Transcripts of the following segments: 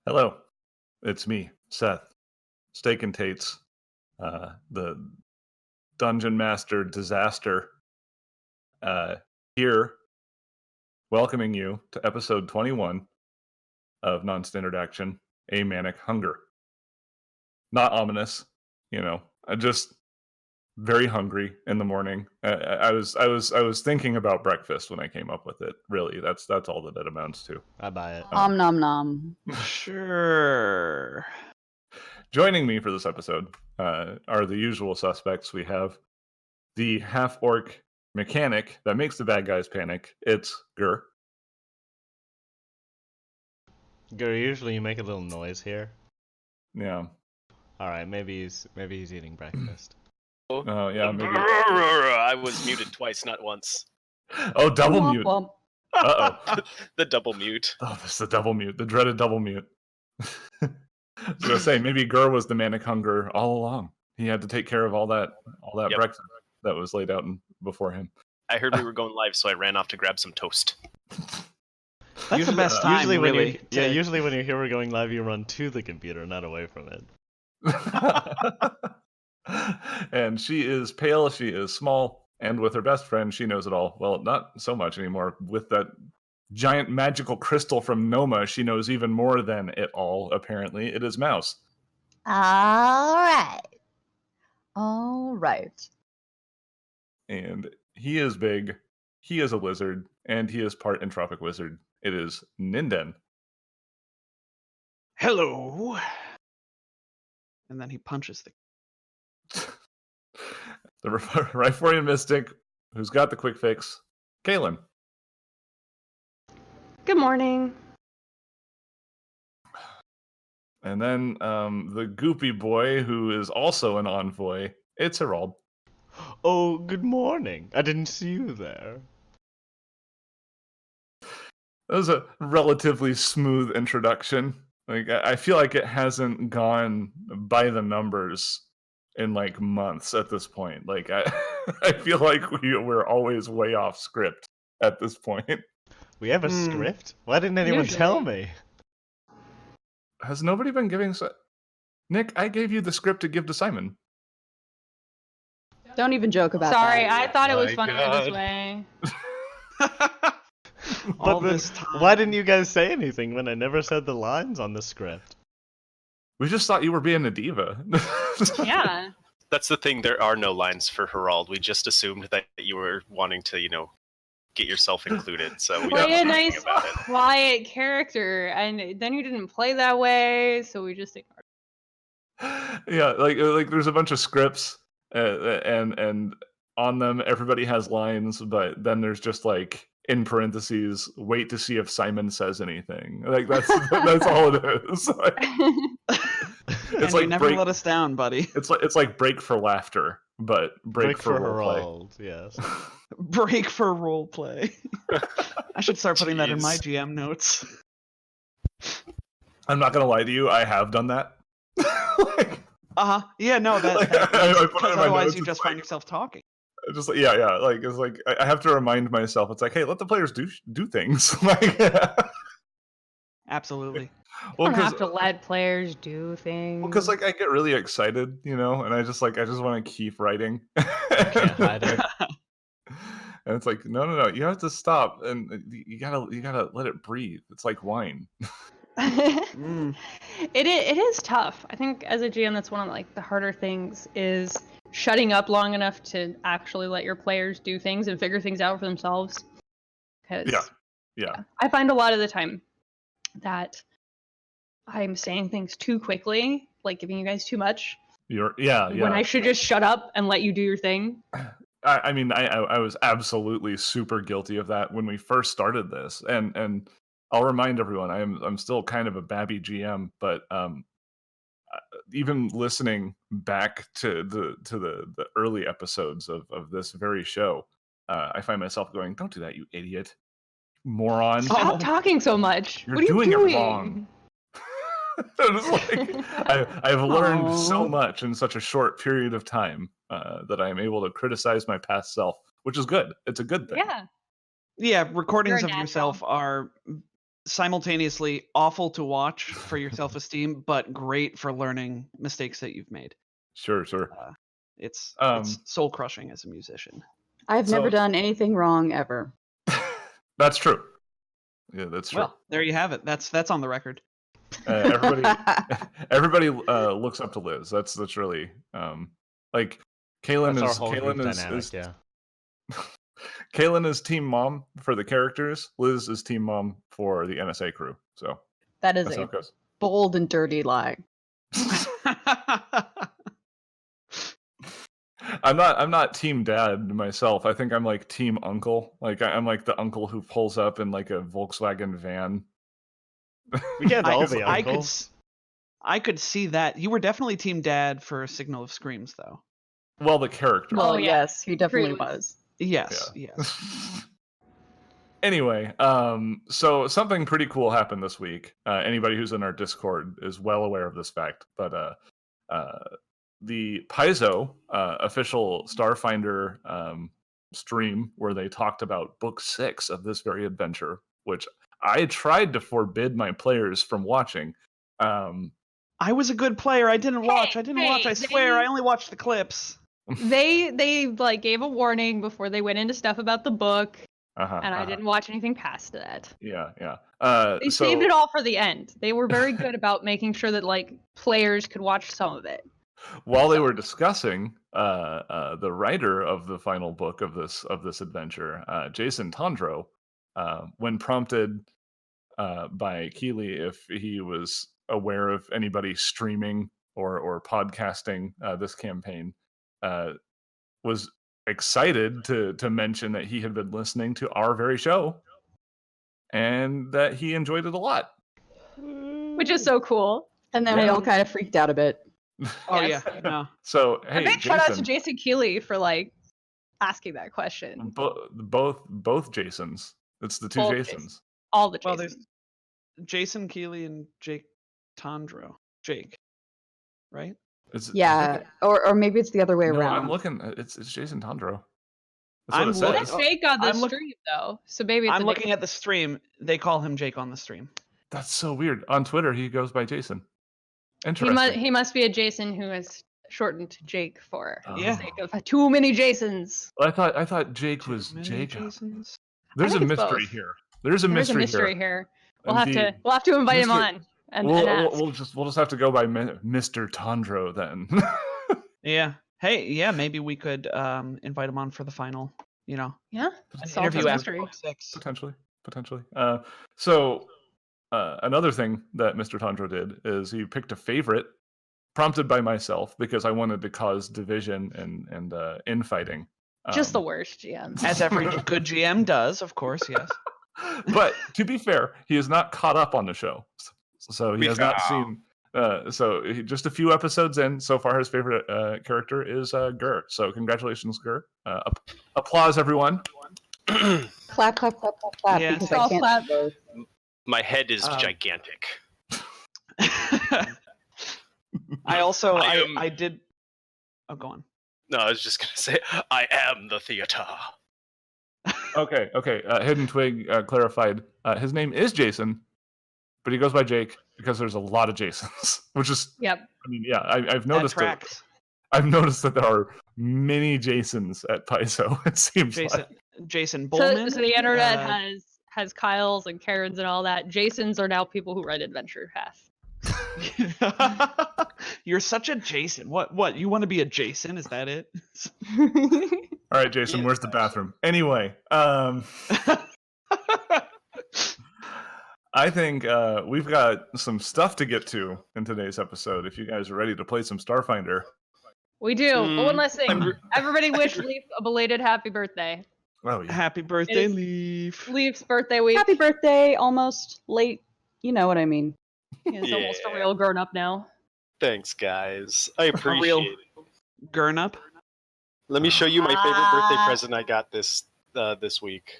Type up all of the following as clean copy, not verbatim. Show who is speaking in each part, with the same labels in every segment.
Speaker 1: Hello, it's me, Seth, Steak and Tates, the Dungeon Master Disaster, uh, here welcoming you to episode 21 of Non-Standard Action, A Manic Hunger. Not ominous, I'm just very hungry in the morning. I was thinking about breakfast when I came up with it. Really, that's all that it amounts to.
Speaker 2: I buy it.
Speaker 3: Om nom nom.
Speaker 4: Sure.
Speaker 1: Joining me for this episode are the usual suspects. We have the half-orc mechanic that makes the bad guys panic. It's Gur.
Speaker 2: Gary, usually you make a little noise here.
Speaker 1: Yeah.
Speaker 2: All right, maybe he's eating breakfast.
Speaker 1: Oh, yeah, maybe.
Speaker 5: I was muted twice, not once.
Speaker 1: Oh, double
Speaker 3: Womp
Speaker 1: mute.
Speaker 3: womp.
Speaker 1: Uh-oh.
Speaker 5: The double mute.
Speaker 1: Oh, this is the double mute. The dreaded double mute. I was going to say, maybe Gur was the manic hunger all along. He had to take care of all that
Speaker 5: Yep.
Speaker 1: breakfast that was laid out before him.
Speaker 5: I heard we were going live, so I ran off to grab some toast.
Speaker 4: That's the best time,
Speaker 2: Usually
Speaker 4: really.
Speaker 2: usually when you hear we're going live, you run to the computer, not away from it.
Speaker 1: And she is pale, she is small, and with her best friend, she knows it all. Well, not so much anymore. With that giant magical crystal from Noma, she knows even more than it all, apparently. It is Mouse.
Speaker 3: All right.
Speaker 1: And he is big, he is a lizard, and he is part entropic wizard. It is Ninden.
Speaker 4: Hello. And then he punches the.
Speaker 1: The Riforian Mystic, who's got the quick fix, Kaylin.
Speaker 6: Good morning.
Speaker 1: And then the goopy boy, who is also an envoy, it's Herald.
Speaker 2: Oh, good morning. I didn't see you there.
Speaker 1: That was a relatively smooth introduction. Like, I feel like it hasn't gone by the numbers in like months at this point. Like, I feel like we're always way off script at this point.
Speaker 2: We have a script? Why didn't anyone tell me?
Speaker 1: Has nobody been giving... Nick, I gave you the script to give to Simon.
Speaker 3: Don't even joke about
Speaker 6: Sorry,
Speaker 3: that.
Speaker 6: I thought it was
Speaker 5: My
Speaker 6: funnier
Speaker 5: God.
Speaker 6: this way.
Speaker 4: All
Speaker 2: But
Speaker 4: this time.
Speaker 2: why didn't you guys say anything when I never said the lines on the script?
Speaker 1: We just thought you were being a diva.
Speaker 6: Yeah.
Speaker 5: That's the thing, there are no lines for Herald. We just assumed that you were wanting to, get yourself included, so we
Speaker 6: Play
Speaker 5: don't
Speaker 6: a
Speaker 5: say anything
Speaker 6: nice,
Speaker 5: about it.
Speaker 6: quiet character, and then you didn't play that way, so we just ignored
Speaker 1: Yeah, like there's a bunch of scripts, and on them everybody has lines, but then there's just like in parentheses, wait to see if Simon says anything. Like that's all it is. Like,
Speaker 6: it.
Speaker 1: it's
Speaker 4: And
Speaker 1: like
Speaker 4: you never
Speaker 1: break,
Speaker 4: let us down, buddy.
Speaker 1: it's like break for laughter, but break for roleplay.
Speaker 2: Herald, yes.
Speaker 4: Break for roleplay. I should start putting that in my
Speaker 5: Jeez.
Speaker 4: GM notes.
Speaker 1: I'm not gonna lie to you, I have done that. Like,
Speaker 4: Yeah, no, that.
Speaker 1: Like,
Speaker 4: that
Speaker 1: I
Speaker 4: makes-
Speaker 1: put it in
Speaker 4: because
Speaker 1: my
Speaker 4: otherwise
Speaker 1: notes,
Speaker 4: you
Speaker 1: it's
Speaker 4: just
Speaker 1: like-
Speaker 4: find yourself talking.
Speaker 1: just like, yeah, like it's like I have to remind myself. It's like, hey, let the players do things. Like,
Speaker 4: Absolutely.
Speaker 1: well,
Speaker 6: don't
Speaker 1: because
Speaker 6: have to let players do things.
Speaker 1: like I get really excited, and I just want to keep writing.
Speaker 2: Can't hide it.
Speaker 1: And it's like, no, you have to stop, and you gotta let it breathe. It's like wine.
Speaker 4: Mm.
Speaker 6: it is tough. I think as a GM, that's one of like the harder things is shutting up long enough to actually let your players do things and figure things out for themselves. Because
Speaker 1: Yeah.
Speaker 6: I find a lot of the time that I'm saying things too quickly, like giving you guys too much, when I should just shut up and let you do your thing.
Speaker 1: I mean, I was absolutely super guilty of that when we first started this, and I'll remind everyone, I'm still kind of a babby GM, but even listening back to the early episodes of this very show, I find myself going, "Don't do that, you idiot, moron!
Speaker 6: Stop talking so much.
Speaker 1: You're
Speaker 6: What are you
Speaker 1: doing
Speaker 6: doing?
Speaker 1: it wrong." It's like, I've learned so
Speaker 3: Aw.
Speaker 1: much in such a short period of time that I am able to criticize my past self, which is good. It's a good thing.
Speaker 6: Yeah.
Speaker 4: Yeah, recordings
Speaker 6: You're
Speaker 4: of
Speaker 6: a
Speaker 4: yourself
Speaker 6: natural.
Speaker 4: are simultaneously awful to watch for your self-esteem, but great for learning mistakes that you've made.
Speaker 1: Sure.
Speaker 4: It's
Speaker 1: Um,
Speaker 4: soul crushing as a musician.
Speaker 3: I've never
Speaker 1: So-
Speaker 3: done anything wrong ever.
Speaker 1: That's true. Yeah, that's true.
Speaker 4: Well, there you have it. That's on the record.
Speaker 1: Everybody looks up to Liz. That's really like Kaylin
Speaker 2: That's our
Speaker 1: is
Speaker 2: whole group
Speaker 1: Kaylin
Speaker 2: dynamic,
Speaker 1: is
Speaker 2: yeah.
Speaker 1: Kaylin is team mom for the characters. Liz is team mom for the NSA crew. So
Speaker 3: That is
Speaker 1: that's how
Speaker 3: a
Speaker 1: it goes.
Speaker 3: bold and dirty lie.
Speaker 1: I'm not team dad myself. I think I'm like team uncle. Like I'm like the uncle who pulls up in like a Volkswagen van.
Speaker 2: We get all the
Speaker 4: I could
Speaker 2: uncles.
Speaker 4: I could see that. You were definitely team dad for Signal of Screams, though.
Speaker 1: Well, the character.
Speaker 3: Well,
Speaker 6: yeah.
Speaker 3: yes, he definitely
Speaker 6: Truly.
Speaker 3: was.
Speaker 4: Yes.
Speaker 1: Yeah.
Speaker 4: Yes.
Speaker 1: Anyway, so something pretty cool happened this week. Anybody who's in our Discord is well aware of this fact, but the Paizo official Starfinder stream where they talked about book 6 of this very adventure, which I tried to forbid my players from watching.
Speaker 4: I was a good player. I didn't watch. I didn't watch. I swear.
Speaker 6: they-
Speaker 4: I only watched the clips.
Speaker 6: They like gave a warning before they went into stuff about the book, and I didn't watch anything past that.
Speaker 1: Yeah.
Speaker 6: They saved it all for the end. They were very good about making sure that like players could watch some of it.
Speaker 1: While they were discussing, the writer of the final book of this adventure, Jason Tondro, when prompted by Keeley if he was aware of anybody streaming or podcasting this campaign, was excited to mention that he had been listening to our very show and that he enjoyed it a lot.
Speaker 6: Which is so cool.
Speaker 3: And then we
Speaker 1: Yeah.
Speaker 3: all kind of freaked out a bit.
Speaker 4: Oh
Speaker 6: Yes.
Speaker 4: yeah. No.
Speaker 1: So
Speaker 6: A
Speaker 1: hey,
Speaker 6: big shout out to
Speaker 1: Jason,
Speaker 6: Jason Keeley for like asking that question.
Speaker 1: both Jasons. It's the two
Speaker 6: Both
Speaker 1: Jasons.
Speaker 6: Jasons. All the
Speaker 4: Well,
Speaker 6: Jasons.
Speaker 4: there's Jason Keeley and Jake Tondro. Jake, right?
Speaker 1: It's,
Speaker 3: Yeah, or maybe it's the other way
Speaker 1: No,
Speaker 3: around.
Speaker 1: I'm looking. It's Jason Tondro. That's
Speaker 4: I'm
Speaker 1: what it
Speaker 6: Well,
Speaker 4: looking-
Speaker 1: says.
Speaker 6: it's Jake on the
Speaker 4: I'm look-
Speaker 6: stream though, so maybe it's
Speaker 4: I'm
Speaker 6: a
Speaker 4: looking at the stream. They call him Jake on the stream.
Speaker 1: That's so weird. On Twitter, he goes by Jason. Interesting.
Speaker 6: He must be a Jason who has shortened to Jake for
Speaker 4: Yeah.
Speaker 6: the sake of too many Jasons.
Speaker 1: I thought Jake was
Speaker 4: Too many
Speaker 1: Jacob.
Speaker 4: Jasons?
Speaker 1: There's a
Speaker 6: think it's
Speaker 1: mystery
Speaker 6: both.
Speaker 1: here. There's a
Speaker 6: There's a
Speaker 1: mystery
Speaker 6: mystery here.
Speaker 1: Indeed.
Speaker 6: We'll have to invite him
Speaker 1: Mr.
Speaker 6: on and
Speaker 1: We'll
Speaker 6: ask.
Speaker 1: we'll just have to go by Mr. Tondro then.
Speaker 4: Yeah. Hey, yeah, maybe we could invite him on for the final,
Speaker 6: Yeah,
Speaker 4: an
Speaker 6: solve
Speaker 4: interview
Speaker 6: this
Speaker 4: after
Speaker 6: mystery.
Speaker 4: book 6.
Speaker 1: potentially. So another thing that Mr. Tondro did is he picked a favorite, prompted by myself because I wanted to cause division and infighting.
Speaker 6: Just the
Speaker 1: Um,
Speaker 6: worst, yeah.
Speaker 4: As every good GM does, of course, yes.
Speaker 1: But to be fair, he is not caught up on the show, so he has not seen. Just a few episodes in so far, his favorite character is Gur. So congratulations, Gur! Applause, everyone!
Speaker 3: Clap, clap, clap, clap, clap.
Speaker 4: Yeah.
Speaker 3: Because
Speaker 6: All
Speaker 3: I can't
Speaker 6: clap.
Speaker 3: do both.
Speaker 5: My head is
Speaker 4: Um,
Speaker 5: gigantic.
Speaker 4: I also
Speaker 5: I am-
Speaker 4: I did. Oh, go on.
Speaker 5: No, I was just gonna say I am the theater.
Speaker 1: Okay. Hidden Twig clarified. His name is Jason, but he goes by Jake because there's a lot of Jasons. Which is,
Speaker 6: Yep.
Speaker 1: I mean, yeah, I've
Speaker 4: That
Speaker 1: noticed that.
Speaker 4: tracks.
Speaker 1: I've noticed that there are many Jasons at Paizo. It seems
Speaker 4: Jason
Speaker 1: like.
Speaker 4: Jason
Speaker 6: So,
Speaker 4: Bullman.
Speaker 6: so the internet
Speaker 4: uh,
Speaker 6: has Kyles and Karens and all that. Jasons are now people who write Adventure Path.
Speaker 4: You're such a Jason. What? You want to be a Jason? Is that it?
Speaker 1: All right, Jason, where's the bathroom? Anyway, I think we've got some stuff to get to in today's episode. If you guys are ready to play some Starfinder.
Speaker 6: We do. But one last thing.
Speaker 5: I'm-
Speaker 6: Everybody wish Leaf a belated happy birthday.
Speaker 1: Oh, yeah.
Speaker 4: Happy birthday,
Speaker 6: is-
Speaker 4: Leaf.
Speaker 6: Leaf's birthday week.
Speaker 3: Happy birthday, almost late. You know what I mean.
Speaker 6: He's almost a
Speaker 5: Yeah.
Speaker 6: real grown up now.
Speaker 5: Thanks, guys. I appreciate
Speaker 4: real-
Speaker 5: it.
Speaker 4: Gurnup.
Speaker 5: Let me show you my favorite birthday
Speaker 6: Ah.
Speaker 5: present I got this week.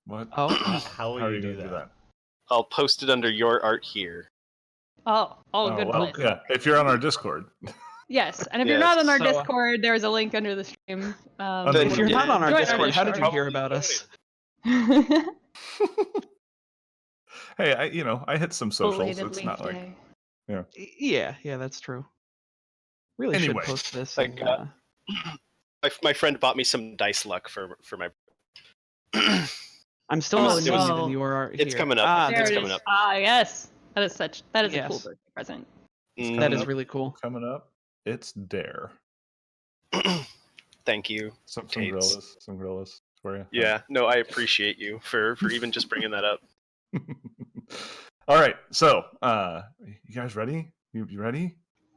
Speaker 1: What?
Speaker 4: Oh,
Speaker 2: How will
Speaker 1: How are
Speaker 2: you
Speaker 1: you
Speaker 2: do
Speaker 1: going to do that?
Speaker 5: I'll post it under your art here.
Speaker 6: Oh, good
Speaker 1: well,
Speaker 6: place.
Speaker 1: yeah. If you're on our Discord.
Speaker 6: Yes, and if you're
Speaker 5: Yes.
Speaker 6: not on our
Speaker 4: So,
Speaker 6: Discord, there's a link under the stream.
Speaker 5: Then
Speaker 4: if you're
Speaker 5: Yeah.
Speaker 4: not on our
Speaker 6: Join
Speaker 4: Discord, how did you
Speaker 5: Discord.
Speaker 4: hear about us?
Speaker 1: Hey, I hit some socials.
Speaker 6: Belated
Speaker 1: It's
Speaker 6: leaf
Speaker 1: not like
Speaker 6: day.
Speaker 4: Yeah, that's true. Really
Speaker 1: Anyway,
Speaker 4: should post this.
Speaker 5: Like,
Speaker 4: And,
Speaker 5: my friend bought me some dice luck for my.
Speaker 4: I'm still
Speaker 5: Oh,
Speaker 4: not seeing it
Speaker 6: no.
Speaker 4: in your
Speaker 5: It's
Speaker 4: here.
Speaker 5: coming up.
Speaker 4: Ah,
Speaker 6: There
Speaker 5: It's
Speaker 6: it
Speaker 5: coming
Speaker 6: is.
Speaker 5: up.
Speaker 6: Ah, yes. That is a cool
Speaker 4: Yes.
Speaker 6: birthday present.
Speaker 1: It's
Speaker 5: Mm,
Speaker 4: that
Speaker 1: coming
Speaker 4: is
Speaker 1: up.
Speaker 4: really cool.
Speaker 1: coming up. It's Dare.
Speaker 5: Thank you.
Speaker 1: Some
Speaker 5: Tates.
Speaker 1: gorillas for you.
Speaker 5: Yeah, no, I appreciate you for even just bringing that up.
Speaker 1: All right, so you guys ready? You ready?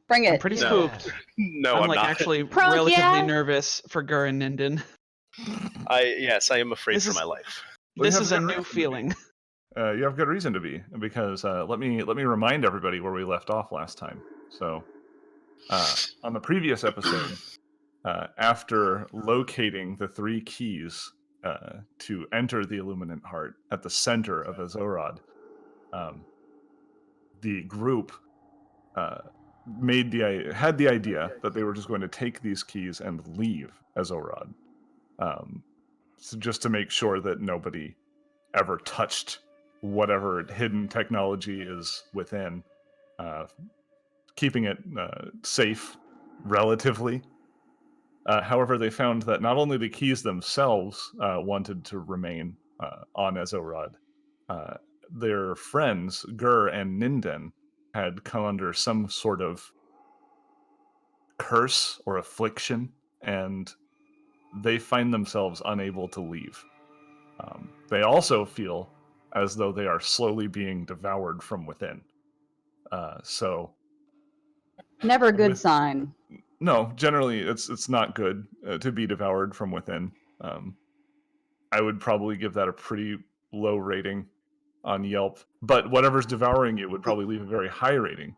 Speaker 3: Bring
Speaker 4: I'm
Speaker 3: it.
Speaker 4: pretty
Speaker 5: No.
Speaker 4: spooked.
Speaker 5: No,
Speaker 4: I'm
Speaker 5: I'm
Speaker 4: like
Speaker 5: not.
Speaker 4: actually
Speaker 6: Prunk,
Speaker 4: relatively
Speaker 6: yeah?
Speaker 4: nervous for Gur and Ninden.
Speaker 5: Yes, I am afraid
Speaker 4: This
Speaker 5: for
Speaker 4: is-
Speaker 5: my life.
Speaker 1: We
Speaker 4: This
Speaker 1: have
Speaker 4: is a
Speaker 1: good
Speaker 4: new
Speaker 1: reason to be.
Speaker 4: feeling.
Speaker 1: You have good reason to be, because let me remind everybody where we left off last time. So, on the previous episode, after locating the 3 keys to enter the Illuminant Heart at the center of Ezorad, the group had the idea that they were just going to take these keys and leave Ezorad, so just to make sure that nobody ever touched whatever hidden technology is within, keeping it safe relatively. However, they found that not only the keys themselves wanted to remain on Ezorad, their friends, Gur and Ninden, had come under some sort of curse or affliction, and they find themselves unable to leave. They also feel as though they are slowly being devoured from within. So,
Speaker 3: Never a good
Speaker 1: with-
Speaker 3: sign.
Speaker 1: no, generally it's not good to be devoured from within. I would probably give that a pretty low rating on Yelp, but whatever's devouring you would probably leave a very high rating.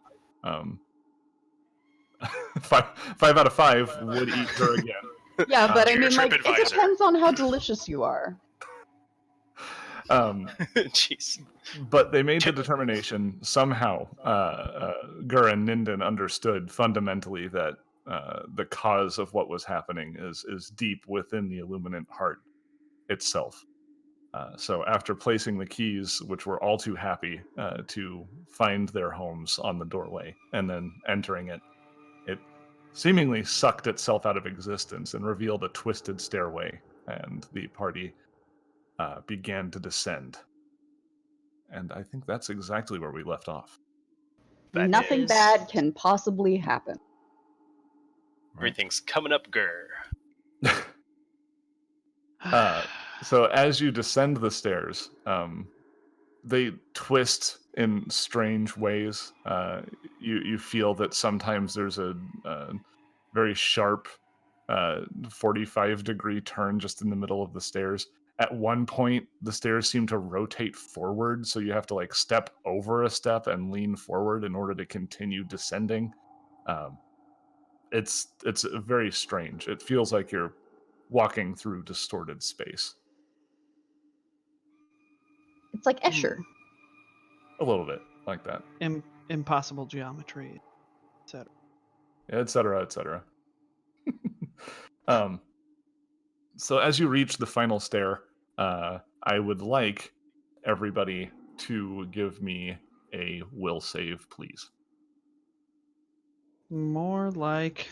Speaker 1: 5 out of 5 would eat her again.
Speaker 3: Yeah, but I
Speaker 5: Dear
Speaker 3: mean, like, it
Speaker 5: TripAdvisor.
Speaker 3: depends on how delicious you are.
Speaker 5: Jeez.
Speaker 1: But they made the determination somehow. Gur and Ninden understood fundamentally that the cause of what was happening is deep within the Illuminant Heart itself. So after placing the keys, which were all too happy to find their homes on the doorway, and then entering it, it seemingly sucked itself out of existence and revealed a twisted stairway, and the party began to descend. And I think that's exactly where we left off.
Speaker 5: That
Speaker 3: Nothing
Speaker 5: is-
Speaker 3: bad can possibly happen.
Speaker 5: Everything's coming up, Gur.
Speaker 1: So as you descend the stairs, they twist in strange ways. You feel that sometimes there's a very sharp 45-degree turn just in the middle of the stairs. At one point, the stairs seem to rotate forward, so you have to like step over a step and lean forward in order to continue descending. It's very strange. It feels like you're walking through distorted space.
Speaker 3: It's like Escher.
Speaker 1: A little bit like that.
Speaker 4: Impossible geometry, etc.
Speaker 1: Et cetera, et cetera. So as you reach the final stair, I would like everybody to give me a will save, please.
Speaker 4: More like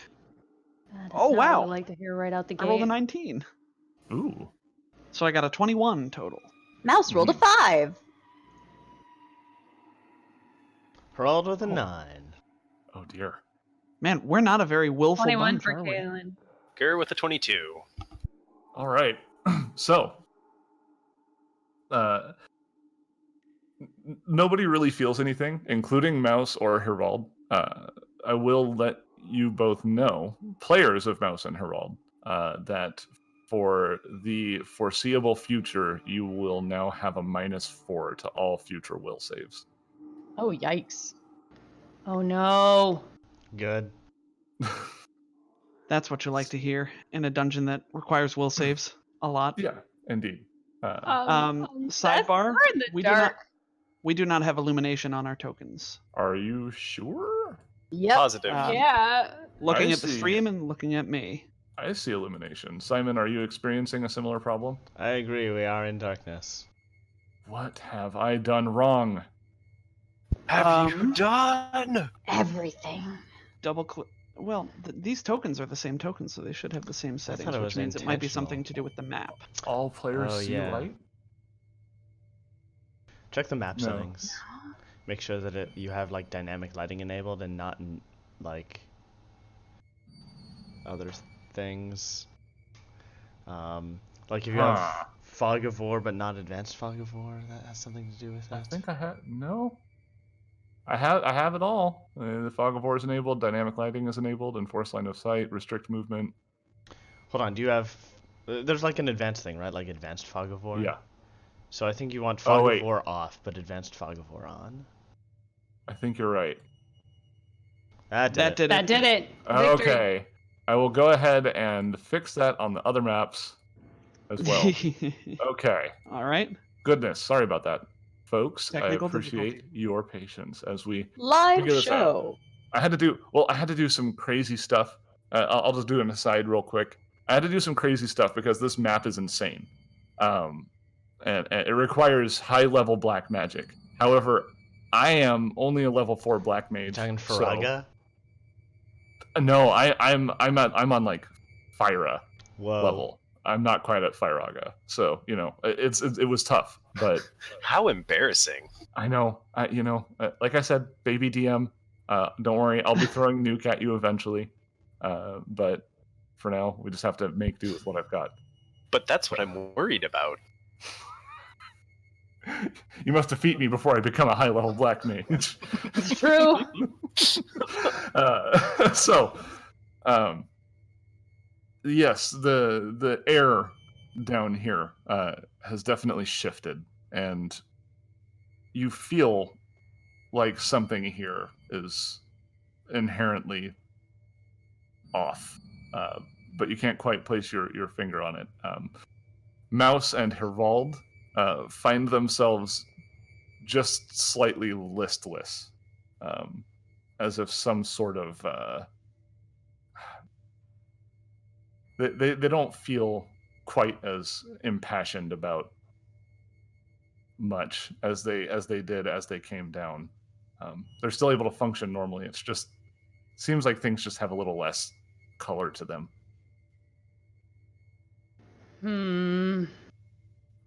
Speaker 6: That is
Speaker 4: Oh,
Speaker 6: not what
Speaker 4: wow.
Speaker 6: I like to hear right out the
Speaker 4: I rolled a
Speaker 6: gate.
Speaker 4: 19,
Speaker 1: Ooh.
Speaker 4: so I got a 21 total.
Speaker 3: Mouse rolled a 5.
Speaker 2: Rolled with a 9.
Speaker 1: Oh dear.
Speaker 4: Man, we're not a very willful
Speaker 6: 21
Speaker 4: bunch,
Speaker 6: for
Speaker 4: are we?
Speaker 6: Kaylin.
Speaker 5: Gur with a 22.
Speaker 1: All right. So, nobody really feels anything, including Mouse or Herald. I will let you both know, players of Mouse and Herald, that for the foreseeable future, you will now have a -4 to all future will saves.
Speaker 3: Oh, yikes.
Speaker 6: Oh no.
Speaker 2: Good.
Speaker 4: That's what you like to hear in a dungeon that requires will saves a lot.
Speaker 1: Yeah, indeed.
Speaker 6: Seth,
Speaker 4: Sidebar,
Speaker 6: we're in the
Speaker 4: we
Speaker 6: dark.
Speaker 4: do not have illumination on our tokens.
Speaker 1: Are you sure?
Speaker 3: Yep.
Speaker 5: Positive.
Speaker 6: Yeah.
Speaker 4: Looking
Speaker 1: I
Speaker 4: at the
Speaker 1: see.
Speaker 4: stream and looking at me.
Speaker 1: I see illumination. Simon, are you experiencing a similar problem?
Speaker 2: I agree, we are in darkness.
Speaker 1: What have I done wrong?
Speaker 5: Have you done?
Speaker 3: Everything.
Speaker 4: Double click. Well, these tokens are the same tokens, so they should have the same settings,
Speaker 2: it
Speaker 4: which
Speaker 2: was
Speaker 4: means it might be
Speaker 2: intentional.
Speaker 4: something to do with the map.
Speaker 1: All players
Speaker 2: Oh,
Speaker 1: see
Speaker 2: yeah.
Speaker 1: light?
Speaker 2: Check the map
Speaker 1: No.
Speaker 2: settings. Make sure that you have like dynamic lighting enabled and not like other things. Like if you have
Speaker 1: Huh.
Speaker 2: fog of war but not advanced fog of war, that has something to do with
Speaker 1: I
Speaker 2: it.
Speaker 1: think I have no. I have it all. The fog of war is enabled, dynamic lighting is enabled, enforce line of sight, restrict movement.
Speaker 2: Hold on, do you have? There's like an advanced thing, right? Like advanced fog of war.
Speaker 1: Yeah.
Speaker 2: So I think you want
Speaker 1: Oh,
Speaker 2: fog
Speaker 1: wait.
Speaker 2: of war off, but advanced fog of war on.
Speaker 1: I think you're right.
Speaker 2: That did
Speaker 4: That
Speaker 2: it.
Speaker 4: did
Speaker 6: That
Speaker 4: it.
Speaker 6: did it. Victory.
Speaker 1: Okay. I will go ahead and fix that on the other maps as well. Okay.
Speaker 4: All right.
Speaker 1: Goodness, sorry about that, folks.
Speaker 4: Technical
Speaker 1: I appreciate
Speaker 4: difficulty.
Speaker 1: your patience as we
Speaker 3: Live
Speaker 1: figure this out.
Speaker 3: show.
Speaker 1: I had to do some crazy stuff. I'll just do an aside real quick. I had to do some crazy stuff because this map is insane, and it requires high level black magic. However, I am only a level 4 black
Speaker 2: You
Speaker 1: mage.
Speaker 2: talking
Speaker 1: so-
Speaker 2: Faraga?
Speaker 1: No, I'm on like Fyra
Speaker 2: Whoa.
Speaker 1: level. I'm not quite at Fyraga, so it was tough, but
Speaker 5: How embarrassing.
Speaker 1: I know. Like I said, baby DM. Don't worry, I'll be throwing nuke at you eventually. But for now, we just have to make do with what I've got.
Speaker 5: But that's what I'm worried about.
Speaker 1: You must defeat me before I become a high level black mage.
Speaker 3: It's true.
Speaker 1: So, yes, the air down here has definitely shifted, and you feel like something here is inherently off, but you can't quite place your finger on it. Mouse and Hervald find themselves just slightly listless, as if some sort of they don't feel quite as impassioned about much as they did as they came down. They're still able to function normally. It's just seems like things just have a little less color to them.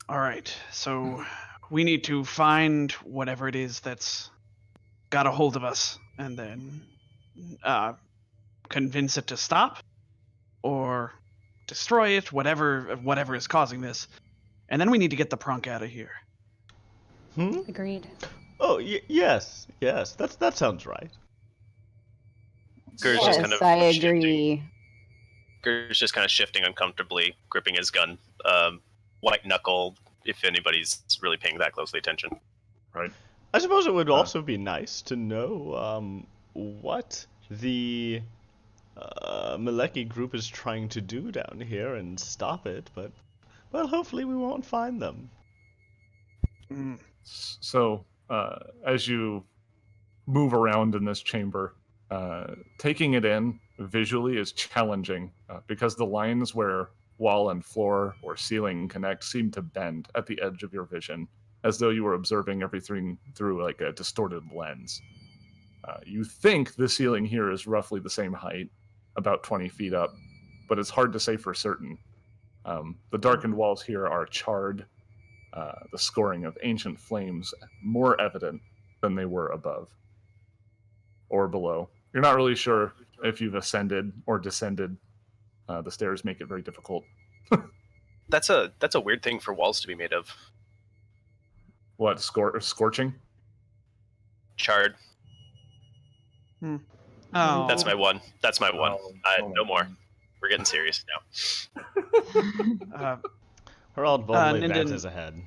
Speaker 4: All right. So we need to find whatever it is that's got a hold of us, and then convince it to stop, or destroy it. Whatever is causing this, and then we need to get the prunk out of here.
Speaker 6: Agreed.
Speaker 2: Oh, yes. That sounds right.
Speaker 5: Ger's
Speaker 3: Yes,
Speaker 5: just kind of
Speaker 3: I
Speaker 5: shifting.
Speaker 3: agree.
Speaker 5: Ger's just kind of shifting uncomfortably, gripping his gun. White knuckle, if anybody's really paying that closely attention.
Speaker 1: Right.
Speaker 2: I suppose it would also be nice to know what the Maleki group is trying to do down here and stop it, but, well, hopefully we won't find them.
Speaker 1: So, as you move around in this chamber, taking it in visually is challenging because the lines where wall and floor or ceiling connect seem to bend at the edge of your vision, as though you were observing everything through like a distorted lens. You think the ceiling here is roughly the same height, about 20 feet up, but it's hard to say for certain. The darkened walls here are charred, the scoring of ancient flames more evident than they were above or below. You're not really sure if you've ascended or descended. The stairs make it very difficult.
Speaker 5: That's a weird thing for walls to be made of.
Speaker 1: What, scorching?
Speaker 5: Charred.
Speaker 4: Oh,
Speaker 5: That's my one.
Speaker 1: Oh,
Speaker 5: No more. We're getting serious now.
Speaker 2: Herald boldly
Speaker 4: Ninden-
Speaker 2: advances ahead.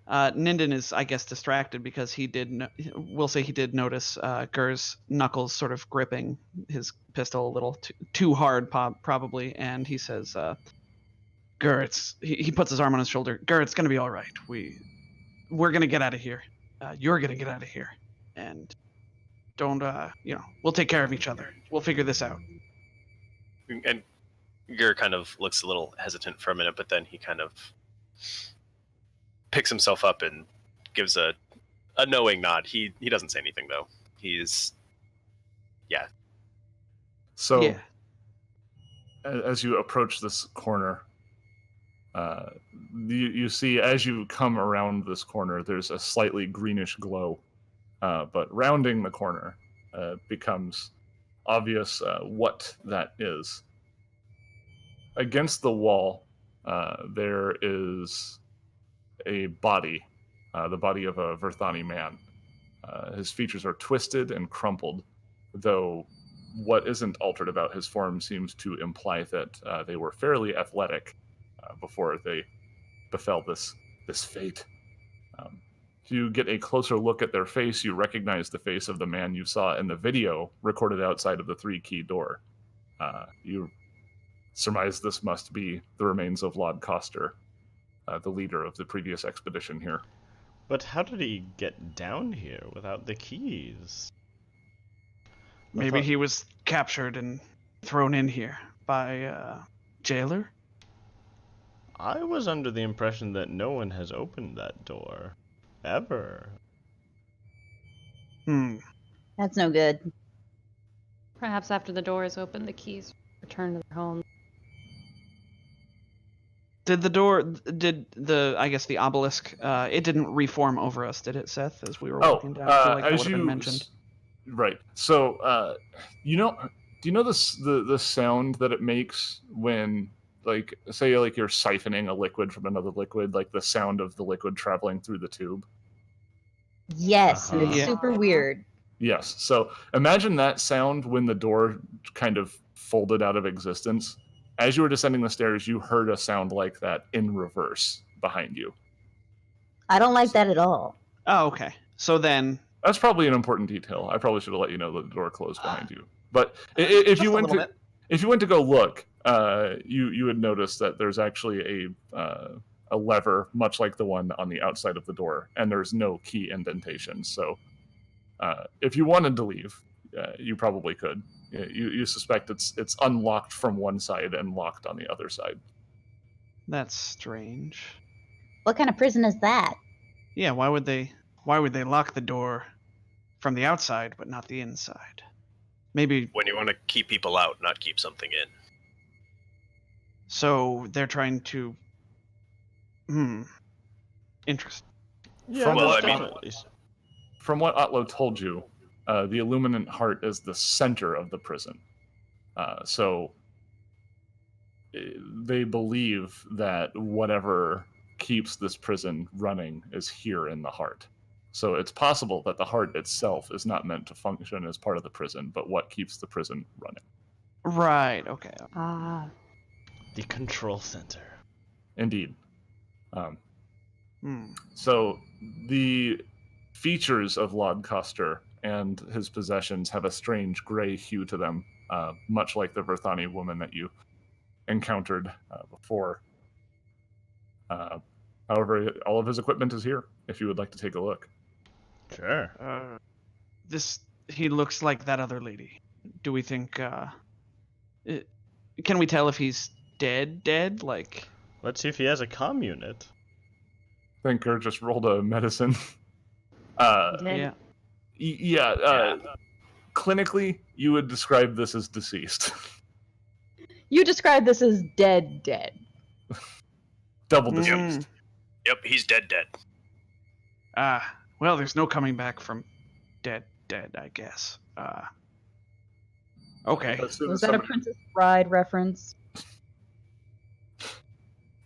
Speaker 4: Ninden is, I guess, distracted because we'll say he did notice Ger's knuckles sort of gripping his pistol a little too hard, probably, and he says, Ger, he puts his arm on his shoulder. Ger, it's gonna be all right. We're gonna get out of here. You're gonna get out of here, and don't, we'll take care of each other. We'll figure this out.
Speaker 5: And Ger kind of looks a little hesitant for a minute, but then he kind of picks himself up and gives a knowing nod. He doesn't say anything though. He's
Speaker 1: So
Speaker 4: Yeah.
Speaker 1: as you approach this corner, you see as you come around this corner, there's a slightly greenish glow, but rounding the corner becomes obvious what that is. Against the wall, there is a body, the body of a Verthani man. His features are twisted and crumpled, though what isn't altered about his form seems to imply that they were fairly athletic before they befell this fate. If you get a closer look at their face, you recognize the face of the man you saw in the video recorded outside of the 3-key door. You surmise this must be the remains of Lord Coster, the leader of the previous expedition here.
Speaker 2: But how did he get down here without the keys?
Speaker 4: Maybe he was captured and thrown in here by a jailer?
Speaker 2: I was under the impression that no one has opened that door. Ever.
Speaker 3: That's no good.
Speaker 6: Perhaps after the door is open, the keys return to their home.
Speaker 4: Did I guess the obelisk, it didn't reform over us, did it, Seth, as we were walking down? I feel like that would have been mentioned.
Speaker 1: Right. So, do you know the sound that it makes when, like, say, like you're siphoning a liquid from another liquid, like the sound of the liquid traveling through the tube?
Speaker 3: Yes, and it's
Speaker 4: Yeah.
Speaker 3: super weird.
Speaker 1: Yes. So imagine that sound when the door kind of folded out of existence. As you were descending the stairs, you heard a sound like that in reverse behind you.
Speaker 3: I don't like that at all.
Speaker 4: Oh, okay. So then,
Speaker 1: That's probably an important detail. I probably should have let you know that the door closed behind you. But if
Speaker 4: just
Speaker 1: you
Speaker 4: a
Speaker 1: went
Speaker 4: little
Speaker 1: to
Speaker 4: bit.
Speaker 1: if you went to go look, you would notice that there's actually a lever, much like the one on the outside of the door, and there's no key indentation. So if you wanted to leave, you probably could. You suspect it's unlocked from one side and locked on the other side.
Speaker 4: That's strange.
Speaker 3: What kind of prison is that?
Speaker 4: Yeah, why would they lock the door from the outside but not the inside? Maybe
Speaker 5: when you want to keep people out, not keep something in.
Speaker 4: so they're trying to interesting.
Speaker 2: Yeah,
Speaker 1: From
Speaker 5: Well,
Speaker 2: most
Speaker 5: I mean-
Speaker 2: definitely.
Speaker 1: From what Otlo told you, the Illuminant Heart is the center of the prison. So they believe that whatever keeps this prison running is here in the heart. So it's possible that the heart itself is not meant to function as part of the prison, but what keeps the prison running.
Speaker 4: Right, okay.
Speaker 3: Ah.
Speaker 2: The control center.
Speaker 1: Indeed. So the features of Lord Coster and his possessions have a strange gray hue to them, much like the Verthani woman that you encountered before. However, all of his equipment is here, if you would like to take a look.
Speaker 2: Sure.
Speaker 4: He looks like that other lady. Do we think can we tell if he's dead? Like,
Speaker 2: Let's see if he has a comm unit.
Speaker 1: Thinker just rolled a medicine.
Speaker 3: Dead.
Speaker 4: yeah.
Speaker 1: Clinically, you would describe this as deceased.
Speaker 3: You described this as dead.
Speaker 1: Double deceased.
Speaker 5: Yep, he's dead.
Speaker 4: Well, there's no coming back from dead, I guess. Okay.
Speaker 1: As soon
Speaker 3: Was
Speaker 1: as
Speaker 3: that a
Speaker 1: somebody-
Speaker 3: Princess Bride reference?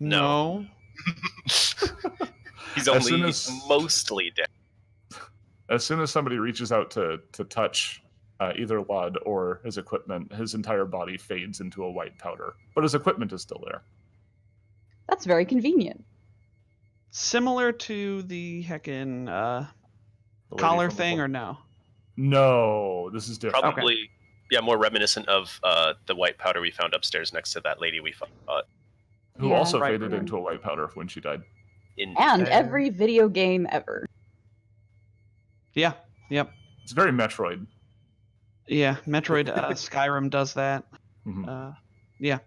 Speaker 4: No.
Speaker 5: He's
Speaker 1: As soon
Speaker 5: only
Speaker 1: as-
Speaker 5: mostly dead.
Speaker 1: As soon as somebody reaches out to touch either Lod or his equipment, his entire body fades into a white powder. But his equipment is still there.
Speaker 3: That's very convenient.
Speaker 4: Similar to the heckin'
Speaker 1: The lady
Speaker 4: collar
Speaker 1: from
Speaker 4: thing,
Speaker 1: before.
Speaker 4: or no?
Speaker 1: No, this is different.
Speaker 5: Probably, yeah, more reminiscent of the white powder we found upstairs next to that lady we fought.
Speaker 1: Who
Speaker 3: Yeah,
Speaker 1: also
Speaker 4: right.
Speaker 1: faded into a white powder when she died.
Speaker 5: In
Speaker 3: And every video game ever.
Speaker 4: Yeah. Yep.
Speaker 1: It's very Metroid.
Speaker 4: Yeah. Metroid, Skyrim does that.
Speaker 1: Mhm.
Speaker 4: Yeah.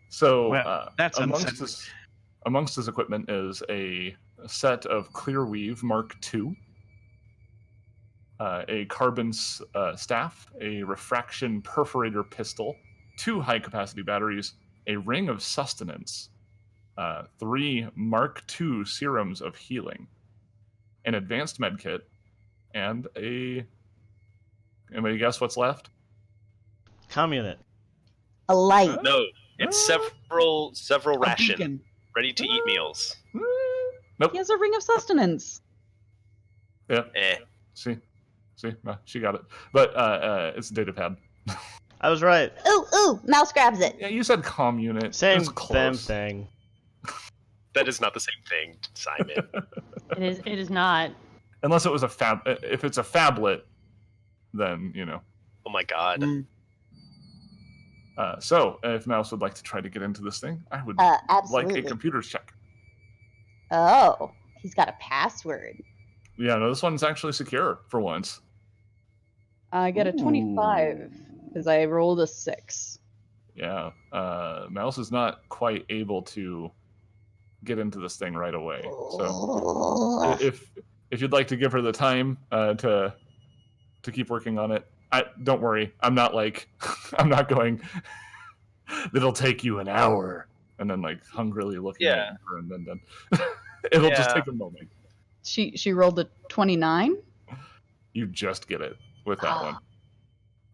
Speaker 1: So
Speaker 4: Well, that's
Speaker 1: amongst
Speaker 4: unsettling.
Speaker 1: amongst his equipment is a set of Clearweave Mark II, a carbon staff, a refraction perforator pistol, 2 high-capacity batteries, a ring of sustenance, 3 Mark II serums of healing, an advanced medkit, and a... Anybody guess what's left?
Speaker 2: Communist.
Speaker 3: A light.
Speaker 5: No, it's several
Speaker 4: A
Speaker 5: ration,
Speaker 4: beacon.
Speaker 5: ready to eat meals.
Speaker 1: Nope.
Speaker 3: He has a ring of sustenance.
Speaker 1: Yeah.
Speaker 5: Eh.
Speaker 1: See, no, she got it. But it's a data pad.
Speaker 2: I was right.
Speaker 3: Ooh, mouse grabs it.
Speaker 1: Yeah, you said comm unit.
Speaker 2: Same
Speaker 1: It's close.
Speaker 2: thing.
Speaker 5: That is not the same thing, Simon.
Speaker 6: It is not.
Speaker 1: Unless it was a fab. If it's a phablet, then you know.
Speaker 5: Oh my god.
Speaker 1: So, if Mouse would like to try to get into this thing, I would like
Speaker 3: Absolutely.
Speaker 1: a computer's check.
Speaker 3: Oh, he's got a password.
Speaker 1: Yeah, no, this one's actually secure for once.
Speaker 3: I get a 25 because I rolled a 6.
Speaker 1: Yeah, Mouse is not quite able to get into this thing right away. So, if you'd like to give her the time to keep working on it, don't worry. I'm not like I'm not going. It'll take you an hour, and then like hungrily looking at her, and then it'll just take a moment.
Speaker 3: She rolled a 29.
Speaker 1: You just get it with that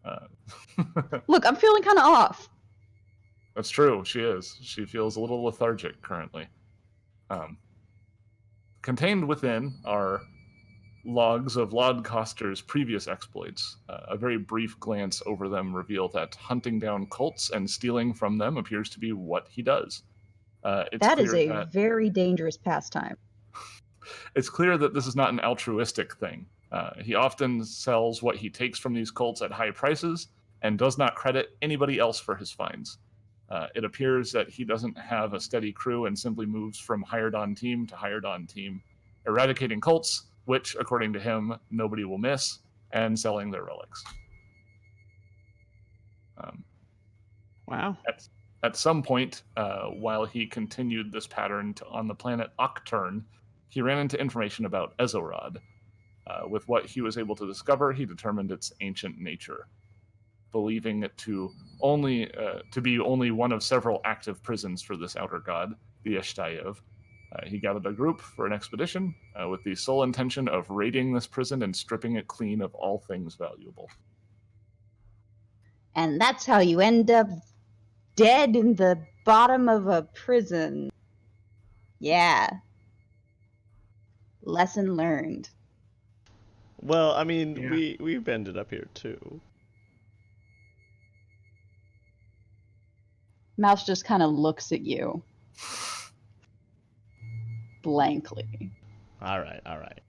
Speaker 1: one.
Speaker 3: Look, I'm feeling kind of off.
Speaker 1: That's true. She is. She feels a little lethargic currently. Contained within are logs of Lodcoster's previous exploits. A very brief glance over them reveal that hunting down cults and stealing from them appears to be what he does.
Speaker 3: That is a very dangerous pastime.
Speaker 1: It's clear that this is not an altruistic thing. He often sells what he takes from these cults at high prices and does not credit anybody else for his finds. It appears that he doesn't have a steady crew and simply moves from hired-on team to hired-on team, eradicating cults, which, according to him, nobody will miss, and selling their relics.
Speaker 4: Wow.
Speaker 1: At some point, while he continued this pattern on the planet Octurn, he ran into information about Ezorad. With what he was able to discover, he determined its ancient nature, believing it to be only one of several active prisons for this outer god, the Ishtayev. He gathered a group for an expedition with the sole intention of raiding this prison and stripping it clean of all things valuable.
Speaker 3: And that's how you end up dead in the bottom of a prison. Yeah. Lesson learned.
Speaker 2: Well, I mean, we've ended up here too.
Speaker 3: Mouse just kind of looks at you. Blankly.
Speaker 2: All right.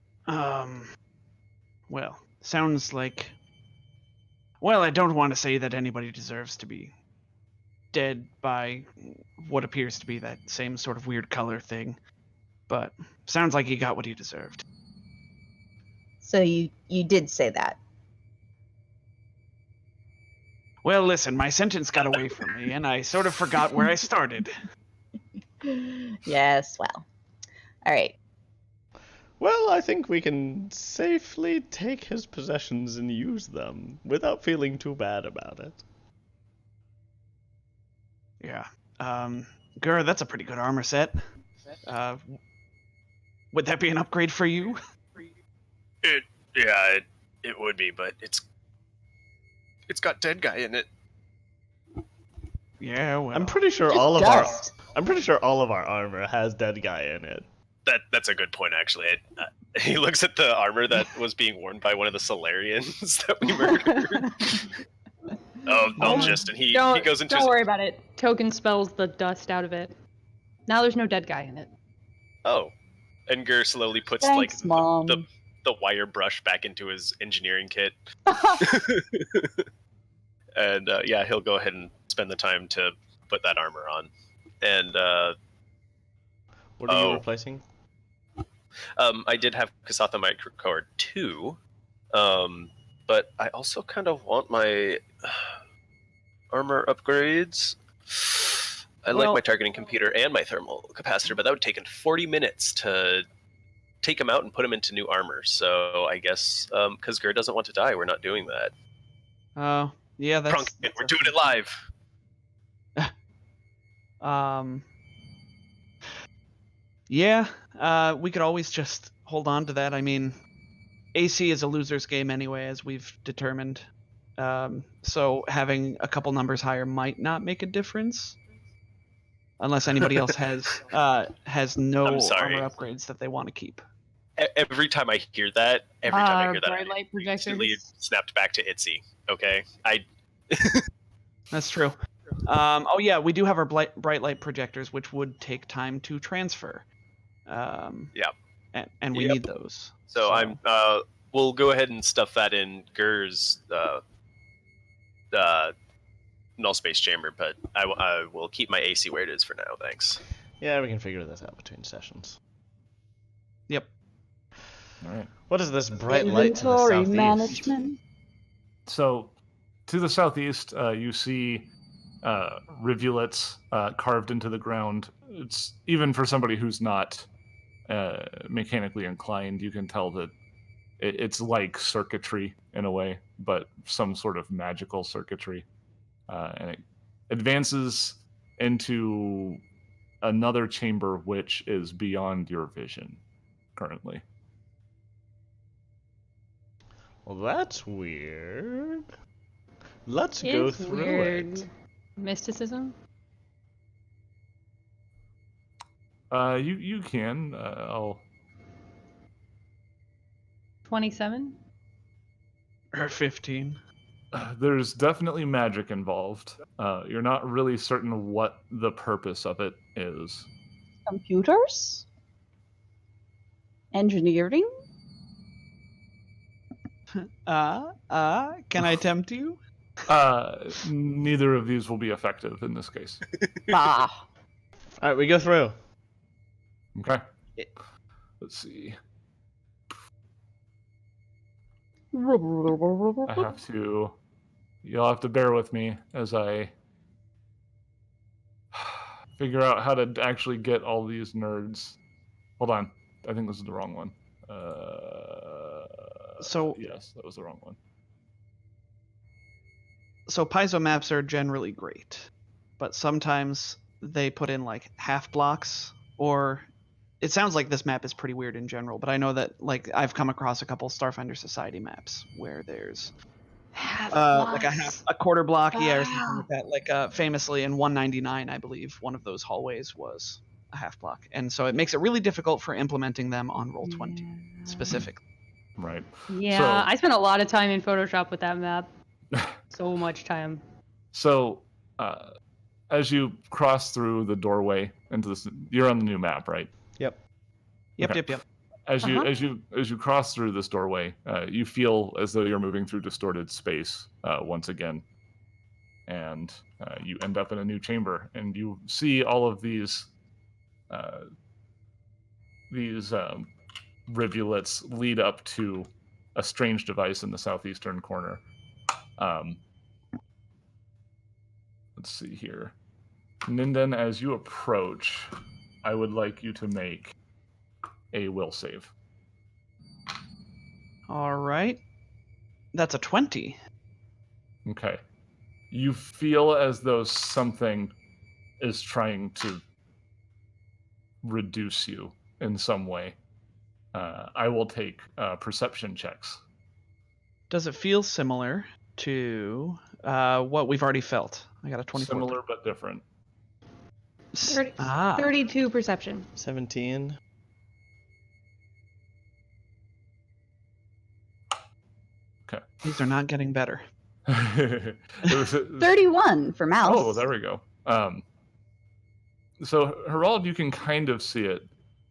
Speaker 4: Well, sounds like... Well, I don't want to say that anybody deserves to be dead by what appears to be that same sort of weird color thing, but sounds like he got what he deserved.
Speaker 3: So you did say that.
Speaker 4: Well, listen, my sentence got away from me, and I sort of forgot where I started.
Speaker 3: Yes, well. All right.
Speaker 2: Well, I think we can safely take his possessions and use them without feeling too bad about it.
Speaker 4: Yeah. Gur, that's a pretty good armor set. Would that be an upgrade for you?
Speaker 5: It would be, but it's got dead guy in it.
Speaker 4: Yeah, well...
Speaker 2: I'm pretty sure all of our armor has dead guy in it.
Speaker 5: That's a good point, actually. He looks at the armor that was being worn by one of the Solarians that we murdered. And he goes into.
Speaker 6: Don't worry about it. Token spells the dust out of it. Now there's no dead guy in it.
Speaker 5: Oh, and Gur slowly puts
Speaker 3: Thanks, Mom.
Speaker 5: the wire brush back into his engineering kit. And he'll go ahead and spend the time to put that armor on. And
Speaker 2: what are you replacing?
Speaker 5: I did have Kasatha Microcore 2, but I also kind of want my armor upgrades. I like my targeting computer and my thermal capacitor, but that would take 40 minutes to take him out and put him into new armor. So I guess because Gur doesn't want to die, we're not doing that.
Speaker 4: Oh, yeah, that's
Speaker 5: We're doing it live.
Speaker 4: Yeah, we could always just hold on to that. I mean, AC is a loser's game anyway, as we've determined. So having a couple numbers higher might not make a difference, unless anybody else has no
Speaker 5: I'm sorry.
Speaker 4: armor upgrades that they want to keep.
Speaker 5: Every time I hear that,
Speaker 6: bright light
Speaker 5: instantly
Speaker 6: projectors.
Speaker 5: snapped back to Itzy. Okay,
Speaker 4: That's true. Oh yeah, we do have our bright light projectors, which would take time to transfer. And we need those.
Speaker 5: So I'm we'll go ahead and stuff that in Gur's null space chamber, but I will keep my AC where it is for now. Thanks.
Speaker 2: Yeah, we can figure this out between sessions.
Speaker 4: Yep.
Speaker 1: All right.
Speaker 2: What is this bright light to the
Speaker 3: Inventory
Speaker 2: southeast?
Speaker 3: management.
Speaker 1: So, to the southeast, you see rivulets carved into the ground. It's even for somebody who's not mechanically inclined, you can tell that it's like circuitry in a way, but some sort of magical circuitry, and it advances into another chamber which is beyond your vision currently.
Speaker 2: Well, that's weird. Let's go
Speaker 6: It's
Speaker 2: through
Speaker 6: weird.
Speaker 2: it.
Speaker 6: Mysticism?
Speaker 1: You can. I'll
Speaker 6: 27?
Speaker 4: Or 15.
Speaker 1: There's definitely magic involved. You're not really certain what the purpose of it is.
Speaker 3: Computers? Engineering?
Speaker 4: Can I tempt you?
Speaker 1: Neither of these will be effective in this case.
Speaker 3: Bah.
Speaker 2: All right, we go through.
Speaker 1: Okay. Let's see. I have to. You'll have to bear with me as I figure out how to actually get all these nerds. Hold on. I think this is the wrong one.
Speaker 4: So
Speaker 1: yes, that was the wrong one.
Speaker 4: So piezo maps are generally great, but sometimes they put in like half blocks, or it sounds like this map is pretty weird in general, but I know that like I've come across a couple Starfinder Society maps where there's like a quarter block, yeah, or something like that. Like famously in 199, I believe one of those hallways was a half block, and so it makes it really difficult for implementing them on Roll20 specifically.
Speaker 1: Right.
Speaker 6: Yeah,
Speaker 1: So,
Speaker 6: I spent a lot of time in Photoshop with that map. So much time.
Speaker 1: So, as you cross through the doorway into this, you're on the new map, right?
Speaker 2: Yep.
Speaker 4: Yep.
Speaker 1: As you cross through this doorway, you feel as though you're moving through distorted space once again, and you end up in a new chamber, and you see all of these rivulets lead up to a strange device in the southeastern corner. Let's see here. Ninden, as you approach, I would like you to make a will save.
Speaker 4: All right. That's a 20.
Speaker 1: Okay. You feel as though something is trying to reduce you in some way. I will take perception checks.
Speaker 4: Does it feel similar to what we've already felt? I got a 24.
Speaker 1: Similar but different.
Speaker 6: 32 perception.
Speaker 2: 17.
Speaker 1: Okay.
Speaker 4: These are not getting better.
Speaker 3: 31 for mouse.
Speaker 1: Oh, there we go. So, Herald, you can kind of see it,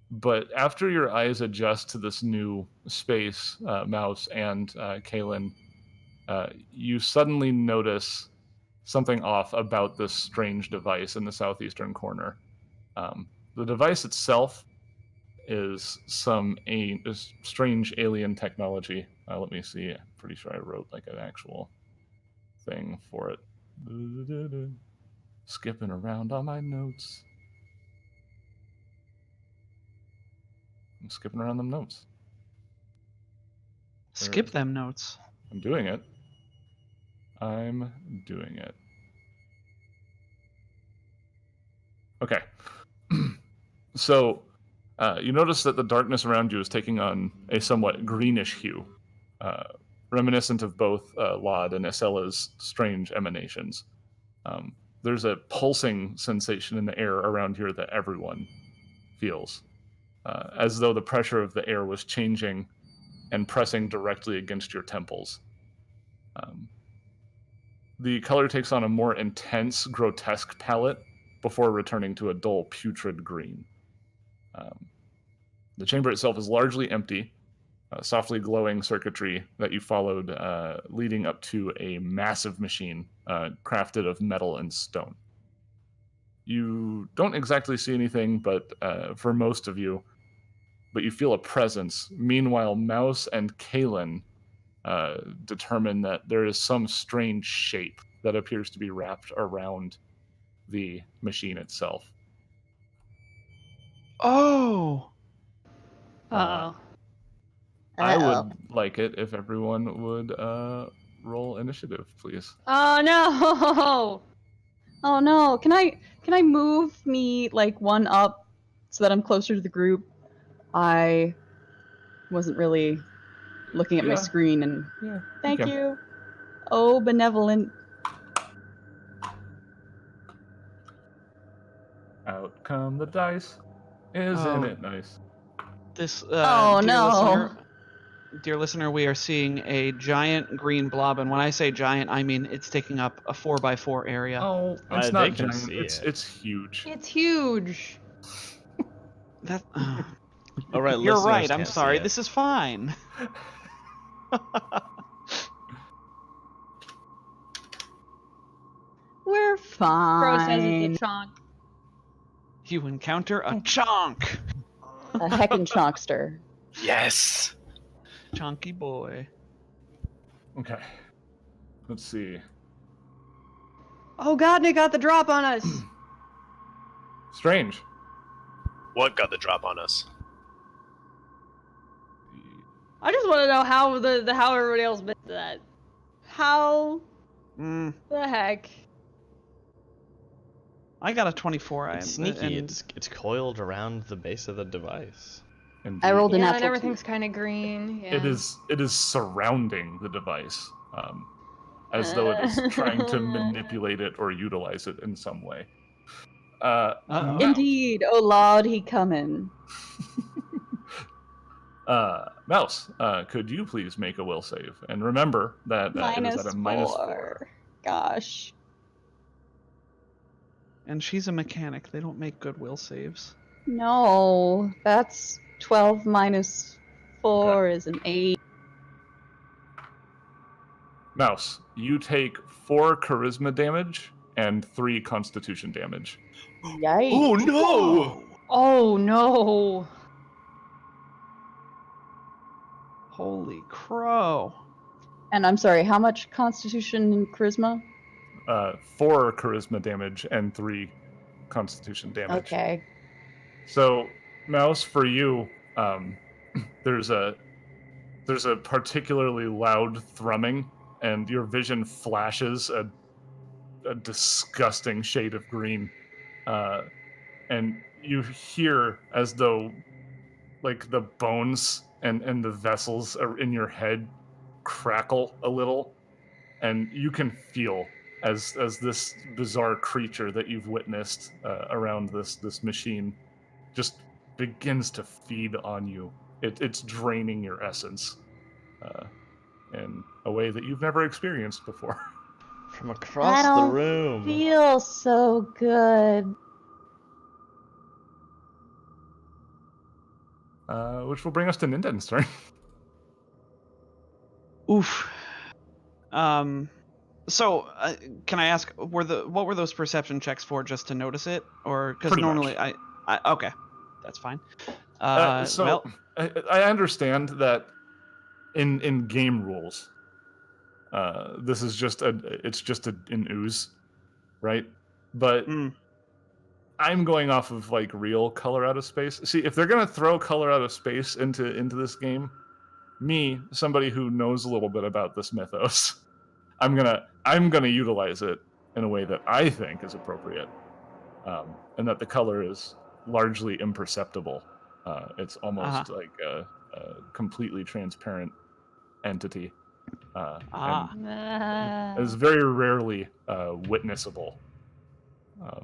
Speaker 1: but after your eyes adjust to this new space, Mouse and Kaylin, you suddenly notice something off about this strange device in the southeastern corner. The device itself is some strange alien technology. Let me see. I'm pretty sure I wrote like an actual thing for it. skipping around on my notes. I'm skipping around them notes.
Speaker 4: Skip them notes.
Speaker 1: I'm doing it. Okay. So, you notice that the darkness around you is taking on a somewhat greenish hue, reminiscent of both Laud and Essella's strange emanations. There's a pulsing sensation in the air around here that everyone feels, as though the pressure of the air was changing and pressing directly against your temples. The color takes on a more intense, grotesque palette before returning to a dull, putrid green. The chamber itself is largely empty, softly glowing circuitry that you followed leading up to a massive machine crafted of metal and stone. You don't exactly see anything, but for most of you, but you feel a presence. Meanwhile, Mouse and Kalen determine that there is some strange shape that appears to be wrapped around the machine itself.
Speaker 4: Oh!
Speaker 6: Uh-oh.
Speaker 1: I
Speaker 3: Uh-oh.
Speaker 1: would like it if everyone would roll initiative, please.
Speaker 6: Oh no!
Speaker 3: Oh no! Can I move me like one up so that I'm closer to the group? I wasn't really looking at my
Speaker 1: Yeah.
Speaker 3: screen and
Speaker 1: Yeah.
Speaker 3: thank
Speaker 1: can.
Speaker 3: you. Oh, benevolent.
Speaker 1: Out come the dice. Isn't it nice?
Speaker 4: This,
Speaker 3: Oh, no.
Speaker 4: Dear listener, we are seeing a giant green blob, and when I say giant, I mean it's taking up a 4x4 area.
Speaker 1: Oh, it's
Speaker 2: They
Speaker 1: not
Speaker 2: can
Speaker 1: giant.
Speaker 2: see it.
Speaker 1: It's huge.
Speaker 6: It's huge.
Speaker 4: That,
Speaker 2: All right,
Speaker 4: you're
Speaker 2: listeners
Speaker 4: right. I'm
Speaker 2: can't see
Speaker 4: sorry.
Speaker 2: it.
Speaker 4: This is fine.
Speaker 3: We're
Speaker 6: Bro says
Speaker 3: fine.
Speaker 6: it's a chonk.
Speaker 4: You encounter a chonk.
Speaker 3: A heckin' chonkster.
Speaker 5: Yes.
Speaker 4: Chonky boy.
Speaker 1: Okay. Let's see.
Speaker 6: Oh god, and it got the drop on us.
Speaker 1: Strange.
Speaker 5: What got the drop on us?
Speaker 6: I just want to know how how everybody else missed that. How the heck?
Speaker 4: I got a 24.
Speaker 2: It's
Speaker 4: I'm
Speaker 2: sneaky.
Speaker 4: and
Speaker 2: It's coiled around the base of the device.
Speaker 1: Indeed.
Speaker 3: I rolled an
Speaker 6: Yeah, and
Speaker 3: natural
Speaker 6: everything's kind of green. Yeah.
Speaker 1: It is surrounding the device, as though it is trying to manipulate it or utilize it in some way.
Speaker 4: Uh-oh.
Speaker 3: Indeed. Oh Lord, he coming.
Speaker 1: Mouse, could you please make a will save? And remember that it is at a -4.
Speaker 3: Gosh.
Speaker 4: And she's a mechanic. They don't make good will saves.
Speaker 3: No, that's 12 minus 4 is an 8.
Speaker 1: Mouse, you take 4 charisma damage and 3 constitution damage.
Speaker 3: Yikes.
Speaker 5: Oh no!
Speaker 6: Oh no!
Speaker 4: Holy crow.
Speaker 3: And I'm sorry, how much constitution and charisma?
Speaker 1: 4 charisma damage and 3 constitution damage.
Speaker 3: Okay.
Speaker 1: So, Mouse, for you, there's a particularly loud thrumming, and your vision flashes a disgusting shade of green, and you hear as though, like, the bones and the vessels are in your head crackle a little, and you can feel as this bizarre creature that you've witnessed around this machine just begins to feed on you. It's draining your essence in a way that you've never experienced before.
Speaker 2: From across the
Speaker 3: don't
Speaker 2: room.
Speaker 3: Feels so good.
Speaker 1: Which will bring us to Ninden's turn.
Speaker 4: Oof. So, can I ask, what were those perception checks for? Just to notice it, or because
Speaker 1: Pretty
Speaker 4: normally
Speaker 1: much.
Speaker 4: I okay, that's fine.
Speaker 1: So
Speaker 4: well,
Speaker 1: I understand that in game rules, this is just an ooze, right? but
Speaker 4: Mm.
Speaker 1: I'm going off of like real color out of space. See, if they're gonna throw color out of space into this game, me, somebody who knows a little bit about this mythos, I'm gonna utilize it in a way that I think is appropriate, and that the color is largely imperceptible. It's almost like a completely transparent entity, and is very rarely witnessable.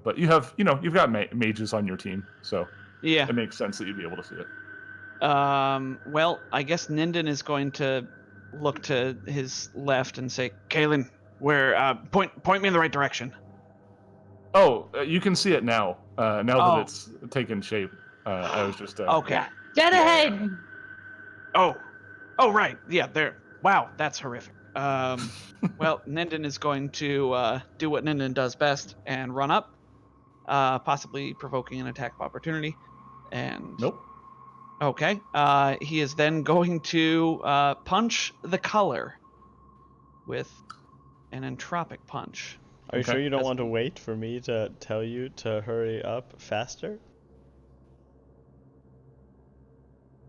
Speaker 1: But you've got mages on your team, so
Speaker 4: Yeah.
Speaker 1: it makes sense that you'd be able to see it.
Speaker 4: Well, I guess Ninden is going to look to his left and say, Kalen, point me in the right direction.
Speaker 1: Oh, you can see it now. Now
Speaker 4: Oh.
Speaker 1: that it's taken shape. I was just
Speaker 4: Okay.
Speaker 6: Dead ahead!
Speaker 4: Oh, right. Yeah, there. Wow, that's horrific. Well, Ninden is going to do what Ninden does best and run up, possibly provoking an attack of opportunity. And
Speaker 1: Nope.
Speaker 4: okay, he is then going to punch the color with an entropic punch.
Speaker 2: Are you
Speaker 1: Okay.
Speaker 2: sure you don't want to wait for me to tell you to hurry up faster?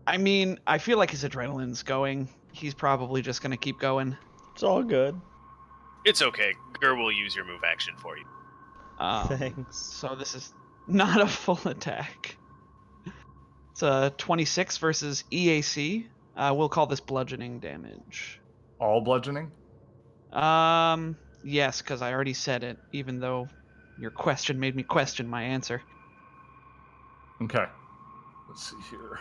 Speaker 4: I mean, I feel like his adrenaline's going. He's probably just going to keep going.
Speaker 2: It's all good.
Speaker 5: It's okay. Gur will use your move action for you.
Speaker 2: Thanks.
Speaker 4: So this is not a full attack. It's a 26 versus EAC. We'll call this bludgeoning damage.
Speaker 1: All bludgeoning?
Speaker 4: Yes, because I already said it, even though your question made me question my answer.
Speaker 1: Okay. Let's see here.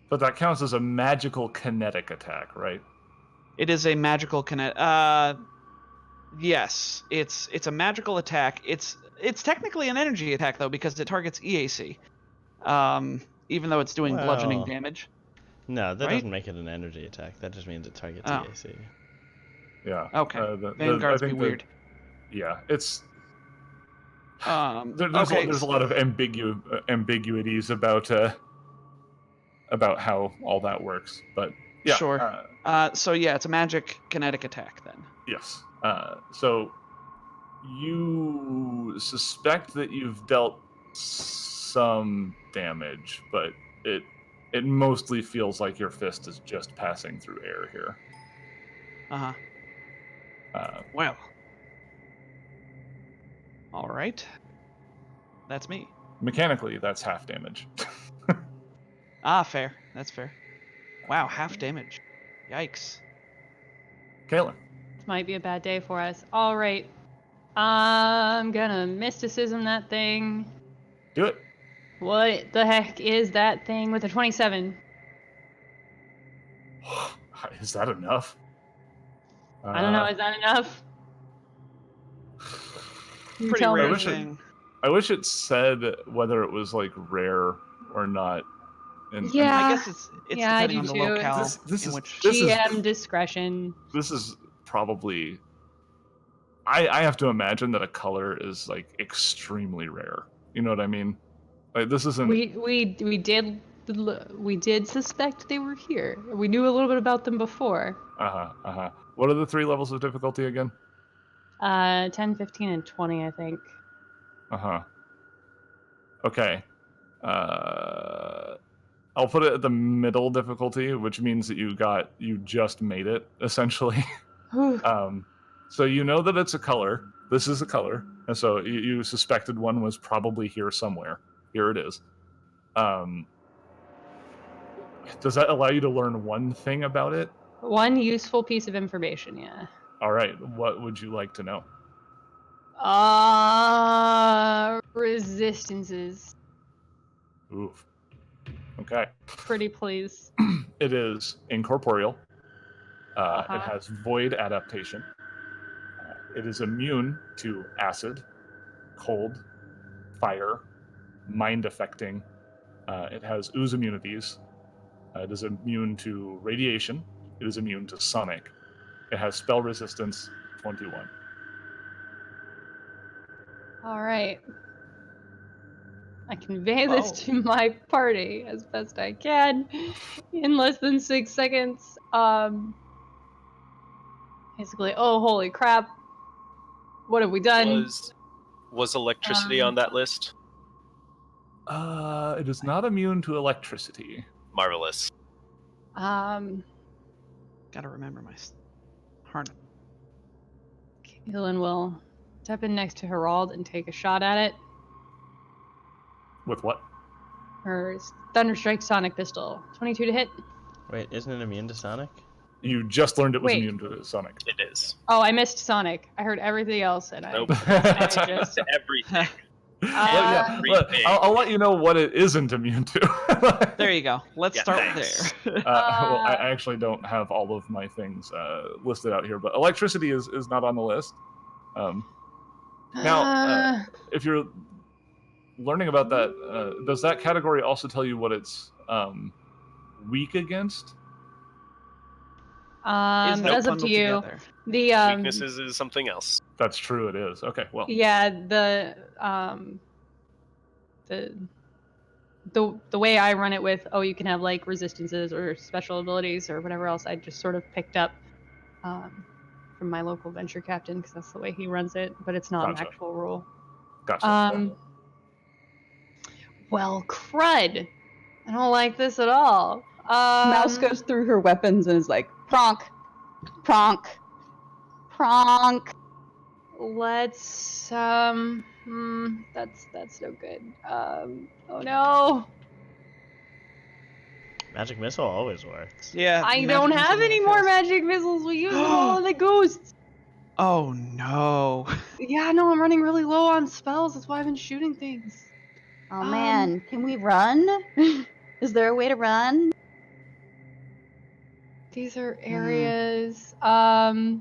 Speaker 1: But that counts as a magical kinetic attack, right?
Speaker 4: It is a magical kinetic. Yes, it's a magical attack. It's technically an energy attack though because it targets EAC. Even though it's doing bludgeoning
Speaker 2: Well,
Speaker 4: damage.
Speaker 2: No, that
Speaker 4: Right?
Speaker 2: doesn't make it an energy attack. That just means it targets
Speaker 4: Oh.
Speaker 2: EAC.
Speaker 1: Yeah.
Speaker 4: Okay.
Speaker 1: I
Speaker 4: Vanguard's be
Speaker 1: think
Speaker 4: weird.
Speaker 1: Yeah, it's there's
Speaker 4: Okay.
Speaker 1: a lot of ambiguities about how all that works, but yeah.
Speaker 4: Sure. So yeah, it's a magic kinetic attack then.
Speaker 1: Yes. So you suspect that you've dealt some damage, but it mostly feels like your fist is just passing through air here.
Speaker 4: Uh-huh. Well. All right. That's me.
Speaker 1: Mechanically, that's half damage.
Speaker 4: Fair. That's fair. Wow, half damage. Yikes.
Speaker 1: Kaylin.
Speaker 6: This might be a bad day for us. All right. I'm gonna mysticism that thing.
Speaker 1: Do it.
Speaker 6: What the heck is that thing with a 27?
Speaker 1: Is that enough?
Speaker 6: I don't know. Is that enough? You
Speaker 4: Pretty
Speaker 6: tell
Speaker 4: rare
Speaker 6: me.
Speaker 4: thing.
Speaker 1: I wish it said whether it was like rare or not. And
Speaker 6: Yeah.
Speaker 4: I guess it's
Speaker 6: Yeah, I
Speaker 4: depending
Speaker 6: do
Speaker 4: on the
Speaker 6: too.
Speaker 4: locale
Speaker 1: This
Speaker 4: in
Speaker 1: is-
Speaker 4: which
Speaker 1: this is-
Speaker 6: GM discretion.
Speaker 1: this is probably. I have to imagine that a color is like extremely rare. You know what I mean? Like this isn't.
Speaker 6: We did suspect they were here. We knew a little bit about them before.
Speaker 1: What are the 3 levels of difficulty again?
Speaker 6: 10, 15, and 20, I think.
Speaker 1: Okay. I'll put it at the middle difficulty, which means that you just made it essentially. So you know that it's a color. This is a color, and so you suspected one was probably here somewhere. Here it is. Does that allow you to learn one thing about it?
Speaker 6: One useful piece of information, yeah.
Speaker 1: All right. What would you like to know?
Speaker 6: Resistances.
Speaker 1: Oof. Okay.
Speaker 6: Pretty please.
Speaker 1: It is incorporeal.
Speaker 6: Uh-huh.
Speaker 1: It has void adaptation. It is immune to acid, cold, fire, mind affecting. It has ooze immunities. It is immune to radiation. It is immune to sonic. It has spell resistance 21.
Speaker 6: All right. I convey this to my party as best I can in less than 6 seconds. Basically, oh holy crap! What have we done?
Speaker 5: Was electricity on that list?
Speaker 1: It is not immune to electricity.
Speaker 5: Marvelous.
Speaker 6: Um,
Speaker 4: Gotta remember my harness.
Speaker 6: Kaelin will step in next to Herald and take a shot at it.
Speaker 1: With what?
Speaker 6: Her Thunderstrike Sonic Pistol. 22 to hit.
Speaker 2: Wait, isn't it immune to Sonic?
Speaker 1: You just learned it was
Speaker 6: Wait.
Speaker 1: immune to Sonic.
Speaker 5: It is.
Speaker 6: Oh, I missed Sonic. I heard everything else, and
Speaker 5: Nope.
Speaker 6: I
Speaker 5: It's immune
Speaker 6: just
Speaker 5: to everything.
Speaker 1: Well, yeah,
Speaker 5: Everything.
Speaker 1: I'll let you know what it isn't immune to.
Speaker 4: There you go. Let's
Speaker 5: Yeah,
Speaker 4: start
Speaker 5: thanks.
Speaker 4: there.
Speaker 1: Well, I actually don't have all of my things listed out here, but electricity is not on the list. Now, if you're learning about that, does that category also tell you what it's weak against?
Speaker 4: Is that
Speaker 6: that's up to
Speaker 4: bundled
Speaker 6: you.
Speaker 4: together?
Speaker 6: The
Speaker 5: Weaknesses is something else.
Speaker 1: That's true. It is. Okay. Well.
Speaker 6: yeah, the way I run it with, you can have like resistances or special abilities or whatever else, I just sort of picked up from my local venture captain because that's the way he runs it, but it's not
Speaker 1: Gotcha.
Speaker 6: an actual rule.
Speaker 1: Gotcha.
Speaker 6: Well, crud. I don't like this at all.
Speaker 3: Mouse goes through her weapons and is like, pronk, pronk, pronk.
Speaker 6: Let's that's no good. Oh no.
Speaker 2: Magic missile always works.
Speaker 4: Yeah.
Speaker 6: I
Speaker 4: magic
Speaker 6: don't
Speaker 4: missile
Speaker 6: have
Speaker 4: never
Speaker 6: any more
Speaker 4: fails.
Speaker 6: magic missiles. We used them all on the ghosts.
Speaker 4: Oh no.
Speaker 6: Yeah, no, I'm running really low on spells. That's why I've been shooting things.
Speaker 3: Oh man, can we run? Is there a way to run?
Speaker 6: These are areas. Oh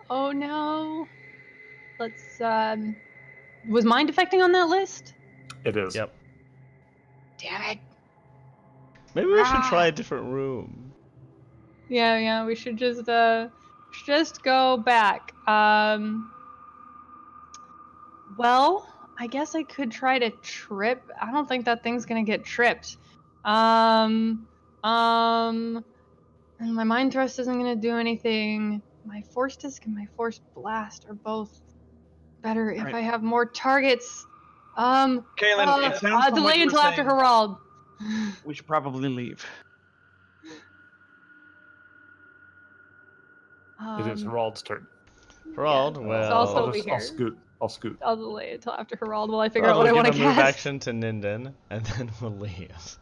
Speaker 6: no. Let's was mind affecting on that list?
Speaker 1: It is.
Speaker 2: Yep.
Speaker 6: Damn it.
Speaker 2: Maybe we should try a different room.
Speaker 6: Yeah, we should just go back. Well, I guess I could try to trip. I don't think that thing's gonna get tripped. And my mind thrust isn't gonna do anything. My force disc and my force blast are both better if
Speaker 4: Right.
Speaker 6: I have more targets.
Speaker 4: Kaylin, it sounds from what
Speaker 6: delay
Speaker 4: you were
Speaker 6: until after
Speaker 4: saying,
Speaker 6: Herald.
Speaker 4: we should probably leave.
Speaker 1: It is Herald's turn.
Speaker 2: Herald,
Speaker 6: yeah,
Speaker 2: well...
Speaker 6: it's also
Speaker 1: I'll
Speaker 6: over here.
Speaker 1: I'll scoot.
Speaker 6: I'll delay until after Herald while I figure out
Speaker 2: we'll
Speaker 6: what I want to
Speaker 2: give a move
Speaker 6: cast.
Speaker 2: action to Ninden, and then we'll leave.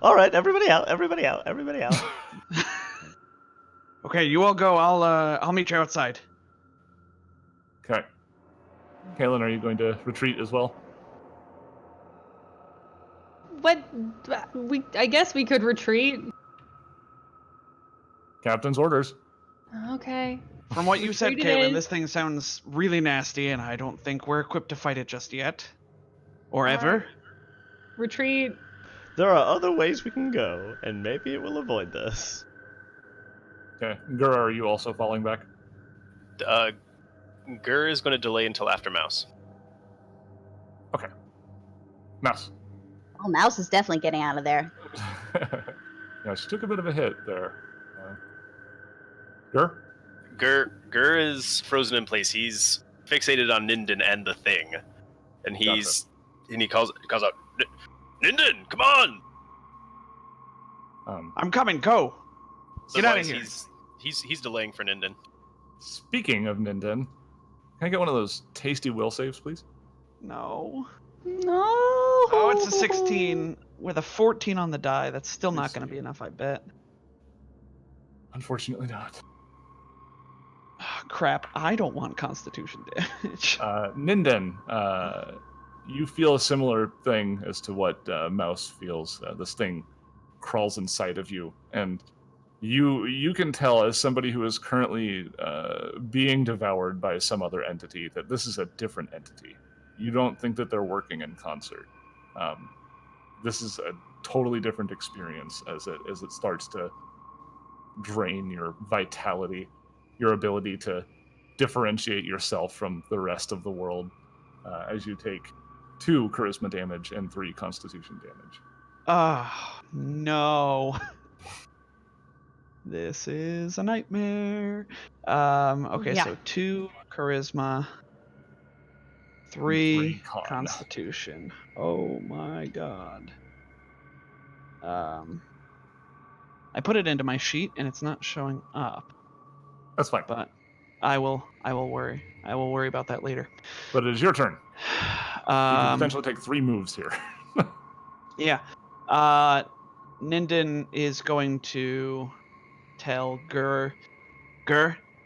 Speaker 2: Alright, everybody out, everybody out, everybody out.
Speaker 4: Okay, you all go. I'll meet you outside.
Speaker 1: Okay. Kaelin, are you going to retreat as well?
Speaker 6: What? I guess we could retreat.
Speaker 1: Captain's orders.
Speaker 6: Okay.
Speaker 4: From what you said,
Speaker 6: Retreat it
Speaker 4: Kaylin,
Speaker 6: is.
Speaker 4: this thing sounds really nasty, and I don't think we're equipped to fight it just yet. Or ever.
Speaker 6: Retreat.
Speaker 2: There are other ways we can go, and maybe it will avoid this.
Speaker 1: Okay. Gur, are you also falling back?
Speaker 5: Gur is going to delay until after Mouse.
Speaker 1: Okay. Mouse.
Speaker 7: Oh, Mouse is definitely getting out of there.
Speaker 1: Yeah, she took a bit of a hit there. Gur?
Speaker 5: Gur is frozen in place. He's fixated on Ninden and the thing, and he calls out, "Ninden, come on!"
Speaker 4: I'm coming. Go. Get out of
Speaker 5: Otherwise,
Speaker 4: here.
Speaker 5: He's delaying for Ninden.
Speaker 1: Speaking of Ninden, can I get one of those tasty will saves, please?
Speaker 4: No.
Speaker 6: No.
Speaker 4: Oh, it's a 16 with a 14 on the die. That's still not going to be enough, I bet.
Speaker 1: Unfortunately not.
Speaker 4: Oh, crap. I don't want Constitution damage.
Speaker 1: Ninden, you feel a similar thing as to what Mouse feels. This thing crawls inside of you, and you can tell as somebody who is currently being devoured by some other entity that this is a different entity. You don't think that they're working in concert. This is a totally different experience as it starts to drain your vitality, your ability to differentiate yourself from the rest of the world as you take 2 charisma damage and 3 constitution damage.
Speaker 4: Ah, no. This is a nightmare. Okay,
Speaker 6: Yeah.
Speaker 4: so 2 charisma,
Speaker 1: 3
Speaker 4: 3
Speaker 1: con.
Speaker 4: constitution. Oh my god. I put it into my sheet and it's not showing up,
Speaker 1: That's fine.
Speaker 4: but I will worry. I will worry about that later.
Speaker 1: But it is your turn. You can potentially take 3 moves here.
Speaker 4: Yeah. Ninden is going to tell Gur,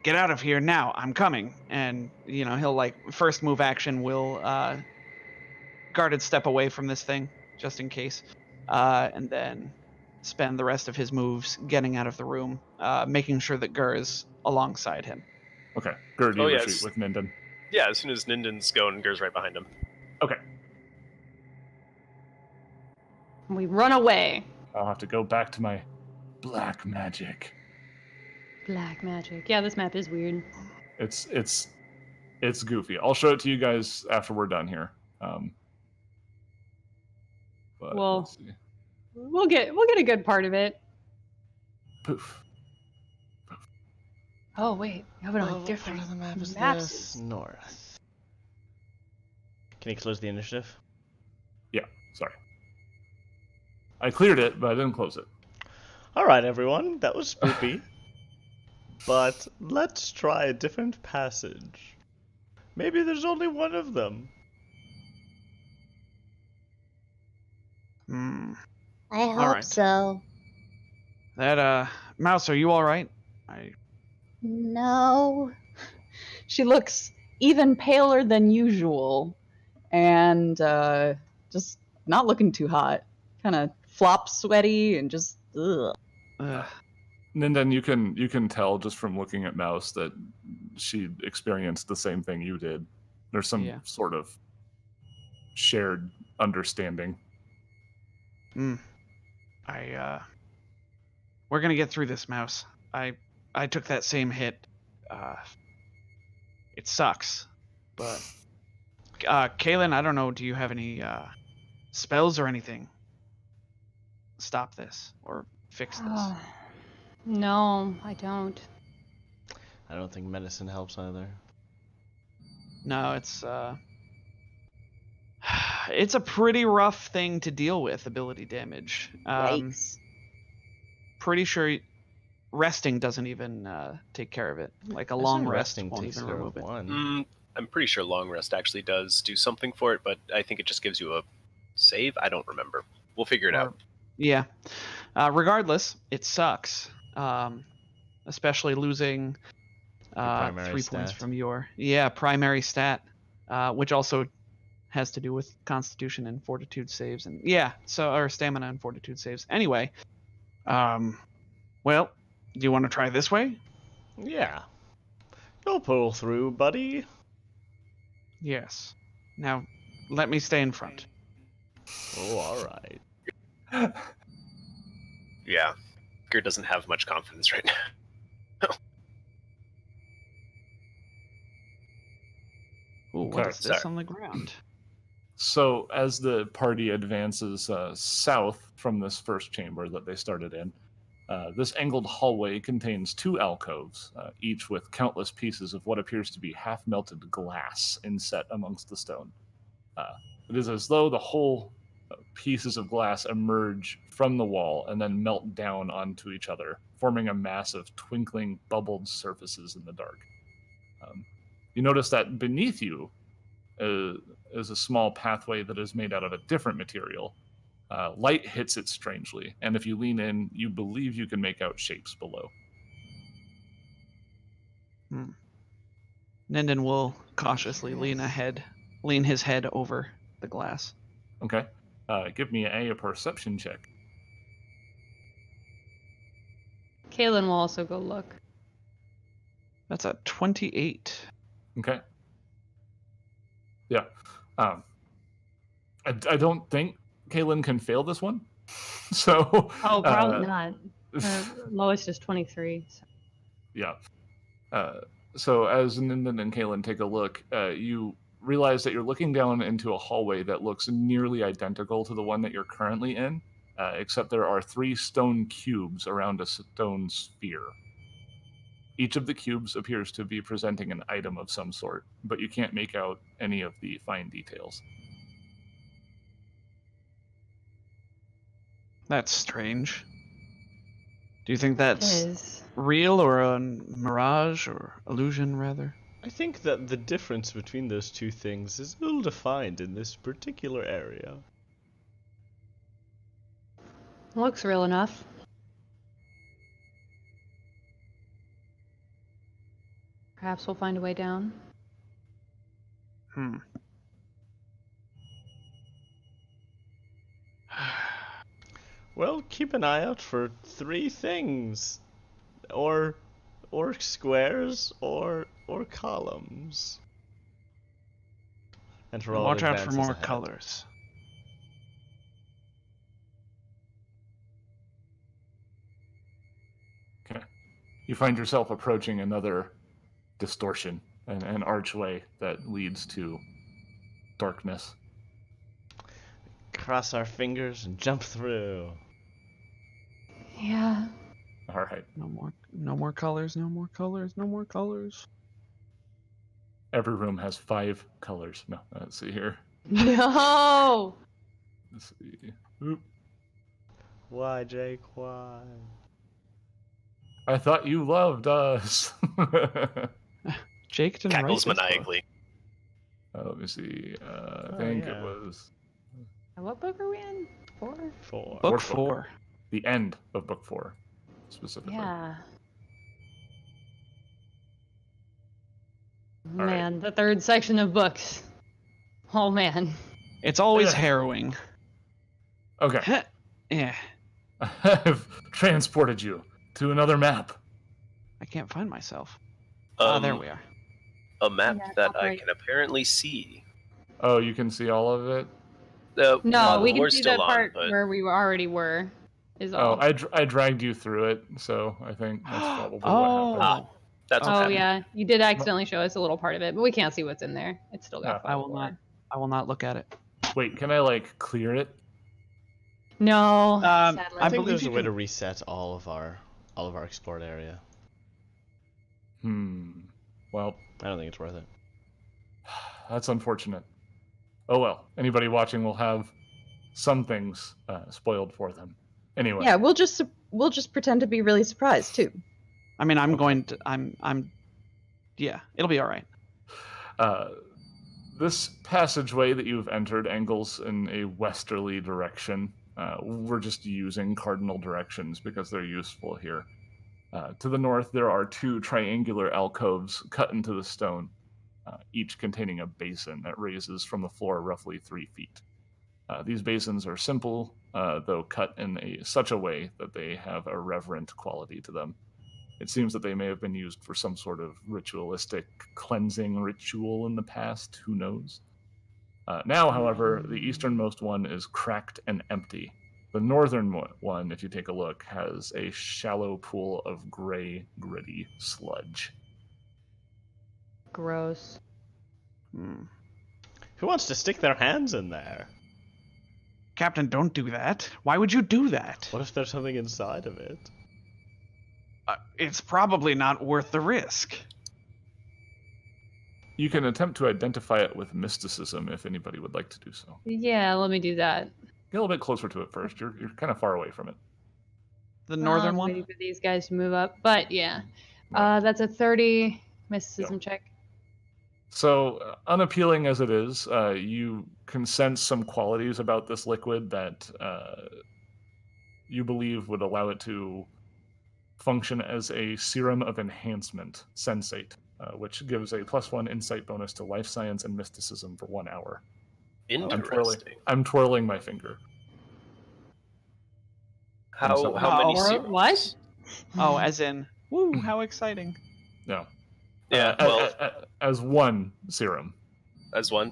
Speaker 4: get out of here now. I'm coming. And, he'll first move action will guarded step away from this thing just in case. And then spend the rest of his moves getting out of the room, making sure that Gur is alongside him.
Speaker 1: Okay. Gerd, you
Speaker 5: Oh,
Speaker 1: retreat
Speaker 5: yes.
Speaker 1: with Ninden.
Speaker 5: Yeah, as soon as Ninden's going, Gur's right behind him.
Speaker 1: Okay.
Speaker 6: We run away.
Speaker 1: I'll have to go back to my black magic.
Speaker 6: Black magic. Yeah, this map is weird.
Speaker 1: It's goofy. I'll show it to you guys after we're done here. But
Speaker 6: Well-
Speaker 1: let's see.
Speaker 6: We'll get a good part of it.
Speaker 1: Poof.
Speaker 6: Oh wait, we have it on
Speaker 2: What
Speaker 6: different
Speaker 2: part of the map is
Speaker 6: maps.
Speaker 2: this? North. Can you close the initiative?
Speaker 1: Yeah, sorry. I cleared it, but I didn't close it.
Speaker 2: All right, everyone, that was spoopy. But let's try a different passage. Maybe there's only one of them.
Speaker 4: Hmm.
Speaker 7: I hope
Speaker 4: right.
Speaker 7: so.
Speaker 4: That, Mouse, are you all right?
Speaker 7: No.
Speaker 3: She looks even paler than usual, and just not looking too hot. Kind of flop sweaty and just ugh.
Speaker 1: Ninden, you can tell just from looking at Mouse that she experienced the same thing you did. There's some
Speaker 4: Yeah.
Speaker 1: sort of shared understanding.
Speaker 4: We're gonna get through this, Mouse. I took that same hit. It sucks, but Kaylin, I don't know. Do you have any spells or anything? Stop this or fix this.
Speaker 6: No, I don't.
Speaker 2: I don't think medicine helps either.
Speaker 4: No, it's a pretty rough thing to deal with. Ability damage.
Speaker 3: Yikes.
Speaker 2: Pretty
Speaker 4: Sure resting doesn't even take care of it. Like a long rest won't
Speaker 2: takes
Speaker 4: even
Speaker 2: care
Speaker 4: remove
Speaker 2: of
Speaker 4: it.
Speaker 2: one.
Speaker 5: I'm pretty sure long rest actually does do something for it, but I think it just gives you a save. I don't remember. We'll figure it out.
Speaker 4: Yeah. Regardless, it sucks. Especially losing
Speaker 2: primary
Speaker 4: 3 points
Speaker 2: stat.
Speaker 4: from your primary stat, which also has to do with Constitution and Fortitude saves, and or stamina and Fortitude saves. Anyway, well, do you want to try this way?
Speaker 2: Yeah. You'll pull through, buddy.
Speaker 4: Yes. Now, let me stay in front.
Speaker 2: Oh, all right.
Speaker 5: Yeah. Gur doesn't have much confidence right now.
Speaker 4: Ooh, what
Speaker 1: Okay,
Speaker 4: is this
Speaker 5: sorry.
Speaker 4: on the ground?
Speaker 1: So as the party advances south from this first chamber that they started in, this angled hallway contains 2 alcoves, each with countless pieces of what appears to be half-melted glass inset amongst the stone. It is as though the whole pieces of glass emerge from the wall and then melt down onto each other, forming a mass of twinkling, bubbled surfaces in the dark. You notice that beneath you is a small pathway that is made out of a different material. Light hits it strangely, and if you lean in, you believe you can make out shapes below.
Speaker 4: Ninden will cautiously lean his head over the glass.
Speaker 1: Okay. Give me a perception check.
Speaker 6: Kaylin will also go look.
Speaker 4: That's a 28.
Speaker 1: Okay. Yeah. I don't think Kaylin can fail this one. So.
Speaker 6: Oh, probably not. Her lowest is 23. So.
Speaker 1: Yeah. So as Ninden and Kaylin take a look, you realize that you're looking down into a hallway that looks nearly identical to the one that you're currently in, except there are 3 stone cubes around a stone sphere. Each of the cubes appears to be presenting an item of some sort, but you can't make out any of the fine details.
Speaker 4: That's strange. Do you think
Speaker 6: It
Speaker 4: that's
Speaker 6: is.
Speaker 4: real or a mirage or illusion, rather?
Speaker 2: I think that the difference between those two things is ill-defined in this particular area.
Speaker 6: Looks real enough. Perhaps we'll find a way down.
Speaker 4: Hmm.
Speaker 2: Well, keep an eye out for 3 things. Or squares, or columns. And for all
Speaker 4: Watch out for
Speaker 2: advances
Speaker 4: more
Speaker 2: ahead.
Speaker 4: colors.
Speaker 1: Okay. You find yourself approaching another distortion, an archway that leads to darkness.
Speaker 2: Cross our fingers and jump through.
Speaker 6: Yeah.
Speaker 1: All right.
Speaker 4: No more colors, no more colors, no more colors.
Speaker 1: Every room has 5 colors. No, let's see here.
Speaker 6: No!
Speaker 1: Let's see. Oop.
Speaker 2: Why, Jake? Why?
Speaker 1: I thought you loved us.
Speaker 4: Jake didn't
Speaker 5: Cackles
Speaker 4: write this book.
Speaker 5: maniacally.
Speaker 1: Let me see. I
Speaker 2: Oh,
Speaker 1: think
Speaker 2: yeah.
Speaker 1: it was
Speaker 6: What book are we in? 4?
Speaker 2: 4.
Speaker 4: Book
Speaker 1: Fourth book.
Speaker 4: 4.
Speaker 1: the end of book 4, specifically.
Speaker 6: Yeah.
Speaker 1: All right.
Speaker 6: Man, the 3rd section of books. Oh man.
Speaker 4: It's always
Speaker 1: Yeah.
Speaker 4: harrowing.
Speaker 1: Okay.
Speaker 4: Yeah.
Speaker 1: I've transported you to another map.
Speaker 4: I can't find myself.
Speaker 5: Um,
Speaker 4: There we are.
Speaker 5: A map
Speaker 6: Yeah,
Speaker 5: that
Speaker 6: top
Speaker 5: I
Speaker 6: right.
Speaker 5: can apparently see.
Speaker 1: Oh, you can see all of it?
Speaker 6: No,
Speaker 5: well,
Speaker 6: we
Speaker 5: we're
Speaker 6: can see
Speaker 5: still
Speaker 6: the
Speaker 5: on,
Speaker 6: part
Speaker 5: but
Speaker 6: where we already were. Is all.
Speaker 1: Oh, I dragged you through it, so I think that's probably what
Speaker 4: Oh.
Speaker 1: happened.
Speaker 5: that's
Speaker 6: Oh
Speaker 5: what's happening.
Speaker 6: yeah, you did accidentally show us a little part of it, but we can't see what's in there. It's still got.
Speaker 1: Oh.
Speaker 4: I will not. I will not look at it.
Speaker 1: Wait, can I, like, clear it?
Speaker 6: No,
Speaker 4: Um,
Speaker 6: sadly.
Speaker 2: I
Speaker 4: I
Speaker 2: think
Speaker 4: believe
Speaker 2: there's
Speaker 4: you
Speaker 2: a way
Speaker 4: can-
Speaker 2: to reset all of our explored area.
Speaker 1: Well,
Speaker 2: I don't think it's worth it.
Speaker 1: that's unfortunate. Oh well, anybody watching will have some things spoiled for them. Anyway.
Speaker 3: Yeah, we'll just pretend to be really surprised too.
Speaker 4: I mean, I'm
Speaker 1: Okay.
Speaker 4: going to. I'm. Yeah, it'll be all right.
Speaker 1: This passageway that you've entered angles in a westerly direction. We're just using cardinal directions because they're useful here. To the north, there are 2 triangular alcoves cut into the stone, each containing a basin that raises from the floor roughly 3 feet. These basins are simple, though cut in such a way that they have a reverent quality to them. It seems that they may have been used for some sort of ritualistic cleansing ritual in the past, who knows? Now, however, the easternmost one is cracked and empty. The northern one, if you take a look, has a shallow pool of gray, gritty sludge.
Speaker 6: Gross.
Speaker 4: Hmm.
Speaker 2: Who wants to stick their hands in there?
Speaker 4: Captain, don't do that. Why would you do that?
Speaker 2: What if there's something inside of it?
Speaker 4: It's probably not worth the risk.
Speaker 1: You can attempt to identify it with mysticism if anybody would like to do so.
Speaker 6: Yeah, let me do that.
Speaker 1: Get a little bit closer to it first. You're kind of far away from it.
Speaker 4: The northern
Speaker 6: Waiting
Speaker 4: one.
Speaker 6: for these guys to move up, but yeah.
Speaker 1: Yeah.
Speaker 6: That's a 30 mysticism check.
Speaker 1: So, unappealing as it is, you can sense some qualities about this liquid that you believe would allow it to function as a serum of enhancement, sensate, which gives a +1 insight bonus to life science and mysticism for 1 hour.
Speaker 5: Interesting.
Speaker 1: I'm twirling my finger.
Speaker 5: How
Speaker 1: so-
Speaker 5: many
Speaker 4: Aura?
Speaker 5: serums?
Speaker 6: What?
Speaker 4: Oh, as in, woo! How exciting.
Speaker 1: No.
Speaker 5: Yeah, well,
Speaker 1: As 1 serum.
Speaker 5: as one.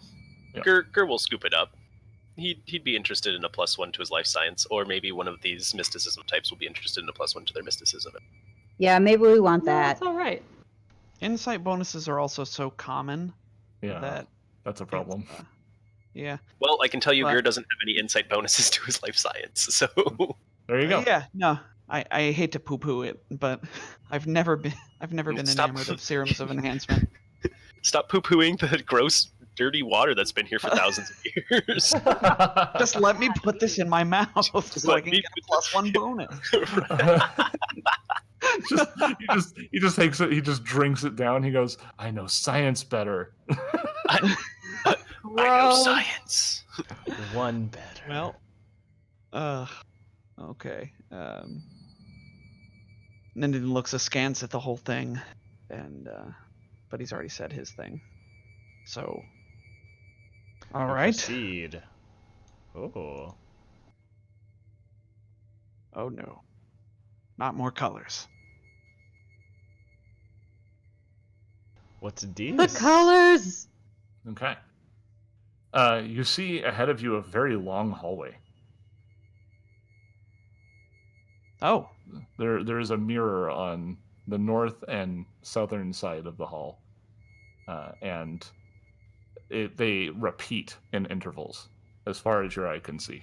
Speaker 1: Yeah.
Speaker 5: Gur will scoop it up. He'd be interested in a +1 to his life science, or maybe one of these mysticism types will be interested in a +1 to their mysticism.
Speaker 7: Yeah, maybe we want
Speaker 6: No,
Speaker 7: that.
Speaker 6: that's all right.
Speaker 4: Insight bonuses are also so common
Speaker 1: Yeah,
Speaker 4: that
Speaker 1: that's a problem.
Speaker 4: Yeah.
Speaker 5: Well, I can tell you,
Speaker 4: But-
Speaker 5: Gur doesn't have any insight bonuses to his life science, so
Speaker 1: There you go.
Speaker 4: Yeah. No. I hate to poo-poo it, but I've never been
Speaker 5: Stop.
Speaker 4: enamored of serums of enhancement.
Speaker 5: stop poo-pooing the gross, dirty water that's been here for thousands of years.
Speaker 4: Just let me put this in my mouth so I
Speaker 5: let
Speaker 4: can
Speaker 5: me
Speaker 4: get a +1 bonus.
Speaker 1: He just takes it. He just drinks it down. He goes, "I know science better."
Speaker 5: I know
Speaker 3: Gross.
Speaker 5: science.
Speaker 2: One better.
Speaker 4: Well, okay. Ninden looks askance at the whole thing, and but he's already said his thing. So, all
Speaker 2: We
Speaker 4: right.
Speaker 2: Proceed. Oh.
Speaker 4: Oh no, not more colors.
Speaker 2: What's
Speaker 3: The
Speaker 2: this?
Speaker 3: colors.
Speaker 1: Okay. You see ahead of you a very long hallway.
Speaker 4: Oh,
Speaker 1: There is a mirror on the north and southern side of the hall, and they repeat in intervals as far as your eye can see.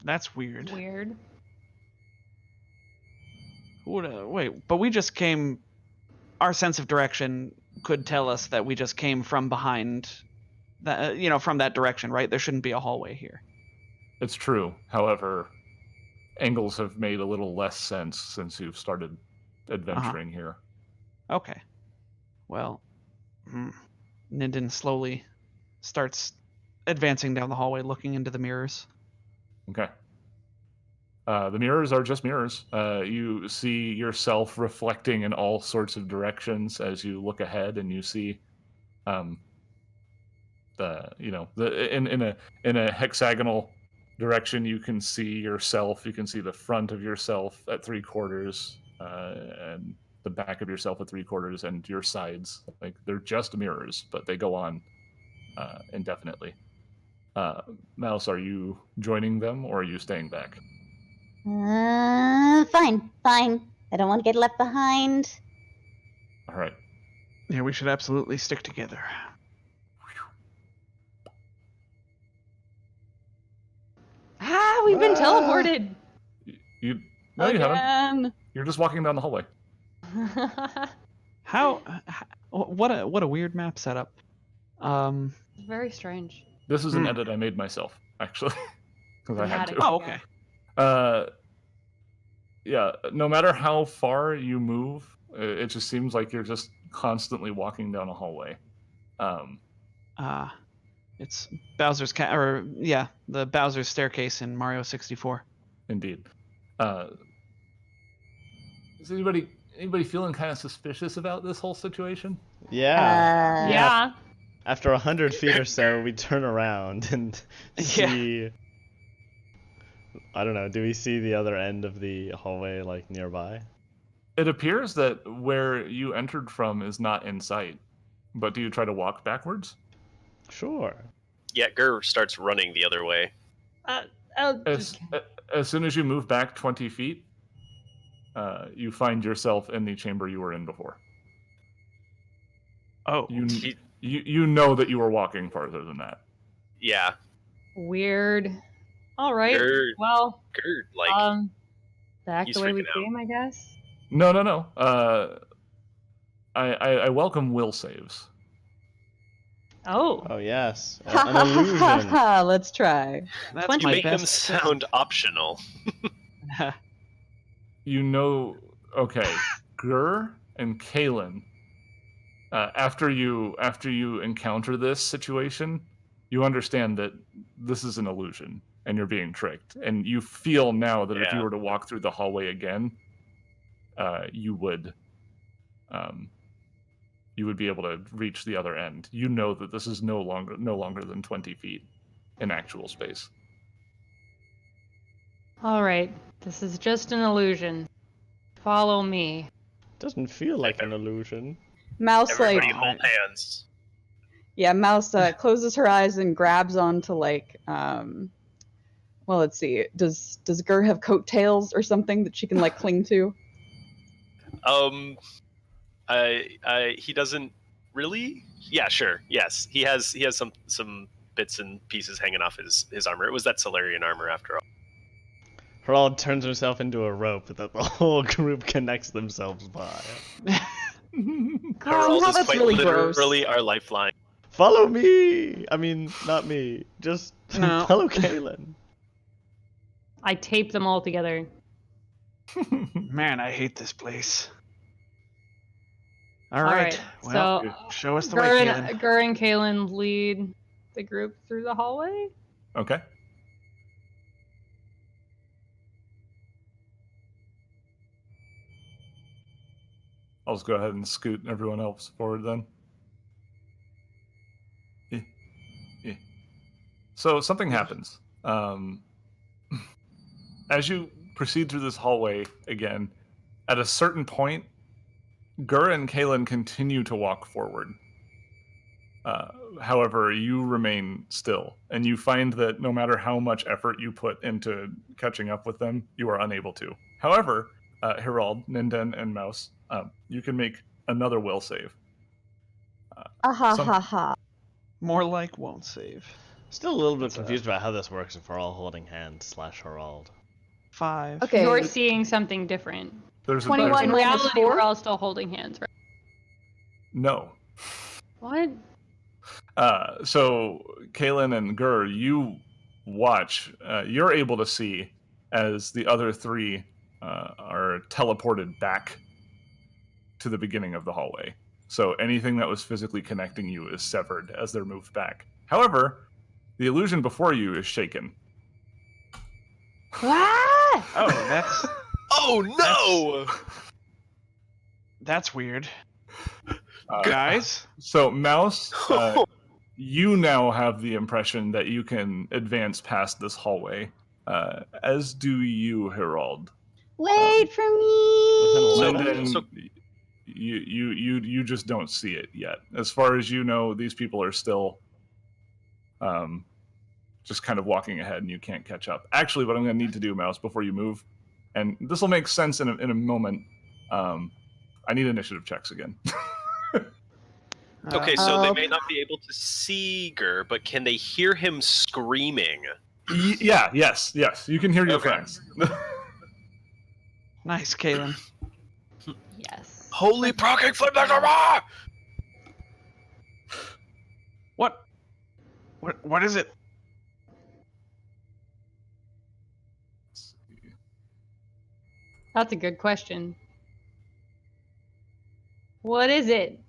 Speaker 4: that's weird.
Speaker 6: Weird.
Speaker 4: Wait, but we just came. Our sense of direction could tell us that we just came from behind, that from that direction, right? There shouldn't be a hallway here.
Speaker 1: It's true. However, angles have made a little less sense since you've started adventuring here.
Speaker 4: Okay. Well, Ninden slowly starts advancing down the hallway, looking into the mirrors.
Speaker 1: Okay. The mirrors are just mirrors. You see yourself reflecting in all sorts of directions as you look ahead, and you see, in a hexagonal direction, you can see yourself. You can see the front of yourself at 3/4, and the back of yourself at 3/4, and your sides. Like they're just mirrors, but they go on indefinitely. Mouse, are you joining them or are you staying back?
Speaker 7: Fine. I don't want to get left behind.
Speaker 1: All right.
Speaker 4: Yeah, we should absolutely stick together.
Speaker 6: We've been
Speaker 2: Ah.
Speaker 6: teleported.
Speaker 1: You no, you haven't.
Speaker 3: Again.
Speaker 1: You're just walking down the hallway.
Speaker 4: What a weird map setup.
Speaker 6: Very strange.
Speaker 1: This is an edit I made myself, actually, because I had
Speaker 6: Dramatic.
Speaker 1: to.
Speaker 4: Oh, okay.
Speaker 1: Yeah. No matter how far you move, it just seems like you're just constantly walking down a hallway.
Speaker 4: It's Bowser's the Bowser's staircase in Mario 64.
Speaker 1: Indeed. Is anybody feeling kind of suspicious about this whole situation?
Speaker 2: Yeah.
Speaker 6: Yeah.
Speaker 2: After 100 feet or so, we turn around and see. I don't know. Do we see the other end of the hallway, like nearby?
Speaker 1: It appears that where you entered from is not in sight. But do you try to walk backwards?
Speaker 2: Sure.
Speaker 5: Yeah, Gur starts running the other way.
Speaker 1: As soon as you move back 20 feet, you find yourself in the chamber you were in before.
Speaker 4: Oh,
Speaker 1: You know that you were walking farther than that.
Speaker 5: Yeah,
Speaker 6: Weird. All right.
Speaker 5: Gur,
Speaker 6: Well,
Speaker 5: he's
Speaker 6: back the way we
Speaker 5: freaking out.
Speaker 6: came, I guess.
Speaker 1: No. I welcome will saves.
Speaker 6: Oh.
Speaker 2: Oh yes.
Speaker 3: Ha
Speaker 2: An
Speaker 3: ha ha
Speaker 2: illusion.
Speaker 3: ha ha. Let's try.
Speaker 4: that's
Speaker 6: You
Speaker 5: You
Speaker 4: my
Speaker 5: make them
Speaker 4: best.
Speaker 5: sound optional.
Speaker 1: You know, okay, Gur and Kalen. After you encounter this situation, you understand that this is an illusion and you're being tricked, and you feel now that if you
Speaker 5: Yeah.
Speaker 1: were to walk through the hallway again, you would be able to reach the other end. You know that this is no longer than 20 feet in actual space.
Speaker 6: All right. This is just an illusion. Follow me.
Speaker 2: Doesn't feel like an illusion.
Speaker 3: Mouse
Speaker 5: Everybody
Speaker 3: like
Speaker 5: hold hands.
Speaker 3: Mouse closes her eyes and grabs onto well, let's see. Does Gur have coattails or something that she can cling to?
Speaker 5: He doesn't really? Yeah, sure. Yes, he has some bits and pieces hanging off his armor. It was that Solarian armor after all.
Speaker 2: Harald turns himself into a rope that the whole group connects themselves by.
Speaker 5: Harald
Speaker 3: now
Speaker 5: is
Speaker 3: that's
Speaker 5: quite
Speaker 3: really gross.
Speaker 5: literally our lifeline.
Speaker 2: Follow me! I mean, not me. Just
Speaker 4: No.
Speaker 2: follow Kaylin.
Speaker 6: I tape them all together.
Speaker 4: Man, I hate this place. All
Speaker 6: All
Speaker 4: right.
Speaker 6: right,
Speaker 4: Well,
Speaker 6: so
Speaker 4: show us the way,
Speaker 6: Gur
Speaker 4: Kaylin.
Speaker 6: and, Gur and Kaylin lead the group through the hallway.
Speaker 1: Okay. I'll just go ahead and scoot everyone else forward then. Yeah. So something happens. As you proceed through this hallway again, at a certain point, Gur and Kaylin continue to walk forward. However, you remain still, and you find that no matter how much effort you put into catching up with them, you are unable to. However, Herald, Ninden, and Mouse, you can make another will save.
Speaker 3: Ha.
Speaker 4: More like won't save.
Speaker 2: Still a little bit
Speaker 4: That's
Speaker 2: confused about how this works if we're all holding hands / Harald.
Speaker 4: 5.
Speaker 3: Okay.
Speaker 6: You're seeing something different.
Speaker 1: There's
Speaker 3: 21
Speaker 6: In
Speaker 3: minus
Speaker 6: reality,
Speaker 3: 4?
Speaker 6: we're all still holding hands, right?
Speaker 1: No.
Speaker 6: What?
Speaker 1: So, Kaylin and Gur, you watch. You're able to see as the other three are teleported back to the beginning of the hallway. So anything that was physically connecting you is severed as they're moved back. However, the illusion before you is shaken.
Speaker 6: Ah!
Speaker 4: Oh,
Speaker 5: Oh no!
Speaker 4: that's weird. Guys?
Speaker 1: So, Mouse, you now have the impression that you can advance past this hallway, as do you, Herald.
Speaker 7: Wait for me.
Speaker 2: Within a
Speaker 5: So-
Speaker 1: Linden,
Speaker 5: so-
Speaker 1: you just don't see it yet. As far as you know, these people are still just kind of walking ahead, and you can't catch up. Actually, what I'm going to need to do, Mouse, before you move, and this will make sense in a moment. I need initiative checks again.
Speaker 5: Okay, so they
Speaker 3: Oh.
Speaker 5: may not be able to see Gur, but can they hear him screaming?
Speaker 1: Yes. You can hear your
Speaker 5: Okay.
Speaker 1: friends.
Speaker 4: Nice, Kaylin.
Speaker 6: Yes.
Speaker 5: Holy proking flip!
Speaker 4: What is it?
Speaker 6: That's a good question. What is it?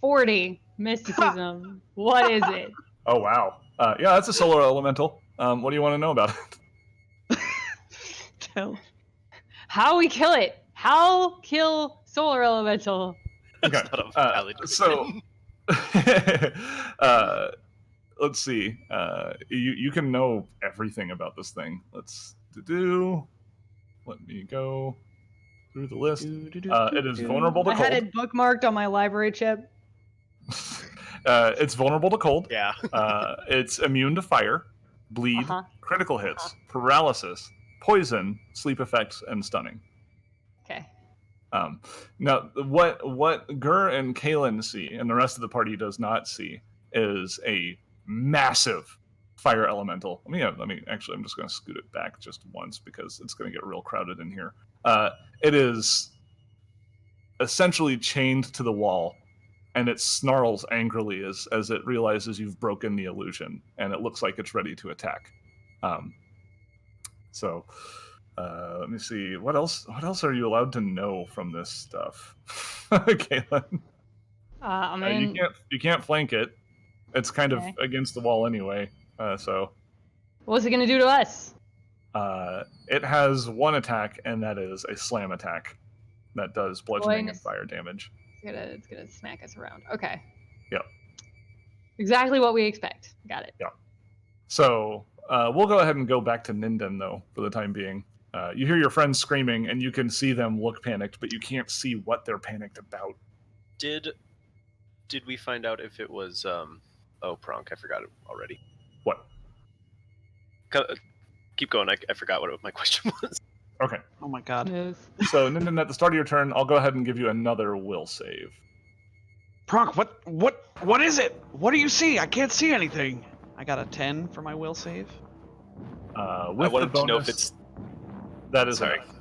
Speaker 6: 40. Mysticism. What is it?
Speaker 1: Oh, wow. Yeah, that's a solar elemental. What do you want to know about it?
Speaker 4: Tell.
Speaker 6: How we kill it? How kill solar elemental?
Speaker 1: Okay.
Speaker 5: That's not a valid
Speaker 1: So, let's see. You can know everything about this thing. Let me go through the list. It is vulnerable to
Speaker 6: I had
Speaker 1: cold.
Speaker 6: it bookmarked on my library chip.
Speaker 1: It's vulnerable to cold.
Speaker 5: Yeah.
Speaker 1: It's immune to fire, bleed,
Speaker 6: Uh-huh.
Speaker 1: critical hits, paralysis, poison, sleep effects, and stunning.
Speaker 6: Okay.
Speaker 1: Now, what Gur and Kaylin see, and the rest of the party does not see, is a massive fire elemental. Let me. Actually, I'm just going to scoot it back just once because it's going to get real crowded in here. It is essentially chained to the wall, and it snarls angrily as it realizes you've broken the illusion, and it looks like it's ready to attack. So. Let me see. What else are you allowed to know from this stuff, Kaylin?
Speaker 6: I mean,
Speaker 1: You can't flank it. It's kind
Speaker 6: Okay.
Speaker 1: of against the wall anyway. So
Speaker 6: what's it gonna do to us?
Speaker 1: it has one attack, and that is a slam attack that does bludgeoning and
Speaker 6: Points.
Speaker 1: fire damage.
Speaker 6: It's gonna smack us around. Okay.
Speaker 1: Yep.
Speaker 6: Exactly what we expect. Got it.
Speaker 1: So we'll go ahead and go back to Ninden though for the time being. You hear your friends screaming, and you can see them look panicked, but you can't see what they're panicked about.
Speaker 5: Did we find out if it was oh, Pronk, I forgot it already.
Speaker 1: What?
Speaker 5: Keep going. I forgot what my question was.
Speaker 1: Okay.
Speaker 4: Oh my god.
Speaker 6: Move.
Speaker 1: So, Ninden, at the start of your turn, I'll go ahead and give you another will save.
Speaker 4: Pronk, what is it? What do you see? I can't see anything. I got a 10 for my will save.
Speaker 1: With
Speaker 5: I
Speaker 1: the
Speaker 5: wanted to know if
Speaker 1: bonus,
Speaker 5: it's.
Speaker 1: that is
Speaker 5: Sorry.
Speaker 1: enough.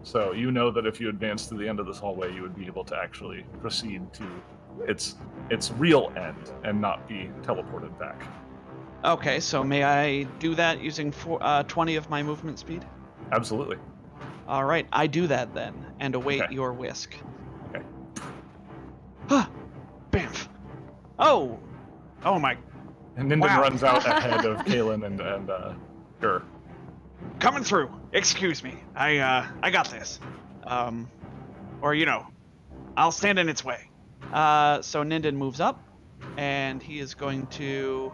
Speaker 1: So you know that if you advance to the end of this hallway, you would be able to actually proceed to its real end and not be teleported back.
Speaker 4: Okay, so may I do that using 20 of my movement speed?
Speaker 1: Absolutely.
Speaker 4: All right, I do that then, and await
Speaker 1: Okay.
Speaker 4: your whisk.
Speaker 1: Okay.
Speaker 4: Bamf. Oh my.
Speaker 1: And Ninden
Speaker 4: Wow.
Speaker 1: runs out ahead of Kalen and Gur.
Speaker 4: Coming through. Excuse me. I got this. Or I'll stand in its way. So Ninden moves up, and he is going to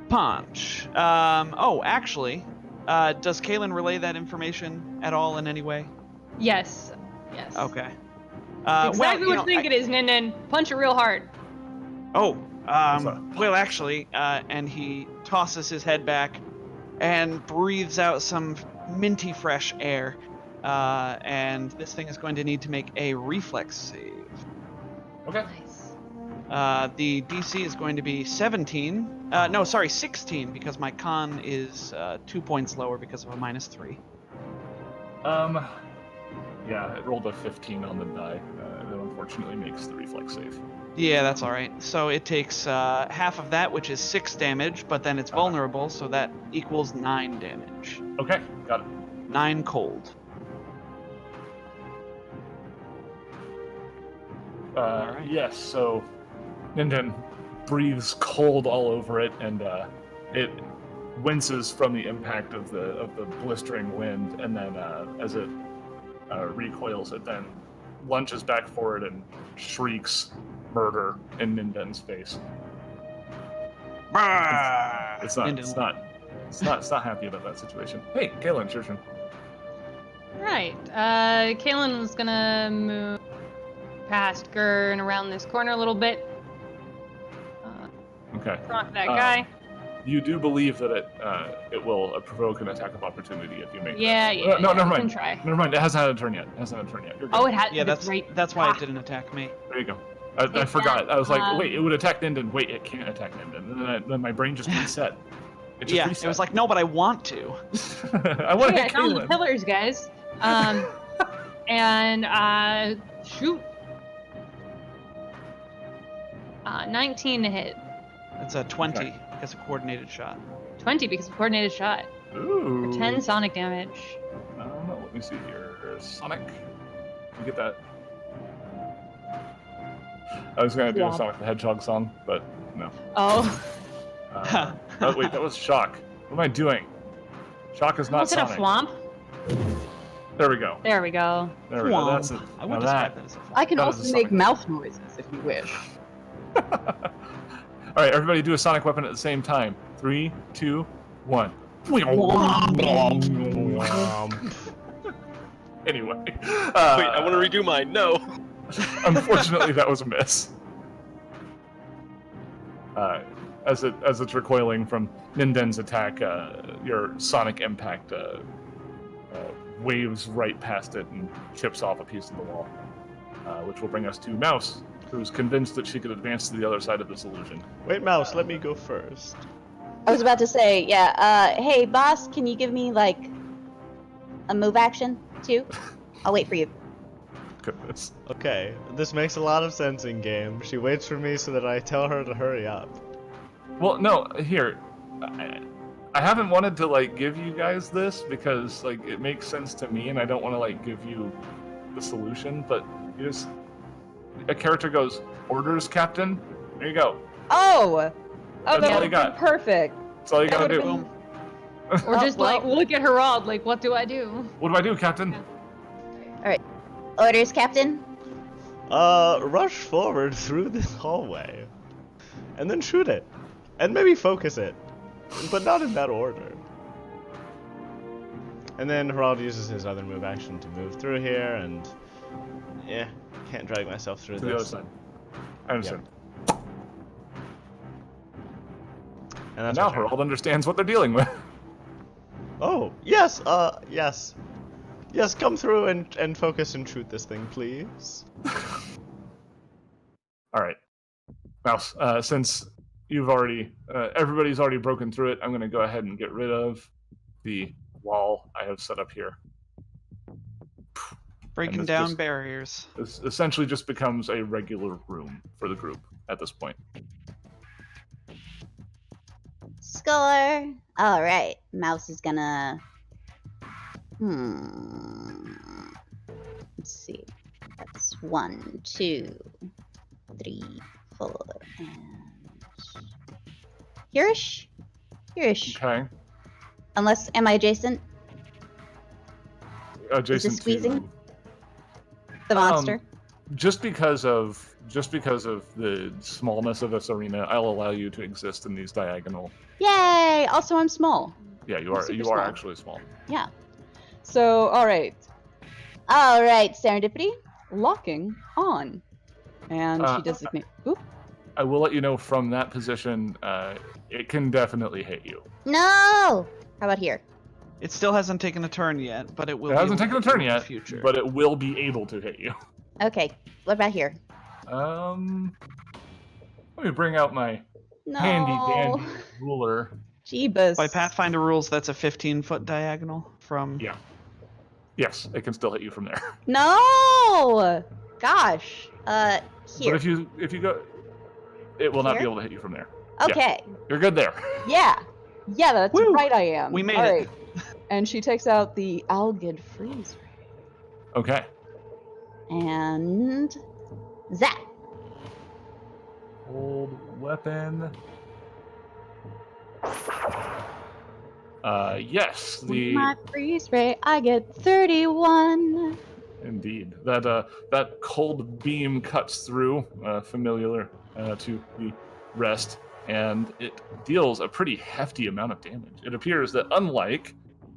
Speaker 4: punch. Actually, does Kalen relay that information at all in any way?
Speaker 6: Yes. Yes.
Speaker 4: Okay.
Speaker 6: Exactly what you think it is, Ninden. Punch it real hard.
Speaker 4: Well, actually, and he tosses his head back and breathes out some minty fresh air. And this thing is going to need to make a reflex save.
Speaker 1: Okay.
Speaker 6: Nice.
Speaker 4: The DC is going to be 16, because my con is 2 points lower because of a -3.
Speaker 1: Yeah, it rolled a 15 on the die. That unfortunately makes the reflex save.
Speaker 4: Yeah, that's all right. So it takes half of that, which is 6 damage, but then it's vulnerable, so that equals 9 damage.
Speaker 1: Okay, got it.
Speaker 4: 9 cold. Alright.
Speaker 1: Yes, so Ninden breathes cold all over it, and it winces from the impact of the blistering wind, and then as it recoils, it then lunges back forward and shrieks murder in Ninden's face. It's not happy about that situation. Hey, Kalen, it's your turn.
Speaker 6: Right. Kalen's gonna move past Gur and around this corner a little bit.
Speaker 1: Okay.
Speaker 6: Knock that guy.
Speaker 1: You do believe that it will provoke an attack of opportunity if you make.
Speaker 6: Yeah,
Speaker 1: that.
Speaker 6: yeah.
Speaker 1: No, never
Speaker 6: Can
Speaker 1: mind.
Speaker 6: try.
Speaker 1: Never mind. It hasn't had a turn yet. You're good.
Speaker 6: Oh, it had.
Speaker 4: Yeah,
Speaker 6: that's right.
Speaker 4: that's why it didn't attack me.
Speaker 1: There you go. I forgot. I was like, wait, it would attack Ninden. Wait, it can't attack Ninden. And then my brain just reset. It just reset.
Speaker 4: It was like, no, but I want to.
Speaker 1: I want to
Speaker 6: Hey, I
Speaker 1: hit
Speaker 6: found the
Speaker 1: Kalen.
Speaker 6: pillars, guys. And shoot. 19 to hit.
Speaker 4: It's a 20
Speaker 1: Okay.
Speaker 4: because of coordinated shot.
Speaker 6: 20 because of coordinated shot.
Speaker 1: Ooh.
Speaker 6: For 10 sonic damage.
Speaker 1: Let me see here. Sonic. You get that? I was gonna do
Speaker 6: Yeah.
Speaker 1: a Sonic the Hedgehog song, but no.
Speaker 6: Oh.
Speaker 1: Oh wait, that was Shock. What am I doing? Shock is not
Speaker 6: Was it a
Speaker 1: Sonic.
Speaker 6: flomp?
Speaker 1: There we go.
Speaker 6: There we go.
Speaker 1: There we go. That's it.
Speaker 4: I would
Speaker 1: Now
Speaker 4: describe that as a flop.
Speaker 3: I can
Speaker 1: That is
Speaker 3: also
Speaker 1: a
Speaker 3: make
Speaker 1: Sonic.
Speaker 3: mouth noises if you wish.
Speaker 1: All right, everybody, do a Sonic weapon at the same time. 3, 2, 1. Anyway,
Speaker 5: Wait, I want to redo mine. No.
Speaker 1: unfortunately, that was a miss. As it's recoiling from Ninden's attack, your sonic impact waves right past it and chips off a piece of the wall, which will bring us to Mouse, who's convinced that she could advance to the other side of this illusion.
Speaker 2: Wait, Mouse, let me go first.
Speaker 7: I was about to say, yeah, hey, boss, can you give me, like, a move action, too? I'll wait for you.
Speaker 1: Goodness.
Speaker 2: Okay, this makes a lot of sense in game. She waits for me so that I tell her to hurry up.
Speaker 1: Well, no, here. I haven't wanted to, like, give you guys this because, like, it makes sense to me and I don't want to, like, give you the solution, but you just... A character goes, "Orders, Captain." There you go.
Speaker 7: Oh!
Speaker 1: That's
Speaker 7: Okay,
Speaker 1: all you got.
Speaker 7: perfect.
Speaker 1: That's all you
Speaker 7: That
Speaker 1: gotta do.
Speaker 7: would've been-
Speaker 6: Or just
Speaker 7: well-
Speaker 6: like look at Herald, like, what do I do?
Speaker 1: What do I do, Captain?
Speaker 7: Orders, Captain?
Speaker 2: Rush forward through this hallway. And then shoot it. And maybe focus it. But not in that order. And then Herald uses his other move action to move through here, and... yeah, can't drag myself through
Speaker 1: To
Speaker 2: this.
Speaker 1: the other side. I understand.
Speaker 2: And that's
Speaker 1: Now
Speaker 2: my turn.
Speaker 1: Herald understands what they're dealing with.
Speaker 2: Oh, yes, yes. Yes, come through and focus and shoot this thing, please.
Speaker 1: All right, Mouse. Since you've already, everybody's already broken through it, I'm going to go ahead and get rid of the wall I have set up here.
Speaker 4: Breaking
Speaker 1: this
Speaker 4: down
Speaker 1: just-
Speaker 4: barriers.
Speaker 1: This essentially just becomes a regular room for the group at this point.
Speaker 7: Score. All right. Mouse is gonna. Let's see. That's 1, 2, 3, 4, and hereish. Hereish.
Speaker 1: Okay.
Speaker 7: Unless, am I adjacent?
Speaker 1: Jason,
Speaker 7: squeezing? The monster.
Speaker 1: Just because of the smallness of this arena, I'll allow you to exist in these diagonal.
Speaker 7: Yay! Also, I'm small.
Speaker 1: Yeah, you
Speaker 7: I'm
Speaker 1: are.
Speaker 7: super
Speaker 1: You
Speaker 7: small.
Speaker 1: are actually small.
Speaker 7: Yeah.
Speaker 3: So, all right,
Speaker 7: All right, serendipity.
Speaker 3: locking on, and she
Speaker 1: Uh,
Speaker 3: designate. Oop.
Speaker 1: I will let you know from that position, it can definitely hit you.
Speaker 7: No. How about here?
Speaker 4: It still hasn't taken a turn yet, but it will.
Speaker 1: It
Speaker 4: be
Speaker 1: hasn't
Speaker 4: able
Speaker 1: taken a
Speaker 4: to hit
Speaker 1: turn
Speaker 4: you in the
Speaker 1: yet,
Speaker 4: future.
Speaker 1: but it will be able to hit you.
Speaker 7: Okay. What about here?
Speaker 1: Let me bring out my
Speaker 3: No.
Speaker 1: handy dandy ruler.
Speaker 3: Jeebus.
Speaker 4: By Pathfinder rules, that's a 15-foot diagonal from.
Speaker 1: Yeah. Yes, it can still hit you from there.
Speaker 7: No. Gosh. Here.
Speaker 1: But if you go, it will not be
Speaker 7: Here?
Speaker 1: able to hit you from there.
Speaker 7: Okay.
Speaker 1: You're good there.
Speaker 3: Yeah. Yeah, that's
Speaker 4: Woo!
Speaker 3: right. I am.
Speaker 4: We made
Speaker 3: All
Speaker 4: it.
Speaker 3: right. And she takes out the Algid freeze ray.
Speaker 1: Okay.
Speaker 7: And zap.
Speaker 1: Hold weapon. Yes,
Speaker 7: With my freeze ray, I get 31.
Speaker 1: indeed. That cold beam cuts through, familiar to the rest, and it deals a pretty hefty amount of damage. It appears that unlike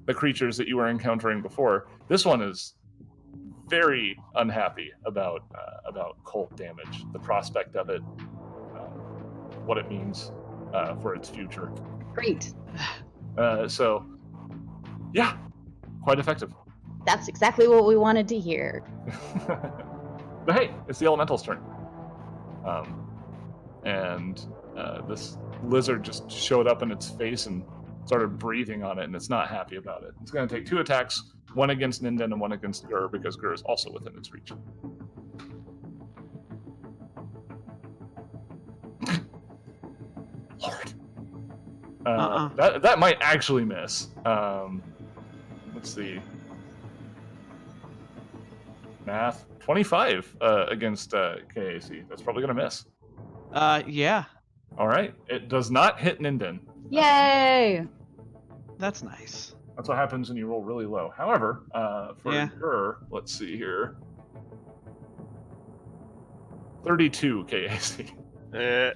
Speaker 1: the creatures that you were encountering before, this one is very unhappy about cold damage. The prospect of it, what it means for its future.
Speaker 3: Great.
Speaker 1: So, yeah, quite effective.
Speaker 7: That's exactly what we wanted to hear.
Speaker 1: But hey, it's the elemental's turn. And this lizard just showed up in its face and started breathing on it, and it's not happy about it. It's going to take 2 attacks, one against Ninden and one against Gur, because Gur is also within its reach. Lord. That might actually miss. Let's see. Math. 25 against KAC. That's probably going to miss.
Speaker 4: Yeah,
Speaker 1: All right. It does not hit Ninden.
Speaker 3: Yay!
Speaker 4: that's nice.
Speaker 1: That's what happens when you roll really low. However, for
Speaker 4: Yeah.
Speaker 1: her, let's see here. 32 KAC.
Speaker 5: Yeah.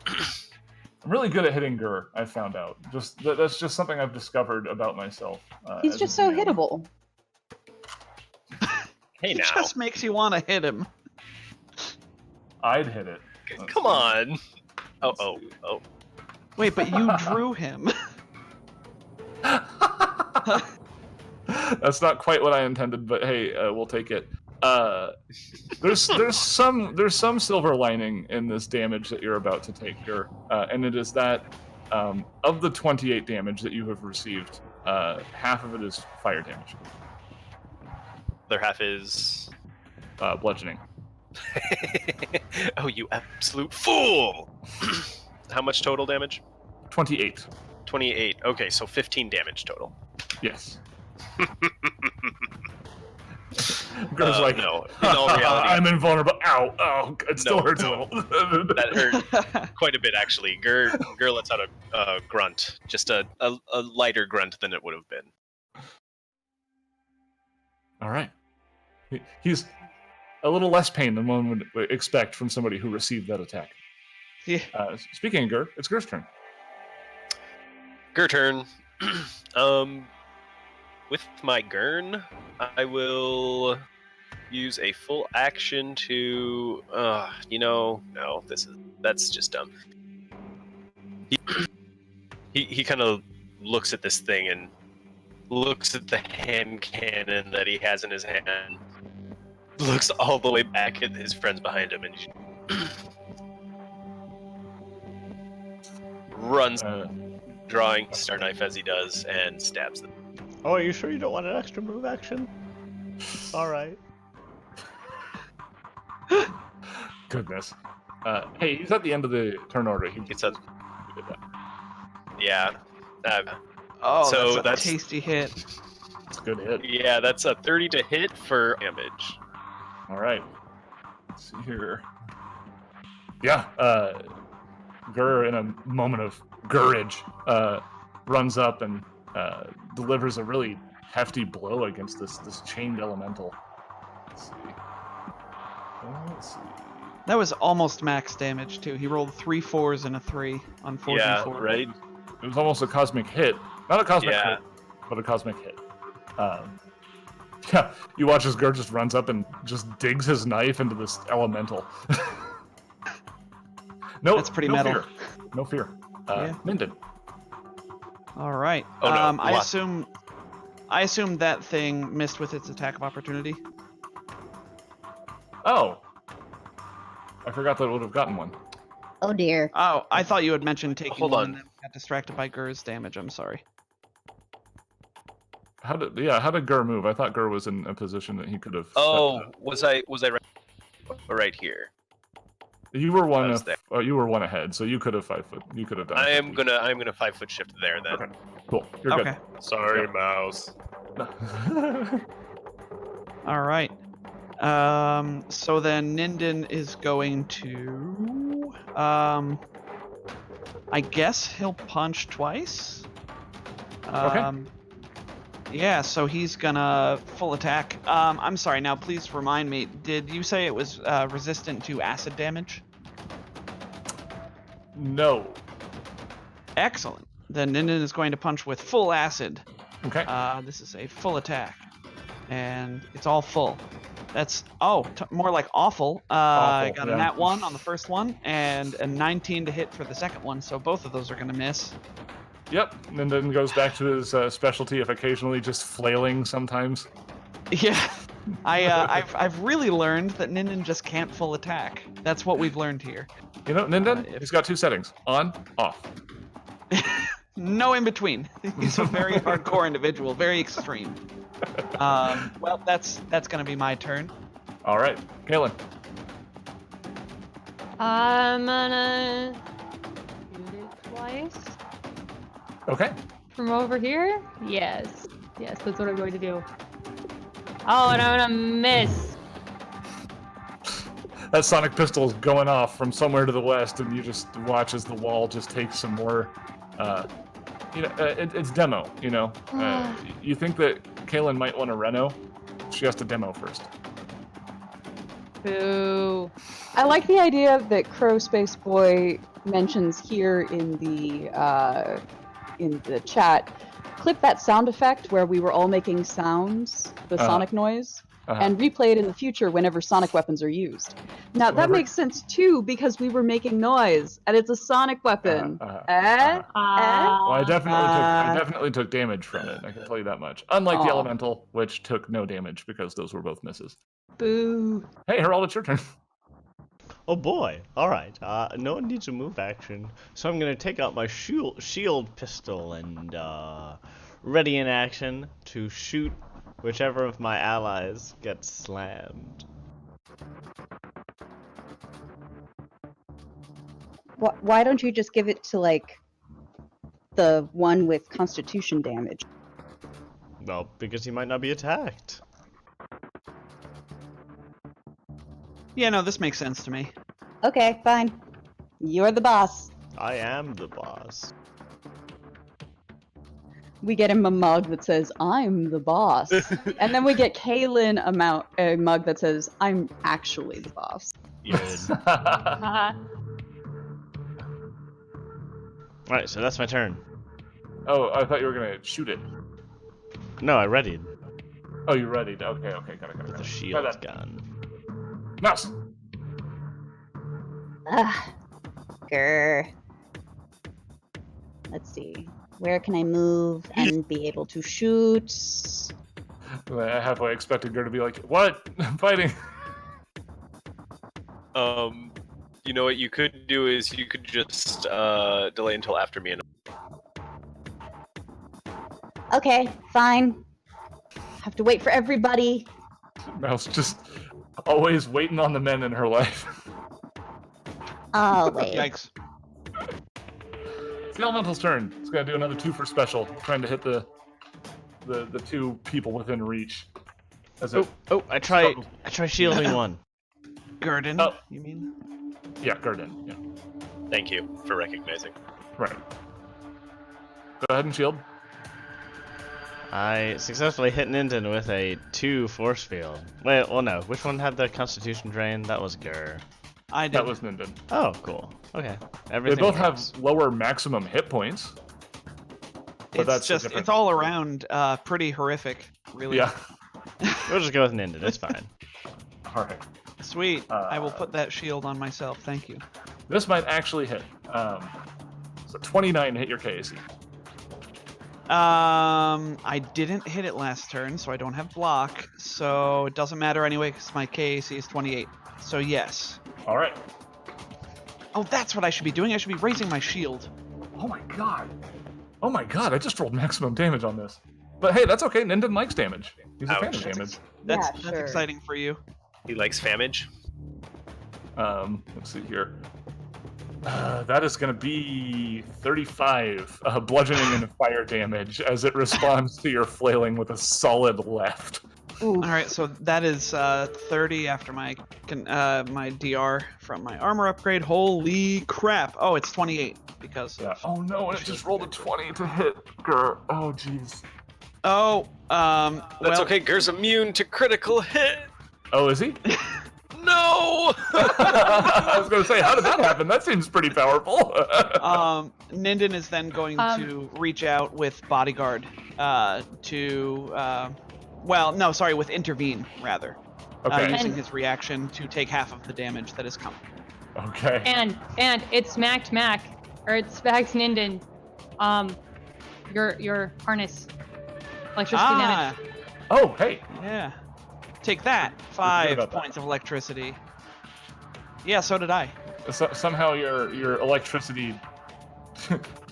Speaker 1: I'm really good at hitting Gur, I've found out. That's just something I've discovered about myself.
Speaker 3: He's
Speaker 1: as
Speaker 3: just
Speaker 1: a
Speaker 3: so
Speaker 1: DM.
Speaker 3: hittable.
Speaker 5: Hey
Speaker 4: It
Speaker 5: now.
Speaker 4: just makes you want to hit him.
Speaker 1: I'd hit it. Let's
Speaker 5: Come
Speaker 1: see.
Speaker 5: on.
Speaker 1: Let's
Speaker 5: Oh.
Speaker 1: see.
Speaker 4: Wait, but you drew him.
Speaker 1: That's not quite what I intended, but hey, we'll take it. There's some silver lining in this damage that you're about to take here, and it is that of the 28 damage that you have received, half of it is fire damage,
Speaker 5: Other half is.
Speaker 1: bludgeoning.
Speaker 5: Oh, you absolute fool! How much total damage?
Speaker 1: 28.
Speaker 5: 28. Okay, so 15 damage total.
Speaker 1: Yes. Gur's like,
Speaker 5: no. In all reality,
Speaker 1: I'm invulnerable. Ow! Oh, it still hurts a little.
Speaker 5: that hurt quite a bit actually. Gur lets out a grunt, just a lighter grunt than it would have been.
Speaker 1: All right. He's a little less pain than one would expect from somebody who received that attack.
Speaker 4: Yeah.
Speaker 1: Speaking of Gur, it's Gur's turn.
Speaker 5: Gur turn. With my Gurn, I will use a full action to. No, that's just dumb. He kind of looks at this thing and looks at the hand cannon that he has in his hand, looks all the way back at his friends behind him and runs, drawing his star knife as he does, and stabs them.
Speaker 2: Oh, are you sure you don't want an extra move action? All right.
Speaker 1: Goodness. Hey, he's at the end of the turn order.
Speaker 5: It's a yeah.
Speaker 4: Oh,
Speaker 5: So
Speaker 4: that's
Speaker 5: that's-
Speaker 4: a tasty hit.
Speaker 1: It's a good hit.
Speaker 5: Yeah, that's a 30 to hit for damage.
Speaker 1: All right. Let's see here. Yeah. Gur, in a moment of courage, runs up and delivers a really hefty blow against this chained elemental. Let's see. Let's see.
Speaker 4: That was almost max damage too. He rolled 3 4s and a 3 on 4
Speaker 5: Yeah,
Speaker 4: 4.
Speaker 5: right.
Speaker 1: It was almost a cosmic hit. Not a cosmic
Speaker 5: Yeah.
Speaker 1: hit, but a cosmic hit. Yeah, you watch as Gur just runs up and just digs his knife into this elemental. No,
Speaker 4: That's pretty
Speaker 1: no
Speaker 4: metal.
Speaker 1: Fear. No fear.
Speaker 4: Yeah.
Speaker 1: Minden.
Speaker 4: All right.
Speaker 5: Oh, no.
Speaker 4: I
Speaker 5: What?
Speaker 4: assume that thing missed with its attack of opportunity.
Speaker 1: Oh. I forgot that it would have gotten one.
Speaker 7: Oh dear.
Speaker 4: Oh, I thought you had mentioned taking
Speaker 5: Hold
Speaker 4: one
Speaker 5: on.
Speaker 4: and then got distracted by Gur's damage. I'm sorry.
Speaker 1: How did Gur move? I thought Gur was in a position that he could have.
Speaker 5: Oh,
Speaker 1: stepped
Speaker 5: was I right here?
Speaker 1: up. You were one.
Speaker 5: I was there.
Speaker 1: You were one ahead, so you could have 5 foot. You could have done.
Speaker 5: I'm gonna 5 foot shift there then.
Speaker 1: Okay. Cool. You're
Speaker 4: Okay.
Speaker 5: Sorry,
Speaker 1: Yeah.
Speaker 5: mouse.
Speaker 1: good.
Speaker 4: All right. So then Ninden is going to. I guess he'll punch twice. Yeah, so he's gonna full attack. I'm sorry. Now, please remind me. Did you say it was resistant to acid damage?
Speaker 1: No.
Speaker 4: Excellent. Then Ninden is going to punch with full acid.
Speaker 1: Okay.
Speaker 4: This is a full attack, and it's all full. That's more like awful. I
Speaker 1: Awful,
Speaker 4: got
Speaker 1: yeah.
Speaker 4: a nat 1 on the first one and a 19 to hit for the second one, so both of those are going to miss.
Speaker 1: Yep. And then goes back to his specialty of occasionally just flailing sometimes.
Speaker 4: Yeah, I've really learned that Ninden just can't full attack. That's what we've learned here.
Speaker 1: You know, Ninden,
Speaker 4: if-
Speaker 1: he's got 2 settings: on, off.
Speaker 4: No in between. He's a very hardcore individual, very extreme. Well, that's going to be my turn.
Speaker 1: All right, Kaylin.
Speaker 6: I'm gonna shoot it twice
Speaker 1: Okay.
Speaker 6: from over here. Yes, that's what I'm going to do. Oh, and I'm gonna miss.
Speaker 1: That sonic pistol is going off from somewhere to the west, and you just watch as the wall just takes some more. It's demo. You know, you think that Kaylin might want to reno? She has to demo first.
Speaker 6: Boo.
Speaker 3: I like the idea that Crow Space Boy mentions here in the chat. Clip that sound effect where we were all making sounds, the sonic noise, and replay it in the future whenever sonic weapons are used. Now that
Speaker 1: Whenever-
Speaker 3: makes sense too because we were making noise and it's a sonic weapon.
Speaker 1: Well, I
Speaker 3: Uh,
Speaker 1: definitely took damage from it. I can tell you that much. Unlike the
Speaker 3: Aw.
Speaker 1: elemental, which took no damage because those were both misses.
Speaker 3: Boo.
Speaker 1: Hey, Harold, it's your turn.
Speaker 2: Oh boy. All right. No one needs a move action, so I'm gonna take out my shield pistol and ready in action to shoot whichever of my allies gets slammed.
Speaker 7: Why don't you just give it to, like, the one with constitution damage?
Speaker 2: Well, because he might not be attacked.
Speaker 4: Yeah, no, this makes sense to me.
Speaker 7: Okay, fine. You're the boss.
Speaker 2: I am the boss.
Speaker 3: We get him a mug that says, I'm the boss. And then we get Kaylin a mug that says, I'm actually the boss.
Speaker 2: Yes. Alright, so that's my turn.
Speaker 1: Oh, I thought you were gonna shoot it.
Speaker 2: No, I readied
Speaker 1: Oh, you ready? Okay, got it.
Speaker 2: with the
Speaker 1: Try
Speaker 2: shield
Speaker 1: that.
Speaker 2: gun.
Speaker 1: Mouse.
Speaker 7: Ugh. Grr. Let's see. Where can I move and be able to shoot?
Speaker 1: I halfway expected Gur to be like, "What? I'm fighting."
Speaker 5: You know what you could do is you could just delay until after me and
Speaker 7: Okay, fine. Have to wait for everybody.
Speaker 1: Mouse just always waiting on the men in her life.
Speaker 7: Oh, wait.
Speaker 4: Yikes.
Speaker 1: It's the elemental's turn. It's gonna do another 2 for special, trying to hit the 2 people within reach. As it
Speaker 2: I try
Speaker 1: struggles.
Speaker 2: shielding one.
Speaker 4: Gurdon,
Speaker 1: Oh.
Speaker 4: you mean?
Speaker 1: Yeah, Gurdon. Yeah,
Speaker 5: thank you for recognizing.
Speaker 1: right. Go ahead and shield.
Speaker 2: I successfully hit Ninden with a 2 force field. Wait, well no, which one had the constitution drain? That was Gur.
Speaker 4: I did.
Speaker 1: That was Ninden.
Speaker 2: Oh, cool. Okay.
Speaker 1: They
Speaker 2: Everything
Speaker 1: both
Speaker 2: works.
Speaker 1: have lower maximum hit points. But
Speaker 4: It's
Speaker 1: that's
Speaker 4: just,
Speaker 1: different.
Speaker 4: it's all around pretty horrific, really.
Speaker 1: Yeah.
Speaker 2: We'll just go with Ninden, it's fine.
Speaker 1: All right.
Speaker 4: Sweet. I will put that shield on myself. Thank you.
Speaker 1: This might actually hit. So 29 hit your KAC.
Speaker 4: I didn't hit it last turn, so I don't have block. So it doesn't matter anyway, because my KAC is 28. So yes.
Speaker 1: All right.
Speaker 4: Oh, that's what I should be doing. I should be raising my shield.
Speaker 1: Oh my god. Oh my god, I just rolled maximum damage on this. But hey, that's okay. Ninden likes damage. He's a fan of
Speaker 5: Ouch.
Speaker 1: damage.
Speaker 4: That's
Speaker 7: sure.
Speaker 4: exciting for you.
Speaker 5: He likes famage.
Speaker 1: Let's see here. That is going to be 35 bludgeoning and fire damage as it responds to your flailing with a solid left.
Speaker 7: Ooh.
Speaker 4: All right, so that is 30 after my my DR from my armor upgrade. Holy crap! Oh, it's 28 because.
Speaker 1: Yeah. Oh no, and it just rolled a 20 to hit. Grr. Oh jeez.
Speaker 4: Oh,
Speaker 5: That's
Speaker 4: well,
Speaker 5: okay. Gur's immune to critical hit.
Speaker 1: Oh, is he?
Speaker 5: No.
Speaker 1: I was going to say, how did that happen? That seems pretty powerful.
Speaker 4: Ninden is then going to reach out with bodyguard with intervene rather.
Speaker 1: Okay.
Speaker 4: Using his reaction to take half of the damage that is coming.
Speaker 1: Okay.
Speaker 6: And it smacked Mac, or it smacked Ninden. Your harness, electricity damage.
Speaker 1: Oh, hey.
Speaker 4: Yeah. Take that.
Speaker 1: about
Speaker 4: 5
Speaker 1: that.
Speaker 4: points of electricity. Yeah, so did I.
Speaker 1: Somehow your electricity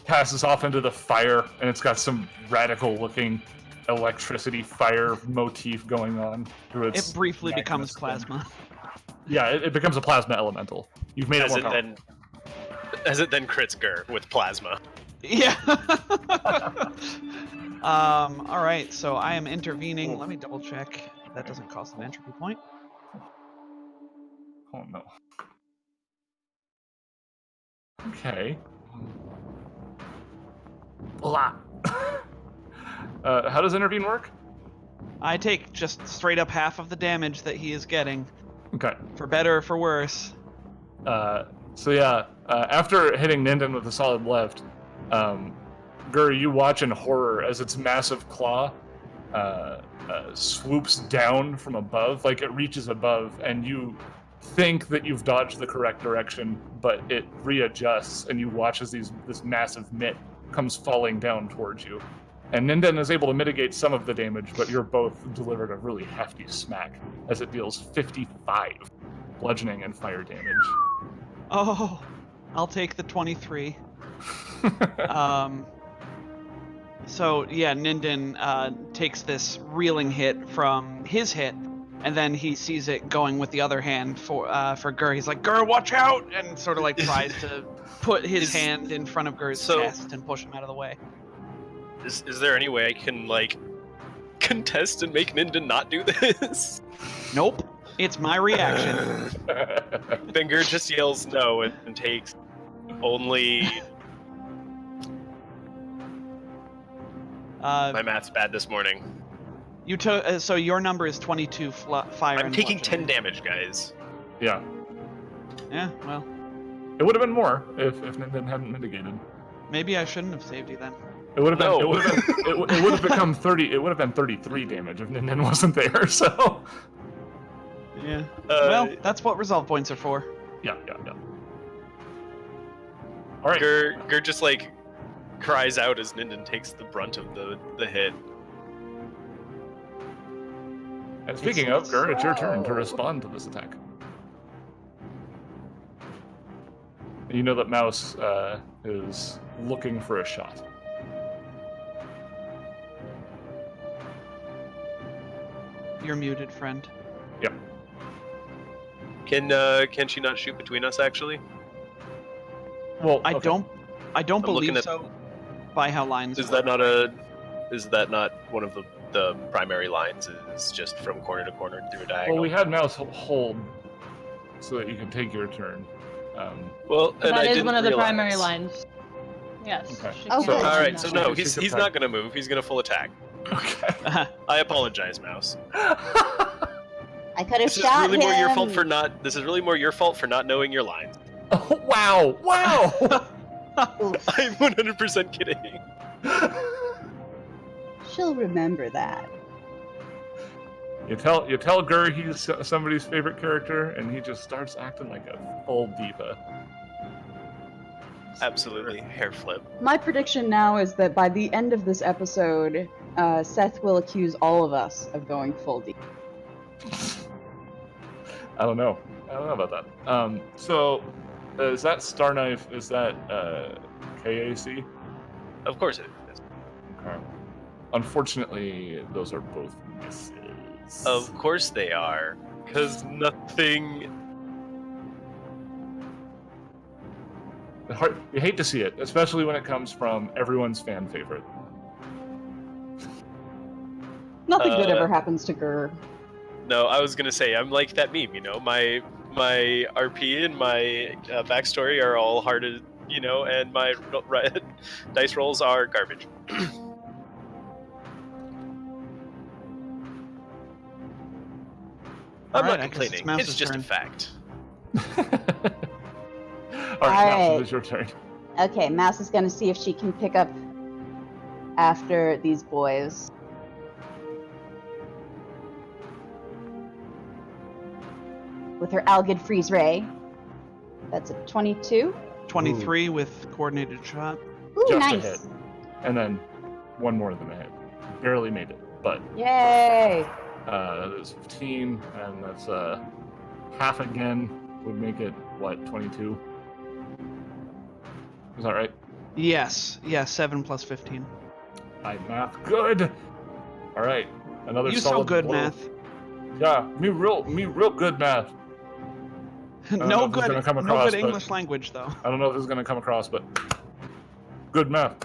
Speaker 1: passes off into the fire, and it's got some radical-looking electricity fire motif going on through its.
Speaker 4: It briefly
Speaker 1: magma
Speaker 4: becomes
Speaker 1: skin.
Speaker 4: plasma.
Speaker 1: Yeah, it becomes a plasma elemental. You've made it
Speaker 5: As
Speaker 1: more
Speaker 5: it
Speaker 1: powerful.
Speaker 5: then crits Gur with plasma.
Speaker 4: Yeah. All right, so I am intervening. Let me double check. That doesn't cost an entropy point.
Speaker 1: Oh no. Okay. Blah. How does intervene work?
Speaker 4: I take just straight up half of the damage that he is getting,
Speaker 1: Okay.
Speaker 4: for better or for worse.
Speaker 1: After hitting Ninden with a solid left, Gur, you watch in horror as its massive claw swoops down from above, like it reaches above, and you think that you've dodged the correct direction, but it readjusts, and you watch as this massive mitt comes falling down towards you. And Ninden is able to mitigate some of the damage, but you're both delivered a really hefty smack as it deals 55 bludgeoning and fire damage.
Speaker 4: Oh, I'll take the 23. So yeah, Ninden takes this reeling hit from his hit, and then he sees it going with the other hand for Gur. He's like, "Gur, watch out!" and sort of like tries to put his hand in front of Gur's chest and push him out of the way.
Speaker 5: Is there any way I can like contest and make Ninden not do this?
Speaker 4: Nope, it's my reaction.
Speaker 5: Then Gur just yells no and takes only. My math's bad this morning.
Speaker 4: You took so your number is 22 fire.
Speaker 5: I'm
Speaker 4: and
Speaker 5: taking 10
Speaker 4: bludgeoning.
Speaker 5: damage, guys.
Speaker 1: Yeah.
Speaker 4: Yeah, well,
Speaker 1: It would have been more if Ninden hadn't mitigated.
Speaker 4: maybe I shouldn't have saved you then.
Speaker 1: It would have been.
Speaker 5: No.
Speaker 1: It would have been. It would have become 30. It would have been 33 damage if Ninden wasn't there. So.
Speaker 4: Yeah. Well, that's what resolve points are for.
Speaker 1: Yeah. All right.
Speaker 5: Gur just like cries out as Ninden takes the brunt of the hit.
Speaker 1: And speaking of, Gur, it's your turn to respond to this attack. You know that Mouse is looking for a shot.
Speaker 4: You're muted, friend.
Speaker 1: Yep.
Speaker 5: Can she not shoot between us? Actually,
Speaker 1: Well,
Speaker 4: I don't
Speaker 5: looking
Speaker 4: believe
Speaker 5: at-
Speaker 4: so. By how lines
Speaker 5: is
Speaker 4: work.
Speaker 5: that not one of the primary lines? Is just from corner to corner through a diagonal.
Speaker 1: Well, we had Mouse hold so that you could take your turn.
Speaker 5: Well, and I
Speaker 6: That is
Speaker 5: didn't
Speaker 6: one of the
Speaker 5: realize.
Speaker 6: primary lines. Yes.
Speaker 1: Okay.
Speaker 6: she
Speaker 7: Oh,
Speaker 6: can
Speaker 7: good.
Speaker 6: do
Speaker 5: All right,
Speaker 6: that.
Speaker 5: so no,
Speaker 1: She's
Speaker 5: he's not gonna move. He's gonna full attack.
Speaker 1: Okay.
Speaker 5: I apologize, Mouse.
Speaker 7: I could have
Speaker 5: This is
Speaker 7: shot
Speaker 5: really
Speaker 7: him.
Speaker 5: more your fault for not. This is really more your fault for not knowing your lines.
Speaker 1: Oh, wow! Wow!
Speaker 5: I'm 100% kidding.
Speaker 7: She'll remember that.
Speaker 1: You tell Gur he's somebody's favorite character, and he just starts acting like a full diva.
Speaker 5: Absolutely, hair flip.
Speaker 3: My prediction now is that by the end of this episode, Seth will accuse all of us of going full deep.
Speaker 1: I don't know about that. So, is that Star Knife? Is that KAC?
Speaker 5: Of course it is.
Speaker 1: Okay. Unfortunately, those are both misses.
Speaker 5: Of course they are, because nothing.
Speaker 1: You hate to see it, especially when it comes from everyone's fan favorite.
Speaker 3: Nothing good
Speaker 5: Uh,
Speaker 3: ever happens to Gur.
Speaker 5: No, I was gonna say I'm like that meme. You know, my RP and my backstory are all hearted. You know, and my dice rolls are garbage. I'm
Speaker 4: Alright,
Speaker 5: not
Speaker 4: I guess it's
Speaker 5: complaining.
Speaker 4: Mouse's
Speaker 5: It's just
Speaker 4: turn.
Speaker 5: a fact.
Speaker 1: All right, Mouse,
Speaker 7: Alright.
Speaker 1: it is your turn.
Speaker 7: Okay, Mouse is gonna see if she can pick up after these boys. With her Algid Freeze Ray. That's a 22.
Speaker 4: 23 with coordinated shot.
Speaker 7: Ooh,
Speaker 1: Just a
Speaker 7: nice.
Speaker 1: hit. And then one more than a hit. Barely made it, but
Speaker 7: Yay!
Speaker 1: that is 15, and that's half again would make it, what, 22? Is that right?
Speaker 4: Yes. Yeah, 7 plus 15.
Speaker 1: I math good. All right, another
Speaker 4: You
Speaker 1: solid
Speaker 4: so good,
Speaker 1: blow.
Speaker 4: math.
Speaker 1: Yeah, me real good math. know
Speaker 4: No
Speaker 1: if this is
Speaker 4: good,
Speaker 1: gonna come
Speaker 4: no
Speaker 1: across,
Speaker 4: good
Speaker 1: but-
Speaker 4: English language though.
Speaker 1: I don't know if this is gonna come across, but good math.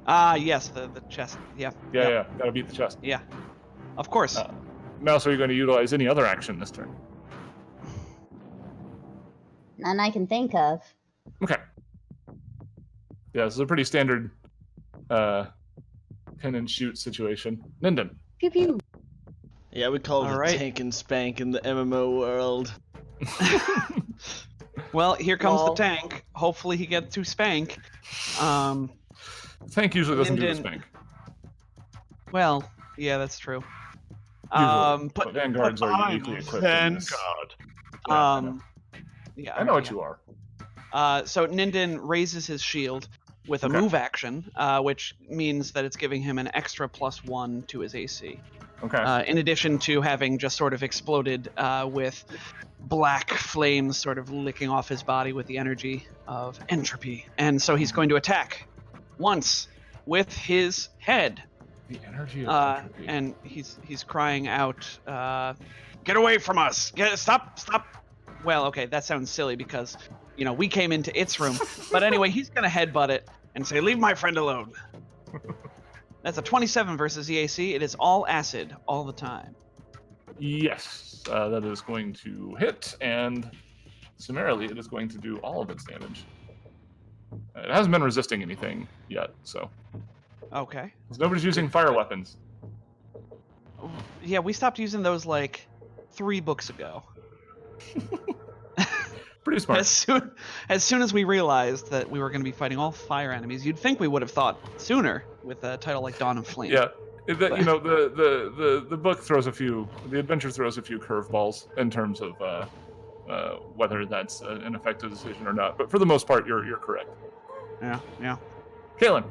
Speaker 4: Yes, the chest. Yeah.
Speaker 1: Yeah, gotta beat the chest.
Speaker 4: Yeah. Of course.
Speaker 1: Mouse, are you going to utilize any other action this turn?
Speaker 7: None I can think of.
Speaker 1: Okay. Yeah, this is a pretty standard pin and shoot situation. Ninden.
Speaker 7: Pew pew.
Speaker 2: Yeah, we call it
Speaker 4: Alright.
Speaker 2: a tank and spank in the MMO world.
Speaker 4: Well, here comes
Speaker 7: Lol.
Speaker 4: the tank. Hopefully he gets to spank.
Speaker 1: Tank usually doesn't do the
Speaker 4: Ninden-
Speaker 1: spank.
Speaker 4: Well, yeah, that's true.
Speaker 1: Usually.
Speaker 4: But
Speaker 1: Vanguards
Speaker 4: but
Speaker 1: are
Speaker 4: I'm
Speaker 1: uniquely equipped in this.
Speaker 4: Vanguard.
Speaker 1: Yeah,
Speaker 4: Yeah,
Speaker 1: I know what
Speaker 4: yeah.
Speaker 1: you are.
Speaker 4: So Ninden raises his shield with a
Speaker 1: Okay.
Speaker 4: move action, which means that it's giving him an extra +1 to his AC.
Speaker 1: Okay.
Speaker 4: In addition to having just sort of exploded with black flames sort of licking off his body with the energy of entropy. And so he's going to attack once with his head.
Speaker 1: The energy of entropy.
Speaker 4: And he's crying out, "Get away from us! Stop! Well, okay, that sounds silly because, you know, we came into its room. But anyway, he's gonna headbutt it and say, "Leave my friend alone." That's a 27 versus EAC. It is all acid all the time.
Speaker 1: Yes, that is going to hit, and summarily, it is going to do all of its damage. It hasn't been resisting anything yet, so
Speaker 4: Okay.
Speaker 1: 'cause nobody's using fire weapons.
Speaker 4: Yeah, we stopped using those like 3 books ago.
Speaker 1: Pretty smart.
Speaker 4: As soon as we realized that we were going to be fighting all fire enemies, you'd think we would have thought sooner with a title like Dawn of Flame.
Speaker 1: Yeah, you know, the book throws the adventure throws a few curveballs in terms of whether that's an effective decision or not. But for the most part, you're correct.
Speaker 4: Yeah.
Speaker 1: Kaylin.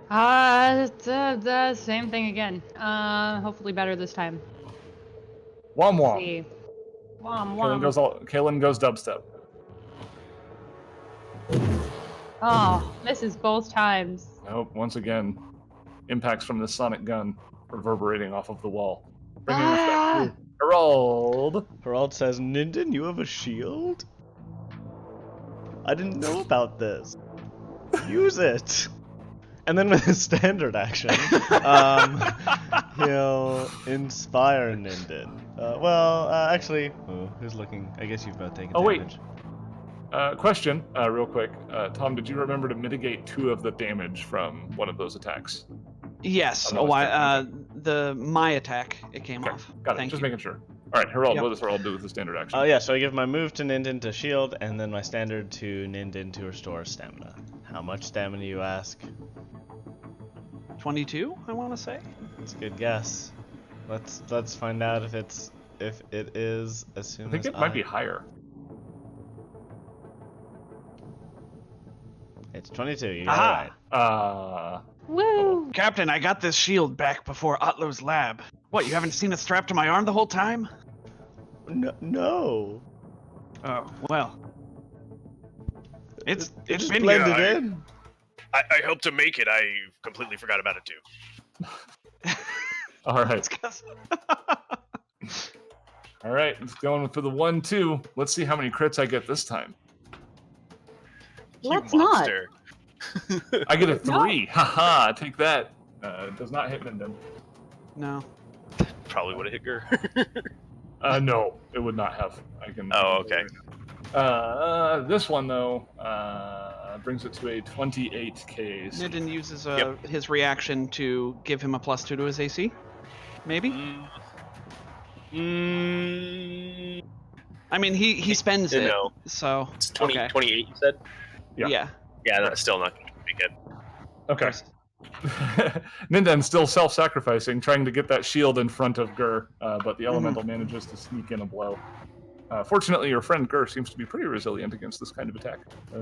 Speaker 6: The same thing again. Hopefully better this time.
Speaker 1: Wom
Speaker 6: Let's
Speaker 1: wom.
Speaker 6: see. Wom
Speaker 1: Kaelin goes dubstep.
Speaker 6: Oh, misses both times.
Speaker 1: Nope. Once again, impacts from the sonic gun reverberating off of the wall. Bringing us back to Herald.
Speaker 2: Herald says, Ninden, you have a shield? I didn't know about this. Use it. And then with his standard action, he'll inspire Ninden. Actually, who's looking? I guess you've both taken damage.
Speaker 1: Question, real quick. Tom, did you remember to mitigate 2 of the damage from one of those attacks?
Speaker 4: Yes. My attack, it came off.
Speaker 1: Got it.
Speaker 4: Thank
Speaker 1: Just
Speaker 4: you.
Speaker 1: making sure. All right, Herald,
Speaker 4: Yep.
Speaker 1: what does Herald do with the standard action?
Speaker 2: Yeah, so I give my move to Ninden to shield, and then my standard to Ninden to restore stamina. How much stamina, you ask?
Speaker 4: 22, I want to say.
Speaker 2: It's a good guess. Let's find out if it is as soon as
Speaker 1: I think it might be higher.
Speaker 2: It's 22. You got it right.
Speaker 6: Woo!
Speaker 4: Captain, I got this shield back before Otlo's lab. What, you haven't seen it strapped to my arm the whole time?
Speaker 2: No.
Speaker 4: Oh, well. It's
Speaker 2: just
Speaker 4: been
Speaker 2: blended
Speaker 4: here.
Speaker 2: in.
Speaker 5: I hope to make it. I completely forgot about it too.
Speaker 1: All right.
Speaker 4: It's 'cause-
Speaker 1: All right, it's going for the 1-2. Let's see how many crits I get this time.
Speaker 7: Let's
Speaker 5: You
Speaker 7: not.
Speaker 5: monster.
Speaker 1: I get a 3. Haha, take that. It does not hit Minden.
Speaker 4: No.
Speaker 5: Probably would have hit Gur.
Speaker 1: No, it would not have. I can.
Speaker 5: Oh, okay.
Speaker 1: This one though brings it to a 28 KAC.
Speaker 4: Ninden uses
Speaker 5: Yep.
Speaker 4: his reaction to give him a +2 to his AC. Maybe? I mean, he spends it.
Speaker 5: No.
Speaker 4: So.
Speaker 5: It's 20,
Speaker 4: Okay.
Speaker 5: 28, you said?
Speaker 1: Yeah.
Speaker 5: Yeah, that's still not going to be good.
Speaker 1: Okay. Ninden's still self-sacrificing, trying to get that shield in front of Gur, but the elemental manages to sneak in a blow. Fortunately, your friend Gur seems to be pretty resilient against this kind of attack. So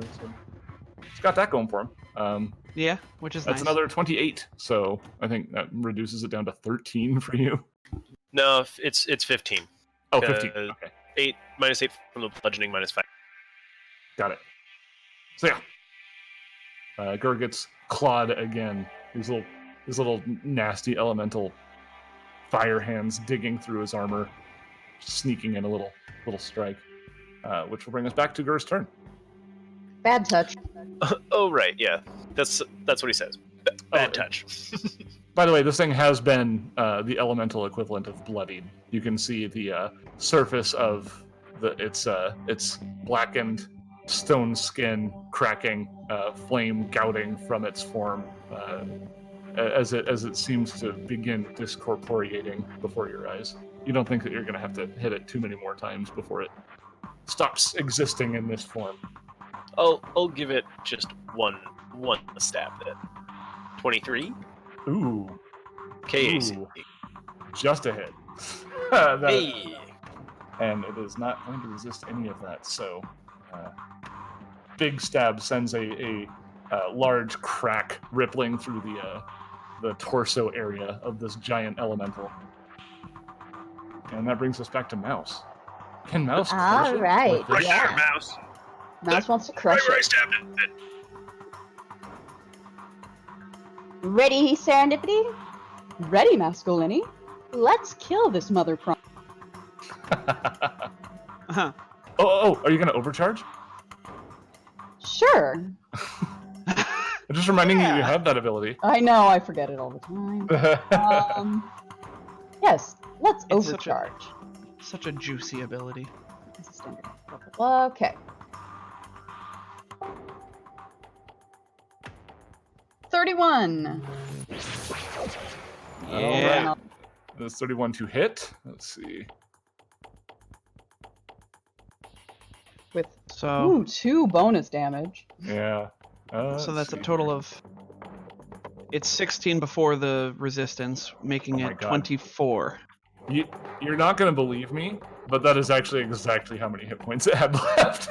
Speaker 1: it's got that going for him.
Speaker 4: Yeah, which is
Speaker 1: That's
Speaker 4: nice.
Speaker 1: another 28, so I think that reduces it down to 13 for you.
Speaker 5: No, it's 15.
Speaker 1: Oh, 15. Okay,
Speaker 5: 8 minus 8 from the bludgeoning minus 5.
Speaker 1: got it. So yeah, Gur gets clawed again. These little nasty elemental fire hands digging through his armor, sneaking in a little strike, which will bring us back to Gur's turn.
Speaker 7: Bad touch.
Speaker 5: Oh right, yeah, that's what he says. Bad touch.
Speaker 1: By the way, this thing has been the elemental equivalent of bloodied. You can see the surface of its blackened stone skin cracking, flame gouting from its form as it seems to begin discorporeating before your eyes. You don't think that you're going to have to hit it too many more times before it stops existing in this form.
Speaker 5: I'll give it just one stab then. 23
Speaker 1: Ooh,
Speaker 5: KAC.
Speaker 1: Ooh. Just a hit.
Speaker 5: Hey.
Speaker 1: And it is not going to resist any of that. So, big stab sends a large crack rippling through the torso area of this giant elemental. And that brings us back to Mouse. Can Mouse crush it?
Speaker 7: All right.
Speaker 1: with this?
Speaker 5: Right
Speaker 7: Yeah.
Speaker 5: there, mouse.
Speaker 7: Mouse wants to crush
Speaker 5: Right where I
Speaker 7: it.
Speaker 5: stabbed it.
Speaker 7: Ready, Serendipity? Ready, Mascolini? Let's kill this mother prawn.
Speaker 4: Uh-huh.
Speaker 1: Oh, are you going to overcharge?
Speaker 7: Sure.
Speaker 1: I'm just reminding you have that ability.
Speaker 7: I know, I forget it all the time. Yes, let's
Speaker 4: It's such a-
Speaker 7: overcharge.
Speaker 4: Such a juicy ability.
Speaker 7: This is standard. Blah, blah, blah. Okay. 31.
Speaker 4: Yeah.
Speaker 1: Alright. That's 31 to hit. Let's see.
Speaker 7: With
Speaker 4: So
Speaker 7: 2 bonus damage.
Speaker 1: Yeah.
Speaker 4: so that's a
Speaker 1: let's see
Speaker 4: total
Speaker 1: here.
Speaker 4: of. It's 16 before the resistance, making
Speaker 1: Oh my
Speaker 4: it
Speaker 1: God.
Speaker 4: 24.
Speaker 1: You're not going to believe me, but that is actually exactly how many hit points it had left.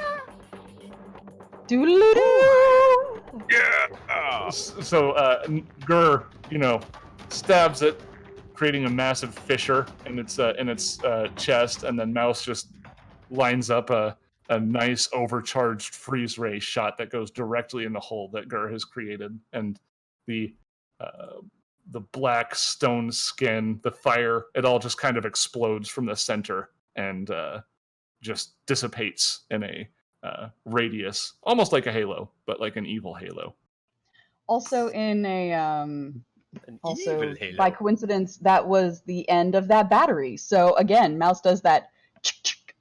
Speaker 7: Doodle-doo.
Speaker 5: Yeah.
Speaker 1: So Gur, stabs it, creating a massive fissure in its chest, and then Mouse just lines up a nice overcharged freeze ray shot that goes directly in the hole that Gur has created, and the black stone skin, the fire, it all just kind of explodes from the center and just dissipates in a radius, almost like a halo, but like an evil halo.
Speaker 3: Also, in a
Speaker 5: An
Speaker 3: also
Speaker 5: evil halo.
Speaker 3: by coincidence, that was the end of that battery. So again, Mouse does that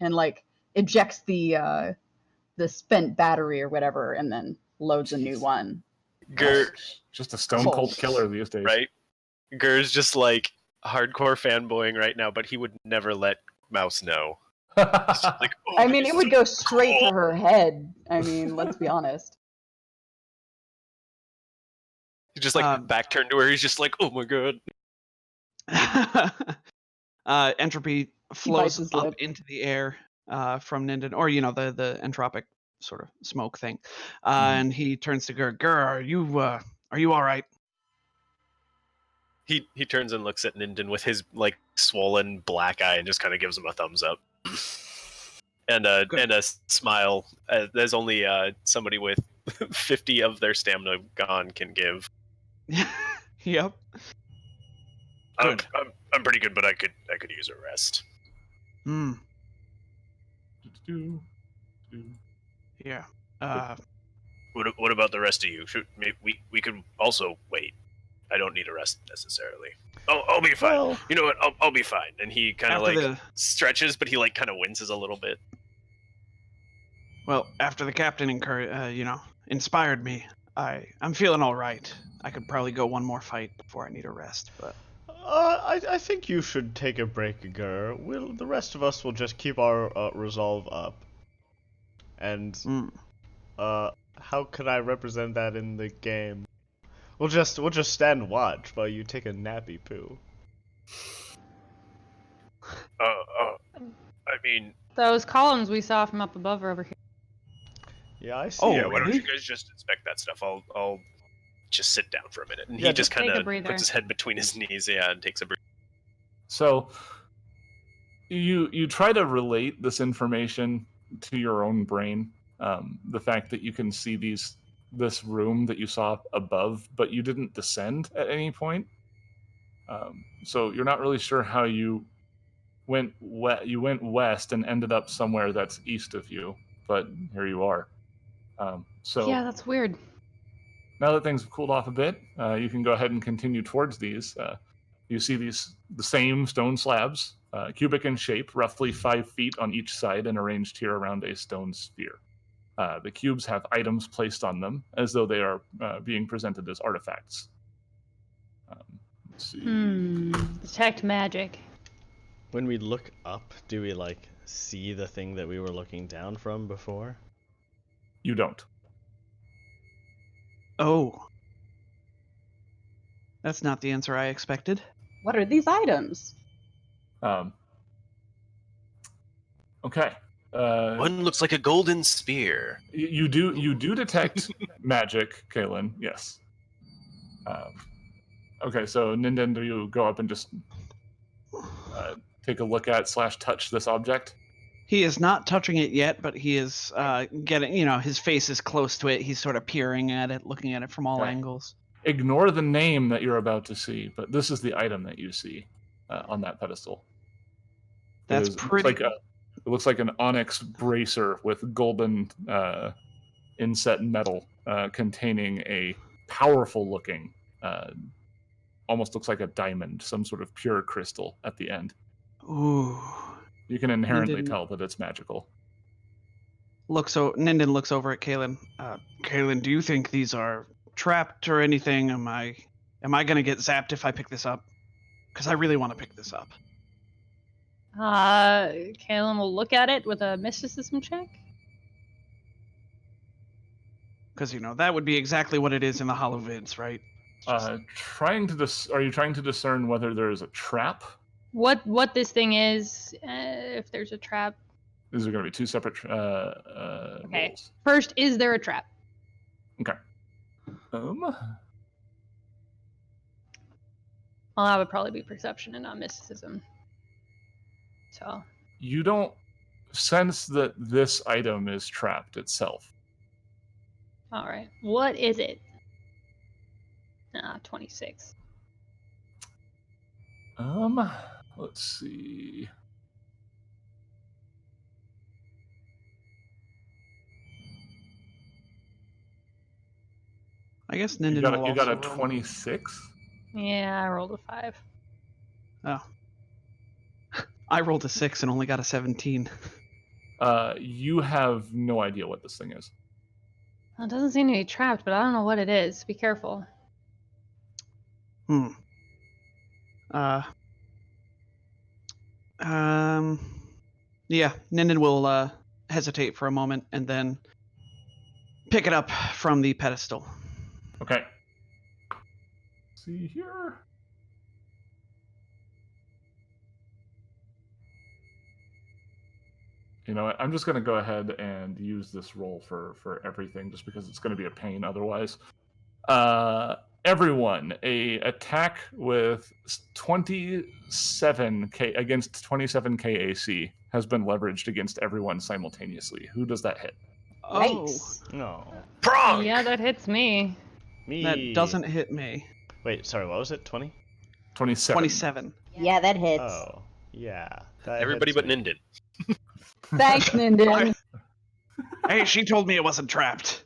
Speaker 3: and like ejects the spent battery or whatever, and then loads a new one.
Speaker 5: Gur,
Speaker 1: Just a stone cold killer these days.
Speaker 5: right? Gur's just like hardcore fanboying right now, but he would never let Mouse know. He's just like, oh,
Speaker 3: I mean,
Speaker 5: this
Speaker 3: it
Speaker 5: is
Speaker 3: would
Speaker 5: so
Speaker 3: go straight
Speaker 5: cool.
Speaker 3: to her head. I mean, let's be honest.
Speaker 5: He's just like back turned to her. He's just like, oh my god.
Speaker 3: He
Speaker 4: Entropy
Speaker 3: bites
Speaker 4: flows
Speaker 3: his
Speaker 4: up
Speaker 3: lip.
Speaker 4: into the air from Ninden, or the entropic sort of smoke thing, and he turns to Gur. Gur, are you all right?
Speaker 5: He turns and looks at Ninden with his like swollen black eye and just kind of gives him a thumbs up. And a smile, as only somebody with 50 of their stamina gone can give.
Speaker 4: Yep. Good.
Speaker 5: I'm pretty good, but I could use a rest.
Speaker 4: Yeah.
Speaker 5: What about the rest of you? We could also wait. I don't need a rest necessarily. I'll be fine.
Speaker 2: Well,
Speaker 5: You know what? I'll be fine. And he kind of
Speaker 4: After
Speaker 5: like stretches, but he like kind of winces a little bit.
Speaker 4: Well, after the captain inspired me, I'm feeling all right. I could probably go one more fight before I need a rest, but
Speaker 2: I think you should take a break, Gur. The rest of us will just keep our resolve up. And how could I represent that in the game? We'll just stand watch while you take a nappy poo.
Speaker 5: I mean,
Speaker 6: Those columns we saw from up above are over here.
Speaker 2: Yeah, I see.
Speaker 4: Oh,
Speaker 5: yeah. Why don't
Speaker 4: really?
Speaker 5: you guys just inspect that stuff? I'll just sit down for a minute. And
Speaker 2: Yeah,
Speaker 5: he just
Speaker 6: take
Speaker 5: kind
Speaker 6: a
Speaker 5: of
Speaker 6: breather.
Speaker 5: puts his head between his knees, yeah, and takes a breath.
Speaker 1: So you try to relate this information to your own brain. The fact that you can see this room that you saw above, but you didn't descend at any point. So you're not really sure how you went west and ended up somewhere that's east of you, but here you are. So
Speaker 6: Yeah, that's weird.
Speaker 1: now that things have cooled off a bit, you can go ahead and continue towards these. You see the same stone slabs, cubic in shape, roughly 5 feet on each side, and arranged here around a stone sphere. The cubes have items placed on them as though they are being presented as artifacts. Let's see.
Speaker 6: Detect magic.
Speaker 2: When we look up, do we like see the thing that we were looking down from before?
Speaker 1: You don't.
Speaker 4: oh, that's not the answer I expected.
Speaker 3: What are these items?
Speaker 1: Okay.
Speaker 5: One looks like a golden spear.
Speaker 1: You do detect magic, Kaylin. Yes. Okay, so Ninden, do you go up and just take a look at / touch this object?
Speaker 4: He is not touching it yet, but he is getting, his face is close to it. He's sort of peering at it, looking at it from all
Speaker 1: Okay.
Speaker 4: angles.
Speaker 1: Ignore the name that you're about to see, but this is the item that you see on that pedestal.
Speaker 4: That's pretty.
Speaker 1: It looks like an onyx bracer with golden inset metal containing a powerful-looking, almost looks like a diamond, some sort of pure crystal at the end.
Speaker 4: Ooh.
Speaker 1: You can inherently
Speaker 4: Ninden
Speaker 1: tell that it's magical.
Speaker 4: Ninden looks over at Kaylin. Kaylin, do you think these are trapped or anything? Am I gonna get zapped if I pick this up? Because I really want to pick this up.
Speaker 6: Kaelin will look at it with a mysticism check.
Speaker 4: Because that would be exactly what it is in the Hollow Vids, right?
Speaker 1: Are you trying to discern whether there is a trap?
Speaker 6: What this thing is, if there's a trap.
Speaker 1: These are going to be two separate
Speaker 6: Okay.
Speaker 1: rolls.
Speaker 6: First, is there a trap?
Speaker 1: Okay.
Speaker 6: Well, that would probably be perception and not mysticism. So.
Speaker 1: You don't sense that this item is trapped itself.
Speaker 6: All right. What is it? 26.
Speaker 1: Let's see.
Speaker 4: I guess
Speaker 1: You
Speaker 4: Ninden
Speaker 1: got
Speaker 4: will
Speaker 1: you got
Speaker 4: also
Speaker 1: a
Speaker 4: roll.
Speaker 1: 26.
Speaker 6: Yeah, I rolled a 5.
Speaker 4: Oh. I rolled a 6 and only got a 17.
Speaker 1: You have no idea what this thing is.
Speaker 6: Well, it doesn't seem to be trapped, but I don't know what it is. Be careful.
Speaker 4: Yeah, Ninden will hesitate for a moment and then pick it up from the pedestal.
Speaker 1: Okay. Let's see here. You know what? I'm just going to go ahead and use this roll for everything, just because it's going to be a pain otherwise. Everyone, a attack with 27k against 27k AC has been leveraged against everyone simultaneously. Who does that hit?
Speaker 7: Yikes.
Speaker 2: No.
Speaker 5: Pronk!
Speaker 6: Yeah, that hits me.
Speaker 2: Me.
Speaker 4: That doesn't hit me.
Speaker 2: Wait, sorry, what was it? 20?
Speaker 1: 27.
Speaker 4: 27.
Speaker 7: Yeah, that hits.
Speaker 2: Oh, yeah. That
Speaker 5: Everybody
Speaker 2: hits
Speaker 5: but
Speaker 2: me.
Speaker 5: Ninden.
Speaker 3: Thanks, Ninden.
Speaker 4: Hey, she told me it wasn't trapped.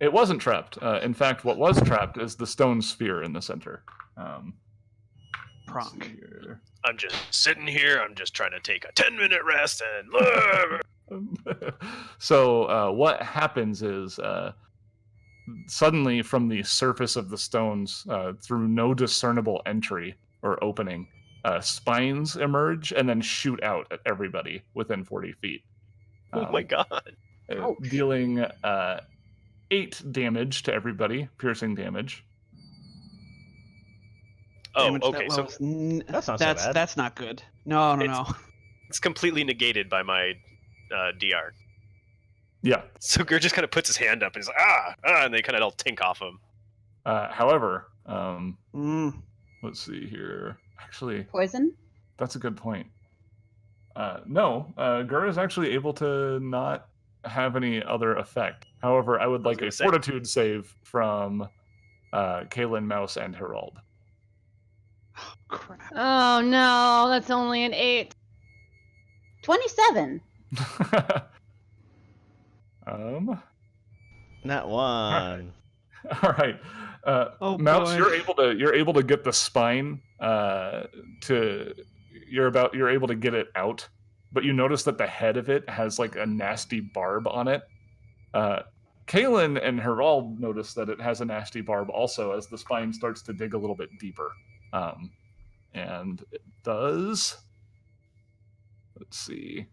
Speaker 1: It wasn't trapped. In fact, what was trapped is the stone sphere in the center. Let's
Speaker 4: Pronk.
Speaker 1: see here.
Speaker 5: I'm just sitting here. I'm just trying to take a 10-minute rest and.
Speaker 1: So what happens is suddenly from the surface of the stones, through no discernible entry or opening, spines emerge and then shoot out at everybody within 40 feet.
Speaker 5: Oh my god.
Speaker 1: Dealing 8 damage to everybody, piercing damage.
Speaker 5: Oh,
Speaker 4: Damage
Speaker 5: okay.
Speaker 4: that
Speaker 5: So
Speaker 4: lows.
Speaker 2: That's not so bad.
Speaker 4: That's not good. No.
Speaker 5: it's completely negated by my DR.
Speaker 1: Yeah.
Speaker 5: So Gur just kind of puts his hand up and he's like, and they kind of all tink off him.
Speaker 1: However,
Speaker 4: Mm.
Speaker 1: let's see here. Actually,
Speaker 7: Poison?
Speaker 1: that's a good point. No, Gur is actually able to not have any other effect. However, I would like a fortitude save from Kaylin, Mouse, and Herald.
Speaker 4: Crap.
Speaker 6: Oh no, that's only an 8.
Speaker 7: 27.
Speaker 2: Not one.
Speaker 1: All right.
Speaker 4: Oh,
Speaker 1: Mouse,
Speaker 4: boy.
Speaker 1: you're able to get the spine you're able to get it out, but you notice that the head of it has like a nasty barb on it. Kaylin and Herald notice that it has a nasty barb also as the spine starts to dig a little bit deeper. And it does, let's see,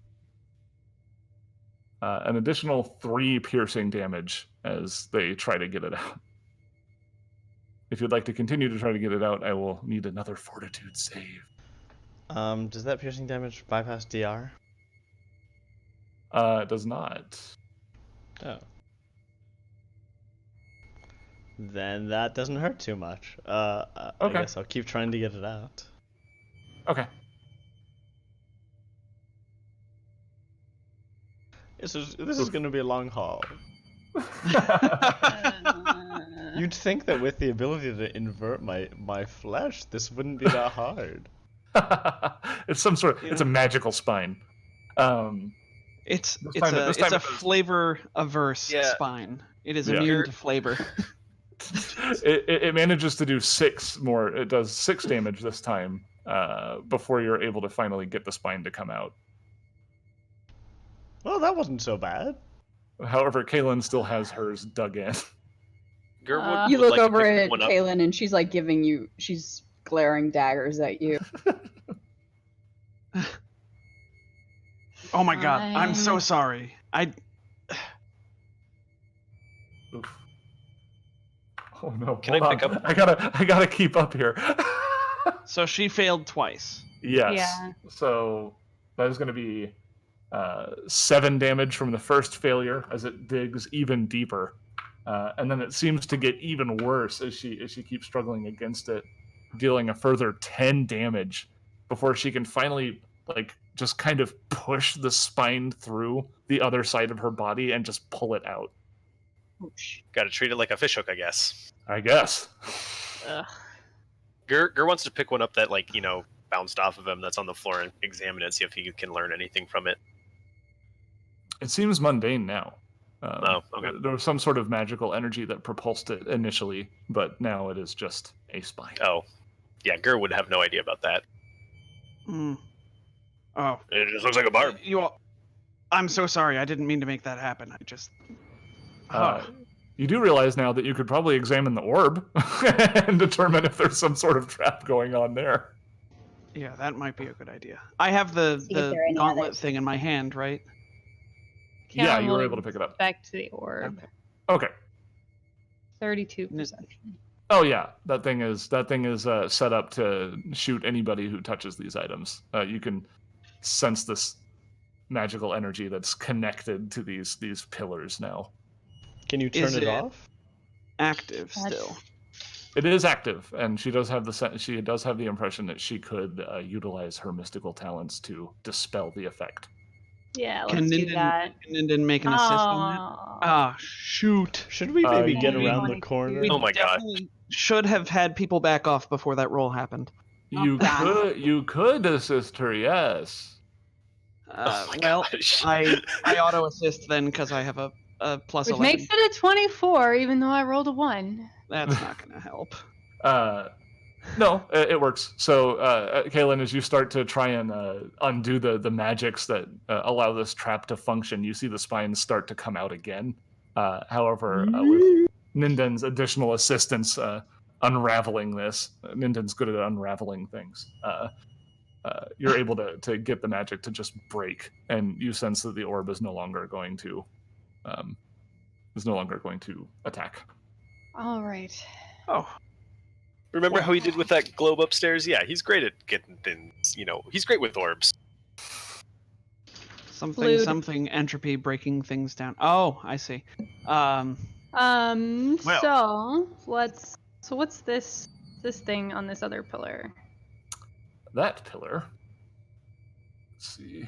Speaker 1: an additional 3 piercing damage as they try to get it out. If you'd like to continue to try to get it out, I will need another fortitude save.
Speaker 2: Does that piercing damage bypass DR?
Speaker 1: It does not.
Speaker 2: Oh. Then that doesn't hurt too much. I guess I'll keep trying to get it out.
Speaker 1: Okay.
Speaker 2: This is going to be a long haul. You'd think that with the ability to invert my flesh, this wouldn't be that hard.
Speaker 1: It's some sort of, it's a magical spine.
Speaker 4: It's
Speaker 1: time
Speaker 4: a
Speaker 1: it-
Speaker 4: flavor averse spine. It is immune to flavor.
Speaker 1: It manages to do 6 more. It does 6 damage this time before you're able to finally get the spine to come out.
Speaker 2: Well, that wasn't so bad.
Speaker 1: However, Kaylin still has hers dug in.
Speaker 5: Gur
Speaker 3: You
Speaker 5: would
Speaker 3: look
Speaker 5: like to
Speaker 3: over
Speaker 5: pick
Speaker 3: at
Speaker 5: one up.
Speaker 3: Kaylin and she's like she's glaring daggers at you.
Speaker 4: Oh my god, I'm so sorry.
Speaker 1: Oof. Oh no!
Speaker 5: Can
Speaker 1: hold
Speaker 5: I pick
Speaker 1: on.
Speaker 5: up-
Speaker 1: I gotta keep up here.
Speaker 4: So she failed twice.
Speaker 1: Yes.
Speaker 6: Yeah.
Speaker 1: So that is going to be 7 damage from the first failure as it digs even deeper. And then it seems to get even worse as she keeps struggling against it, dealing a further 10 damage before she can finally just kind of push the spine through the other side of her body and just pull it out.
Speaker 5: Got to treat it like a fishhook, I guess.
Speaker 1: I guess.
Speaker 6: Ugh.
Speaker 5: Gur wants to pick one up that bounced off of him that's on the floor and examine it, see if he can learn anything from it.
Speaker 1: It seems mundane now.
Speaker 5: Okay.
Speaker 1: There was some sort of magical energy that propulsed it initially, but now it is just a spine.
Speaker 5: Oh, yeah, Gur would have no idea about that.
Speaker 4: Oh,
Speaker 5: It just looks like a barb.
Speaker 4: I'm so sorry. I didn't mean to make that happen. I just.
Speaker 1: You do realize now that you could probably examine the orb and determine if there's some sort of trap going on there.
Speaker 4: Yeah, that might be a good idea. I have the
Speaker 7: See if there are any
Speaker 4: gauntlet
Speaker 7: others.
Speaker 4: thing in my hand, right?
Speaker 1: Yeah, you were
Speaker 6: only
Speaker 1: able to pick it up.
Speaker 6: Back to the orb.
Speaker 1: Okay.
Speaker 6: 32 perception.
Speaker 1: Oh yeah, that thing is set up to shoot anybody who touches these items. You can sense this magical energy that's connected to these pillars now.
Speaker 2: Can you turn
Speaker 4: Is
Speaker 2: it
Speaker 4: it-
Speaker 2: off?
Speaker 4: Active still.
Speaker 1: It is active, and she does have the impression that she could utilize her mystical talents to dispel the effect.
Speaker 6: Yeah,
Speaker 4: Can
Speaker 6: let's do
Speaker 4: Ninden,
Speaker 6: that.
Speaker 4: can Ninden make an assist on that? Ah, shoot.
Speaker 2: Should we maybe get
Speaker 1: you-
Speaker 2: around the corner?
Speaker 6: We-
Speaker 5: Oh my god.
Speaker 4: Definitely should have had people back off before that roll happened.
Speaker 1: You could assist her, yes.
Speaker 5: Oh my
Speaker 4: Well,
Speaker 5: gosh.
Speaker 4: I auto assist then because I have a plus
Speaker 6: Which
Speaker 4: 11.
Speaker 6: makes it a 24, even though I rolled a 1.
Speaker 4: That's not gonna help.
Speaker 1: No, it works. So, Kaylin, as you start to try and undo the magics that allow this trap to function, you see the spines start to come out again. However, with Ninden's additional assistance unraveling this, Ninden's good at unraveling things. You're able to get the magic to just break, and you sense that the orb is no longer going to attack.
Speaker 6: All right.
Speaker 4: Oh,
Speaker 5: Remember how he did with that globe upstairs? Yeah, he's great at getting things, he's great with orbs.
Speaker 6: Fluid.
Speaker 4: something entropy breaking things down. Oh, I see. Well.
Speaker 6: So what's this thing on this other pillar?
Speaker 1: That pillar. Let's see.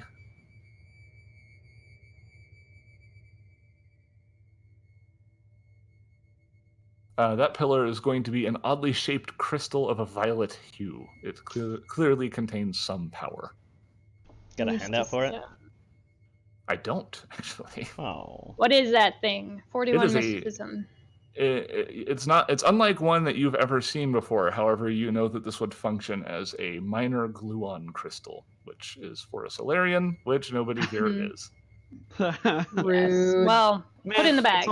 Speaker 1: That pillar is going to be an oddly shaped crystal of a violet hue. It clearly contains some power.
Speaker 2: Got a handout for it?
Speaker 1: I don't, actually.
Speaker 2: Oh.
Speaker 6: What is that thing? 41
Speaker 1: is a-
Speaker 6: mysticism.
Speaker 1: It's unlike one that you've ever seen before. However, you know that this would function as a minor gluon crystal, which is for a Solarian, which nobody here is.
Speaker 6: Rude. Well, put in the bag.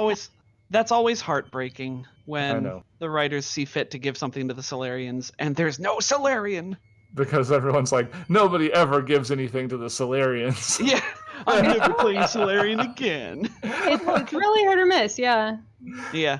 Speaker 4: That's always heartbreaking
Speaker 1: I
Speaker 4: when
Speaker 1: know.
Speaker 4: the writers see fit to give something to the Solarians and there's no Solarian.
Speaker 1: Because everyone's like, nobody ever gives anything to the Solarians.
Speaker 4: Yeah, I'm never playing Solarian again.
Speaker 6: It's really hit or miss, yeah.
Speaker 4: Yeah.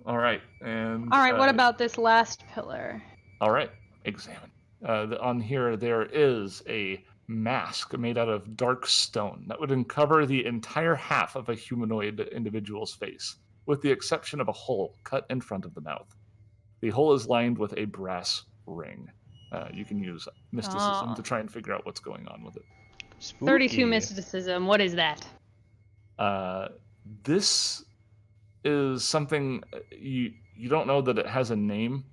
Speaker 1: All right, and
Speaker 6: All right, what about this last pillar?
Speaker 1: All right, examine. On here, there is a mask made out of dark stone that would uncover the entire half of a humanoid individual's face, with the exception of a hole cut in front of the mouth. The hole is lined with a brass ring. You can use mysticism to try and figure out what's going on with it.
Speaker 2: Spooky.
Speaker 6: 32 mysticism. What is that?
Speaker 1: This is something you don't know that it has a name,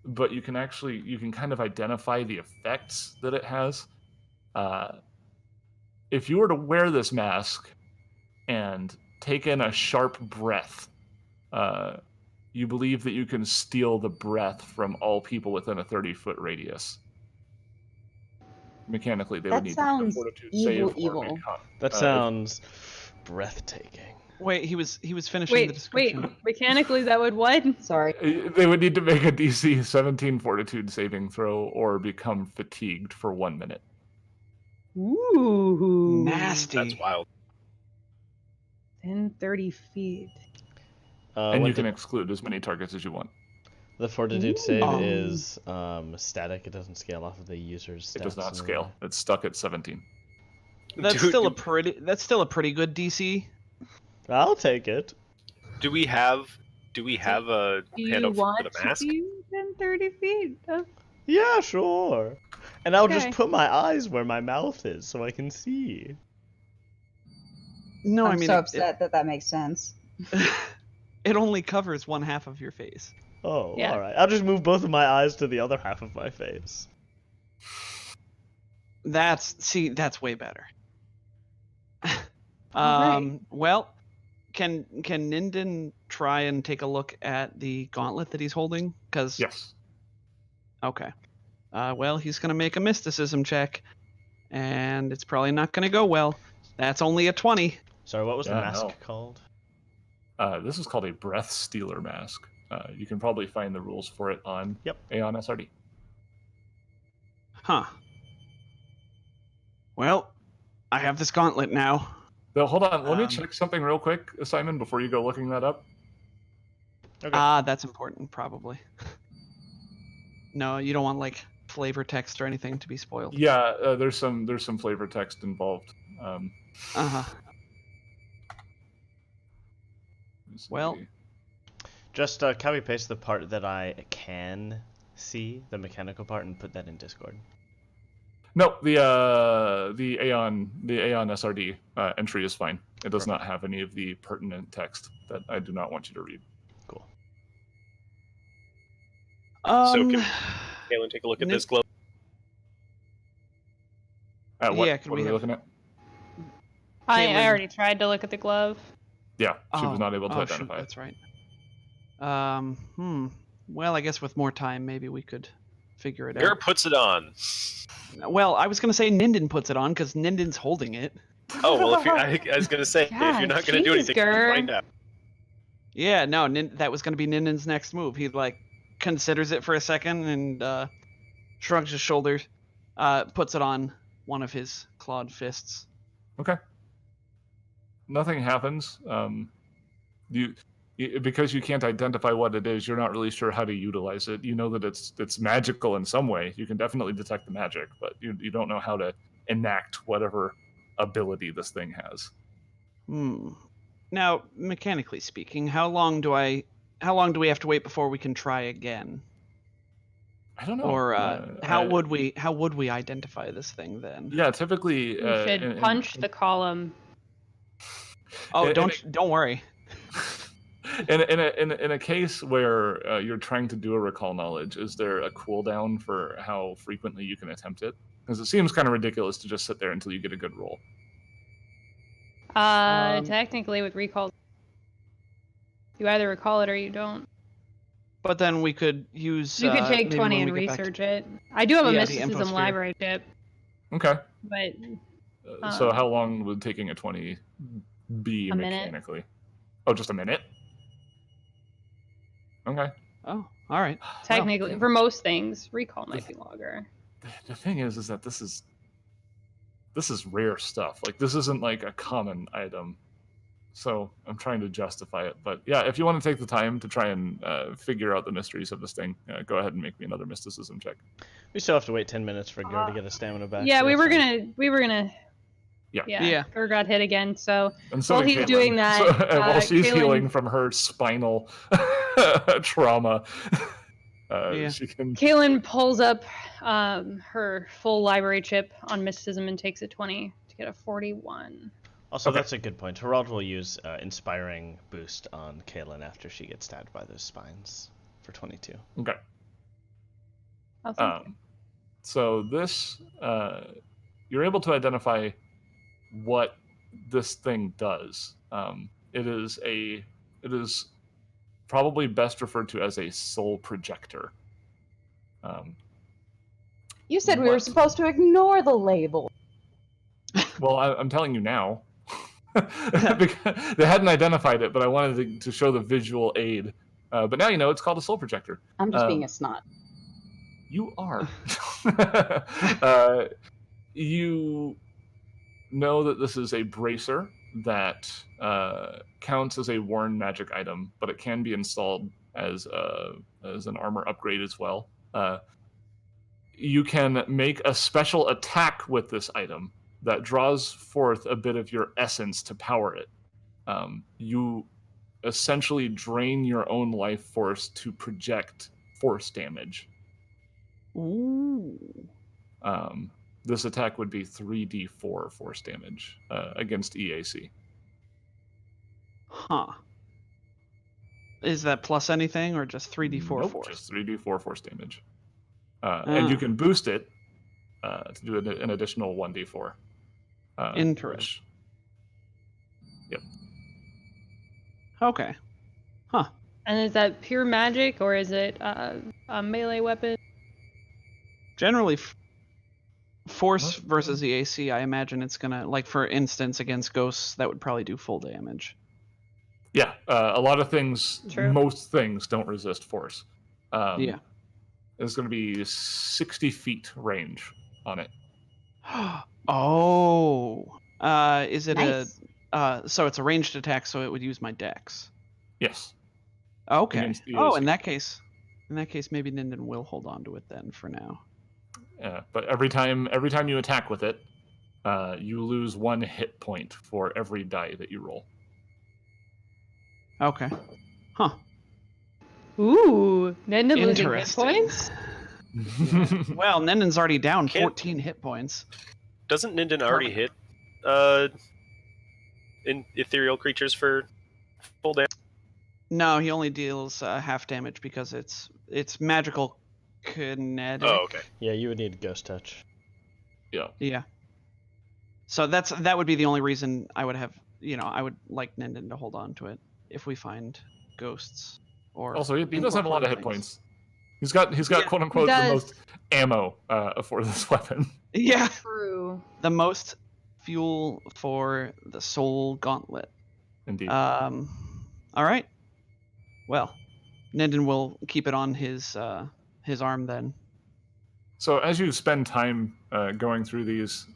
Speaker 1: but you can kind of identify the effects that it has. If you were to wear this mask and take in a sharp breath, you believe that you can steal the breath from all people within a 30-foot radius. Mechanically, they would
Speaker 7: That
Speaker 1: need to make a
Speaker 7: sounds
Speaker 1: fortitude
Speaker 7: evil,
Speaker 1: save or
Speaker 7: evil.
Speaker 1: become.
Speaker 2: That sounds breathtaking.
Speaker 4: Wait, he was finishing the
Speaker 6: Wait,
Speaker 4: description.
Speaker 6: mechanically that would what?
Speaker 7: Sorry.
Speaker 1: They would need to make a DC 17 fortitude saving throw or become fatigued for 1 minute.
Speaker 3: Ooh.
Speaker 4: Nasty.
Speaker 5: That's wild.
Speaker 6: 30 feet.
Speaker 1: And
Speaker 2: What
Speaker 1: you can
Speaker 2: the-
Speaker 1: exclude as many targets as you want.
Speaker 2: The fortitude save
Speaker 4: Ooh.
Speaker 2: is static. It doesn't scale off of the user's stats.
Speaker 1: It does not
Speaker 2: in the-
Speaker 1: scale. It's stuck at 17.
Speaker 4: That's
Speaker 5: Dude,
Speaker 4: still a pretty good DC.
Speaker 2: I'll take it.
Speaker 5: Do we have a
Speaker 6: Do
Speaker 5: handout
Speaker 6: you
Speaker 5: for
Speaker 6: want
Speaker 5: the
Speaker 6: to
Speaker 5: mask?
Speaker 6: be within 30 feet of...
Speaker 2: Yeah, sure. And I'll just
Speaker 6: Okay.
Speaker 2: put my eyes where my mouth is so I can see.
Speaker 4: No,
Speaker 3: I'm
Speaker 4: I mean
Speaker 3: so
Speaker 4: it,
Speaker 3: upset that makes sense.
Speaker 4: it only covers one half of your face.
Speaker 2: Oh,
Speaker 6: Yeah.
Speaker 2: alright. I'll just move both of my eyes to the other half of my face.
Speaker 4: That's way better.
Speaker 6: Alright.
Speaker 4: Well, can Ninden try and take a look at the gauntlet that he's holding? Because
Speaker 1: Yes.
Speaker 4: okay. Well, he's gonna make a mysticism check, and it's probably not gonna go well. That's only a 20.
Speaker 2: Sorry, what was the
Speaker 1: Yeah,
Speaker 2: mask
Speaker 1: no.
Speaker 2: called?
Speaker 1: This is called a Breath Stealer mask. You can probably find the rules for it on
Speaker 2: Yep.
Speaker 1: Aeon SRD.
Speaker 4: Huh. Well, I have this gauntlet now.
Speaker 1: Though, hold on, let me
Speaker 4: Um,
Speaker 1: check something real quick, Simon, before you go looking that up.
Speaker 2: Okay.
Speaker 4: That's important, probably. No, you don't want like flavor text or anything to be spoiled.
Speaker 1: Yeah, there's some flavor text involved.
Speaker 4: Uh-huh.
Speaker 1: Let's
Speaker 4: Well-
Speaker 1: see.
Speaker 2: Just copy paste the part that I can see, the mechanical part, and put that in Discord.
Speaker 1: No, the Aeon SRD entry is fine. It does not have any of the pertinent text that I do not want you to read.
Speaker 2: Cool.
Speaker 5: Galen, take a look at
Speaker 4: Nick-
Speaker 5: this glove.
Speaker 1: What?
Speaker 4: Yeah, could
Speaker 1: What
Speaker 4: we
Speaker 1: are we
Speaker 4: have-
Speaker 1: looking at?
Speaker 6: I
Speaker 4: Caitlin-
Speaker 6: already tried to look at the glove.
Speaker 1: Yeah, she was not able to
Speaker 4: shoot,
Speaker 1: identify it.
Speaker 4: that's right. Well, I guess with more time, maybe we could figure it
Speaker 5: Mir
Speaker 4: out.
Speaker 5: puts it on.
Speaker 4: Well, I was gonna say Ninden puts it on because Ninden's holding it.
Speaker 5: Oh well, I was gonna say if
Speaker 6: God,
Speaker 5: you're not gonna do
Speaker 6: jeez,
Speaker 5: anything,
Speaker 6: Gur.
Speaker 5: find out.
Speaker 4: Yeah, no, that was gonna be Ninden's next move. He like considers it for a second and shrugs his shoulders, puts it on one of his clawed fists.
Speaker 1: Okay. Nothing happens. Because you can't identify what it is, you're not really sure how to utilize it. You know that it's magical in some way. You can definitely detect the magic, but you don't know how to enact whatever ability this thing has.
Speaker 4: Now, mechanically speaking, how long do we have to wait before we can try again?
Speaker 1: I don't know.
Speaker 4: Or how would we identify this thing then?
Speaker 1: Yeah, typically.
Speaker 6: You should punch the column.
Speaker 4: Oh,
Speaker 1: and
Speaker 4: don't worry.
Speaker 1: In a case where you're trying to do a recall knowledge, is there a cooldown for how frequently you can attempt it? Because it seems kind of ridiculous to just sit there until you get a good roll.
Speaker 6: Technically, with recall, you either recall it or you don't.
Speaker 4: But then we could use.
Speaker 6: You could take
Speaker 4: maybe
Speaker 6: 20
Speaker 4: when
Speaker 6: and
Speaker 4: we get back to-
Speaker 6: research it. I do have a
Speaker 4: Yeah, the
Speaker 6: mysticism
Speaker 4: infosphere.
Speaker 6: library chip,
Speaker 1: Okay.
Speaker 6: but
Speaker 1: So how long would taking a 20 be
Speaker 6: A minute.
Speaker 1: mechanically? Oh, just a minute? Okay.
Speaker 4: Oh, all right.
Speaker 6: technically,
Speaker 1: Well,
Speaker 6: for most things, recall might be longer.
Speaker 1: The thing is that this is rare stuff. Like, this isn't like a common item. So I'm trying to justify it. But yeah, if you want to take the time to try and figure out the mysteries of this thing, go ahead and make me another mysticism check.
Speaker 2: We still have to wait 10 minutes for Gur to get his stamina back.
Speaker 6: Yeah,
Speaker 2: so
Speaker 6: we
Speaker 2: that's
Speaker 6: were
Speaker 2: fine.
Speaker 6: gonna.
Speaker 1: Yeah.
Speaker 6: Yeah. Gur got hit again, so
Speaker 1: And so
Speaker 6: While
Speaker 1: did
Speaker 6: he's
Speaker 1: Caitlin.
Speaker 6: doing that,
Speaker 1: So, while she's
Speaker 6: Caitlin-
Speaker 1: healing from her spinal trauma,
Speaker 4: Yeah.
Speaker 1: she can.
Speaker 6: Kaylin pulls up her full library chip on mysticism and takes a 20 to get a 41.
Speaker 2: Also,
Speaker 1: Okay.
Speaker 2: that's a good point. Herald will use Inspiring Boost on Kaylin after she gets stabbed by those spines for 22.
Speaker 1: Okay.
Speaker 6: Oh, thank you.
Speaker 1: So this, you're able to identify what this thing does. It is probably best referred to as a soul projector.
Speaker 3: You said we were
Speaker 1: What?
Speaker 3: supposed to ignore the label.
Speaker 1: Well, I'm telling you now. Because they hadn't identified it, but I wanted to show the visual aid. But now you know it's called a soul projector.
Speaker 3: I'm just being a snot.
Speaker 1: You are. You know that this is a bracer that counts as a worn magic item, but it can be installed as an armor upgrade as well. You can make a special attack with this item that draws forth a bit of your essence to power it. You essentially drain your own life force to project force damage.
Speaker 4: Ooh.
Speaker 1: This attack would be 3d4 force damage against EAC.
Speaker 4: Huh. Is that plus anything or just 3d4
Speaker 1: Nope,
Speaker 4: force?
Speaker 1: just 3d4 force damage. And you can boost it to do an additional 1d4.
Speaker 4: Interesting.
Speaker 1: Yep.
Speaker 4: Okay. Huh.
Speaker 6: And is that pure magic or is it a melee weapon?
Speaker 4: Generally, force versus the AC, I imagine it's gonna, like for instance, against ghosts, that would probably do full damage.
Speaker 1: Yeah, a lot of things,
Speaker 6: True.
Speaker 1: most things don't resist force.
Speaker 4: Yeah.
Speaker 1: There's going to be 60 feet range on it.
Speaker 4: Oh. Is it
Speaker 7: Nice.
Speaker 4: so it's a ranged attack, so it would use my dex.
Speaker 1: Yes.
Speaker 4: Okay.
Speaker 1: Against the
Speaker 4: Oh,
Speaker 1: AC.
Speaker 4: in that case, maybe Ninden will hold on to it then for now.
Speaker 1: Yeah, but every time you attack with it, you lose 1 hit point for every die that you roll.
Speaker 4: Okay. Huh.
Speaker 6: Ooh, Nenden losing hit
Speaker 4: Interesting.
Speaker 6: points?
Speaker 4: Well, Ninden's already down
Speaker 5: Can't-
Speaker 4: 14 hit points.
Speaker 5: Doesn't Ninden already hit in ethereal creatures for full damage?
Speaker 4: No, he only deals half damage because it's magical kinetic.
Speaker 5: Oh, okay.
Speaker 2: Yeah, you would need ghost touch.
Speaker 1: Yeah.
Speaker 4: Yeah. So that would be the only reason I would have, I would like Ninden to hold on to it if we find ghosts or.
Speaker 1: Also, he does have a lot of hit
Speaker 4: things.
Speaker 1: points. He's got
Speaker 4: Yeah,
Speaker 1: quote unquote the
Speaker 6: does.
Speaker 1: most ammo for this weapon.
Speaker 4: Yeah.
Speaker 6: True.
Speaker 4: The most fuel for the soul gauntlet.
Speaker 1: Indeed.
Speaker 4: All right. Well, Ninden will keep it on his arm then.
Speaker 1: So as you spend time going through these,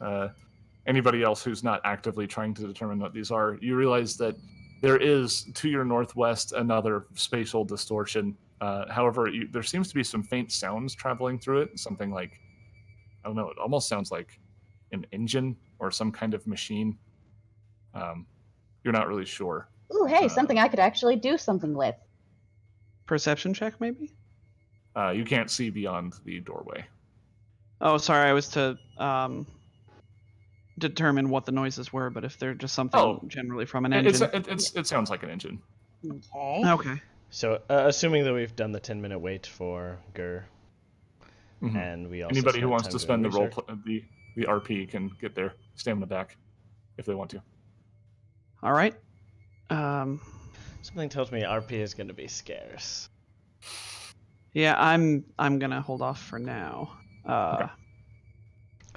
Speaker 1: anybody else who's not actively trying to determine what these are, you realize that there is, to your northwest, another spatial distortion. However, there seems to be some faint sounds traveling through it. Something like, I don't know, it almost sounds like an engine or some kind of machine. You're not really sure.
Speaker 7: Ooh, hey, something I could actually do something with.
Speaker 4: Perception check, maybe?
Speaker 1: You can't see beyond the doorway.
Speaker 4: Oh, sorry, I was to determine what the noises were, but if they're just something generally from an engine.
Speaker 1: It sounds like an engine.
Speaker 7: Okay.
Speaker 4: Okay.
Speaker 2: So, assuming that we've done the 10-minute wait for Gur,
Speaker 1: Mhm.
Speaker 2: and we also
Speaker 1: Anybody who
Speaker 2: spent
Speaker 1: wants
Speaker 2: time
Speaker 1: to
Speaker 2: doing
Speaker 1: spend the
Speaker 2: research-
Speaker 1: the RP can get their stamina back if they want to.
Speaker 4: All right.
Speaker 2: Something tells me RP is going to be scarce.
Speaker 4: Yeah, I'm gonna hold off for now.
Speaker 1: Okay.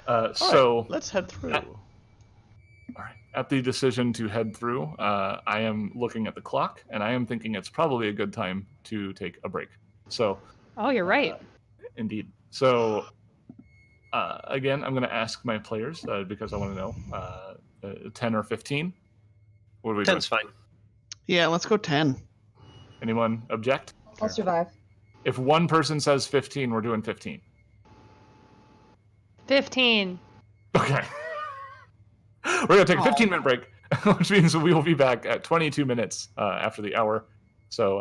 Speaker 2: All
Speaker 1: So
Speaker 2: right, let's head through.
Speaker 1: All right. At the decision to head through, I am looking at the clock, and I am thinking it's probably a good time to take a break. So,
Speaker 6: Oh, you're right.
Speaker 1: indeed. So, again, I'm going to ask my players because I want to know 10 or 15. What are we doing?
Speaker 5: 10's fine.
Speaker 4: Yeah, let's go 10.
Speaker 1: Anyone object?
Speaker 7: I'll survive.
Speaker 1: If one person says 15, we're doing 15.
Speaker 6: 15.
Speaker 1: Okay. We're going to take a 15-minute break, which means we will be back at 22 minutes after the hour. So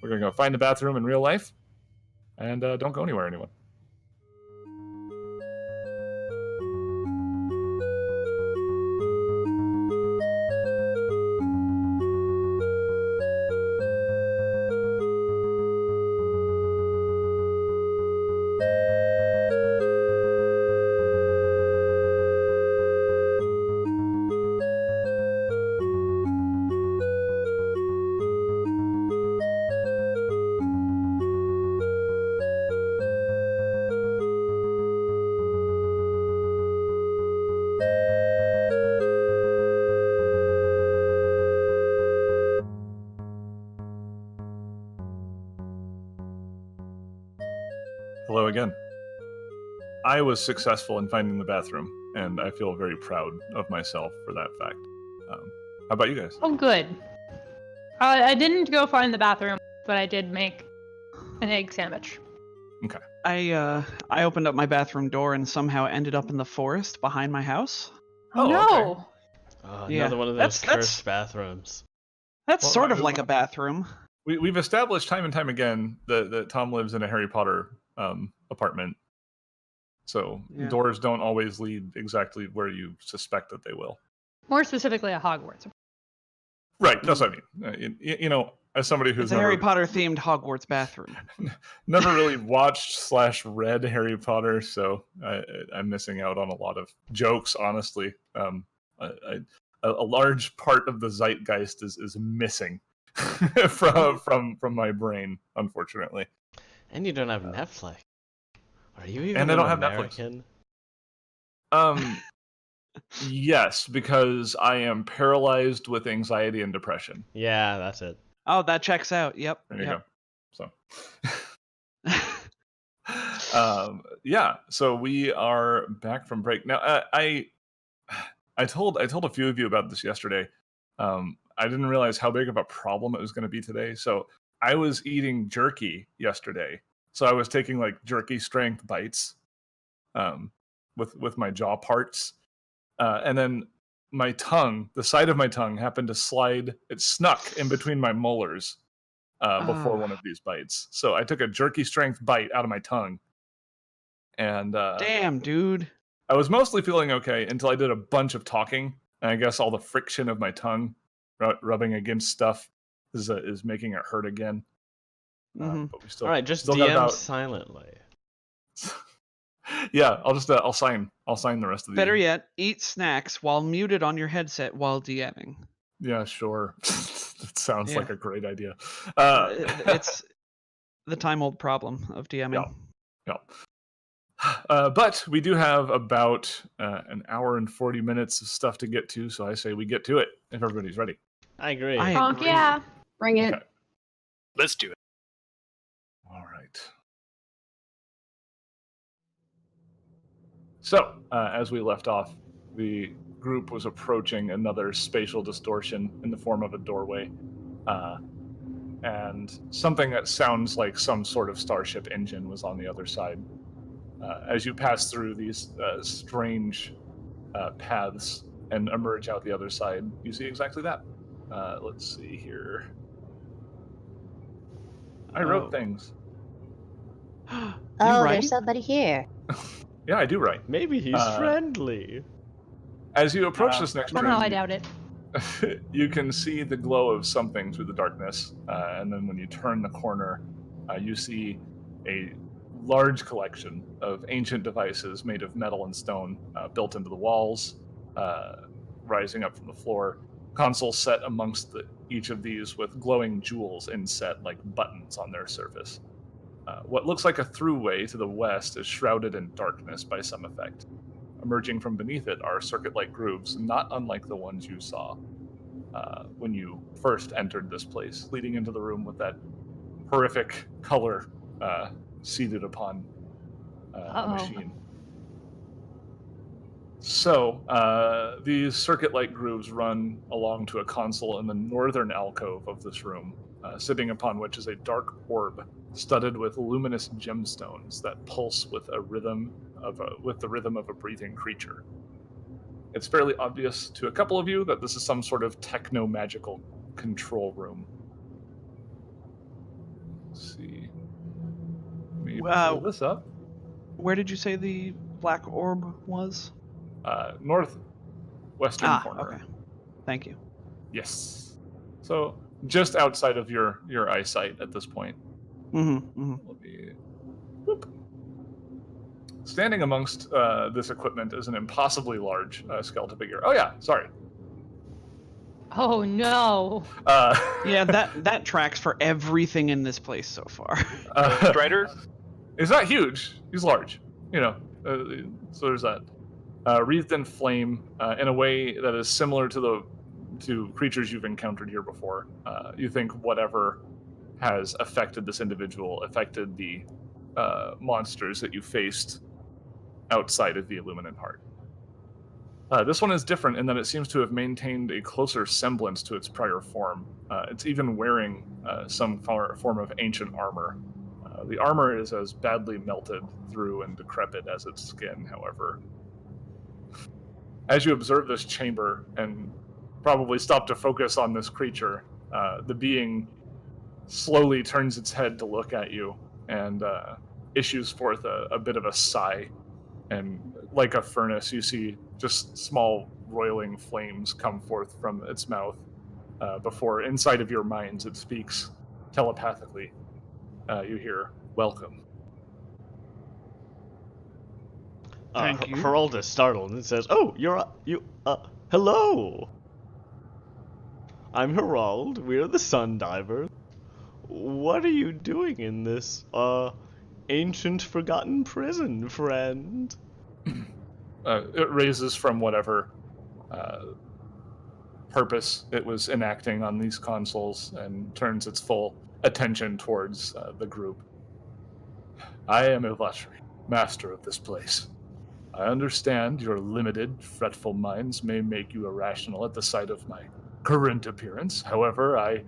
Speaker 1: we're going to go find the bathroom in real life. And don't go anywhere, anyone. Hello again. I was successful in finding the bathroom, and I feel very proud of myself for that fact. How about you guys?
Speaker 6: Oh, good. I didn't go find the bathroom, but I did make an egg sandwich.
Speaker 4: I opened up my bathroom door and somehow ended up in the forest behind my house.
Speaker 6: Oh,
Speaker 1: Oh,
Speaker 6: no.
Speaker 2: Oh,
Speaker 4: Yeah,
Speaker 2: another one of those
Speaker 4: that's-
Speaker 2: cursed bathrooms.
Speaker 4: That's
Speaker 1: Well,
Speaker 4: sort of like a bathroom.
Speaker 1: We've established time and time again that Tom lives in a Harry Potter apartment. So
Speaker 4: Yeah.
Speaker 1: doors don't always lead exactly where you suspect that they will.
Speaker 6: More specifically, a Hogwarts.
Speaker 1: Right, that's what I mean. You know, as somebody who's
Speaker 4: It's a Harry Potter themed Hogwarts bathroom.
Speaker 1: never really watched/read Harry Potter, so I'm missing out on a lot of jokes. Honestly, a large part of the zeitgeist is missing from my brain, unfortunately.
Speaker 2: And you don't have Netflix. Are you even
Speaker 1: And I
Speaker 2: an
Speaker 1: don't have
Speaker 2: American?
Speaker 1: Yes, because I am paralyzed with anxiety and depression.
Speaker 2: Yeah, that's it.
Speaker 4: Oh, that checks out. Yep.
Speaker 1: There you
Speaker 4: yep.
Speaker 1: go. So, yeah. So we are back from break now. I told a few of you about this yesterday. I didn't realize how big of a problem it was going to be today. So I was eating jerky yesterday. So I was taking like jerky strength bites, with my jaw parts. And then my tongue, the side of my tongue, happened to slide. It snuck in between my molars before one of these bites. So I took a jerky strength bite out of my tongue. And
Speaker 4: Damn, dude.
Speaker 1: I was mostly feeling okay until I did a bunch of talking. And I guess all the friction of my tongue rubbing against stuff is making it hurt again. But we still.
Speaker 2: All right, just
Speaker 1: still got
Speaker 2: DM
Speaker 1: about...
Speaker 2: silently.
Speaker 1: Yeah, I'll just I'll sign the rest of the.
Speaker 4: Better yet, eat snacks while muted on your headset while DMing.
Speaker 1: Yeah, sure. That sounds like a great idea.
Speaker 4: It's the time-old problem of DMing.
Speaker 1: Yeah. But we do have about an hour and 40 minutes of stuff to get to, so I say we get to it if everybody's ready.
Speaker 2: I agree.
Speaker 6: Honk, yeah.
Speaker 3: Bring it.
Speaker 1: Okay.
Speaker 5: Let's do it.
Speaker 1: All right. So, as we left off, the group was approaching another spatial distortion in the form of a doorway, and something that sounds like some sort of starship engine was on the other side. As you pass through these strange paths and emerge out the other side, you see exactly that. Let's see here. I wrote things.
Speaker 7: Oh,
Speaker 4: right?
Speaker 7: there's somebody here.
Speaker 1: Yeah, I do write.
Speaker 2: Maybe he's friendly.
Speaker 1: As you approach this next room,
Speaker 6: Somehow I doubt it.
Speaker 1: you can see the glow of something through the darkness, and then when you turn the corner, you see a large collection of ancient devices made of metal and stone, built into the walls, rising up from the floor. Consoles set amongst each of these with glowing jewels inset like buttons on their surface. What looks like a throughway to the west is shrouded in darkness by some effect. Emerging from beneath it are circuit-like grooves, not unlike the ones you saw when you first entered this place, leading into the room with that horrific color seated upon a machine. So, these circuit-like grooves run along to a console in the northern alcove of this room, sitting upon which is a dark orb studded with luminous gemstones that pulse with the rhythm of a breathing creature. It's fairly obvious to a couple of you that this is some sort of techno-magical control room. Let's see. Let me pull this up.
Speaker 4: Where did you say the black orb was?
Speaker 1: Northwestern corner.
Speaker 4: Okay. Thank you.
Speaker 1: Yes. So just outside of your eyesight at this point.
Speaker 4: Mm-hmm.
Speaker 1: Let me. Whoop. Standing amongst this equipment is an impossibly large skeleton figure. Oh yeah, sorry.
Speaker 6: Oh no.
Speaker 4: Yeah, that tracks for everything in this place so far.
Speaker 5: Strider?
Speaker 1: He's not huge. He's large. So there's that. Wreathed in flame in a way that is similar to creatures you've encountered here before. You think whatever has affected this individual affected the monsters that you faced outside of the Illuminant Heart. This one is different in that it seems to have maintained a closer semblance to its prior form. It's even wearing some form of ancient armor. The armor is as badly melted through and decrepit as its skin, however. As you observe this chamber and probably stop to focus on this creature, The being slowly turns its head to look at you and issues forth a bit of a sigh. And like a furnace, you see just small roiling flames come forth from its mouth before inside of your minds it speaks telepathically. You hear, "Welcome."
Speaker 4: Thank you.
Speaker 2: Herald is startled and says, "Oh, hello. I'm Herald. We're the Sun Divers. What are you doing in this, ancient forgotten prison, friend?"
Speaker 1: It raises from whatever purpose it was enacting on these consoles and turns its full attention towards the group. "I am Illusory, master of this place. I understand your limited, fretful minds may make you irrational at the sight of my current appearance. However, I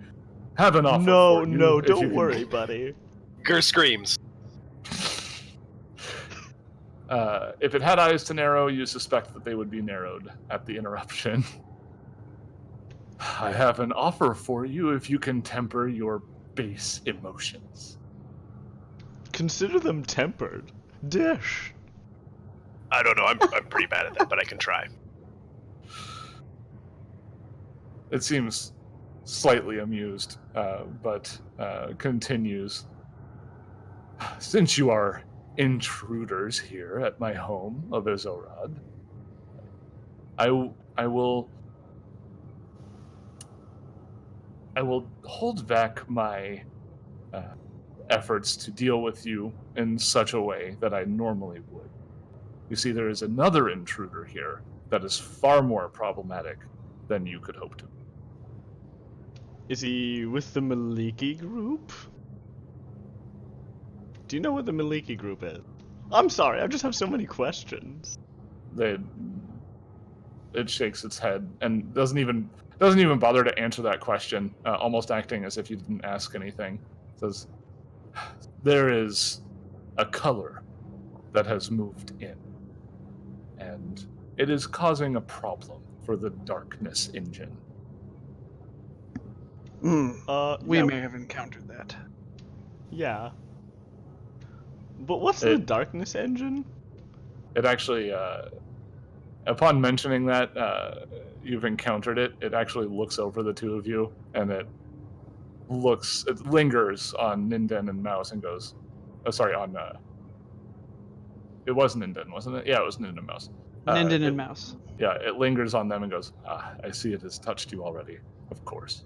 Speaker 1: have an offer for you.
Speaker 2: No,
Speaker 1: if you
Speaker 2: don't
Speaker 1: can-
Speaker 2: worry, buddy.
Speaker 5: Gur screams.
Speaker 1: If it had eyes to narrow, you suspect that they would be narrowed at the interruption. I have an offer for you if you can temper your base emotions.
Speaker 2: Consider them tempered. Dish.
Speaker 5: I don't know. I'm pretty bad at that, but I can try.
Speaker 1: It seems slightly amused, but continues. Since you are intruders here at my home of Ezorad, I will hold back my efforts to deal with you in such a way that I normally would. You see, there is another intruder here that is far more problematic than you could hope to.
Speaker 2: Is he with the Maliki group? Do you know what the Maliki group is? I'm sorry, I just have so many questions.
Speaker 1: It shakes its head and doesn't even bother to answer that question, almost acting as if you didn't ask anything. It says, there is a color that has moved in, and it is causing a problem for the darkness engine.
Speaker 4: We
Speaker 2: yeah,
Speaker 4: may have encountered that.
Speaker 2: Yeah. But what's the darkness engine?
Speaker 1: It actually, upon mentioning that you've encountered it, it actually looks over the two of you, and it lingers on Ninden and Mouse and goes, it was Ninden, wasn't it? Yeah, it was Ninden and Mouse.
Speaker 4: Ninden and Mouse.
Speaker 1: Yeah, it lingers on them and goes, I see it has touched you already, of course.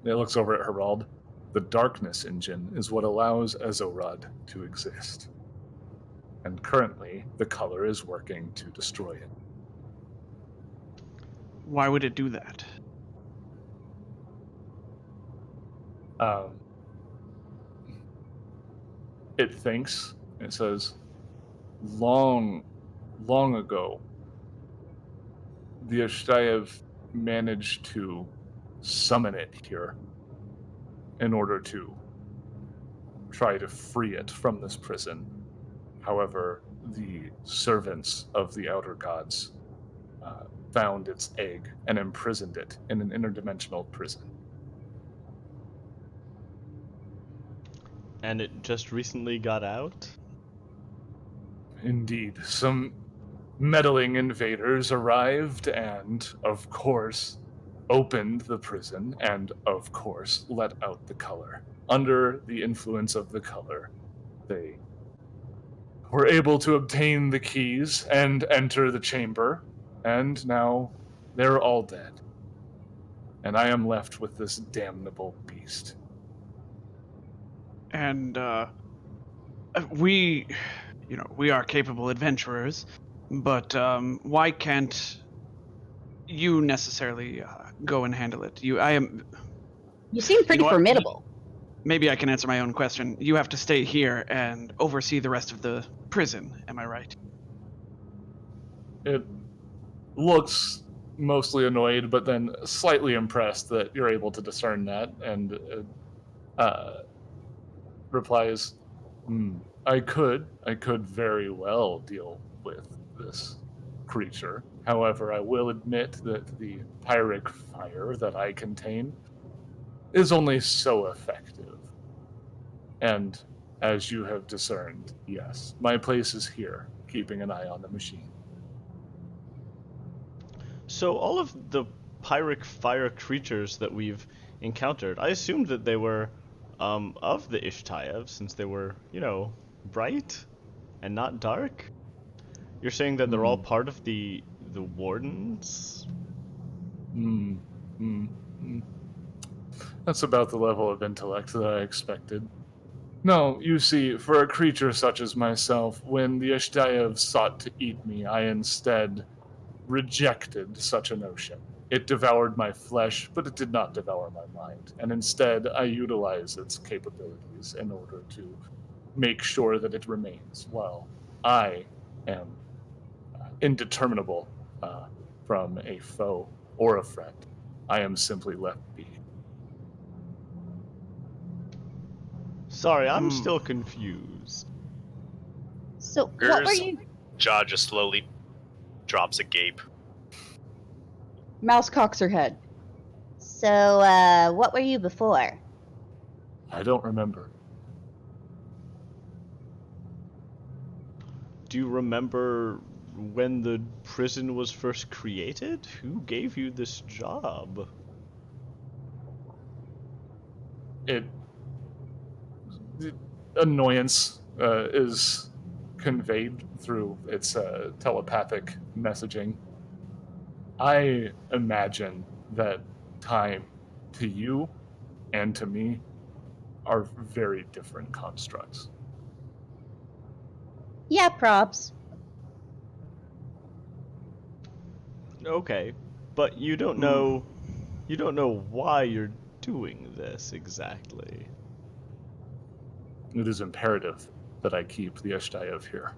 Speaker 1: It looks over at Herald. The darkness engine is what allows Ezorad to exist. And currently, the color is working to destroy it.
Speaker 4: Why would it do that?
Speaker 1: It thinks, it says, long ago, the Ashtayev managed to summon it here in order to try to free it from this prison. However, the servants of the Outer Gods found its egg and imprisoned it in an interdimensional prison.
Speaker 2: And it just recently got out?
Speaker 1: Indeed, some meddling invaders arrived and, of course, opened the prison and, of course, let out the color. Under the influence of the color, they were able to obtain the keys and enter the chamber, and now they're all dead. And I am left with this damnable beast.
Speaker 4: And we are capable adventurers, but why can't you necessarily go and handle it?
Speaker 7: You seem pretty
Speaker 4: know what?
Speaker 7: formidable.
Speaker 4: Maybe I can answer my own question. You have to stay here and oversee the rest of the prison. Am I right?
Speaker 1: It looks mostly annoyed, but then slightly impressed that you're able to discern that, and replies, I could very well deal with this creature. However, I will admit that the pyric fire that I contain is only so effective. And as you have discerned, yes, my place is here, keeping an eye on the machine.
Speaker 2: So all of the pyric fire creatures that we've encountered, I assumed that they were of the Ishtayev, since they were, bright and not dark. You're saying that they're all part of the wardens?
Speaker 1: That's about the level of intellect that I expected. No, you see, for a creature such as myself, when the Ishtayev sought to eat me, I instead rejected such a notion. It devoured my flesh, but it did not devour my mind, and instead I utilize its capabilities in order to make sure that it remains, while I am indeterminable from a foe or a friend. I am simply left be.
Speaker 2: Sorry, I'm still confused.
Speaker 7: So what were
Speaker 5: Ger's
Speaker 7: you?
Speaker 5: jaw just slowly drops a gape.
Speaker 3: Mouse cocks her head.
Speaker 7: So what were you before?
Speaker 1: I don't remember.
Speaker 2: Do you remember when the prison was first created? Who gave you this job?
Speaker 1: The annoyance is conveyed through its telepathic messaging. I imagine that time to you and to me are very different constructs.
Speaker 7: Yeah, props.
Speaker 2: Okay, but you don't know why you're doing this exactly.
Speaker 1: It is imperative that I keep the Ishtayev here.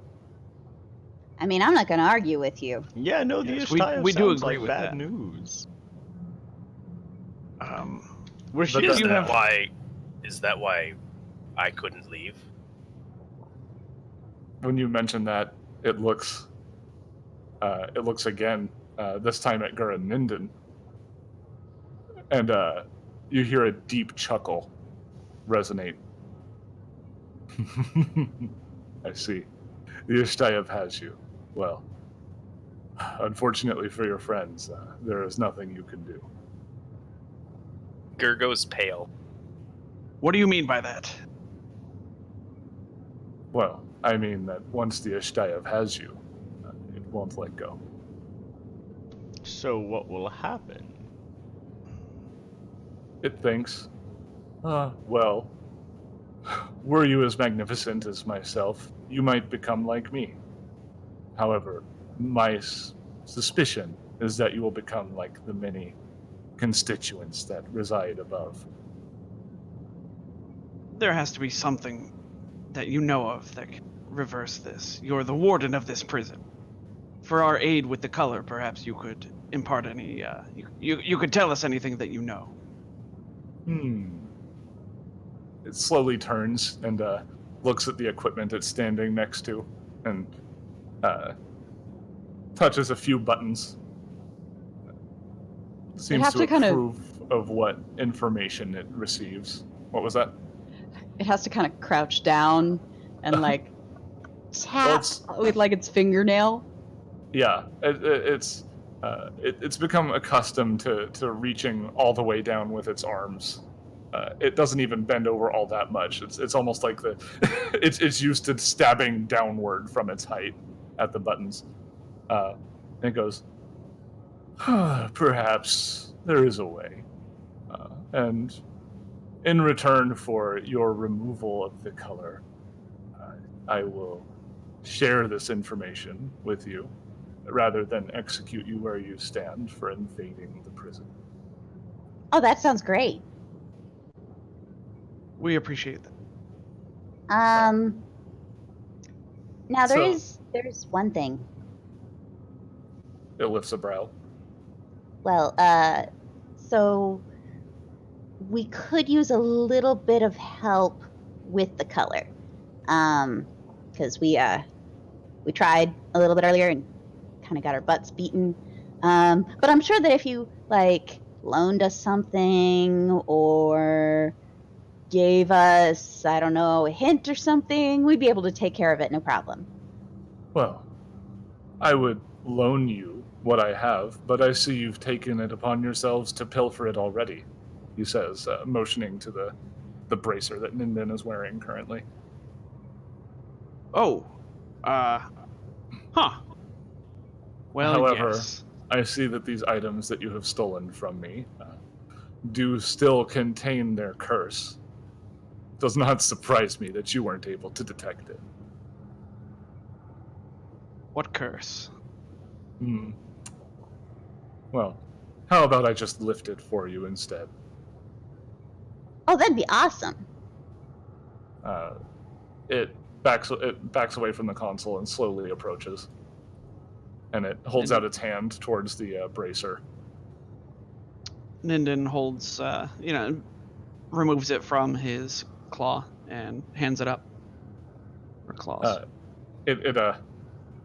Speaker 7: I mean, I'm not going to argue with you.
Speaker 2: Yeah, no, the
Speaker 4: Yes,
Speaker 2: Ishtayev
Speaker 4: we do
Speaker 2: sounds
Speaker 4: agree
Speaker 2: like
Speaker 4: with
Speaker 2: bad
Speaker 4: that.
Speaker 2: news.
Speaker 4: We're
Speaker 1: But
Speaker 4: here.
Speaker 5: Is
Speaker 1: you
Speaker 5: that why I couldn't leave?
Speaker 1: When you mention that, it looks again, this time at Gurren Ninden, and you hear a deep chuckle resonate. I see. The Ishtayev has you. Well, unfortunately for your friends, there is nothing you can do.
Speaker 5: Gur goes pale.
Speaker 4: What do you mean by that?
Speaker 1: Well, I mean that once the Ishtayev has you, it won't let go.
Speaker 2: So what will happen?
Speaker 1: It thinks, well, were you as magnificent as myself, you might become like me. However, my suspicion is that you will become like the many constituents that reside above.
Speaker 4: There has to be something that you know of that can reverse this. You're the warden of this prison. For our aid with the color, perhaps you could impart any, you could tell us anything that you know.
Speaker 1: It slowly turns and looks at the equipment it's standing next to and touches a few buttons. Seems
Speaker 3: have
Speaker 1: to
Speaker 3: to kind of-
Speaker 1: approve of what information it receives. What was that?
Speaker 3: It has to kind of crouch down and like tap
Speaker 1: it's-
Speaker 3: with like its fingernail.
Speaker 1: Yeah, it's become accustomed to reaching all the way down with its arms. It doesn't even bend over all that much. It's almost like it's used to stabbing downward from its height at the buttons. And it goes, perhaps there is a way. And in return for your removal of the color, I will share this information with you, rather than execute you where you stand for invading the prison.
Speaker 7: Oh, that sounds great.
Speaker 4: We appreciate that.
Speaker 7: Now
Speaker 1: So-
Speaker 7: there's one thing.
Speaker 1: It lifts a brow.
Speaker 7: Well, so we could use a little bit of help with the color. Because we tried a little bit earlier and kind of got our butts beaten. But I'm sure that if you like loaned us something or gave us, I don't know, a hint or something, we'd be able to take care of it, no problem.
Speaker 1: Well, I would loan you what I have, but I see you've taken it upon yourselves to pilfer it already, he says, motioning to the bracer that Ninden is wearing currently.
Speaker 4: Oh. Huh. Well,
Speaker 1: However,
Speaker 4: yes.
Speaker 1: I see that these items that you have stolen from me do still contain their curse. Does not surprise me that you weren't able to detect it.
Speaker 4: What curse?
Speaker 1: Well, how about I just lift it for you instead?
Speaker 7: Oh, that'd be awesome.
Speaker 1: It backs away from the console and slowly approaches. And it holds out its hand towards the bracer.
Speaker 4: Ninden holds, removes it from his claw and hands it up. Or claws.
Speaker 1: It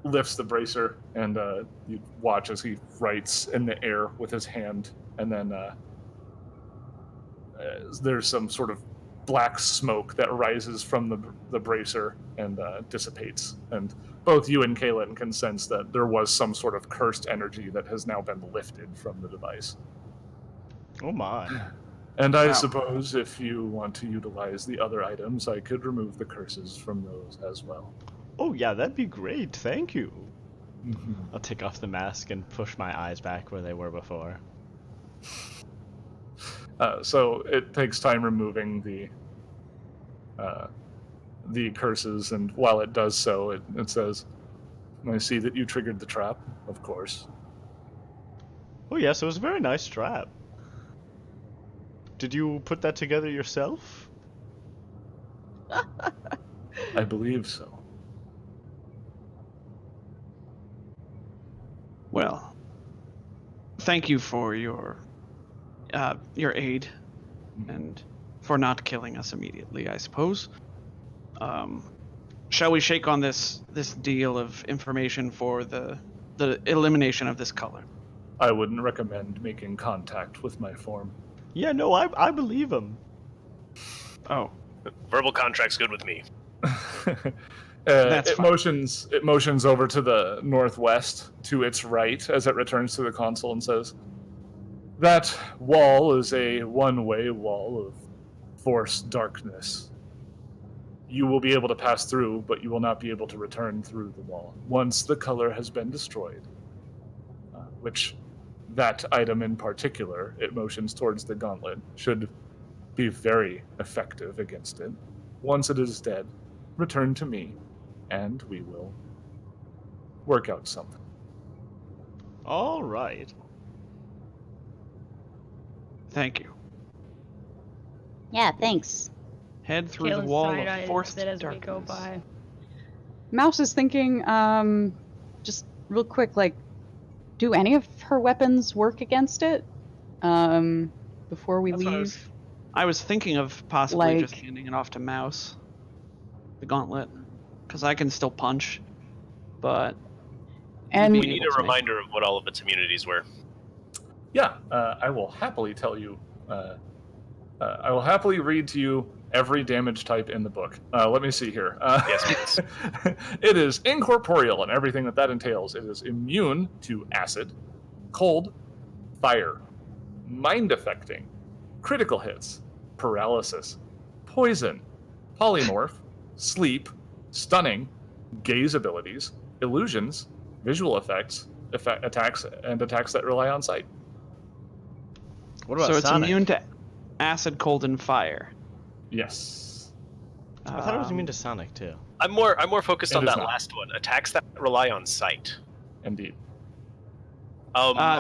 Speaker 1: lifts the bracer, and you watch as he writes in the air with his hand, and then there's some sort of black smoke that rises from the bracer and dissipates. And both you and Kaylin can sense that there was some sort of cursed energy that has now been lifted from the device.
Speaker 2: Oh my.
Speaker 1: And I
Speaker 4: Wow.
Speaker 1: suppose if you want to utilize the other items, I could remove the curses from those as well.
Speaker 2: Oh yeah, that'd be great. Thank you.
Speaker 1: Mm-hmm.
Speaker 2: I'll take off the mask and push my eyes back where they were before.
Speaker 1: So it takes time removing the curses, and while it does so, it says, "I see that you triggered the trap, of course."
Speaker 2: Oh yes, it was a very nice trap. Did you put that together yourself?
Speaker 1: I believe so.
Speaker 4: Well, thank you for your aid, and for not killing us immediately, I suppose. Shall we shake on this deal of information for the elimination of this color?
Speaker 1: I wouldn't recommend making contact with my form.
Speaker 2: Yeah, no, I believe him.
Speaker 4: Oh,
Speaker 5: Verbal contract's good with me.
Speaker 4: That's
Speaker 1: it
Speaker 4: fine.
Speaker 1: motions over to the northwest, to its right, as it returns to the console and says, "That wall is a one-way wall of force darkness. You will be able to pass through, but you will not be able to return through the wall once the color has been destroyed." Which, that item in particular, it motions towards the gauntlet, should be very effective against it. Once it is dead, return to me, and we will work out something.
Speaker 2: All right.
Speaker 4: thank you.
Speaker 7: Yeah, thanks.
Speaker 4: Head through the
Speaker 6: Kaylin's
Speaker 4: wall
Speaker 6: side-eyes
Speaker 4: of forced
Speaker 6: it as
Speaker 4: darkness.
Speaker 6: we go by.
Speaker 3: Mouse is thinking, just real quick, like, do any of her weapons work against it? Before we
Speaker 4: That's what
Speaker 3: leave?
Speaker 4: I was thinking of possibly just
Speaker 3: Like-
Speaker 4: handing it off to Mouse, the gauntlet, because I can still punch, but
Speaker 3: And
Speaker 5: We
Speaker 4: Be
Speaker 5: need
Speaker 4: able
Speaker 5: a
Speaker 4: to make-
Speaker 5: reminder of what all of its immunities were.
Speaker 1: Yeah, I will happily tell you. I will happily read to you every damage type in the book. Let me see here.
Speaker 5: Yes, please.
Speaker 1: It is incorporeal and everything that entails. It is immune to acid, cold, fire, mind affecting, critical hits, paralysis, poison, polymorph, sleep, stunning, gaze abilities, illusions, visual effects, attacks, and attacks that rely on sight.
Speaker 2: What about
Speaker 4: so it's
Speaker 2: Sonic?
Speaker 4: immune to acid, cold, and fire.
Speaker 1: Yes.
Speaker 2: I thought it was immune to Sonic too.
Speaker 5: I'm more focused
Speaker 1: It
Speaker 5: on
Speaker 1: is
Speaker 5: that
Speaker 1: not.
Speaker 5: last one. Attacks that rely on sight.
Speaker 1: Indeed.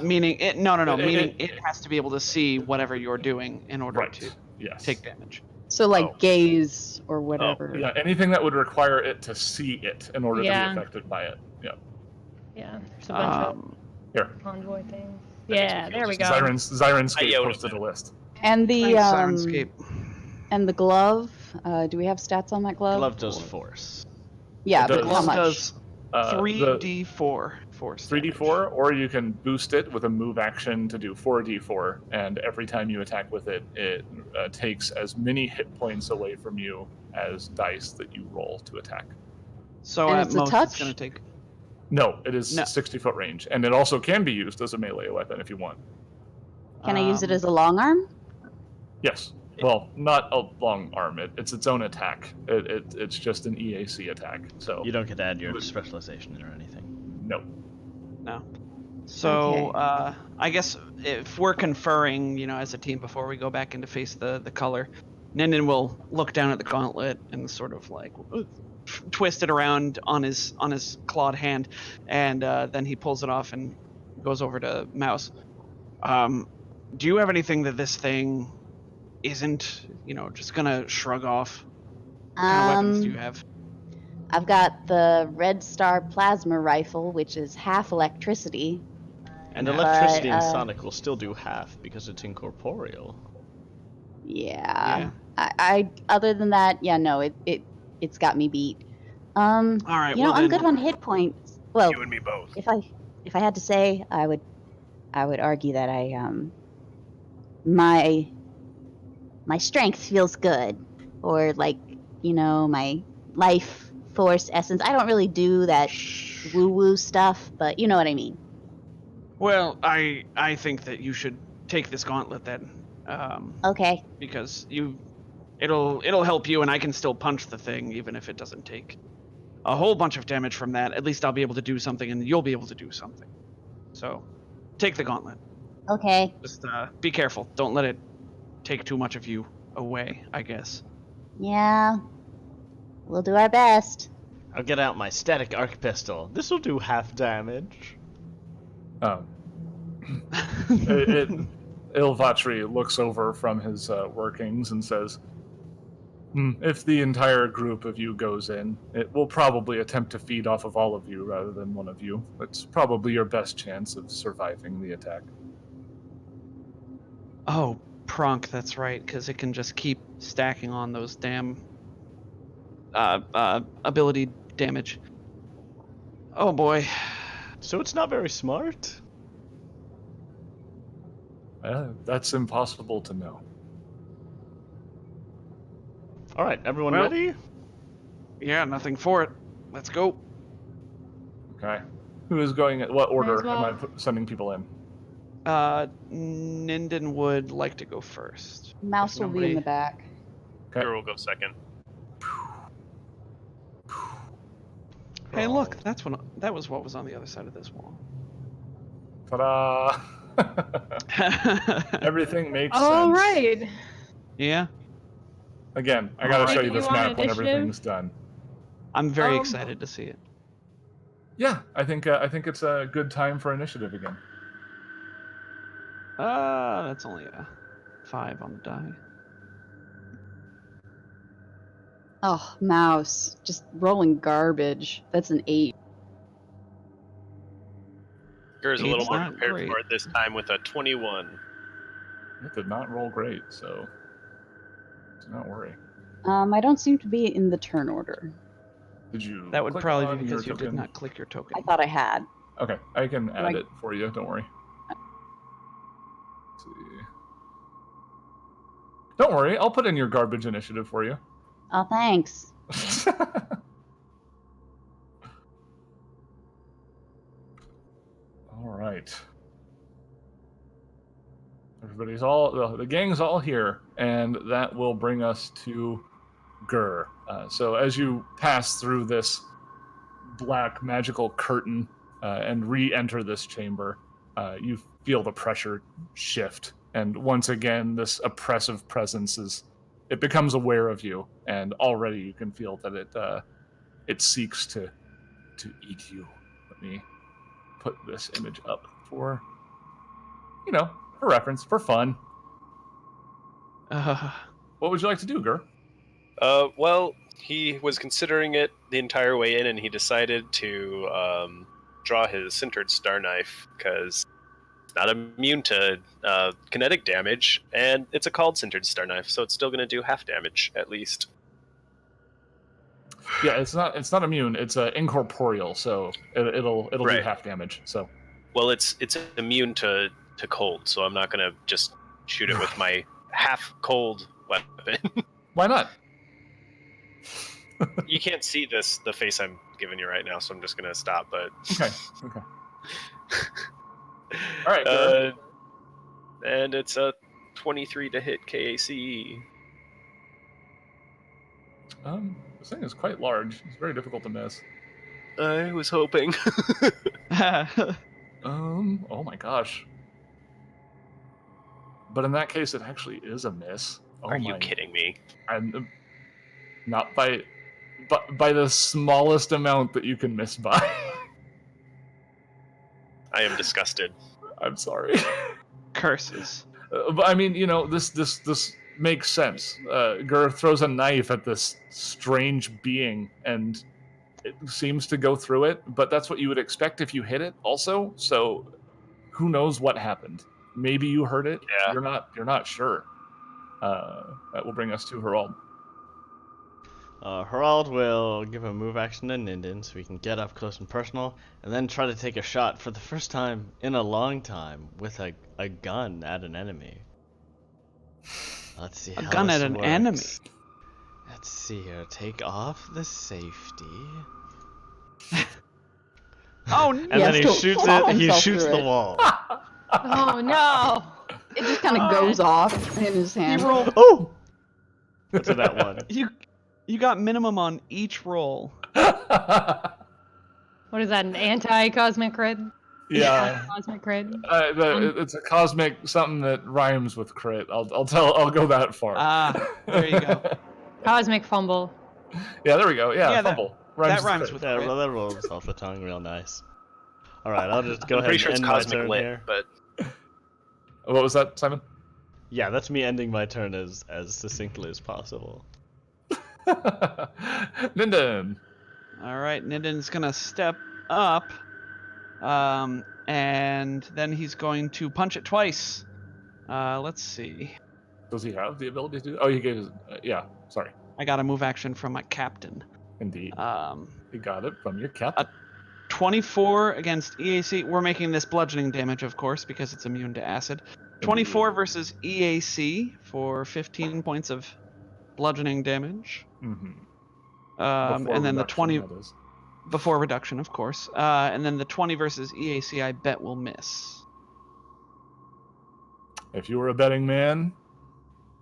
Speaker 4: Meaning it. No. Meaning
Speaker 1: it-
Speaker 4: it has to be able to see whatever you're doing in order
Speaker 1: Right.
Speaker 4: to
Speaker 1: Yes.
Speaker 4: take damage.
Speaker 3: so, like,
Speaker 5: Oh.
Speaker 3: gaze or whatever.
Speaker 1: Yeah, anything that would require it to see it in order to
Speaker 6: Yeah.
Speaker 1: be affected by it. Yeah.
Speaker 6: Yeah, there's a bunch
Speaker 1: Here.
Speaker 6: of convoy things.
Speaker 5: That makes me
Speaker 6: Yeah,
Speaker 5: feel
Speaker 6: there we
Speaker 5: just-
Speaker 6: go.
Speaker 1: Sirenscape
Speaker 5: Yeah, what
Speaker 1: posted a
Speaker 5: about
Speaker 1: list.
Speaker 3: And the
Speaker 4: Thanks, Sirenscape.
Speaker 3: and the glove. Do we have stats on that glove?
Speaker 2: Glove does
Speaker 3: Or-
Speaker 2: force.
Speaker 3: Yeah,
Speaker 1: It
Speaker 3: but
Speaker 1: does.
Speaker 3: how much?
Speaker 4: Does
Speaker 1: The
Speaker 4: 3d4
Speaker 1: the
Speaker 4: force.
Speaker 1: 3d4, or you can boost it with a move action to do 4d4, and every time you attack with it, it takes as many hit points away from you as dice that you roll to attack.
Speaker 4: So
Speaker 3: And
Speaker 4: at
Speaker 3: it's a
Speaker 4: most, it's
Speaker 3: touch?
Speaker 4: going to take.
Speaker 1: No, it is
Speaker 4: No.
Speaker 1: 60-foot range, and it also can be used as a melee weapon if you want.
Speaker 7: Can I use it as a long arm?
Speaker 1: Yes. Well, not a long arm. It's its own attack. It's just an EAC attack. So
Speaker 2: You don't get to add your specialization or anything.
Speaker 1: no.
Speaker 4: No. So
Speaker 3: Okay.
Speaker 4: I guess if we're conferring, as a team before we go back in to face the color, Ninden will look down at the gauntlet and sort of like twist it around on his clawed hand, and then he pulls it off and goes over to Mouse. Do you have anything that this thing isn't, just gonna shrug off? What kind of weapons do you have?
Speaker 7: I've got the Red Star plasma rifle, which is half electricity.
Speaker 2: And
Speaker 4: But,
Speaker 2: electricity and sonic will still do half because it's incorporeal.
Speaker 7: Yeah. I other than that, yeah, no, it's got me beat.
Speaker 4: All right. Well,
Speaker 7: I'm
Speaker 4: then,
Speaker 7: good on hit points. Well,
Speaker 5: You and me both.
Speaker 7: if I had to say, I would argue that my strength feels good, or like, my life force essence. I don't really do that woo woo stuff, but you know what I mean.
Speaker 4: Well, I think that you should take this gauntlet then,
Speaker 7: Okay.
Speaker 4: because it'll help you, and I can still punch the thing even if it doesn't take a whole bunch of damage from that. At least I'll be able to do something, and you'll be able to do something. So, take the gauntlet.
Speaker 7: Okay.
Speaker 4: Just be careful. Don't let it take too much of you away, I guess.
Speaker 7: Yeah. We'll do our best.
Speaker 2: I'll get out my static arc pistol. This will do half damage.
Speaker 1: Ilvatri looks over from his workings and says, if the entire group of you goes in, it will probably attempt to feed off of all of you rather than one of you. It's probably your best chance of surviving the attack.
Speaker 4: Oh, Pronk, that's right, because it can just keep stacking on those damn ability damage. Oh boy.
Speaker 2: So it's not very smart.
Speaker 1: That's impossible to know.
Speaker 2: All right, everyone
Speaker 4: Well-
Speaker 2: ready?
Speaker 4: Yeah, nothing for it. Let's go.
Speaker 1: Okay. Who is going? What order
Speaker 6: as well.
Speaker 1: am I sending people in?
Speaker 4: Ninden would like to go first.
Speaker 3: Mouse
Speaker 4: If
Speaker 3: will be in the
Speaker 4: nobody-
Speaker 3: back.
Speaker 1: Okay.
Speaker 5: Gur will go second.
Speaker 4: Hey, look, that was what was on the other side of this wall.
Speaker 1: Ta-da! Everything makes
Speaker 6: All
Speaker 1: sense.
Speaker 6: right.
Speaker 4: Yeah,
Speaker 1: Again, I gotta
Speaker 4: Alright.
Speaker 1: show you
Speaker 6: Do you
Speaker 1: this
Speaker 6: want
Speaker 1: map when
Speaker 6: initiative?
Speaker 1: everything's done.
Speaker 4: I'm very
Speaker 6: Um,
Speaker 4: excited to see it.
Speaker 1: Yeah, I think it's a good time for initiative again.
Speaker 4: That's only a 5 on the die.
Speaker 3: Oh, Mouse. Just rolling garbage. That's an 8.
Speaker 5: Gur's a little
Speaker 4: Eight's
Speaker 5: more
Speaker 4: not
Speaker 5: prepared
Speaker 4: great.
Speaker 5: for it this time with a 21.
Speaker 1: It did not roll great, so do not worry.
Speaker 3: I don't seem to be in the turn order.
Speaker 1: Did you?
Speaker 4: That would
Speaker 1: click
Speaker 4: probably
Speaker 1: on
Speaker 4: be because
Speaker 1: your
Speaker 4: you did
Speaker 1: token?
Speaker 4: not click your token.
Speaker 3: I thought I had.
Speaker 1: Okay, I can add
Speaker 3: Like-
Speaker 1: it for you. Don't worry. Let's see. Don't worry, I'll put in your garbage initiative for you.
Speaker 7: Oh, thanks.
Speaker 1: All right. The gang's all here, and that will bring us to Gur. So as you pass through this black magical curtain and re-enter this chamber, you feel the pressure shift, and once again, this oppressive presence it becomes aware of you, and already you can feel that it seeks to eat you. Let me put this image up for for reference, for fun. What would you like to do, Gur?
Speaker 5: Well, he was considering it the entire way in, and he decided to draw his sintered star knife because it's not immune to kinetic damage, and it's a called sintered star knife, so it's still going to do half damage at least.
Speaker 1: Yeah, it's not immune. It's incorporeal, so it'll do
Speaker 5: Right.
Speaker 1: half damage. So
Speaker 5: Well, it's immune to cold, so I'm not gonna just shoot it with my half cold weapon.
Speaker 1: why not?
Speaker 5: You can't see the face I'm giving you right now, so I'm just gonna stop. But
Speaker 1: Okay. All right. Gur.
Speaker 5: And it's a 23 to hit KAC.
Speaker 1: This thing is quite large. It's very difficult to miss.
Speaker 5: I was hoping.
Speaker 1: Oh my gosh. But in that case, it actually is a miss. Oh
Speaker 5: Are you kidding me?
Speaker 1: I'm not by the smallest amount that you can miss by.
Speaker 5: I am disgusted.
Speaker 1: I'm sorry.
Speaker 4: Curses.
Speaker 1: But I mean, this makes sense. Gur throws a knife at this strange being, and it seems to go through it. But that's what you would expect if you hit it, also. So, who knows what happened? Maybe you heard it.
Speaker 5: Yeah.
Speaker 1: You're not sure. That will bring us to Herald.
Speaker 2: Herald will give a move action to Ninden so we can get up close and personal, and then try to take a shot for the first time in a long time with a gun at an enemy. Let's see
Speaker 4: A
Speaker 2: how
Speaker 4: gun
Speaker 2: this
Speaker 4: at an
Speaker 2: works.
Speaker 4: enemy.
Speaker 2: Let's see here. Take off the safety.
Speaker 4: Oh,
Speaker 2: And
Speaker 3: He
Speaker 2: then
Speaker 3: has
Speaker 2: he
Speaker 3: to
Speaker 2: shoots
Speaker 3: plop
Speaker 2: it. He
Speaker 3: himself
Speaker 2: shoots
Speaker 3: through
Speaker 2: the
Speaker 3: it.
Speaker 2: wall.
Speaker 6: Oh no!
Speaker 3: It just kind of goes off in his hand.
Speaker 2: Oh! That's a that one.
Speaker 4: you got minimum on each roll.
Speaker 6: What is that? An anti-cosmic crit?
Speaker 1: Yeah.
Speaker 6: Cosmic crit.
Speaker 1: It's a cosmic something that rhymes with crit. I'll go that far.
Speaker 4: There you go.
Speaker 6: Cosmic fumble.
Speaker 1: Yeah, there we go. Yeah,
Speaker 4: Yeah, that
Speaker 1: fumble.
Speaker 4: rhymes
Speaker 1: crit.
Speaker 4: with
Speaker 2: Yeah,
Speaker 4: crit.
Speaker 2: well, that rolls off the tongue real nice. Alright, I'll just go
Speaker 5: I'm
Speaker 2: ahead
Speaker 5: pretty sure
Speaker 2: and
Speaker 5: it's
Speaker 2: end my
Speaker 5: cosmic
Speaker 2: turn
Speaker 5: lit,
Speaker 2: here.
Speaker 5: but
Speaker 1: What was that, Simon?
Speaker 2: Yeah, that's me ending my turn as succinctly as possible.
Speaker 1: Ninden.
Speaker 4: All right, Ninden's gonna step up, and then he's going to punch it twice. Let's see.
Speaker 1: Does he have the ability to do? Oh, he gave his. Yeah, sorry.
Speaker 4: I got a move action from my captain.
Speaker 1: Indeed.
Speaker 4: Um,
Speaker 1: You got it from your captain.
Speaker 4: 24 against EAC. We're making this bludgeoning damage, of course, because it's immune to acid. 24 versus EAC for 15 points of bludgeoning damage.
Speaker 1: Mm-hmm.
Speaker 4: And then the 20
Speaker 1: that is.
Speaker 4: before reduction, of course. And then the 20 versus EAC, I bet will miss.
Speaker 1: If you were a betting man,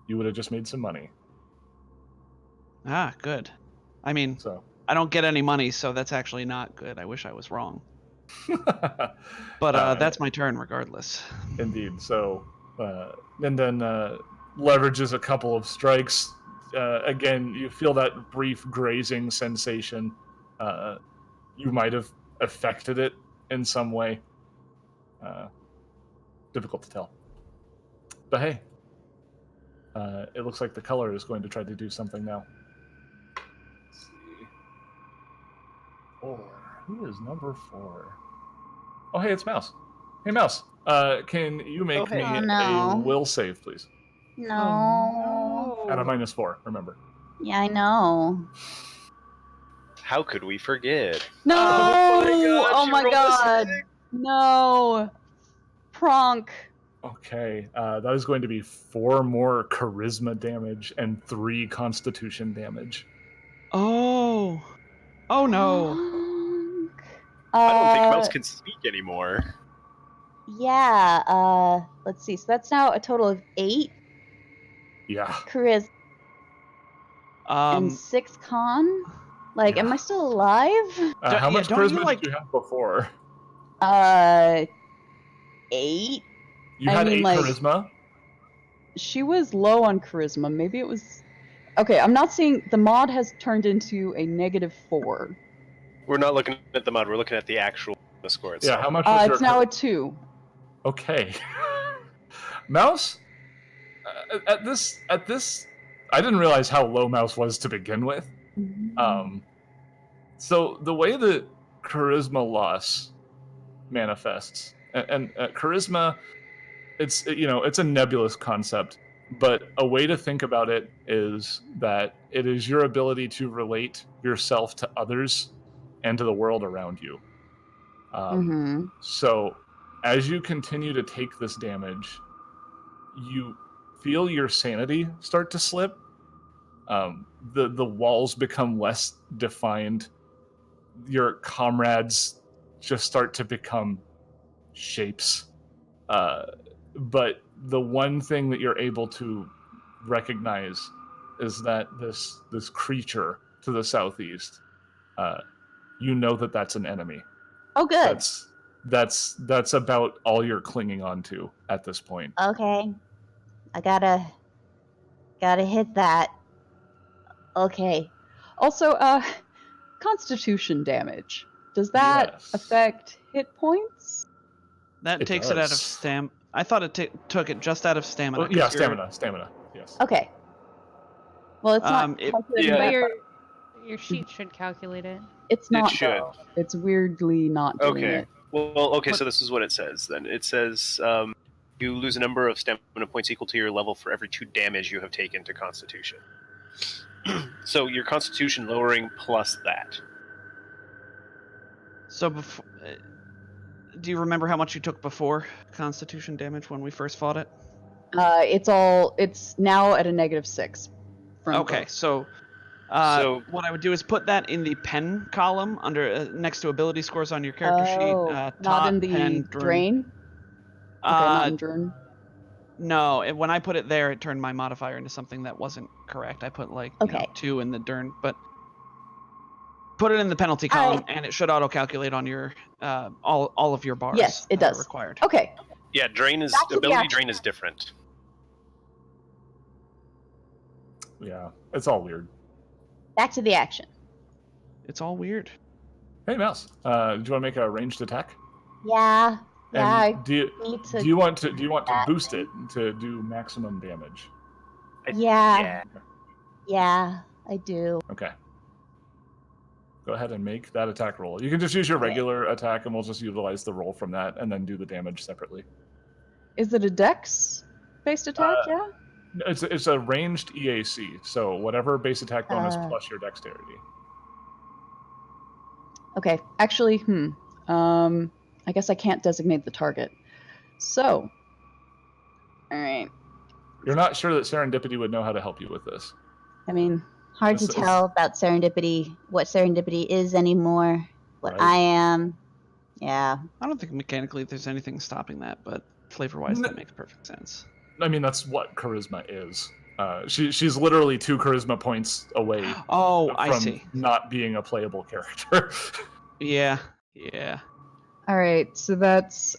Speaker 1: you would have just made some money.
Speaker 4: Ah, good. I mean,
Speaker 1: So.
Speaker 4: I don't get any money, so that's actually not good. I wish I was wrong. But that's my turn regardless.
Speaker 1: Indeed. So, Ninden leverages a couple of strikes. Again, you feel that brief grazing sensation. You might have affected it in some way. Difficult to tell. But hey, it looks like the color is going to try to do something now. Let's see. 4. Who is number 4? Oh, hey, it's Mouse. Hey, Mouse. Can you make
Speaker 5: hey.
Speaker 1: me
Speaker 7: Oh, no.
Speaker 1: a will save, please?
Speaker 7: No.
Speaker 1: At a -4, remember.
Speaker 7: Yeah, I know.
Speaker 5: how could we forget?
Speaker 3: No!
Speaker 5: Oh my
Speaker 3: Oh
Speaker 5: God,
Speaker 3: my
Speaker 5: you
Speaker 3: god!
Speaker 5: rolled a
Speaker 3: No! Pronk.
Speaker 1: Okay, that is going to be 4 more charisma damage and 3 constitution damage.
Speaker 4: Oh. Oh no.
Speaker 3: Pronk.
Speaker 5: I don't think Mouse can speak anymore.
Speaker 7: Yeah, let's see. So that's now a total of 8
Speaker 1: Yeah.
Speaker 7: charisma and 6 con. Like, am I still alive?
Speaker 1: How much
Speaker 4: don't you,
Speaker 1: charisma
Speaker 4: like-
Speaker 1: did you have before?
Speaker 7: 8.
Speaker 1: You
Speaker 3: I
Speaker 1: had
Speaker 3: mean,
Speaker 1: 8
Speaker 3: like-
Speaker 1: charisma?
Speaker 3: She was low on charisma. Maybe it was. Okay, I'm not seeing. The mod has turned into a -4.
Speaker 5: We're not looking at the mod. We're looking at the actual score itself.
Speaker 1: Yeah, how much was your
Speaker 3: It's now a 2.
Speaker 1: Okay. Mouse? At this, I didn't realize how low Mouse was to begin with. So the way that charisma loss manifests, and charisma, it's a nebulous concept. But a way to think about it is that it is your ability to relate yourself to others and to the world around you.
Speaker 7: Mm-hmm.
Speaker 1: So as you continue to take this damage, you feel your sanity start to slip. The walls become less defined. Your comrades just start to become shapes. But the one thing that you're able to recognize is that this creature to the southeast, you know that's an enemy.
Speaker 7: Oh, good.
Speaker 1: That's about all you're clinging on to at this point.
Speaker 7: Okay. I gotta hit that. Okay.
Speaker 3: Also, constitution damage. Does that
Speaker 1: Yes.
Speaker 3: affect hit points?
Speaker 4: That
Speaker 1: It
Speaker 4: takes it out of
Speaker 1: does.
Speaker 4: stam. I thought it took it just out of stamina.
Speaker 1: Oh, yeah,
Speaker 4: 'cause you're-
Speaker 1: stamina. Yes.
Speaker 7: Okay. Well, it's not
Speaker 4: It-
Speaker 7: calculating
Speaker 6: But
Speaker 7: that.
Speaker 6: your sheet should calculate it.
Speaker 3: It's not,
Speaker 5: should.
Speaker 3: though. It's weirdly not doing
Speaker 5: Okay.
Speaker 3: it.
Speaker 5: Well, okay,
Speaker 4: But-
Speaker 5: so this is what it says then. It says you lose a number of stamina points equal to your level for every 2 damage you have taken to Constitution. So your Constitution lowering plus that.
Speaker 4: So before, do you remember how much you took before Constitution damage when we first fought it?
Speaker 3: It's now at a -6. From
Speaker 4: Okay,
Speaker 3: both.
Speaker 4: so,
Speaker 5: So-
Speaker 4: what I would do is put that in the pen column under next to ability scores on your character sheet.
Speaker 3: Not
Speaker 4: Top,
Speaker 3: in the
Speaker 4: pen,
Speaker 3: drain? Okay, not in drain.
Speaker 4: No, when I put it there, it turned my modifier into something that wasn't correct. I put
Speaker 7: Okay.
Speaker 4: 2 in the Dern, but put it in the penalty
Speaker 7: All
Speaker 4: column, and it should auto-calculate on your all of your bars.
Speaker 3: Yes, it
Speaker 4: that are
Speaker 3: does.
Speaker 4: required.
Speaker 3: Okay.
Speaker 5: Yeah, drain is
Speaker 7: Back to the
Speaker 5: ability
Speaker 7: action.
Speaker 5: drain is different.
Speaker 1: Yeah, it's all weird.
Speaker 7: Back to the action.
Speaker 4: It's all weird.
Speaker 1: Hey, Mouse. Do you want to make a ranged attack?
Speaker 7: Yeah.
Speaker 1: And
Speaker 7: I
Speaker 1: do you
Speaker 7: need to.
Speaker 1: do you want to
Speaker 7: that.
Speaker 1: boost it to do maximum damage?
Speaker 7: Yeah. Yeah, I do.
Speaker 1: Okay. Go ahead and make that attack roll. You can just use your
Speaker 7: Okay.
Speaker 1: regular attack, and we'll just utilize the roll from that, and then do the damage separately.
Speaker 3: Is it a dex-based attack? Yeah?
Speaker 1: It's a ranged EAC, so whatever base attack bonus
Speaker 7: Uh.
Speaker 1: plus your dexterity.
Speaker 3: Okay. Actually, I guess I can't designate the target. So. Alright.
Speaker 1: You're not sure that Serendipity would know how to help you with this.
Speaker 7: I mean, hard to
Speaker 1: This is-
Speaker 7: tell about serendipity, what serendipity is anymore, what
Speaker 1: Right.
Speaker 7: I am. Yeah.
Speaker 4: I don't think mechanically there's anything stopping that, but flavor-wise,
Speaker 1: No.
Speaker 4: that makes perfect sense.
Speaker 1: I mean, that's what charisma is. She's literally 2 charisma points away
Speaker 4: Oh,
Speaker 1: from
Speaker 4: I see.
Speaker 1: not being a playable character.
Speaker 4: Yeah.
Speaker 3: Alright, so that's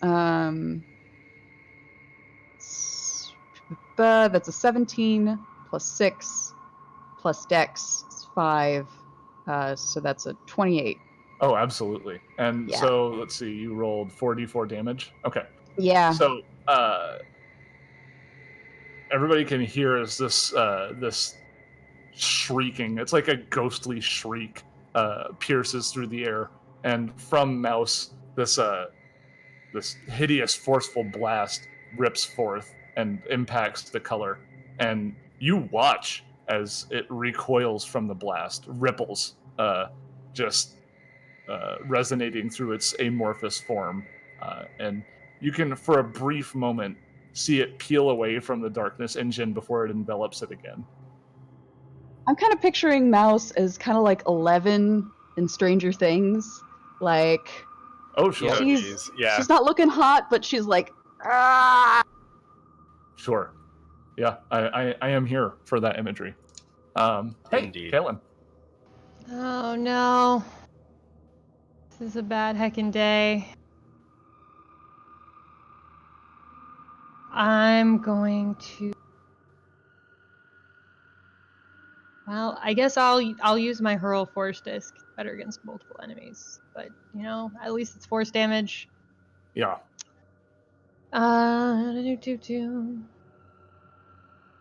Speaker 3: that's a 17 plus 6 plus dex is 5. So that's a 28.
Speaker 1: Oh, absolutely. And
Speaker 3: Yeah.
Speaker 1: so let's see, you rolled 4d4 damage. Okay.
Speaker 3: Yeah.
Speaker 1: So everybody can hear is this this shrieking. It's like a ghostly shriek pierces through the air, and from Mouse, this hideous, forceful blast rips forth and impacts the color. And you watch as it recoils from the blast, ripples, just resonating through its amorphous form, and you can, for a brief moment, see it peel away from the darkness engine before it envelops it again.
Speaker 3: I'm kind of picturing Mouse as kind of like 11 in Stranger Things. Like,
Speaker 1: Oh, sure.
Speaker 3: she's
Speaker 5: Yeah.
Speaker 3: she's not looking hot, but she's like, ah!
Speaker 1: Sure. Yeah, I am here for that imagery. Hey,
Speaker 5: Indeed.
Speaker 1: Caitlin.
Speaker 6: Oh no. This is a bad heckin' day. I'm going to. Well, I guess I'll use my hurl force disc. Better against multiple enemies, but at least it's force damage.
Speaker 1: Yeah.
Speaker 6: Second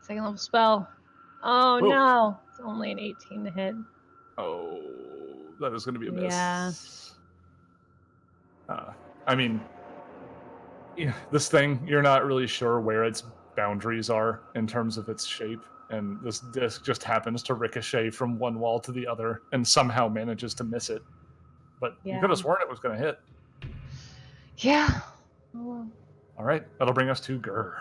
Speaker 6: level spell. Oh
Speaker 1: Whoa.
Speaker 6: no, it's only an 18 to hit.
Speaker 1: Oh, that is going to be a miss.
Speaker 6: Yeah.
Speaker 1: I mean, yeah, this thing, you're not really sure where it's boundaries are in terms of its shape. And this disc just happens to ricochet from one wall to the other and somehow manages to miss it. But you
Speaker 6: Yeah.
Speaker 1: could have sworn it was going to hit.
Speaker 6: Yeah. Oh,
Speaker 1: All right, that'll bring us to Gur.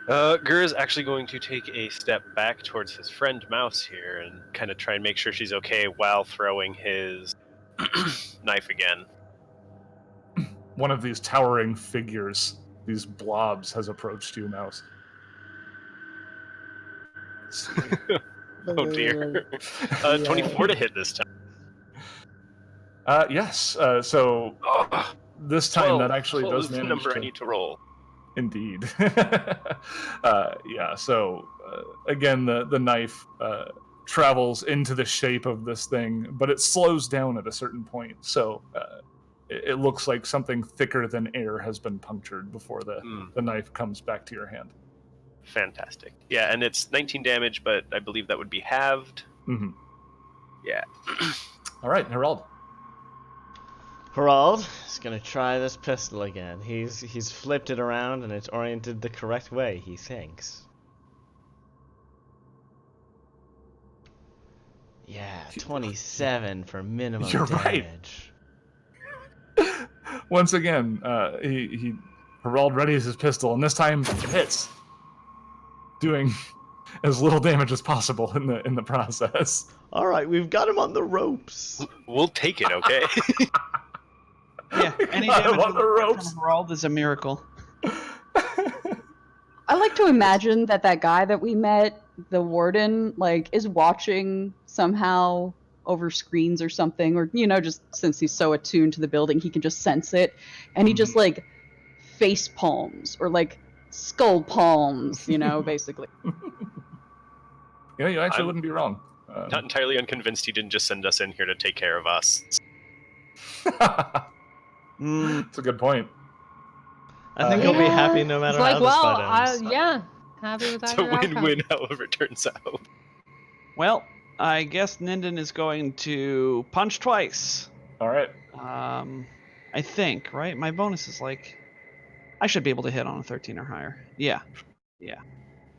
Speaker 5: Gur is actually going to take a step back towards his friend Mouse here and kind of try and make sure she's okay while throwing his knife again.
Speaker 1: One of these towering figures, these blobs, has approached you, Mouse.
Speaker 5: Oh dear. 24 to hit this time.
Speaker 1: Yes. So this time
Speaker 5: 12,
Speaker 1: that actually
Speaker 5: 12
Speaker 1: does
Speaker 5: is the
Speaker 1: manage
Speaker 5: number
Speaker 1: to...
Speaker 5: I need to roll.
Speaker 1: Indeed. Yeah, so again, the knife travels into the shape of this thing, but it slows down at a certain point. So it looks like something thicker than air has been punctured before the knife comes back to your hand.
Speaker 5: Fantastic. Yeah, and it's 19 damage, but I believe that would be halved.
Speaker 1: Mm-hmm.
Speaker 5: Yeah.
Speaker 1: All right, Herald.
Speaker 2: Harald is gonna try this pistol again. He's flipped it around and it's oriented the correct way, he thinks. Yeah, 27 for minimum
Speaker 1: You're right.
Speaker 2: damage.
Speaker 1: Once again, Herald readies his pistol, and this time it hits, doing as little damage as possible in the process.
Speaker 2: All right, we've got him on the ropes.
Speaker 5: We'll take it, okay?
Speaker 4: Yeah, any
Speaker 1: I
Speaker 4: damage
Speaker 1: love the ropes.
Speaker 4: from Herald is a miracle.
Speaker 3: I like to imagine that guy that we met, the warden, like, is watching somehow over screens or something, or, you know, just since he's so attuned to the building, he can just sense it, and he just, like, face palms, or, like, skull palms, you know, basically.
Speaker 1: Yeah, you actually wouldn't be wrong.
Speaker 5: Not entirely unconvinced he didn't just send us in here to take care of us.
Speaker 1: That's a good point.
Speaker 2: I think he'll be happy no matter
Speaker 6: It's like,
Speaker 2: how this
Speaker 6: well,
Speaker 2: fight ends.
Speaker 6: yeah, happy with
Speaker 5: It's a
Speaker 6: either outcome.
Speaker 5: win-win, however it turns out.
Speaker 4: Well, I guess Ninden is going to punch twice.
Speaker 1: All right.
Speaker 4: I think, right? My bonus is like, I should be able to hit on a 13 or higher. Yeah.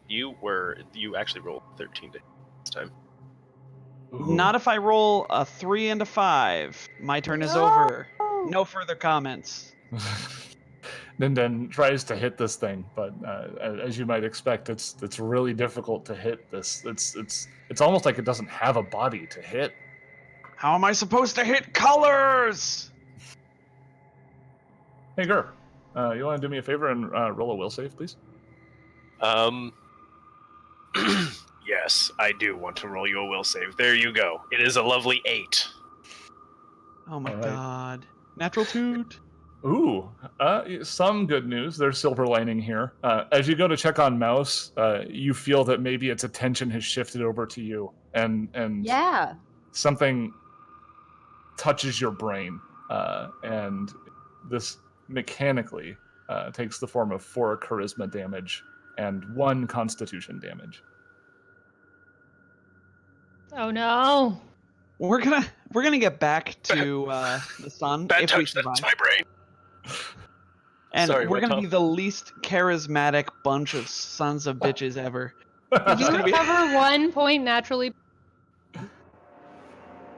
Speaker 5: You actually rolled 13 this time.
Speaker 4: Not if I roll a 3 and a 5. My turn is over. No further comments.
Speaker 1: Ninden tries to hit this thing, but as you might expect, it's really difficult to hit this. It's almost like it doesn't have a body to hit.
Speaker 4: How am I supposed to hit colors?
Speaker 1: Hey, Gur, you want to do me a favor and roll a will save, please?
Speaker 5: Yes, I do want to roll you a will save. There you go. It is a lovely 8.
Speaker 4: Oh my
Speaker 1: All right.
Speaker 4: god. Natural toot.
Speaker 1: Ooh, some good news. There's silver lining here. As you go to check on Mouse, you feel that maybe its attention has shifted over to you, and
Speaker 3: Yeah.
Speaker 1: something touches your brain, and this mechanically takes the form of 4 charisma damage and 1 constitution damage.
Speaker 6: Oh no.
Speaker 4: We're gonna get back to the sun
Speaker 5: Bad
Speaker 4: if we
Speaker 5: touch, that's
Speaker 4: survive.
Speaker 5: my brain.
Speaker 4: And
Speaker 5: Sorry,
Speaker 4: we're
Speaker 5: what,
Speaker 4: gonna
Speaker 5: Tom?
Speaker 4: be the least charismatic bunch of sons of bitches ever.
Speaker 6: You recover 1 point naturally.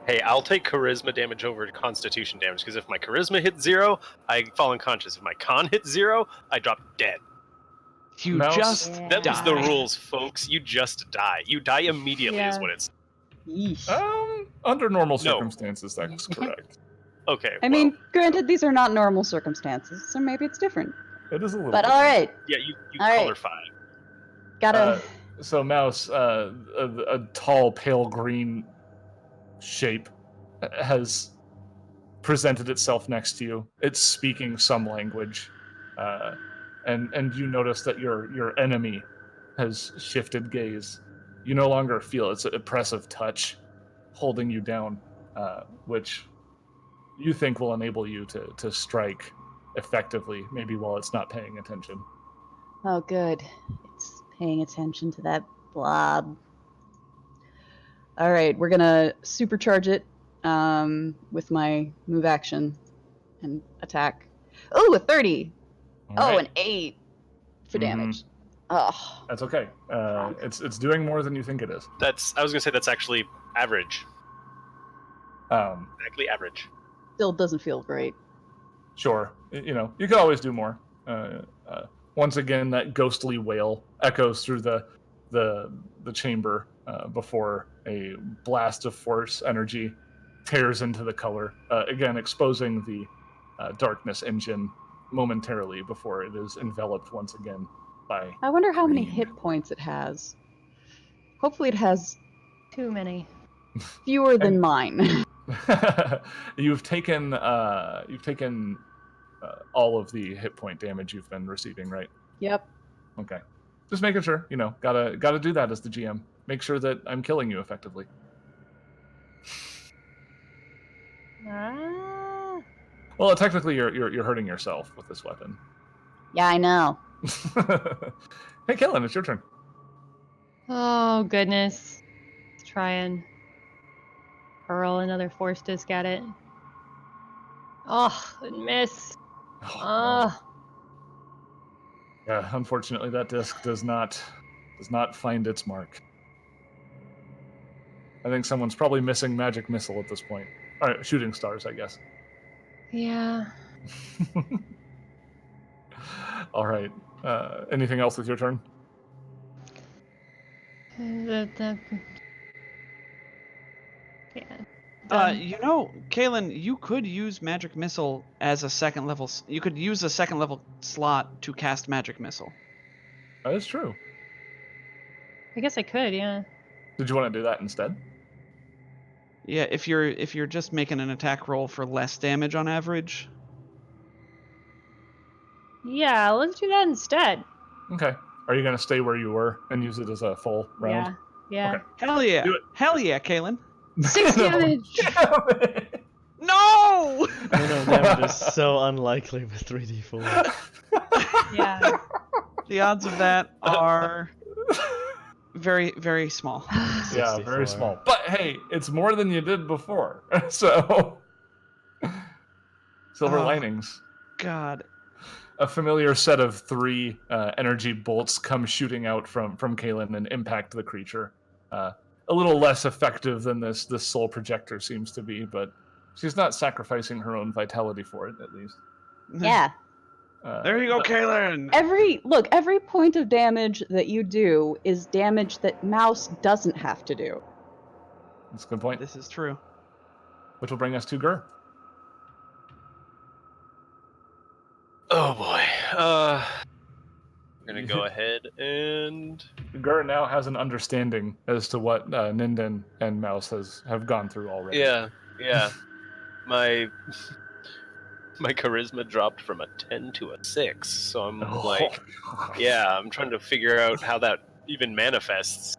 Speaker 5: Hey, I'll take charisma damage over constitution damage, because if my charisma hits 0, I fall unconscious. If my con hits 0, I drop dead.
Speaker 4: You
Speaker 1: Mouse?
Speaker 4: just
Speaker 5: That was the
Speaker 4: die.
Speaker 5: rules, folks. You just die. You die immediately is
Speaker 6: Yeah.
Speaker 5: what it's...
Speaker 3: Yeesh.
Speaker 1: Under normal
Speaker 5: No.
Speaker 1: circumstances, that's correct.
Speaker 5: Okay,
Speaker 3: I mean, granted, these are not normal circumstances, so maybe it's different.
Speaker 1: It is a little
Speaker 3: But
Speaker 1: bit.
Speaker 3: all right,
Speaker 5: yeah, you
Speaker 3: All right.
Speaker 5: color 5.
Speaker 3: gotta.
Speaker 1: So Mouse, a tall, pale green shape has presented itself next to you. It's speaking some language, and you notice that your enemy has shifted gaze. You no longer feel its oppressive touch holding you down, which you think will enable you to strike effectively, maybe while it's not paying attention.
Speaker 7: Oh, good. It's paying attention to that blob.
Speaker 3: All right, we're gonna supercharge it with my move action and attack. Oh, a 30.
Speaker 1: All right.
Speaker 3: An 8. for damage. Oh,
Speaker 1: That's okay. It's doing more than you think it is.
Speaker 5: I was gonna say that's actually average. Exactly average.
Speaker 3: still doesn't feel great.
Speaker 1: Sure, you could always do more. Once again, that ghostly wail echoes through the chamber before a blast of force energy tears into the color, again exposing the darkness engine momentarily before it is enveloped once again by.
Speaker 3: I wonder how many
Speaker 1: green.
Speaker 3: hit points it has. Hopefully, it has
Speaker 6: Too many.
Speaker 3: fewer than mine.
Speaker 1: You've taken all of the hit point damage you've been receiving, right?
Speaker 3: Yep.
Speaker 1: Okay. Just making sure, gotta do that as the GM. Make sure that I'm killing you effectively.
Speaker 6: Ah.
Speaker 1: Well, technically, you're hurting yourself with this weapon.
Speaker 7: Yeah, I know.
Speaker 1: Hey, Kellen, it's your turn.
Speaker 6: Oh, goodness. Let's try and hurl another force disc at it. Oh, miss.
Speaker 1: Oh,
Speaker 6: Oh.
Speaker 1: no. Yeah, unfortunately, that disc does not find its mark. I think someone's probably missing magic missile at this point. All right, shooting stars, I guess.
Speaker 6: Yeah.
Speaker 1: All right. Anything else with your turn?
Speaker 6: Yeah.
Speaker 4: Kaylin, you could use magic missile as a second level. You could use a second level slot to cast magic missile.
Speaker 1: That is true.
Speaker 6: I guess I could, yeah.
Speaker 1: Did you want to do that instead?
Speaker 4: Yeah, if you're just making an attack roll for less damage on average.
Speaker 6: Yeah, let's do that instead.
Speaker 1: Okay. Are you going to stay where you were and use it as a full round?
Speaker 6: Yeah.
Speaker 1: Okay.
Speaker 4: Hell yeah!
Speaker 1: Do it.
Speaker 4: Hell yeah, Kaylin!
Speaker 6: 6 damage!
Speaker 4: No!
Speaker 2: No, damage is so unlikely with 3d4.
Speaker 6: Yeah.
Speaker 4: The odds of that are very, very small.
Speaker 1: Yeah, very
Speaker 2: 64.
Speaker 1: small. But hey, it's more than you did before. So, silver
Speaker 4: Oh.
Speaker 1: linings.
Speaker 4: God.
Speaker 1: A familiar set of 3 energy bolts come shooting out from Kaylin and impact the creature. A little less effective than this soul projector seems to be, but she's not sacrificing her own vitality for it, at least.
Speaker 7: Yeah.
Speaker 4: There you go, Kaylin.
Speaker 3: Every point of damage that you do is damage that Mouse doesn't have to do.
Speaker 1: That's a good point.
Speaker 4: This is true.
Speaker 1: Which will bring us to Gur.
Speaker 5: Oh boy. I'm gonna go ahead and
Speaker 1: Gur now has an understanding as to what Ninden and Mouse have gone through already.
Speaker 5: yeah. My charisma dropped from a 10 to a 6, so I'm like, I'm trying to figure out how that even manifests.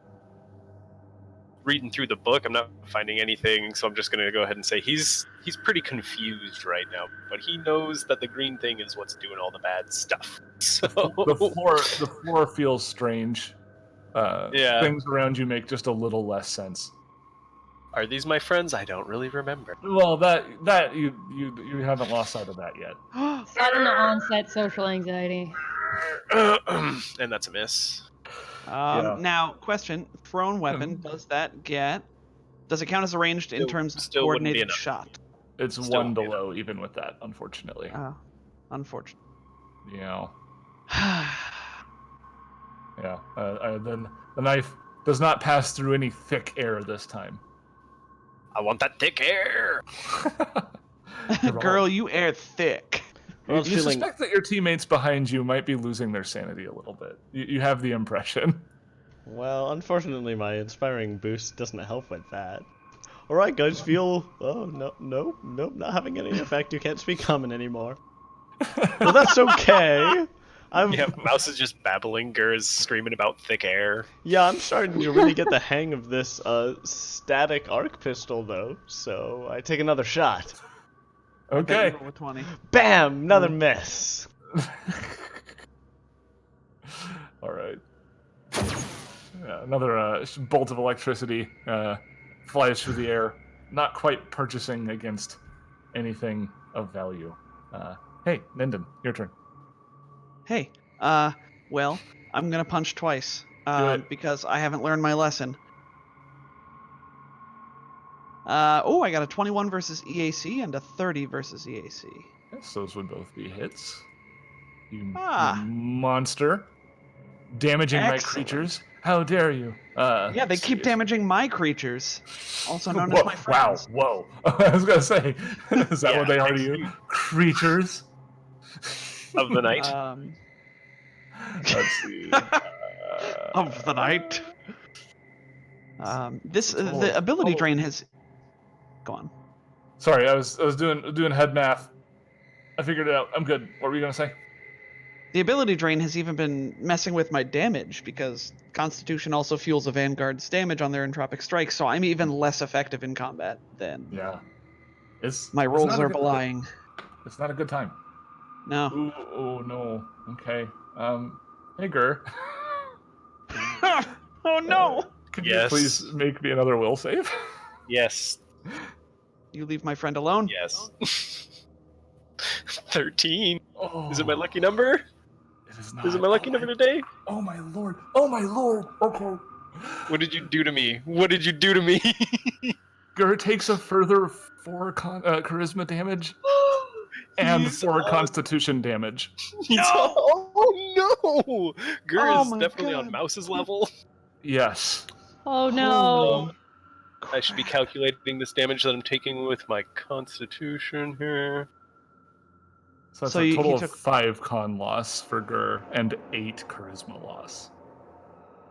Speaker 5: Reading through the book, I'm not finding anything, so I'm just going to go ahead and say he's pretty confused right now, but he knows that the green thing is what's doing all the bad stuff. So
Speaker 1: The floor feels strange.
Speaker 5: Yeah.
Speaker 1: Things around you make just a little less sense.
Speaker 5: Are these my friends? I don't really remember.
Speaker 1: Well, that you haven't lost sight of that yet.
Speaker 6: Sudden onset social anxiety.
Speaker 5: And that's a miss.
Speaker 1: Yeah.
Speaker 4: Now, question: thrown weapon, does it count as a ranged in terms of
Speaker 5: Still wouldn't be
Speaker 4: coordinated
Speaker 5: enough.
Speaker 4: shot?
Speaker 1: It's
Speaker 5: Still
Speaker 1: one
Speaker 5: won't be
Speaker 1: below, even with that, unfortunately.
Speaker 4: Unfortunate.
Speaker 1: Yeah. Yeah. Then the knife does not pass through any thick air this time.
Speaker 5: I want that thick air.
Speaker 4: Girl, you air thick.
Speaker 2: Well,
Speaker 1: You suspect that your teammates behind you might be losing their sanity a little bit. You have the impression.
Speaker 2: Well, unfortunately, my inspiring boost doesn't help with that. Alright, guys, feel... Oh, no, not having any effect. You can't speak common anymore. Well, that's okay.
Speaker 5: Mouse is just babbling. Gur is screaming about thick air.
Speaker 2: Yeah, I'm starting to really get the hang of this static arc pistol, though, so I take another shot.
Speaker 1: Okay.
Speaker 4: Roll a 20.
Speaker 2: Bam! Another miss.
Speaker 1: All right. Yeah, another bolt of electricity flies through the air, not quite purchasing against anything of value. Hey, Ninden, your turn.
Speaker 4: Hey, Well, I'm gonna punch twice
Speaker 1: it.
Speaker 4: because I haven't learned my lesson. I got a 21 versus EAC and a 30 versus EAC.
Speaker 1: Yes, those would both be hits. You
Speaker 4: Ah.
Speaker 1: monster. Damaging my
Speaker 4: Excellent.
Speaker 1: creatures. How dare you?
Speaker 4: Yeah, they keep
Speaker 1: seriously.
Speaker 4: damaging my creatures, also known
Speaker 1: Whoa,
Speaker 4: as my friends.
Speaker 1: Wow, whoa. I was going to say, is that
Speaker 5: Yeah,
Speaker 1: what they are to you? Creatures?
Speaker 5: Of the night.
Speaker 1: Let's see.
Speaker 4: Of the night.
Speaker 1: Total-
Speaker 4: The ability
Speaker 1: total-
Speaker 4: drain has. Go on.
Speaker 1: Sorry, I was doing head math. I figured it out. I'm good. What were you going to say?
Speaker 4: The ability drain has even been messing with my damage because Constitution also fuels a Vanguard's damage on their entropic strikes, so I'm even less effective in combat than
Speaker 1: Yeah.
Speaker 4: my
Speaker 1: It's
Speaker 4: rolls
Speaker 1: not a
Speaker 4: are
Speaker 1: good-
Speaker 4: belying.
Speaker 1: It's not a good time.
Speaker 4: No.
Speaker 1: Ooh, oh no. Okay. Hey, Gur.
Speaker 4: Oh no!
Speaker 1: Could
Speaker 5: Yes.
Speaker 1: you please make me another will save?
Speaker 5: Yes.
Speaker 4: You leave my friend alone?
Speaker 5: Yes. 13.
Speaker 1: Oh,
Speaker 5: Is it my lucky number?
Speaker 1: It is not.
Speaker 5: Is it my lucky number today?
Speaker 1: Oh my lord. Oh my lord. Okay.
Speaker 5: What did you do to me? What did you do to me?
Speaker 1: Gur takes a further 4 charisma damage and
Speaker 5: He's
Speaker 1: 4
Speaker 5: on-
Speaker 1: constitution damage.
Speaker 5: Oh no! Gur
Speaker 4: Oh
Speaker 5: is
Speaker 4: my
Speaker 5: definitely
Speaker 4: God.
Speaker 5: on Mouse's level.
Speaker 1: Yes.
Speaker 6: Oh no.
Speaker 5: I should be calculating this damage that I'm taking with my constitution here.
Speaker 1: So that's
Speaker 4: So
Speaker 1: a
Speaker 4: he
Speaker 1: total
Speaker 4: took-
Speaker 1: of 5 con loss for Gur and 8 charisma loss.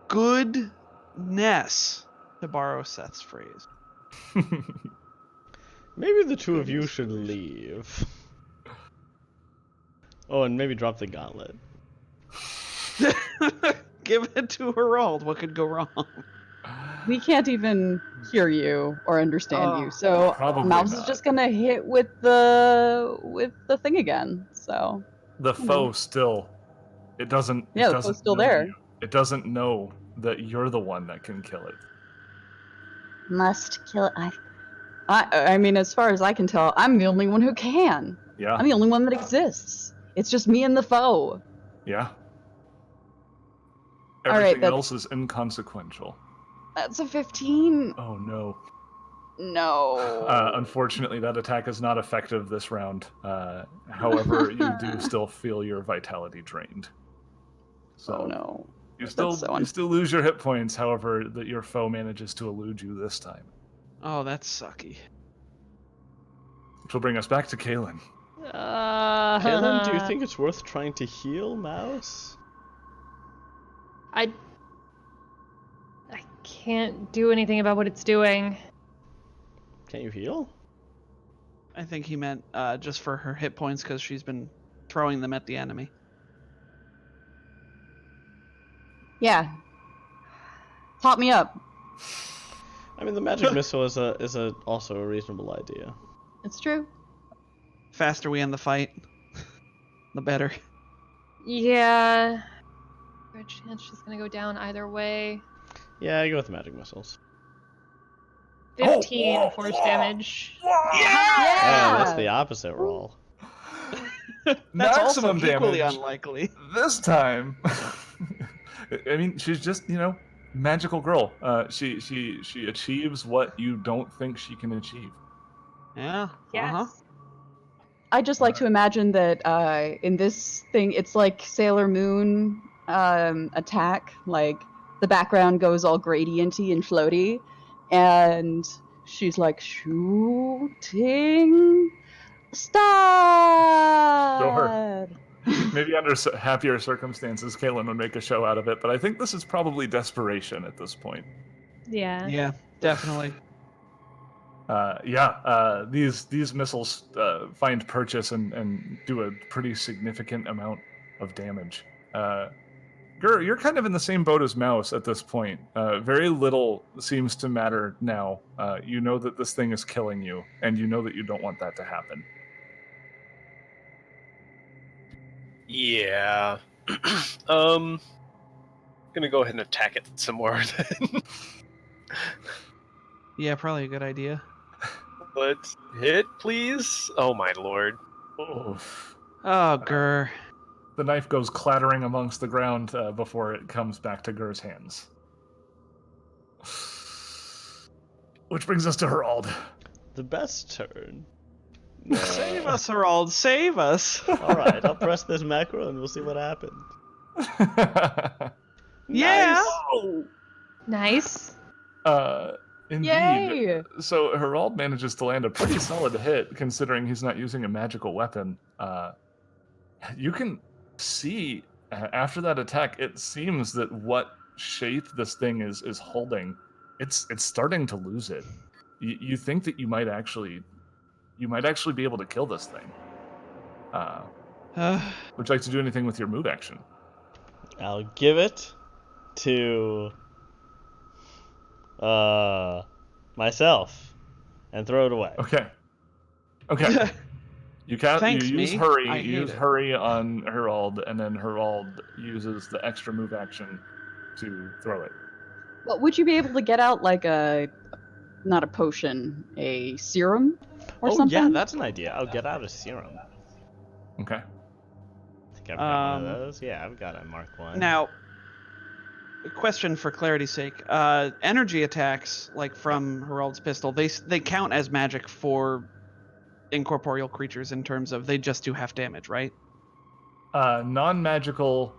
Speaker 4: Goodness, to borrow Seth's phrase.
Speaker 2: Maybe the two of you should leave. Oh, and maybe drop the gauntlet.
Speaker 4: Give it to Harold. What could go wrong?
Speaker 3: We can't even hear you or understand
Speaker 4: Oh,
Speaker 3: you, so
Speaker 1: probably
Speaker 3: Mouse is
Speaker 1: not.
Speaker 3: just gonna hit with the thing again. So
Speaker 1: The
Speaker 3: You know.
Speaker 1: foe still. It doesn't.
Speaker 3: yeah,
Speaker 1: it
Speaker 3: the
Speaker 1: doesn't
Speaker 3: foe's still
Speaker 1: know
Speaker 3: there.
Speaker 1: you. It doesn't know that you're the one that can kill it.
Speaker 7: Must kill.
Speaker 3: I mean, as far as I can tell, I'm the only one who can.
Speaker 1: Yeah.
Speaker 3: I'm the only one that exists. It's just me and the foe.
Speaker 1: Yeah.
Speaker 3: All right,
Speaker 1: Everything
Speaker 3: that's-
Speaker 1: else is inconsequential.
Speaker 3: That's a 15.
Speaker 1: Oh no.
Speaker 3: No.
Speaker 1: Unfortunately, that attack is not effective this round. However, you do still feel your vitality drained. So
Speaker 3: Oh no.
Speaker 1: you
Speaker 3: That's
Speaker 1: still
Speaker 3: so
Speaker 1: you still lose your hit points. However, that your foe manages to elude you this time,
Speaker 4: Oh, that's sucky.
Speaker 1: which will bring us back to Kaelin.
Speaker 2: Kaelin, do you think it's worth trying to heal Mouse?
Speaker 6: I can't do anything about what it's doing.
Speaker 2: Can't you heal?
Speaker 4: I think he meant just for her hit points because she's been throwing them at the enemy.
Speaker 3: Yeah. Top me up.
Speaker 2: I mean, the magic missile is also a reasonable idea.
Speaker 3: It's true.
Speaker 4: Faster we end the fight, the better.
Speaker 6: Yeah. Good chance she's gonna go down either way.
Speaker 2: Yeah, I go with the magic missiles.
Speaker 6: 15
Speaker 1: Oh,
Speaker 6: force damage.
Speaker 2: Yeah, that's the opposite roll.
Speaker 4: That's
Speaker 1: Maximum
Speaker 4: also equally
Speaker 1: damage.
Speaker 4: unlikely.
Speaker 1: This time. I mean, she's just magical girl. She achieves what you don't think she can achieve.
Speaker 4: Yeah.
Speaker 6: Yes.
Speaker 4: Uh-huh.
Speaker 3: I just like to imagine that in this thing, it's like Sailor Moon attack. Like the background goes all gradienty and floaty, and she's like shooting star.
Speaker 1: Maybe under happier circumstances, Kaelin would make a show out of it, but I think this is probably desperation at this point.
Speaker 6: Yeah.
Speaker 4: Yeah, definitely.
Speaker 1: These missiles find purchase and do a pretty significant amount of damage. Gur, you're kind of in the same boat as Mouse at this point. Very little seems to matter now. You know that this thing is killing you, and you know that you don't want that to happen.
Speaker 5: Yeah. Gonna go ahead and attack it some more then.
Speaker 4: Yeah, probably a good idea.
Speaker 5: Let's hit, please. Oh my lord.
Speaker 1: Oof.
Speaker 4: Oh, grr.
Speaker 1: The knife goes clattering amongst the ground before it comes back to Gur's hands. Which brings us to Herald.
Speaker 2: The best turn.
Speaker 4: Save us, Harold. Save us.
Speaker 2: Alright, I'll press this macro and we'll see what happens.
Speaker 4: Yeah.
Speaker 6: Nice.
Speaker 1: Indeed.
Speaker 3: Yay!
Speaker 1: So Herald manages to land a pretty solid hit, considering he's not using a magical weapon. You can see after that attack, it seems that what shape this thing is holding, it's starting to lose it. You think that you might actually be able to kill this thing. Would you like to do anything with your move action?
Speaker 2: I'll give it to myself and throw it away.
Speaker 1: Okay. You
Speaker 4: Thanks,
Speaker 1: use
Speaker 4: me.
Speaker 1: hurry.
Speaker 4: I
Speaker 1: You
Speaker 4: hate
Speaker 1: use
Speaker 4: it.
Speaker 1: hurry on Herald, and then Herald uses the extra move action to throw it.
Speaker 3: Well, would you be able to get out like not a potion, a serum or something?
Speaker 2: Yeah, that's an idea. I'll get out a serum.
Speaker 1: Okay.
Speaker 2: I think I've got one of those. Yeah, I've got a Mark 1.
Speaker 4: Now, a question for clarity's sake. Energy attacks, like from Herald's pistol, they count as magic for incorporeal creatures in terms of they just do half damage, right?
Speaker 1: Non-magical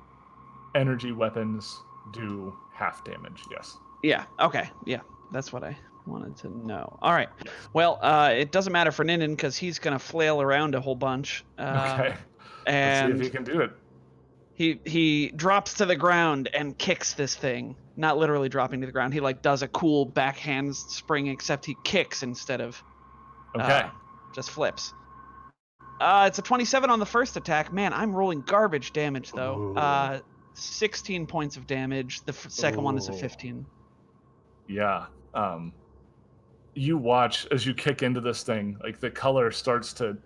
Speaker 1: energy weapons do half damage, yes.
Speaker 4: Yeah, okay. Yeah, that's what I wanted to know. All right. Well, it doesn't matter for Ninden because he's going to flail around a whole bunch.
Speaker 1: Okay.
Speaker 4: And
Speaker 1: Let's see if he can do it.
Speaker 4: he drops to the ground and kicks this thing. Not literally dropping to the ground. He like does a cool backhand spring, except he kicks instead of
Speaker 1: Okay.
Speaker 4: just flips. It's a 27 on the first attack. Man, I'm rolling garbage damage though. 16 points of damage. The second one is a 15.
Speaker 1: Yeah. You watch as you kick into this thing, like the color starts to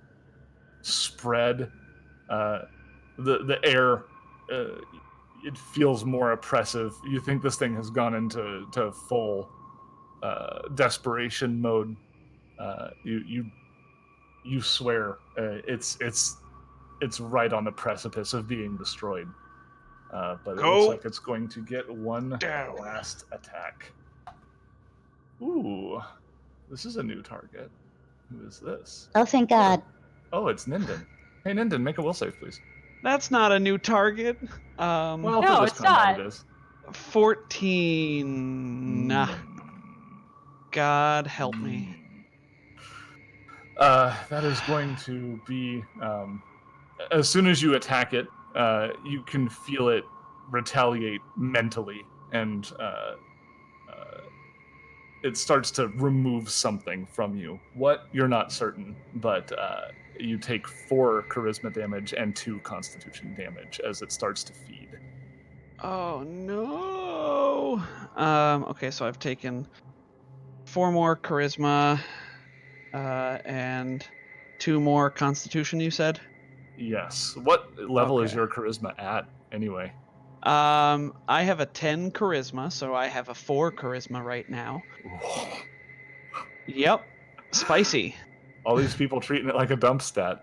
Speaker 1: spread. The air, it feels more oppressive. You think this thing has gone into full desperation mode. You swear it's right on the precipice of being destroyed. But it looks like it's going to get one last attack. Ooh, this is a new target. Who is this?
Speaker 7: Oh, thank God.
Speaker 1: Oh, it's Ninden. Hey, Ninden, make a will save, please.
Speaker 4: That's not a new target.
Speaker 1: Well,
Speaker 6: No,
Speaker 1: for this
Speaker 6: it's
Speaker 1: combat
Speaker 6: not.
Speaker 1: it is.
Speaker 4: 14. God help me.
Speaker 1: That is going to be... as soon as you attack it, you can feel it retaliate mentally, and it starts to remove something from you. What? You're not certain, but you take 4 charisma damage and 2 constitution damage as it starts to feed.
Speaker 4: Oh no. Okay, so I've taken 4 more charisma and 2 more constitution, you said?
Speaker 1: Yes. What level is
Speaker 4: Okay.
Speaker 1: your charisma at, anyway?
Speaker 4: I have a 10 charisma, so I have a 4 charisma right now. Yep. Spicy.
Speaker 1: All these people treating it like a dump stat.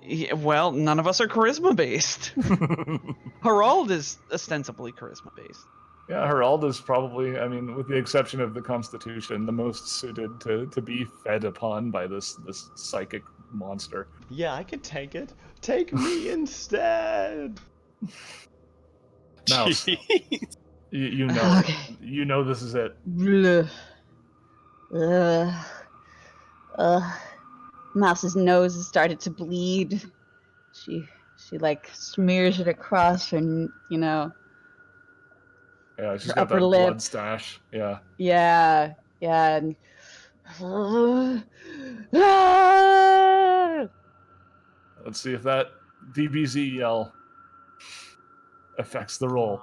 Speaker 4: Yeah, well, none of us are charisma based. Harald is ostensibly charisma based.
Speaker 1: Yeah, Herald is probably, I mean, with the exception of the Constitution, the most suited to be fed upon by this psychic monster.
Speaker 2: Yeah, I can take it. Take me instead.
Speaker 1: Mouse, you know,
Speaker 3: Okay.
Speaker 1: you know this is it.
Speaker 3: Bleh.
Speaker 7: Mouse's nose has started to bleed.
Speaker 3: She like smears it across her,
Speaker 1: Yeah, she's
Speaker 3: Her
Speaker 1: got
Speaker 3: upper
Speaker 1: that
Speaker 3: lip.
Speaker 1: blood stash. Yeah.
Speaker 3: yeah, and
Speaker 1: Let's see if that DBZ yell affects the roll.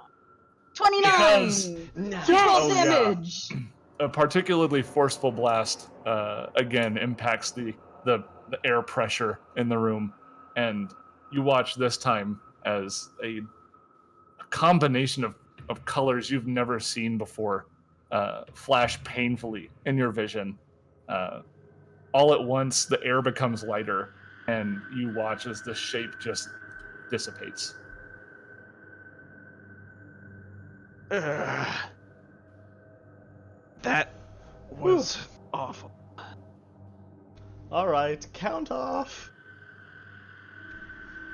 Speaker 3: 29.
Speaker 1: Because-
Speaker 3: Twelve
Speaker 1: Oh, yeah.
Speaker 3: damage.
Speaker 1: A particularly forceful blast again impacts the air pressure in the room, and you watch this time as a combination of colors you've never seen before flash painfully in your vision. All at once, the air becomes lighter, and you watch as the shape just dissipates.
Speaker 4: That was awful.
Speaker 2: All right, count off.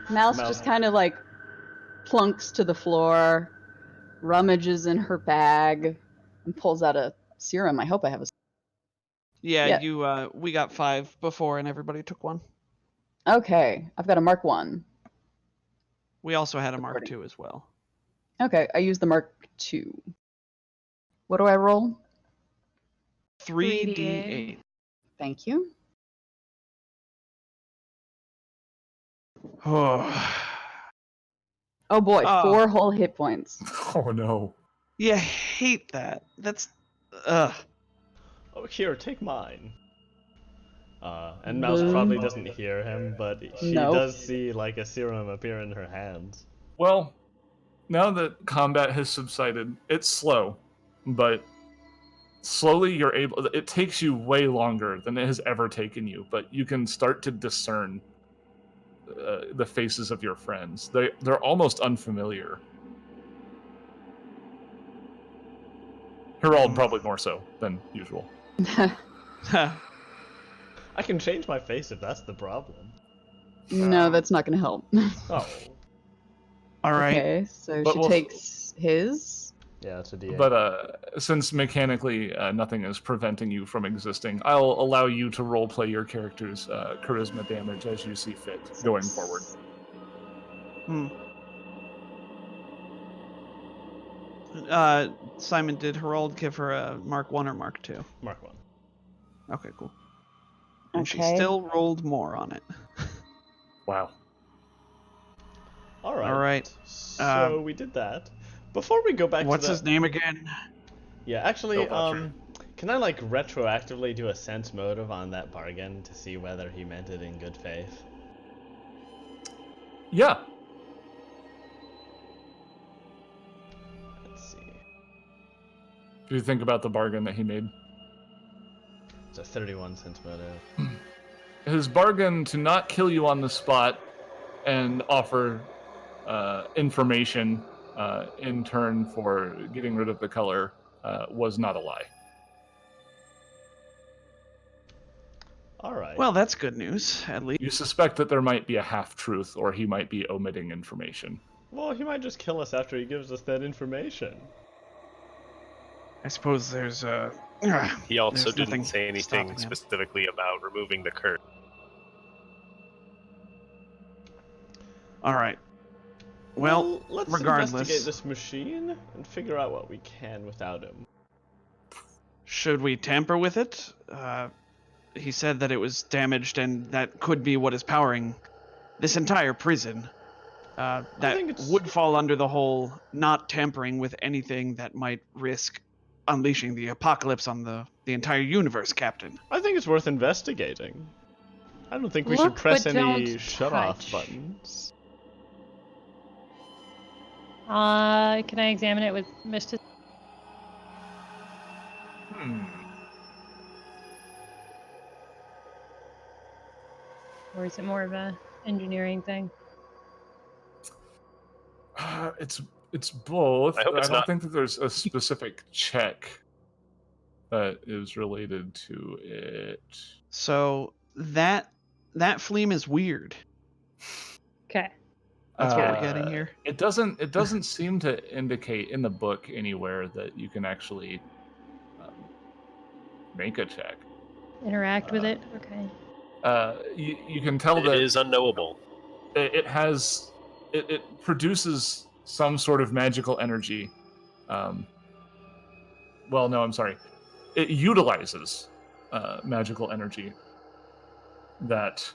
Speaker 3: Mouse
Speaker 2: Mouse.
Speaker 3: just kind of like plunks to the floor, rummages in her bag, and pulls out a serum. I hope I have a.
Speaker 4: Yeah,
Speaker 3: Yeah.
Speaker 4: we got 5 before, and everybody took 1.
Speaker 3: Okay, I've got a Mark 1.
Speaker 4: We also had a Mark
Speaker 3: Recording.
Speaker 4: 2 as well.
Speaker 3: Okay, I use the Mark 2. What do I roll?
Speaker 4: 3d8.
Speaker 3: Thank you.
Speaker 4: Oh,
Speaker 3: Oh boy,
Speaker 4: Oh.
Speaker 3: 4 whole hit points.
Speaker 1: Oh no.
Speaker 4: you hate that. That's ugh.
Speaker 2: Oh, here, take mine. And Mouse probably doesn't hear him, but she
Speaker 3: Nope.
Speaker 2: does see like a serum appear in her hands.
Speaker 1: Well, now that combat has subsided, it's slow, but slowly you're able. It takes you way longer than it has ever taken you, but you can start to discern the faces of your friends. They're almost unfamiliar. Herald probably more so than usual.
Speaker 2: I can change my face if that's the problem.
Speaker 3: No, that's not going to help.
Speaker 2: Oh,
Speaker 4: All right.
Speaker 3: Okay, so
Speaker 1: But
Speaker 3: she
Speaker 1: we'll-
Speaker 3: takes his.
Speaker 2: yeah, it's a D8.
Speaker 1: But since mechanically nothing is preventing you from existing, I'll allow you to roleplay your character's charisma damage as you see fit going forward.
Speaker 4: Simon, did Herald give her a Mark 1 or Mark 2?
Speaker 2: Mark 1.
Speaker 4: Okay, cool. And she
Speaker 3: Okay.
Speaker 4: still rolled more on it.
Speaker 1: Wow.
Speaker 2: All right.
Speaker 4: All right.
Speaker 2: So we did that. Before we go back
Speaker 4: What's
Speaker 2: to the...
Speaker 4: his name again?
Speaker 2: Yeah, actually,
Speaker 1: Oh, that's
Speaker 2: can I like retroactively do a sense motive on that bargain to see whether he meant it in good faith?
Speaker 1: Yeah.
Speaker 2: Let's see.
Speaker 1: Do you think about the bargain that he made?
Speaker 2: It's a 31 sense motive.
Speaker 1: His bargain to not kill you on the spot and offer information in turn for getting rid of the color was not a lie.
Speaker 2: All right.
Speaker 4: Well, that's good news, at least.
Speaker 1: You suspect that there might be a half-truth, or he might be omitting information.
Speaker 2: Well, he might just kill us after he gives us that information.
Speaker 4: I suppose there's
Speaker 5: He also
Speaker 4: there's nothing
Speaker 5: didn't say anything
Speaker 4: stopping him.
Speaker 5: specifically about removing the curse.
Speaker 4: All right. Well,
Speaker 2: let's
Speaker 4: regardless,
Speaker 2: investigate this machine and figure out what we can without him.
Speaker 4: should we tamper with it? He said that it was damaged, and that could be what is powering this entire prison. That
Speaker 2: think it's-
Speaker 4: would fall under the whole not tampering with anything that might risk unleashing the apocalypse on the entire universe, Captain.
Speaker 2: I think it's worth investigating. I don't think we should
Speaker 6: Look,
Speaker 2: press
Speaker 6: but
Speaker 2: any
Speaker 6: don't
Speaker 2: shut-off
Speaker 6: touch.
Speaker 2: buttons.
Speaker 6: Can I examine it with Mr. Or is it more of a engineering thing?
Speaker 1: It's both.
Speaker 5: I hope it's
Speaker 1: don't
Speaker 5: not.
Speaker 1: think that there's a specific check that is related to it.
Speaker 4: So that phleem is weird.
Speaker 6: Okay.
Speaker 4: That's what we're getting here.
Speaker 1: It doesn't seem to indicate in the book anywhere that you can actually make a check.
Speaker 6: Interact with it? Okay.
Speaker 1: You can tell
Speaker 5: It
Speaker 1: that
Speaker 5: is unknowable.
Speaker 1: it produces some sort of magical energy. Well, no, I'm sorry. It utilizes magical energy that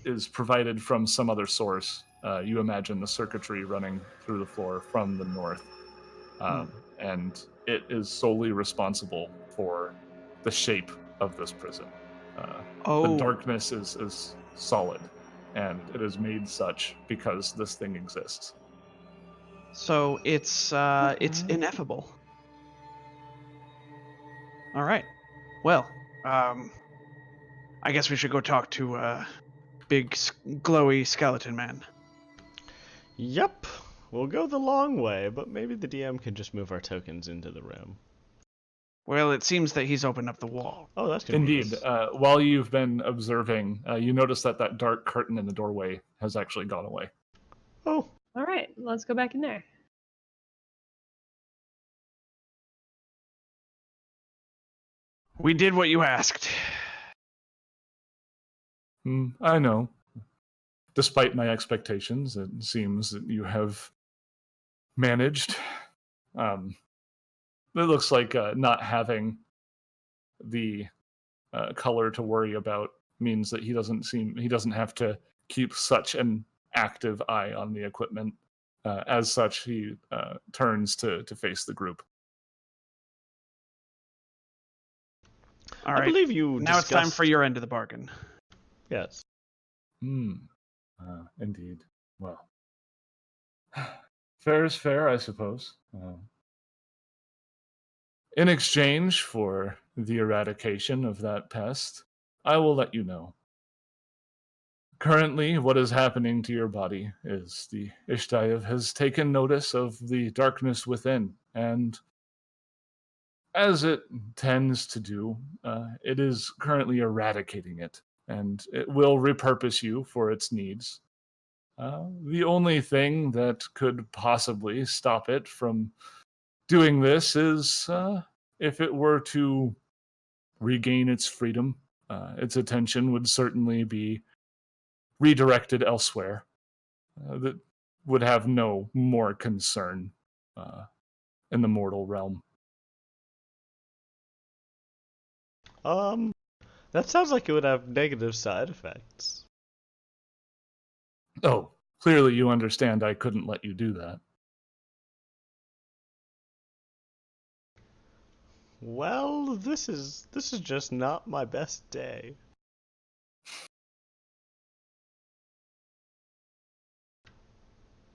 Speaker 1: is provided from some other source. You imagine the circuitry running through the floor from the north. And it is solely responsible for the shape of this prison. The darkness is solid, and it is made such because this thing exists.
Speaker 4: So it's ineffable. All right. Well, I guess we should go talk to big glowy skeleton man.
Speaker 2: Yep. We'll go the long way, but maybe the DM can just move our tokens into the room.
Speaker 4: Well, it seems that he's opened up the wall.
Speaker 2: Oh, that's
Speaker 1: Indeed.
Speaker 2: convenient.
Speaker 1: While you've been observing, you notice that dark curtain in the doorway has actually gone away.
Speaker 2: Oh,
Speaker 6: All right, let's go back in there.
Speaker 4: We did what you asked.
Speaker 1: I know. Despite my expectations, it seems that you have managed. It looks like not having the color to worry about means that he doesn't have to keep such an active eye on the equipment. As such, he turns to face the group.
Speaker 4: All
Speaker 2: I
Speaker 4: right.
Speaker 2: believe you
Speaker 4: Now it's time
Speaker 2: discussed-
Speaker 4: for your end of the bargain.
Speaker 2: Yes.
Speaker 1: Indeed. Well, fair is fair, I suppose. In exchange for the eradication of that pest, I will let you know. Currently, what is happening to your body is the Ishtaev has taken notice of the darkness within, and as it tends to do, it is currently eradicating it, and it will repurpose you for its needs. The only thing that could possibly stop it from doing this is if it were to regain its freedom, its attention would certainly be redirected elsewhere that would have no more concern in the mortal realm.
Speaker 2: That sounds like it would have negative side effects.
Speaker 1: Oh, clearly you understand I couldn't let you do that.
Speaker 2: Well, this is just not my best day.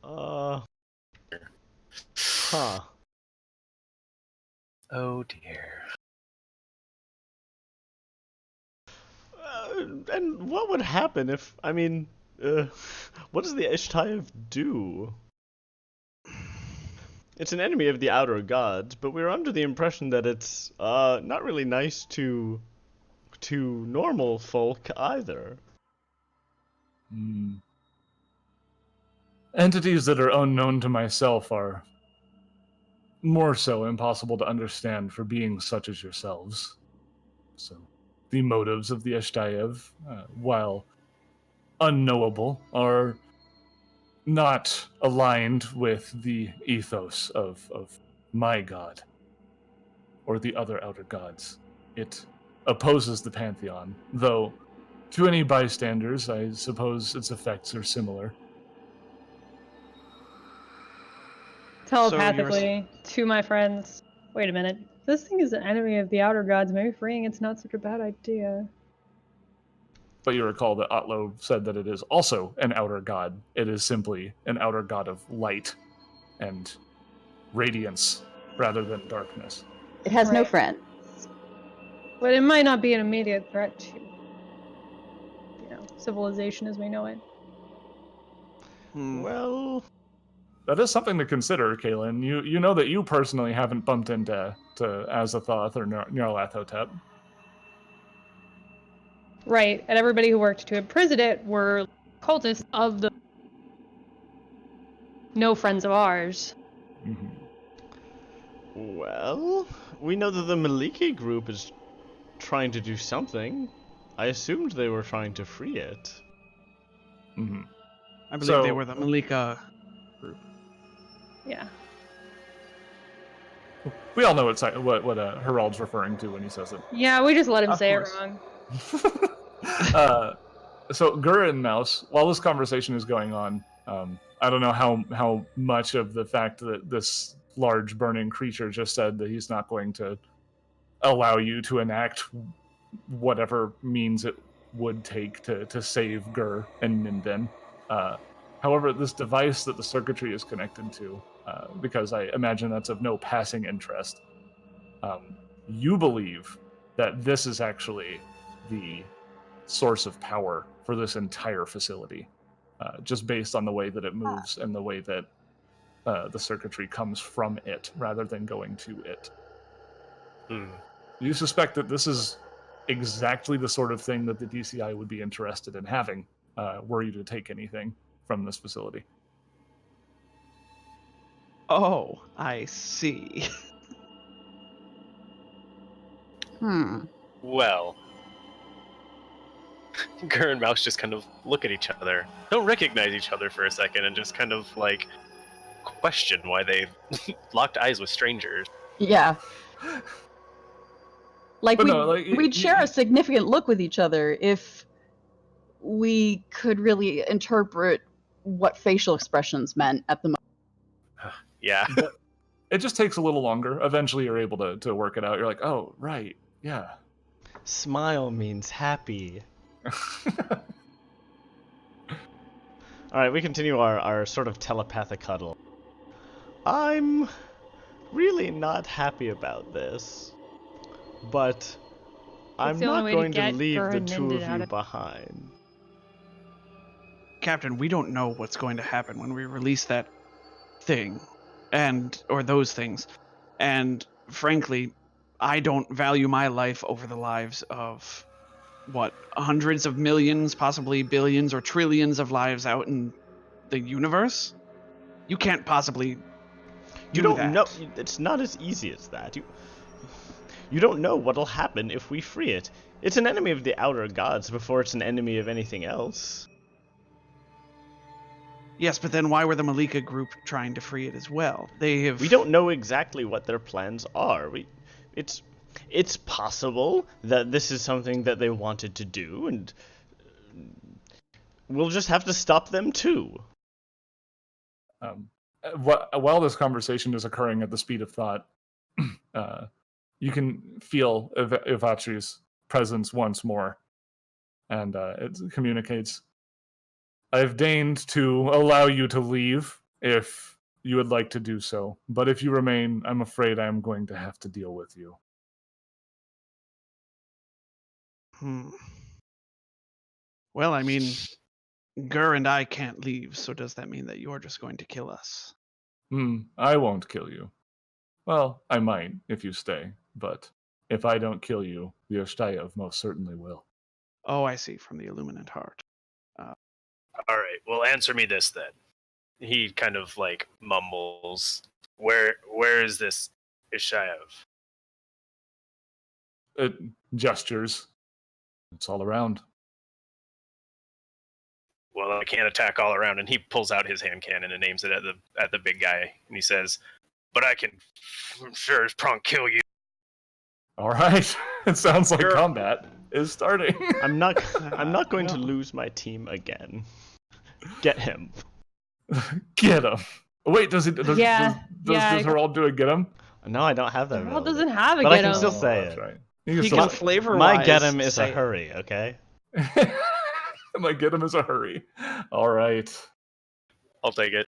Speaker 2: Huh.
Speaker 5: Oh dear.
Speaker 2: And what would happen if, what does the Ishtaev do? It's an enemy of the outer gods, but we're under the impression that it's not really nice to normal folk either.
Speaker 1: Entities that are unknown to myself are more so impossible to understand for beings such as yourselves. So, the motives of the Ishtaev, while unknowable, are not aligned with the ethos of my god or the other outer gods. It opposes the pantheon, though to any bystanders, I suppose its effects are similar.
Speaker 6: Telepathically to my friends. Wait a minute. This thing is an enemy of the outer gods. Maybe freeing it's not such a bad idea.
Speaker 1: But you recall that Otlo said that it is also an outer god. It is simply an outer god of light and radiance rather than darkness.
Speaker 3: It has no
Speaker 6: Right.
Speaker 3: friend.
Speaker 6: But it might not be an immediate threat to, civilization as we know it.
Speaker 2: Well,
Speaker 1: That is something to consider, Kaylin. You know that you personally haven't bumped into Azathoth or Nyarlathotep.
Speaker 6: Right, and everybody who worked to imprison it were cultists of the no friends of ours.
Speaker 2: well, we know that the Maliki group is trying to do something. I assumed they were trying to free it.
Speaker 4: I believe they were the Malika group.
Speaker 6: Yeah.
Speaker 1: We all know what Herald's referring to when he says it.
Speaker 6: Yeah, we just let him
Speaker 4: Of
Speaker 6: say
Speaker 4: course.
Speaker 6: it wrong.
Speaker 1: So Gur and Mouse, while this conversation is going on, I don't know how much of the fact that this large burning creature just said that he's not going to allow you to enact whatever means it would take to save Gur and Ninden. However, this device that the circuitry is connected to, because I imagine that's of no passing interest, you believe that this is actually the source of power for this entire facility, just based on the way that it moves and the way that the circuitry comes from it rather than going to it. You suspect that this is exactly the sort of thing that the DCI would be interested in having, were you to take anything from this facility.
Speaker 4: Oh, I see.
Speaker 5: Well, Gur and Mouse just kind of look at each other, don't recognize each other for a second, and just kind of like question why they locked eyes with strangers.
Speaker 3: Yeah. Like,
Speaker 1: But no, like,
Speaker 3: we'd share a significant look with each other if we could really interpret what facial expressions meant at the moment.
Speaker 5: Yeah.
Speaker 1: But it just takes a little longer. Eventually you're able to work it out. You're like, oh, right, yeah.
Speaker 2: Smile means happy. Alright, we continue our sort of telepathic huddle. I'm really not happy about this, but I'm
Speaker 6: the only
Speaker 2: not
Speaker 6: way to
Speaker 2: going to
Speaker 6: get
Speaker 2: leave
Speaker 6: Gur
Speaker 2: the
Speaker 6: and
Speaker 2: two
Speaker 6: Minden
Speaker 2: of
Speaker 6: out
Speaker 2: you
Speaker 6: of-
Speaker 2: behind.
Speaker 4: Captain, we don't know what's going to happen when we release that thing, or those things. And frankly, I don't value my life over the lives of, hundreds of millions, possibly billions or trillions of lives out in the universe? You can't possibly
Speaker 2: You
Speaker 4: do
Speaker 2: don't
Speaker 4: that.
Speaker 2: know. It's not as easy as that. You don't know what'll happen if we free it. It's an enemy of the outer gods before it's an enemy of anything else.
Speaker 4: Yes, but then why were the Malika group trying to free it as well? They have...
Speaker 2: We don't know exactly what their plans are. It's possible that this is something that they wanted to do, and we'll just have to stop them too.
Speaker 1: While this conversation is occurring at the speed of thought, you can feel Ivatri's presence once more, and it communicates, I've deigned to allow you to leave if you would like to do so, but if you remain, I'm afraid I am going to have to deal with you.
Speaker 4: Well, I mean, Gur and I can't leave, so does that mean that you're just going to kill us?
Speaker 1: I won't kill you. Well, I might if you stay, but if I don't kill you, the Ostayev most certainly will.
Speaker 4: Oh, I see, from the Illuminant Heart.
Speaker 5: All right. Well, answer me this then. He kind of like mumbles. Where is this Ishaev?
Speaker 1: It gestures. It's all around.
Speaker 5: Well, I can't attack all around, and he pulls out his hand cannon and aims it at the big guy, and he says, "But I can sure as prong kill you."
Speaker 1: All right. It sounds like
Speaker 5: Sure.
Speaker 1: combat is starting.
Speaker 2: I'm not going to lose my team again. Get him.
Speaker 1: Get him. Wait, does Herald do a get him?
Speaker 2: No, I don't have that.
Speaker 6: Herald
Speaker 2: ability.
Speaker 6: doesn't have a
Speaker 2: But
Speaker 6: get
Speaker 2: I can
Speaker 6: him.
Speaker 2: still say
Speaker 1: That's
Speaker 2: it.
Speaker 1: right.
Speaker 4: He
Speaker 1: still
Speaker 4: can
Speaker 1: say
Speaker 4: flavor
Speaker 2: My get him is a hurry, okay?
Speaker 1: it. My get him is a hurry. All right.
Speaker 5: I'll take it.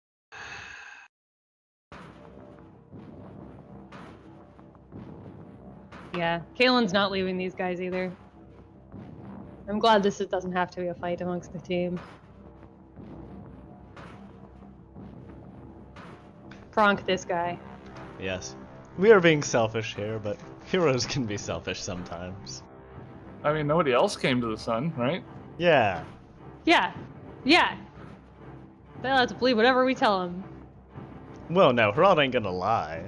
Speaker 6: Yeah, Kaelin's not leaving these guys either. I'm glad this doesn't have to be a fight amongst the team. Pronk this guy.
Speaker 2: Yes. We are being selfish here, but heroes can be selfish sometimes.
Speaker 1: I mean, nobody else came to the sun, right?
Speaker 2: Yeah.
Speaker 6: Yeah. They'll have to believe whatever we tell them.
Speaker 2: Well, no, Herald ain't gonna lie.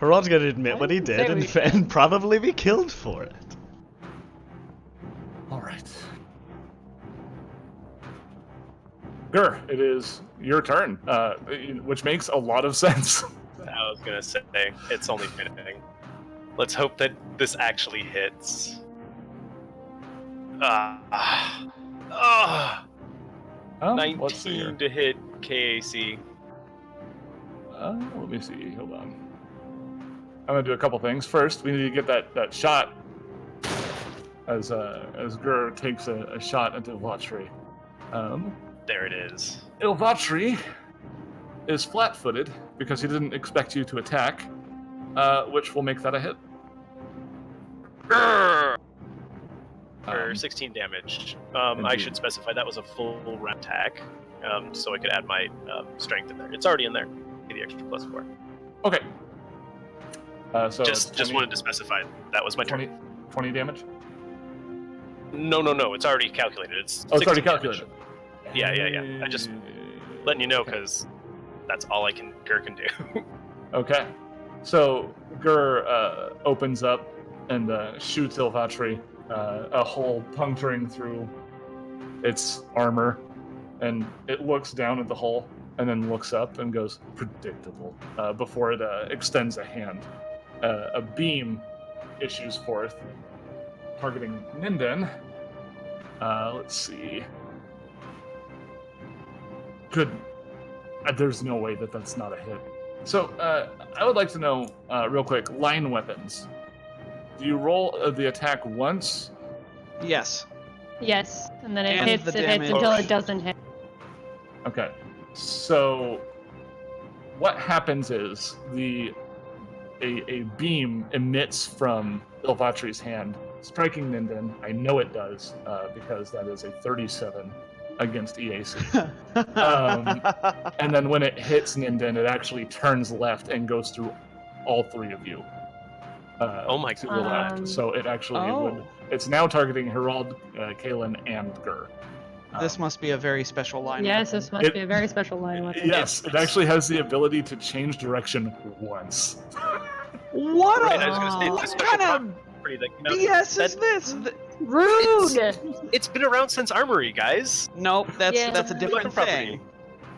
Speaker 2: Herald's gonna admit what he did
Speaker 6: say
Speaker 2: and probably be killed for it.
Speaker 1: All right. Gur, it is your turn, which makes a lot of sense.
Speaker 5: I was gonna say it's only fitting. Let's hope that this actually hits.
Speaker 1: Let's see here.
Speaker 5: 19 to hit KAC.
Speaker 1: Let me see. Hold on. I'm gonna do a couple things. First, we need to get that shot as Gur takes a shot at Ilvatri.
Speaker 5: There it is.
Speaker 1: Ilvatri is flat-footed because he didn't expect you to attack, which will make that a hit.
Speaker 5: Grr! For 16 damage.
Speaker 1: and
Speaker 5: I
Speaker 1: you-
Speaker 5: should specify that was a full round attack, so I could add my strength in there. It's already in there. Get the extra +4.
Speaker 1: Okay. So
Speaker 5: Just
Speaker 1: 20
Speaker 5: wanted to specify that was my
Speaker 1: 20,
Speaker 5: turn.
Speaker 1: 20 damage?
Speaker 5: No. It's already calculated. It's
Speaker 1: Oh, it's already
Speaker 5: 16 damage.
Speaker 1: calculated.
Speaker 5: Yeah. I just letting you know because that's all Gur can do.
Speaker 1: Okay. So Gur opens up and shoots Ilvatri, a hole puncturing through its armor, and it looks down at the hole and then looks up and goes, predictable, before it extends a hand. A beam issues forth, targeting Ninden. Let's see. Good. There's no way that that's not a hit. So, I would like to know, real quick, line weapons. Do you roll the attack once?
Speaker 4: Yes.
Speaker 6: Yes, and then it
Speaker 4: And
Speaker 6: hits.
Speaker 4: the
Speaker 6: It hits
Speaker 4: damage.
Speaker 6: until it doesn't hit.
Speaker 1: Okay. So, what happens is a beam emits from Ilvatri's hand, striking Ninden. I know it does, because that is a 37 against EAC. And then when it hits Ninden, it actually turns left and goes through all three of you.
Speaker 5: Oh my
Speaker 1: to the left. So it actually would. It's now targeting Herald, Kalen, and Gur.
Speaker 4: This must be a very special line.
Speaker 6: Yes,
Speaker 4: weapon.
Speaker 6: this must be a very special line weapon.
Speaker 1: Yes, it actually has the ability to change direction once.
Speaker 4: What?
Speaker 5: Right, I was gonna say,
Speaker 4: What
Speaker 5: it's a special
Speaker 4: kind of
Speaker 5: property that, you know,
Speaker 4: BS is
Speaker 5: that-
Speaker 4: this?
Speaker 6: Rude.
Speaker 5: It's been around since Armory, guys.
Speaker 4: Nope, that's
Speaker 6: Yeah.
Speaker 4: a different
Speaker 5: Weapon
Speaker 4: thing.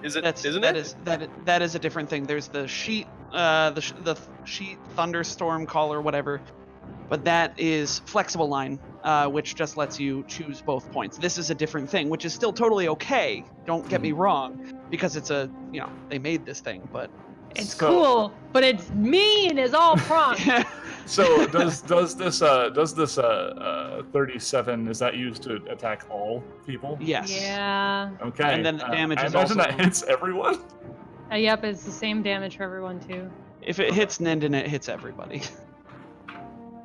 Speaker 5: Is it?
Speaker 4: That's
Speaker 5: Isn't
Speaker 4: that
Speaker 5: it?
Speaker 4: is that is a different thing. There's the sheet, the sheet thunderstorm call or whatever, but that is flexible line, which just lets you choose both points. This is a different thing, which is still totally okay. Don't get me wrong, because it's they made this thing, but
Speaker 6: It's
Speaker 1: So-
Speaker 6: cool, but it's mean as all prong.
Speaker 1: So does this 37, is that used to attack all people?
Speaker 4: yes.
Speaker 6: Yeah.
Speaker 1: Okay.
Speaker 4: And then the damage
Speaker 1: I
Speaker 4: is
Speaker 1: imagine
Speaker 4: also-
Speaker 1: that hits everyone.
Speaker 6: Yep, it's the same damage for everyone too.
Speaker 4: If it hits Ninden, it hits everybody.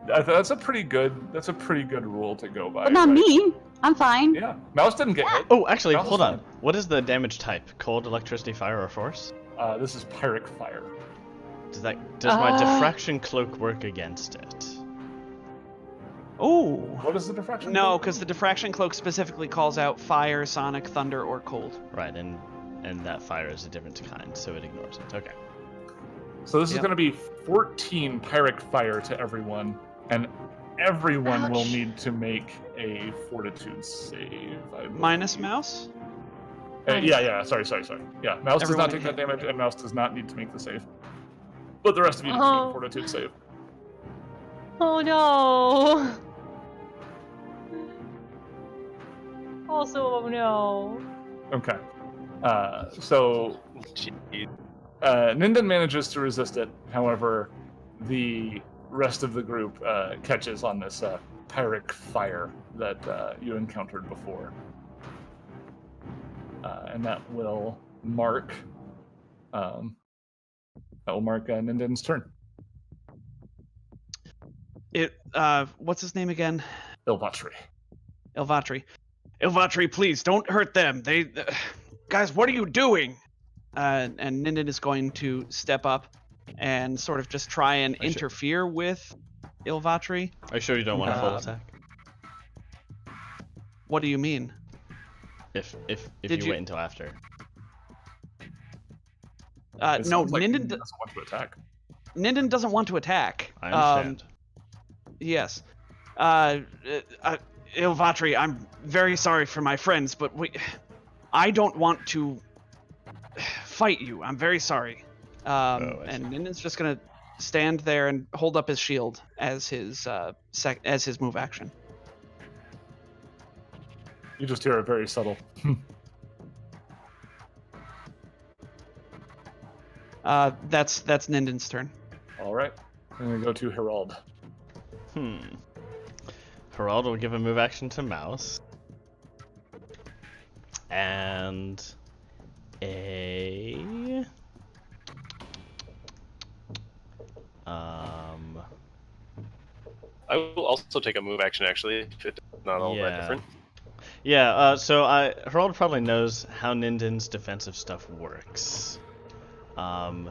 Speaker 1: That's a pretty good rule to go by.
Speaker 7: But not
Speaker 1: right?
Speaker 7: me. I'm fine.
Speaker 1: Yeah. Mouse didn't get hit.
Speaker 2: Oh, actually,
Speaker 1: That was
Speaker 2: hold on.
Speaker 1: fun.
Speaker 2: What is the damage type? Cold, electricity, fire, or force?
Speaker 1: This is Pyrrhic Fire.
Speaker 2: Does my diffraction cloak work against it?
Speaker 4: Oh.
Speaker 1: What is the diffraction?
Speaker 4: No,
Speaker 1: cloak?
Speaker 4: because the diffraction cloak specifically calls out fire, sonic, thunder, or cold.
Speaker 2: Right, and that fire is a different kind, so it ignores it. Okay.
Speaker 1: So this is
Speaker 4: Yep.
Speaker 1: going to be 14 Pyrrhic Fire to everyone, and everyone will
Speaker 6: Ouch.
Speaker 1: need to make a Fortitude save. I believe.
Speaker 4: Minus mouse?
Speaker 1: Yeah. Sorry. Yeah, Mouse does
Speaker 4: Everyone
Speaker 1: not take that
Speaker 4: hit.
Speaker 1: damage, and Mouse does not need to make the save. But the rest of you need to
Speaker 6: Oh.
Speaker 1: make a Fortitude save.
Speaker 6: Oh no. Also, oh no.
Speaker 1: Okay. So
Speaker 5: Jeez.
Speaker 1: Ninden manages to resist it. However, the rest of the group catches on this Pyrrhic Fire that you encountered before. And that will mark Ninden's turn.
Speaker 4: What's his name again?
Speaker 1: Ilvatri.
Speaker 4: Ilvatri. Ilvatri, please don't hurt them. Guys, what are you doing? And Ninden is going to step up and sort of just try and interfere with Ilvatri.
Speaker 2: Are you sure you don't want a full
Speaker 4: Um,
Speaker 2: attack?
Speaker 4: What do you mean?
Speaker 2: If
Speaker 4: did
Speaker 2: you
Speaker 4: you-
Speaker 2: wait until after.
Speaker 1: It
Speaker 4: No,
Speaker 1: sounds like
Speaker 4: Ninden,
Speaker 1: Ninden doesn't want to attack.
Speaker 4: Ninden doesn't want to attack.
Speaker 2: I understand.
Speaker 4: Yes. Ilvatri, I'm very sorry for my friends, but I don't want to fight you. I'm very sorry.
Speaker 2: I see.
Speaker 4: And Ninden's just gonna stand there and hold up his shield as his as his move action.
Speaker 1: You just hear a very subtle.
Speaker 4: That's Ninden's turn.
Speaker 1: All right. I'm going to go to Herald.
Speaker 2: Herald will give a move action to Mouse. And a
Speaker 5: I will also take a move action actually if it does not all that different.
Speaker 2: Yeah, so Harold probably knows how Ninden's defensive stuff works. Does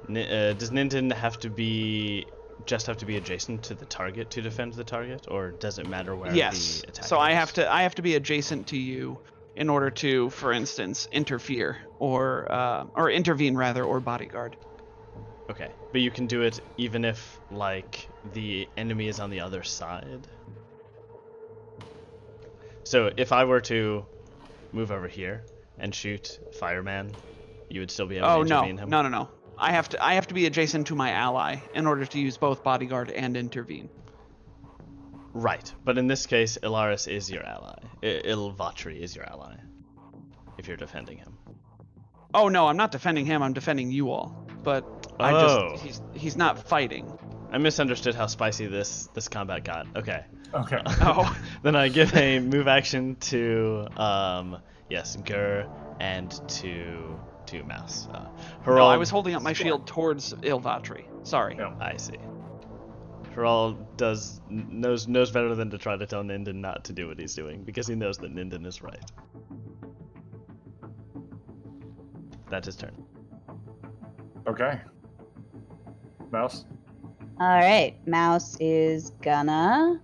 Speaker 2: Ninden have to be adjacent to the target to defend the target, or does it matter where
Speaker 4: Yes.
Speaker 2: the attack
Speaker 4: So
Speaker 2: is?
Speaker 4: I have to be adjacent to you in order to, for instance, interfere or intervene rather, or bodyguard.
Speaker 2: Okay, but you can do it even if like the enemy is on the other side. So if I were to move over here and shoot Fireman, you would still be able to intervene him?
Speaker 4: No. I have to be adjacent to my ally in order to use both bodyguard and intervene.
Speaker 2: Right, but in this case, Ilaris is your ally. Ilvatri is your ally. If you're defending him.
Speaker 4: Oh no, I'm not defending him. I'm defending you all. But he's not fighting.
Speaker 2: I misunderstood how spicy this combat got. Okay.
Speaker 1: Okay.
Speaker 4: Oh.
Speaker 2: Then I give a move action to Gur and to Mouse.
Speaker 4: No, I was holding up my shield towards Ilvatri. Sorry.
Speaker 1: No.
Speaker 2: I see. Haral knows better than to try to tell Ninden not to do what he's doing, because he knows that Ninden is right. That's his turn.
Speaker 1: Okay. Mouse?
Speaker 7: Alright, Mouse is gonna...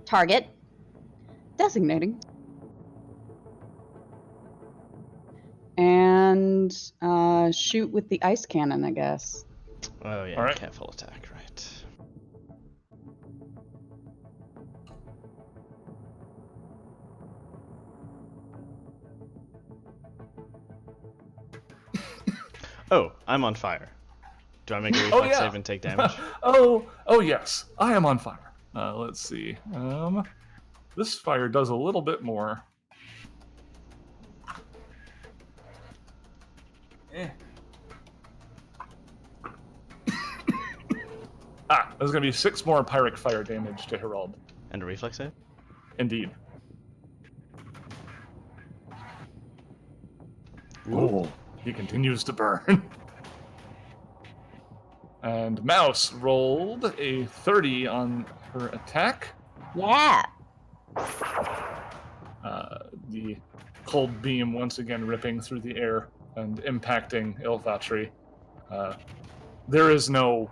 Speaker 7: target.
Speaker 3: Designating. And shoot with the ice cannon, I guess.
Speaker 2: Oh yeah,
Speaker 1: All right.
Speaker 2: can't full attack, right. Oh, I'm on fire. Do I make a reflex save and take damage?
Speaker 1: oh yes, I am on fire. Let's see. This fire does a little bit more. There's gonna be 6 more pyric fire damage to Herald.
Speaker 2: And a reflex save?
Speaker 1: Indeed. Ooh, he continues to burn. And Mouse rolled a 30 on her attack.
Speaker 7: Yeah.
Speaker 1: The cold beam once again ripping through the air and impacting Ilvatri. There is no...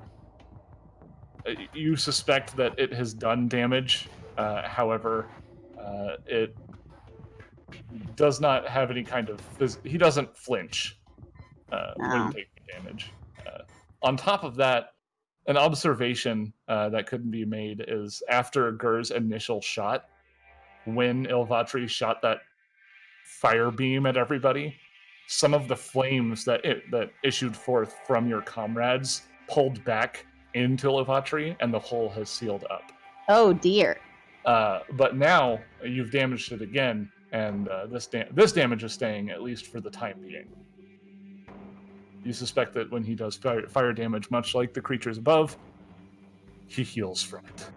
Speaker 1: You suspect that it has done damage. However, it does not have any kind of... He doesn't flinch when taking damage. On top of that, an observation that couldn't be made is after Gur's initial shot, when Ilvatri shot that fire beam at everybody, some of the flames that issued forth from your comrades pulled back into Ilvatri, and the hole has sealed up.
Speaker 7: Oh dear.
Speaker 1: But now you've damaged it again, and this damage is staying, at least for the time being. You suspect that when he does fire damage, much like the creatures above, he heals from it.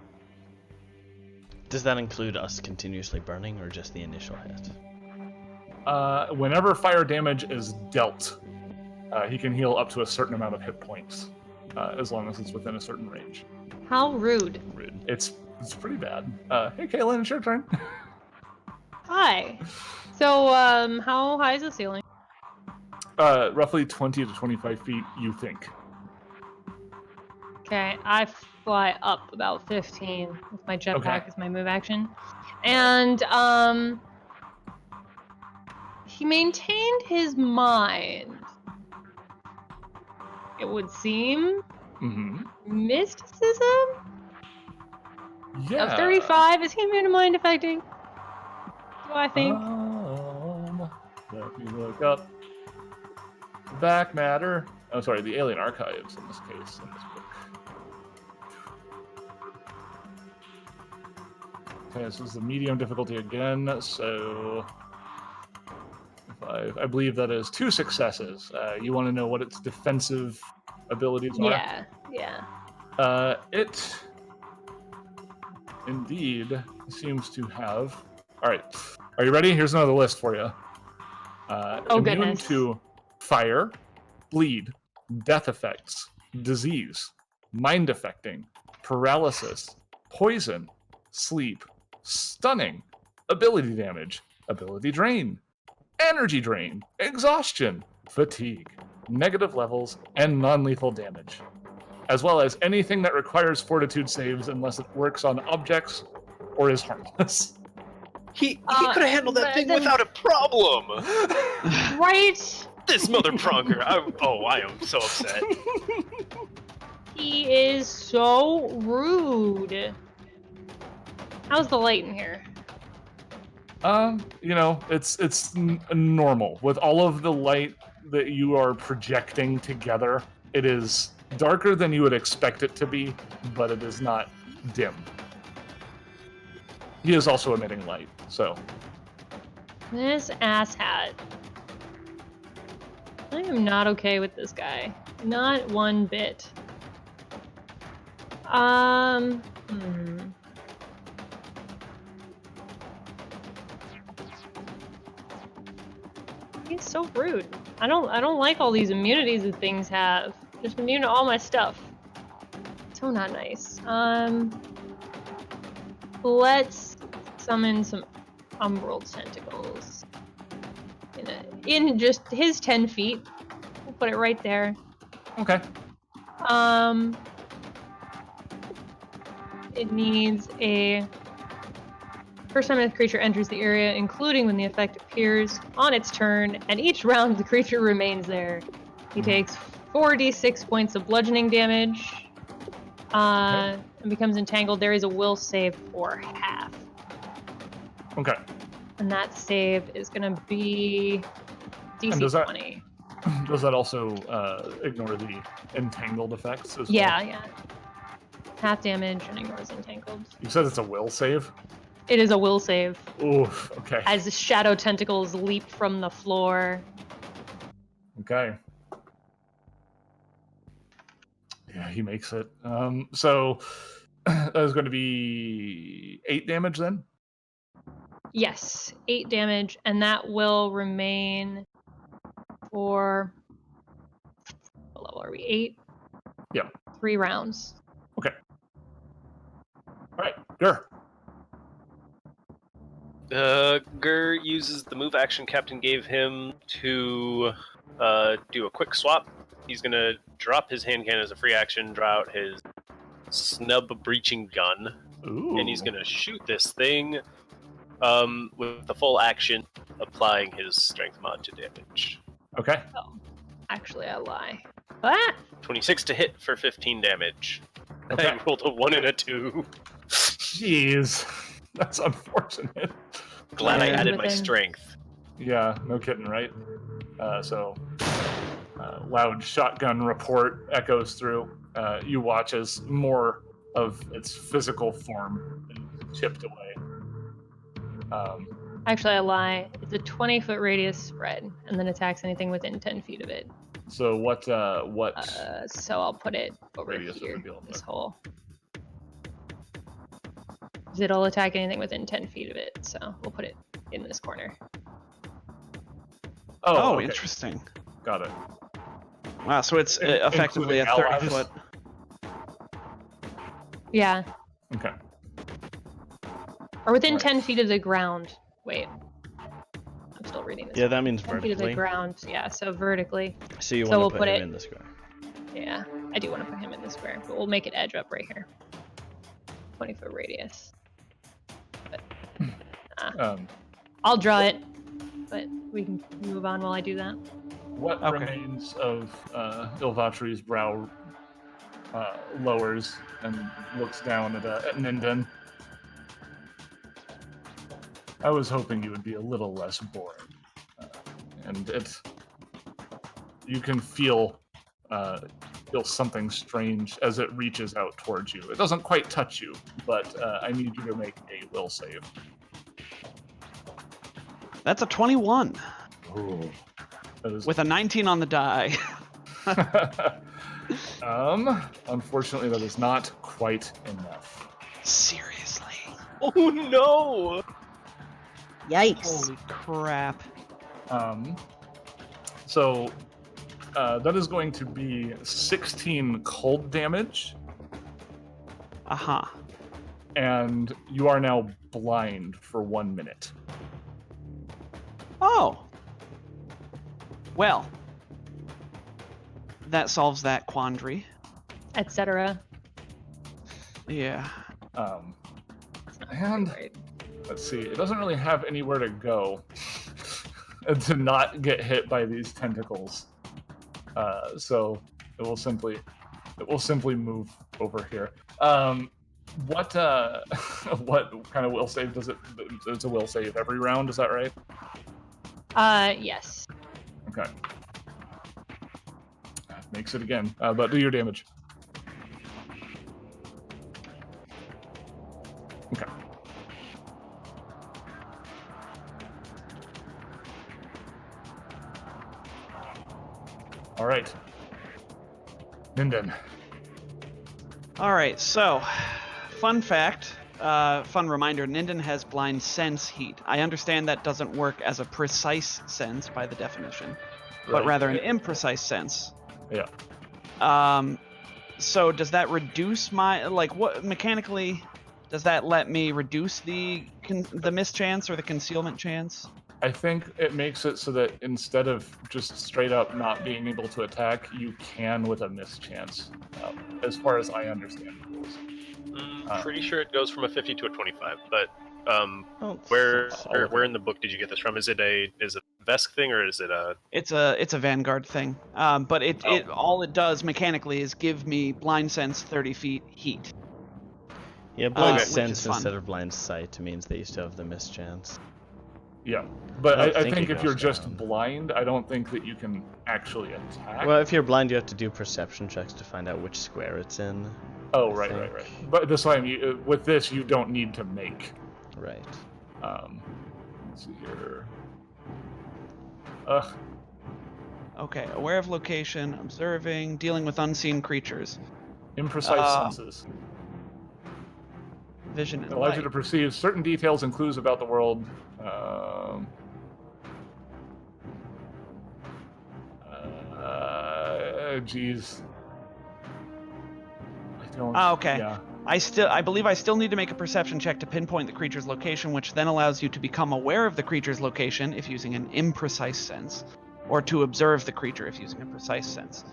Speaker 2: Does that include us continuously burning, or just the initial hit?
Speaker 1: Whenever fire damage is dealt, he can heal up to a certain amount of hit points, as long as it's within a certain range.
Speaker 6: How rude.
Speaker 1: It's pretty bad. Hey, Kaylin, it's your turn.
Speaker 6: Hi. So, how high is the ceiling?
Speaker 1: Roughly 20 to 25 feet, you think.
Speaker 6: Okay, I fly up about 15 with my jetpack
Speaker 1: Okay.
Speaker 6: as my move action. And, he maintained his mind. It would seem.
Speaker 1: Mm-hmm.
Speaker 6: Mysticism?
Speaker 1: Yeah.
Speaker 6: Of 35, is he immune to mind affecting? Do I think?
Speaker 1: Let me look up back matter. Oh, sorry, the alien archives in this case, in this book. Okay, this is the medium difficulty again, so I believe that is 2 successes. You want to know what its defensive abilities are?
Speaker 6: Yeah.
Speaker 1: It indeed seems to have. All right, are you ready? Here's another list for you.
Speaker 6: Oh,
Speaker 1: immune
Speaker 6: goodness.
Speaker 1: to fire, bleed, death effects, disease, mind affecting, paralysis, poison, sleep, stunning, ability damage, ability drain, energy drain, exhaustion, fatigue, negative levels, and non-lethal damage, as well as anything that requires fortitude saves unless it works on objects or is harmless.
Speaker 5: He could have handled that
Speaker 6: but
Speaker 5: thing
Speaker 6: then-
Speaker 5: without a problem.
Speaker 6: Right?
Speaker 5: This mother pronger. I am so upset.
Speaker 6: He is so rude. How's the light in here?
Speaker 1: It's normal with all of the light that you are projecting together. It is darker than you would expect it to be, but it is not dim. He is also emitting light, so
Speaker 6: This asshat. I am not okay with this guy. Not one bit. He's so rude. I don't like all these immunities that things have. Just immune to all my stuff. So not nice. Let's summon some Umbral tentacles. In just his 10 feet. We'll put it right there.
Speaker 1: okay.
Speaker 6: It needs a first time the creature enters the area, including when the effect appears on its turn, and each round the creature remains there. He takes 4d6 points of bludgeoning damage, and becomes entangled. There is a will save for half.
Speaker 1: Okay.
Speaker 6: And that save is going to be DC
Speaker 1: does that-
Speaker 6: 20.
Speaker 1: Does that also ignore the entangled effects as
Speaker 6: Yeah,
Speaker 1: well?
Speaker 6: yeah. Half damage and ignores entangled.
Speaker 1: You said it's a will save?
Speaker 6: It is a will save.
Speaker 1: Oof, okay.
Speaker 6: As the shadow tentacles leap from the floor.
Speaker 1: Okay. Yeah, he makes it. So that is going to be 8 damage then?
Speaker 6: Yes, 8 damage, and that will remain for. What level are we? 8?
Speaker 1: Yeah.
Speaker 6: 3 rounds.
Speaker 1: Okay. All right, Gur.
Speaker 5: Gur uses the move action Captain gave him to do a quick swap. He's gonna drop his hand cannon as a free action, draw out his snub breaching gun,
Speaker 1: Ooh.
Speaker 5: and he's gonna shoot this thing with the full action, applying his strength mod to damage.
Speaker 1: Okay.
Speaker 6: Oh, actually, I lie. Ah!
Speaker 5: 26 to hit for 15 damage.
Speaker 1: Okay.
Speaker 5: I rolled a 1 and a 2.
Speaker 1: Jeez. That's unfortunate.
Speaker 5: Glad I
Speaker 6: Yeah.
Speaker 5: added my
Speaker 6: Within-
Speaker 5: strength.
Speaker 1: Yeah, no kidding, right? Loud shotgun report echoes through. You watch as more of its physical form is chipped away.
Speaker 6: Actually, I lie. It's a 20-foot radius spread, and then attacks anything within 10 feet of it.
Speaker 1: So what?
Speaker 6: So I'll put it over
Speaker 1: Radius of
Speaker 6: here,
Speaker 1: the field,
Speaker 6: this
Speaker 1: okay.
Speaker 6: hole. 'Cause it'll attack anything within 10 feet of it, so we'll put it in this corner.
Speaker 4: Oh,
Speaker 1: okay.
Speaker 4: interesting.
Speaker 1: Got it.
Speaker 4: Wow, so it's effectively a
Speaker 1: Including
Speaker 4: 30
Speaker 1: allies?
Speaker 4: foot.
Speaker 6: Yeah,
Speaker 1: Okay.
Speaker 6: or within
Speaker 1: Right.
Speaker 6: 10 feet of the ground. Wait, I'm still reading this.
Speaker 2: Yeah, that means
Speaker 6: 10 feet of the
Speaker 2: vertically.
Speaker 6: ground. Yeah, so vertically.
Speaker 2: So you
Speaker 6: So
Speaker 2: want
Speaker 6: we'll
Speaker 2: to
Speaker 6: put
Speaker 2: put him
Speaker 6: it-
Speaker 2: in the square.
Speaker 6: Yeah, I do want to put him in the square, but we'll make it edge up right here. 20-foot radius. But I'll draw it, but we can move on while I do that.
Speaker 1: What
Speaker 4: Okay.
Speaker 1: remains of Ilvatri's brow lowers and looks down at Ninden. I was hoping you would be a little less boring, and you can feel something strange as it reaches out towards you. It doesn't quite touch you, but I need you to make a will save.
Speaker 4: That's a 21
Speaker 1: Ooh. That is
Speaker 4: with a 19 on the die.
Speaker 1: Unfortunately, that is not quite enough.
Speaker 4: Seriously.
Speaker 5: Oh no!
Speaker 7: Yikes.
Speaker 4: Holy crap.
Speaker 1: So, That is going to be 16 cold damage,
Speaker 4: Aha.
Speaker 1: and you are now blind for 1 minute.
Speaker 4: Oh. Well, that solves that quandary.
Speaker 6: Etc.
Speaker 4: Yeah.
Speaker 1: And
Speaker 6: Right.
Speaker 1: let's see, it doesn't really have anywhere to go to not get hit by these tentacles. So it will simply move over here. What what kind of will save does it? It's a will save every round. Is that right?
Speaker 6: Yes.
Speaker 1: Okay. Makes it again. But do your damage. Okay. All right. Minden.
Speaker 4: All right, so fun fact, fun reminder, Ninden has blind sense heat. I understand that doesn't work as a precise sense by the definition, but rather an imprecise sense.
Speaker 1: Yeah.
Speaker 4: So does that reduce my, like, what mechanically, does that let me reduce the mischance or the concealment chance?
Speaker 1: I think it makes it so that instead of just straight up not being able to attack, you can with a mischance, as far as I understand the rules.
Speaker 5: Pretty sure it goes from a 50 to a 25, but
Speaker 2: Where
Speaker 5: where in the book did you get this from? Is it a Vesk thing or is it a?
Speaker 4: It's a Vanguard thing, but it all it does mechanically is give me blind sense 30 feet heat.
Speaker 2: Yeah, blind
Speaker 4: which is
Speaker 2: sense
Speaker 4: fun.
Speaker 2: instead of blind sight means they used to have the mischance.
Speaker 1: Yeah, but
Speaker 2: I don't
Speaker 1: I
Speaker 2: think
Speaker 1: think
Speaker 2: it
Speaker 1: if you're
Speaker 2: goes
Speaker 1: just
Speaker 2: down.
Speaker 1: blind, I don't think that you can actually attack.
Speaker 2: Well, if you're blind, you have to do perception checks to find out which square it's in.
Speaker 1: Oh,
Speaker 2: I
Speaker 1: right.
Speaker 2: think.
Speaker 1: But this time, with this, you don't need to make.
Speaker 2: Right.
Speaker 1: Let's see here.
Speaker 4: Okay, aware of location, observing, dealing with unseen creatures,
Speaker 1: Imprecise senses.
Speaker 4: vision
Speaker 1: It
Speaker 4: and
Speaker 1: allows
Speaker 4: light.
Speaker 1: you to perceive certain details and clues about the world. Geez. I don't.
Speaker 4: Okay.
Speaker 1: Yeah.
Speaker 4: I believe I still need to make a perception check to pinpoint the creature's location, which then allows you to become aware of the creature's location if using an imprecise sense, or to observe the creature if using a precise sense.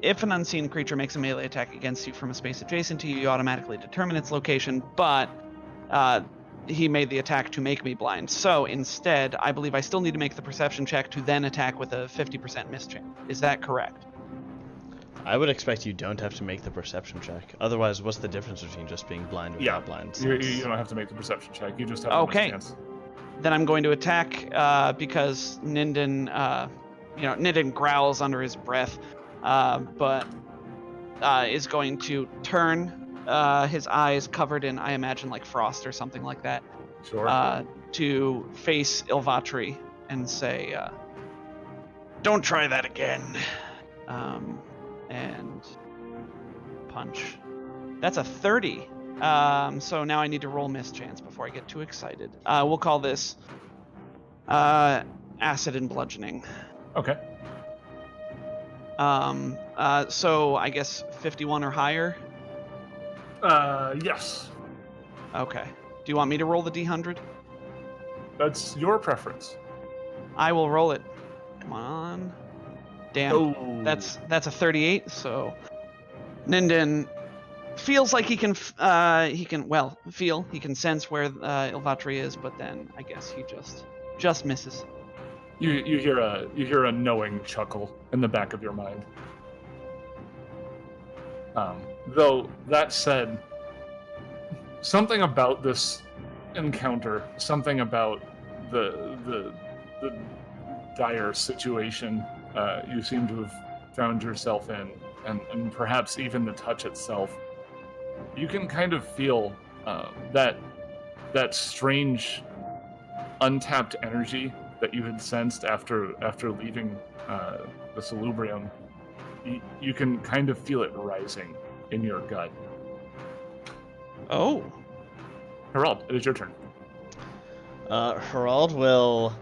Speaker 4: If an unseen creature makes a melee attack against you from a space adjacent to you, you automatically determine its location, but he made the attack to make me blind. So instead, I believe I still need to make the perception check to then attack with a 50% mischance. Is that correct?
Speaker 2: I would expect you don't have to make the perception check. Otherwise, what's the difference between just being blind or not blind?
Speaker 1: You don't have to make the perception check. You just have a chance.
Speaker 4: Then I'm going to attack because Ninden, Ninden growls under his breath, but is going to turn his eyes covered in, I imagine, like frost or something like that,
Speaker 1: Sure.
Speaker 4: to face Ilvatri and say, "Don't try that again." And punch. That's a 30. So now I need to roll mischance before I get too excited. We'll call this acid and bludgeoning.
Speaker 1: Okay.
Speaker 4: So I guess 51 or higher?
Speaker 1: Yes.
Speaker 4: Okay. Do you want me to roll the D100?
Speaker 1: That's your preference.
Speaker 4: I will roll it. Come on. Damn.
Speaker 1: Oh.
Speaker 4: That's a 38, so Ninden feels like he can sense where Ilvatri is, but then I guess he just misses.
Speaker 1: You hear a knowing chuckle in the back of your mind. Though that said, something about this encounter, something about the dire situation you seem to have found yourself in, and perhaps even the touch itself, you can kind of feel that strange untapped energy that you had sensed after leaving the Salubrium. You can kind of feel it rising in your gut.
Speaker 4: Oh.
Speaker 1: Harald, it is your turn.
Speaker 2: Harald will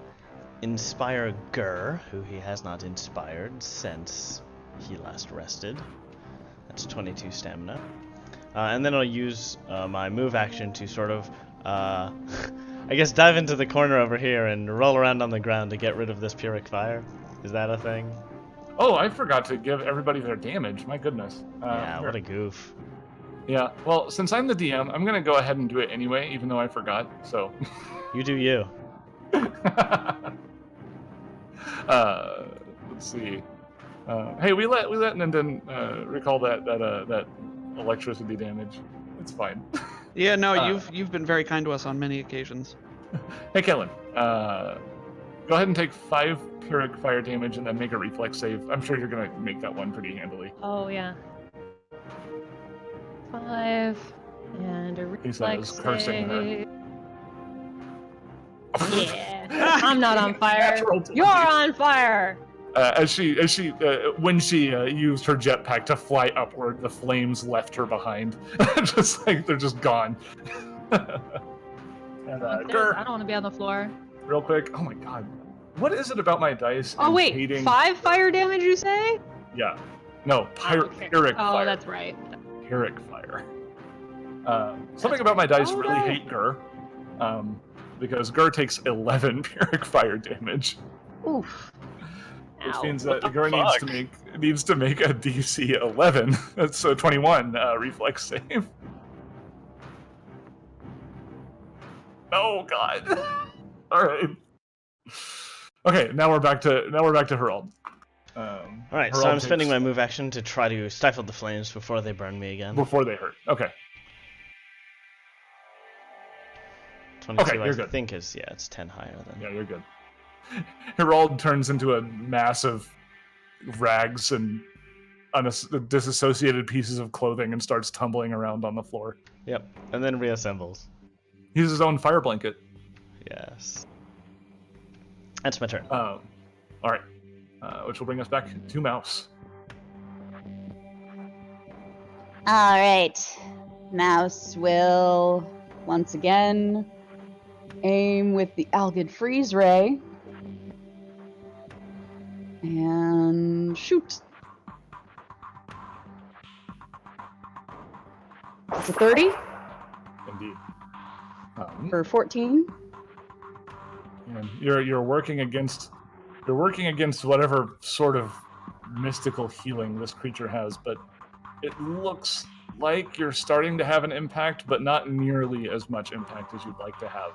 Speaker 2: inspire Gur, who he has not inspired since he last rested. That's 22 stamina. And then I'll use my move action to sort of, I guess, dive into the corner over here and roll around on the ground to get rid of this Pyrrhic Fire. Is that a thing?
Speaker 1: Oh, I forgot to give everybody their damage. My goodness.
Speaker 2: Yeah,
Speaker 1: here.
Speaker 2: what a goof.
Speaker 1: Yeah, well, since I'm the DM, I'm going to go ahead and do it anyway, even though I forgot, so...
Speaker 2: You do you.
Speaker 1: Let's see. Hey, we let Ninden recall that electricity damage. It's fine.
Speaker 4: Yeah, no, you've been very kind to us on many occasions.
Speaker 1: Hey, Kellen. Go ahead and take 5 Pyrrhic Fire damage and then make a reflex save. I'm sure you're going to make that one pretty handily.
Speaker 6: Oh, yeah. 5 and a reflex
Speaker 1: is cursing her.
Speaker 6: save. Yeah, I'm not on fire.
Speaker 1: Natural 20.
Speaker 6: You're on fire.
Speaker 1: When she used her jetpack to fly upward, the flames left her behind. Just like they're just gone. And
Speaker 6: I
Speaker 1: Gur,
Speaker 6: don't want to be on the floor.
Speaker 1: real quick. Oh my god, what is it about my dice?
Speaker 6: Oh
Speaker 1: and
Speaker 6: wait,
Speaker 1: hating...
Speaker 6: 5 fire damage, you say?
Speaker 1: Yeah, no,
Speaker 6: Okay.
Speaker 1: Pyrrhic
Speaker 6: Oh,
Speaker 1: fire.
Speaker 6: that's right.
Speaker 1: Pyrrhic fire. Something about my dice
Speaker 6: Oh,
Speaker 1: really
Speaker 6: no.
Speaker 1: hate Gur, because Gur takes 11 Pyrrhic fire damage.
Speaker 3: Oof.
Speaker 1: Which
Speaker 6: Ow.
Speaker 1: means
Speaker 5: What
Speaker 1: that
Speaker 5: the
Speaker 1: Gur
Speaker 5: fuck?
Speaker 1: needs to make a DC 11. That's a 21 reflex save. Oh god. All right. Okay, now we're back to Herald.
Speaker 2: Alright, so
Speaker 1: Herald
Speaker 2: I'm spending
Speaker 1: takes-
Speaker 2: my move action to try to stifle the flames before they burn me again.
Speaker 1: before they hurt. Okay.
Speaker 2: 22,
Speaker 1: Okay, you're
Speaker 2: I
Speaker 1: good.
Speaker 2: think is, yeah, it's 10 higher than.
Speaker 1: Yeah, you're good. Herald turns into a mass of rags and disassociated pieces of clothing and starts tumbling around on the floor.
Speaker 2: Yep, and then reassembles.
Speaker 1: He has his own fire blanket.
Speaker 2: Yes. That's my turn.
Speaker 1: All right. Which will bring us back to Mouse.
Speaker 7: All right. Mouse will once again
Speaker 3: Aim with the Algid Freeze Ray. And shoot. It's a 30
Speaker 1: Indeed.
Speaker 3: for 14.
Speaker 1: And you're working against whatever sort of mystical healing this creature has, but it looks like you're starting to have an impact, but not nearly as much impact as you'd like to have.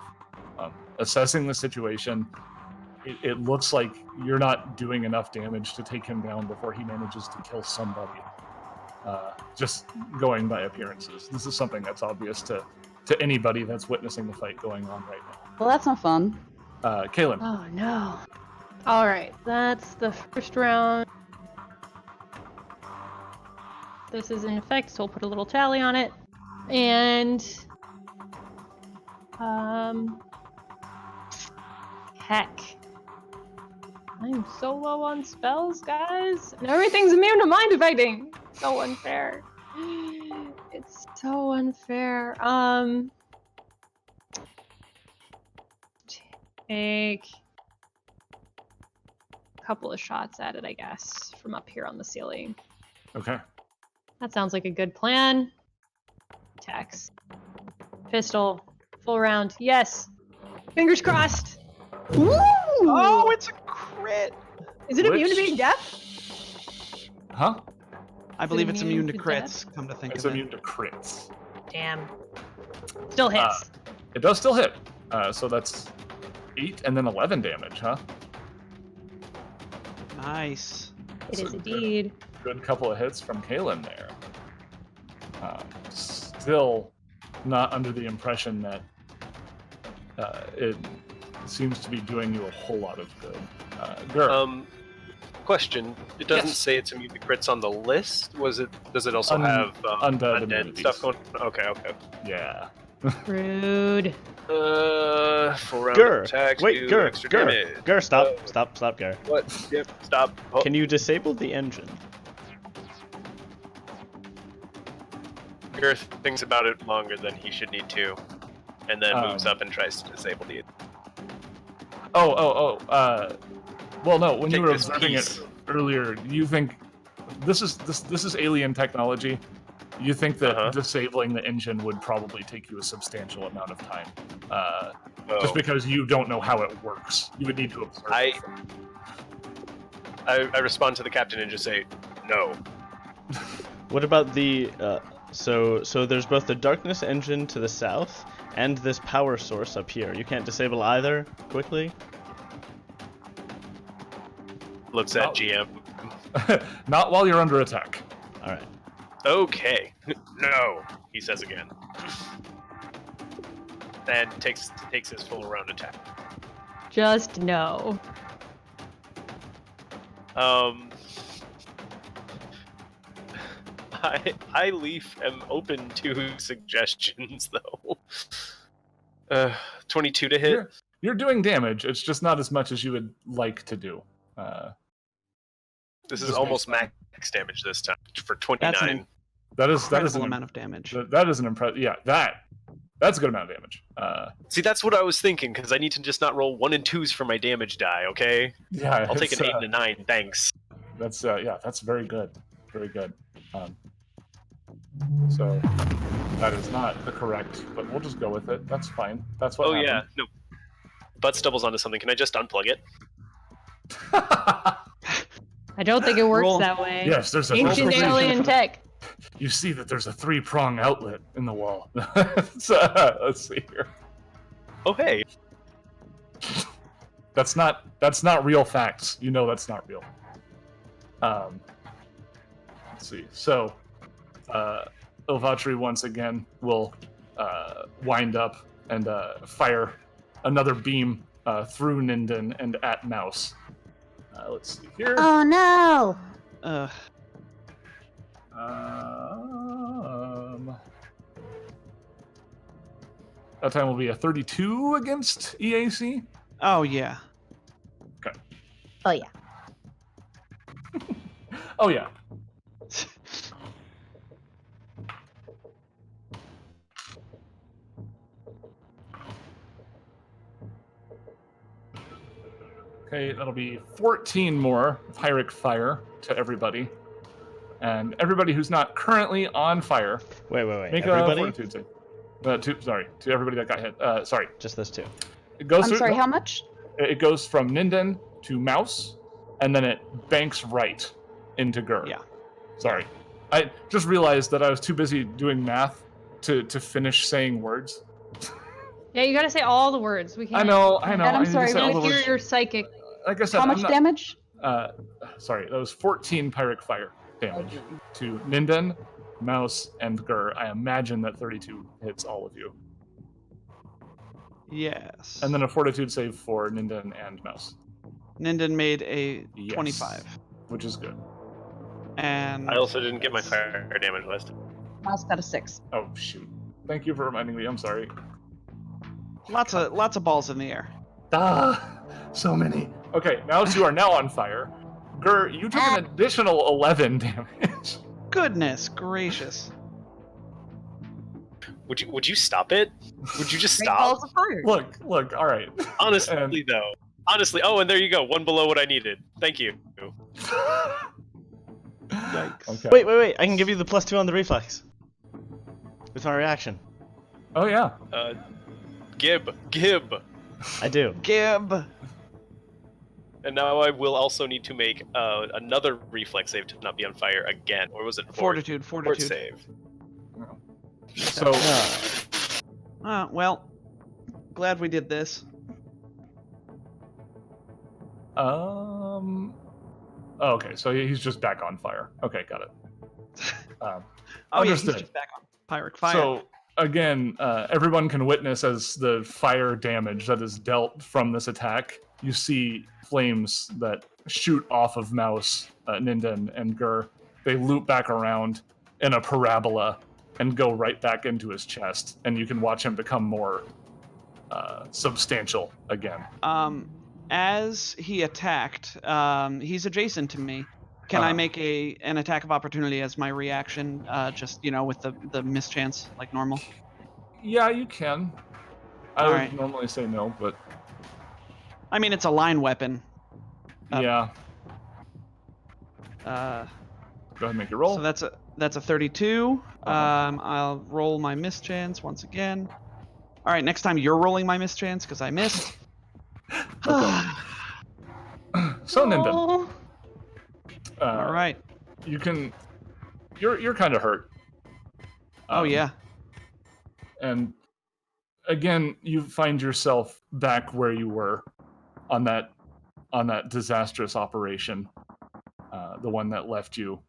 Speaker 1: Assessing the situation, it looks like you're not doing enough damage to take him down before he manages to kill somebody. Just going by appearances. This is something that's obvious to anybody that's witnessing the fight going on right now.
Speaker 3: Well, that's not fun.
Speaker 1: Kaylin.
Speaker 6: Oh no. All right, that's the first round. This is in effect, so we'll put a little tally on it. And heck. I'm so low on spells, guys. And everything's immune to mind affecting. So unfair. It's so unfair. Take a couple of shots at it, I guess, from up here on the ceiling.
Speaker 1: Okay.
Speaker 6: That sounds like a good plan. Attacks. Pistol. Full round. Yes. Fingers crossed.
Speaker 3: Ooh!
Speaker 4: Oh, it's a crit!
Speaker 6: Is it immune to
Speaker 1: Which-
Speaker 6: being deaf?
Speaker 1: Huh?
Speaker 4: I believe it's immune to
Speaker 6: death?
Speaker 4: crits, come to think
Speaker 1: It's
Speaker 4: of it.
Speaker 1: immune to crits.
Speaker 6: Damn. Still hits.
Speaker 1: It does still hit. So that's 8 and then 11 damage, huh?
Speaker 4: Nice.
Speaker 6: It
Speaker 1: That's
Speaker 6: is
Speaker 1: a
Speaker 6: indeed.
Speaker 1: Good couple of hits from Kaylin there. Still not under the impression that it seems to be doing you a whole lot of good. Gur,
Speaker 5: Question. It doesn't
Speaker 1: Yes.
Speaker 5: say it's immune to crits on the list. Does it also have
Speaker 1: undead
Speaker 5: undead
Speaker 1: immunities.
Speaker 5: stuff going? Okay.
Speaker 1: yeah.
Speaker 6: Rude.
Speaker 5: Full round
Speaker 2: Gur!
Speaker 5: attacks.
Speaker 2: Wait,
Speaker 5: do
Speaker 2: Gur!
Speaker 5: extra
Speaker 2: Gur!
Speaker 5: damage.
Speaker 2: Gur, stop, Gur.
Speaker 5: What? Yep. Stop. Oh,
Speaker 2: Can you disable the engine?
Speaker 5: Gur thinks about it longer than he should need to, and then moves up and tries to disable the.
Speaker 1: Well, no. When you
Speaker 5: Take
Speaker 1: were
Speaker 5: this
Speaker 1: observing
Speaker 5: piece.
Speaker 1: it earlier, you think this is alien technology. You think that disabling the engine would probably take you a substantial amount of time, just because you don't know how it works. You would need to observe.
Speaker 5: I respond to the captain and just say, no.
Speaker 2: What about the so there's both the darkness engine to the south and this power source up here. You can't disable either quickly?
Speaker 5: Looks at GM.
Speaker 1: Not while you're under attack.
Speaker 2: All right.
Speaker 5: Okay. No, he says again. And takes his full round attack.
Speaker 6: Just no.
Speaker 5: I Leaf am open to suggestions though. 22 to hit.
Speaker 1: You're doing damage. It's just not as much as you would like to do.
Speaker 5: This is almost max damage this time for 29.
Speaker 1: That is
Speaker 4: Incredible amount of damage.
Speaker 1: That is an impressive. Yeah, that's a good amount of damage.
Speaker 5: See, that's what I was thinking, because I need to just not roll 1 and 2s for my damage die. Okay.
Speaker 1: Yeah,
Speaker 5: I'll take an 8 and a 9. Thanks.
Speaker 1: That's that's very good. Very good. So that is not the correct, but we'll just go with it. That's fine. That's what.
Speaker 5: Oh
Speaker 1: happened.
Speaker 5: yeah, no. Butt stumbles onto something. Can I just unplug it?
Speaker 6: I don't think it works that way.
Speaker 1: Yes, there's a
Speaker 6: Ancient alien tech.
Speaker 1: You see that there's a 3-prong outlet in the wall. Let's see here.
Speaker 5: Oh hey.
Speaker 1: That's not real facts. You know that's not real. Let's see. So, Ilvatri once again will wind up and fire another beam through Ninden and at Mouse. Let's see here.
Speaker 7: Oh no!
Speaker 1: That time will be a 32 against EAC.
Speaker 4: Oh yeah.
Speaker 1: Okay.
Speaker 7: Oh yeah.
Speaker 1: Oh yeah. Okay, that'll be 14 more Pyric Fire to everybody. And everybody who's not currently on fire.
Speaker 2: Wait.
Speaker 1: Make
Speaker 2: Everybody?
Speaker 1: a fortitude save. To everybody that got hit. Sorry.
Speaker 2: Just those two.
Speaker 1: It goes
Speaker 3: I'm
Speaker 1: through,
Speaker 3: sorry, how much?
Speaker 1: It goes from Ninden to Mouse, and then it banks right into Gur.
Speaker 4: Yeah.
Speaker 1: Sorry. I just realized that I was too busy doing math to finish saying words.
Speaker 6: Yeah, you gotta say all the words. We can't.
Speaker 1: I know.
Speaker 3: And
Speaker 1: I
Speaker 3: I'm
Speaker 1: need to
Speaker 3: sorry,
Speaker 1: say all the
Speaker 6: If
Speaker 1: words.
Speaker 6: you're psychic.
Speaker 1: Like I said,
Speaker 3: How
Speaker 1: I'm
Speaker 3: much
Speaker 1: not-
Speaker 3: damage?
Speaker 1: Sorry, that was 14 Pyric Fire damage to Ninden, Mouse, and Gur. I imagine that 32 hits all of you.
Speaker 4: Yes.
Speaker 1: And then a fortitude save for Ninden and Mouse.
Speaker 4: Ninden made a
Speaker 1: Yes.
Speaker 4: 25.
Speaker 1: Which is good.
Speaker 4: And
Speaker 5: I also didn't get my fire damage list.
Speaker 3: Mouse got a 6.
Speaker 1: Oh, shoot. Thank you for reminding me. I'm sorry.
Speaker 4: lots of balls in the air.
Speaker 1: So many. Okay, Mouse, you are now on fire. Gur, you took an additional 11 damage.
Speaker 4: Goodness gracious.
Speaker 5: Would you stop it? Would you just
Speaker 3: Great
Speaker 5: stop?
Speaker 3: balls of fire.
Speaker 1: Look, all right.
Speaker 5: Honestly, though. Honestly, oh, and there you go. 1 below what I needed. Thank you.
Speaker 4: Yikes.
Speaker 1: Okay.
Speaker 2: Wait. I can give you the +2 on the reflex. With my reaction.
Speaker 1: Oh, yeah.
Speaker 5: Gib.
Speaker 2: I do.
Speaker 4: Gib.
Speaker 5: And now I will also need to make another reflex save to not be on fire again. Or was it
Speaker 4: Fortitude.
Speaker 5: Fort save?
Speaker 1: So,
Speaker 4: Well, glad we did this.
Speaker 1: oh, okay, so he's just back on fire. Okay, got it.
Speaker 4: Oh
Speaker 1: Understood.
Speaker 4: yeah, he's just back on Pyric Fire.
Speaker 1: So, again, everyone can witness as the fire damage that is dealt from this attack. You see flames that shoot off of Mouse, Ninden, and Gur. They loop back around in a parabola and go right back into his chest, and you can watch him become more substantial again.
Speaker 4: As he attacked, he's adjacent to me. Can I make an attack of opportunity as my reaction? Just with the mischance, like normal.
Speaker 1: Yeah, you can. I would
Speaker 4: Alright.
Speaker 1: normally say no, but
Speaker 4: I mean, it's a line weapon.
Speaker 1: Yeah.
Speaker 4: Uh,
Speaker 1: Go ahead and make your roll.
Speaker 4: so that's a 32.
Speaker 1: Uh-huh.
Speaker 4: I'll roll my mischance once again. All right, next time you're rolling my mischance because I missed.
Speaker 1: Okay. So Ninden,
Speaker 6: Oh,
Speaker 4: All right.
Speaker 1: you can. You're kind of hurt.
Speaker 4: Oh yeah.
Speaker 1: And again, you find yourself back where you were on that disastrous operation, the one that left you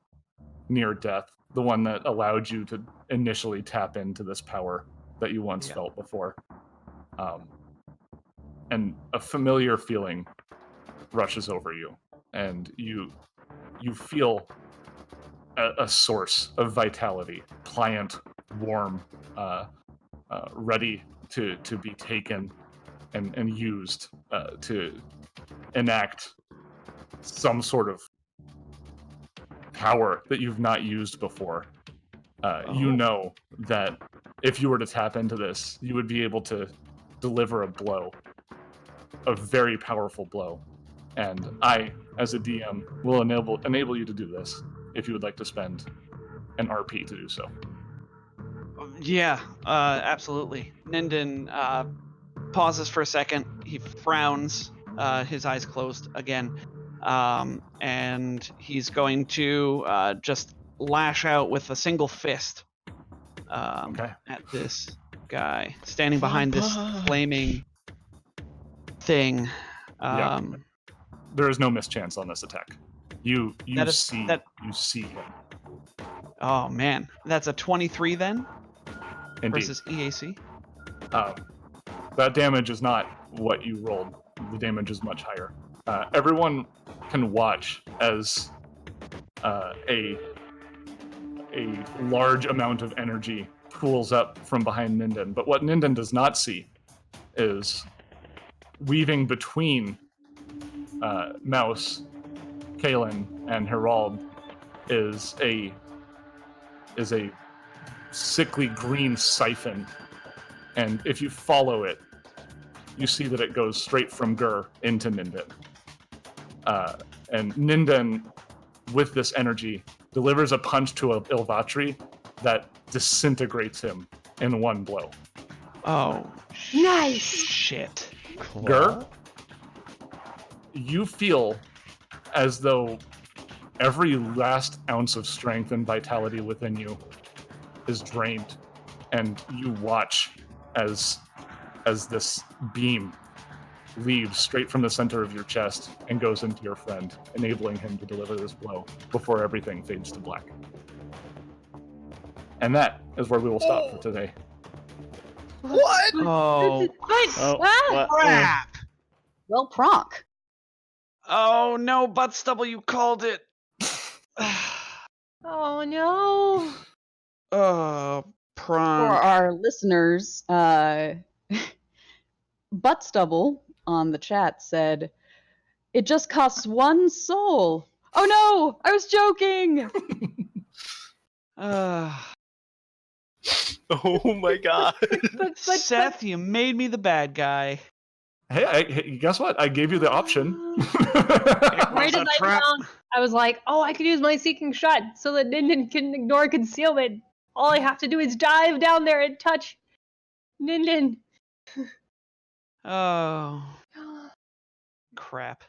Speaker 1: near death, the one that allowed you to initially tap into this power that you once
Speaker 4: Yeah.
Speaker 1: felt before. And a familiar feeling rushes over you, and you feel a source of vitality, pliant, warm, ready to be taken and used to enact some sort of power that you've not used before. You know that if you were to tap into this, you would be able to deliver a blow, a very powerful blow. And I, as a DM, will enable you to do this if you would like to spend an RP to do so.
Speaker 4: Yeah, absolutely. Ninden pauses for a second. He frowns, his eyes closed again, and he's going to just lash out with a single fist
Speaker 1: Okay.
Speaker 4: at this guy standing behind this flaming thing.
Speaker 1: Yeah. There is no mischance on this attack. You see him.
Speaker 4: Oh man, that's a 23 then
Speaker 1: Indeed.
Speaker 4: versus EAC.
Speaker 1: That damage is not what you rolled. The damage is much higher. Everyone can watch as a large amount of energy pools up from behind Ninden. But what Ninden does not see is weaving between Mouse, Kalen, and Herald is a sickly green siphon. And if you follow it, you see that it goes straight from Gur into Ninden. And Ninden, with this energy, delivers a punch to Ilvatri that disintegrates him in one blow.
Speaker 4: Oh,
Speaker 6: nice.
Speaker 4: Shit.
Speaker 1: Gur, you feel as though every last ounce of strength and vitality within you is drained, and you watch as this beam leaves straight from the center of your chest and goes into your friend, enabling him to deliver this blow before everything fades to black. And that is where we will stop for today.
Speaker 5: What?
Speaker 4: Oh,
Speaker 3: Crap! Well, Pronk.
Speaker 4: oh no, butt stubble, you called it.
Speaker 6: Oh no.
Speaker 4: Oh,
Speaker 3: For
Speaker 4: Pronk.
Speaker 3: our listeners, Butt Stubble on the chat said, "It just costs one soul." Oh no! I was joking.
Speaker 5: Oh my god.
Speaker 6: But
Speaker 4: Seth, you made me the bad guy.
Speaker 1: Hey, guess what? I gave you the option.
Speaker 6: right as I found, I was like, oh, I could use my seeking shot so that Ninden can ignore concealment. All I have to do is dive down there and touch Ninden.
Speaker 4: Oh, crap.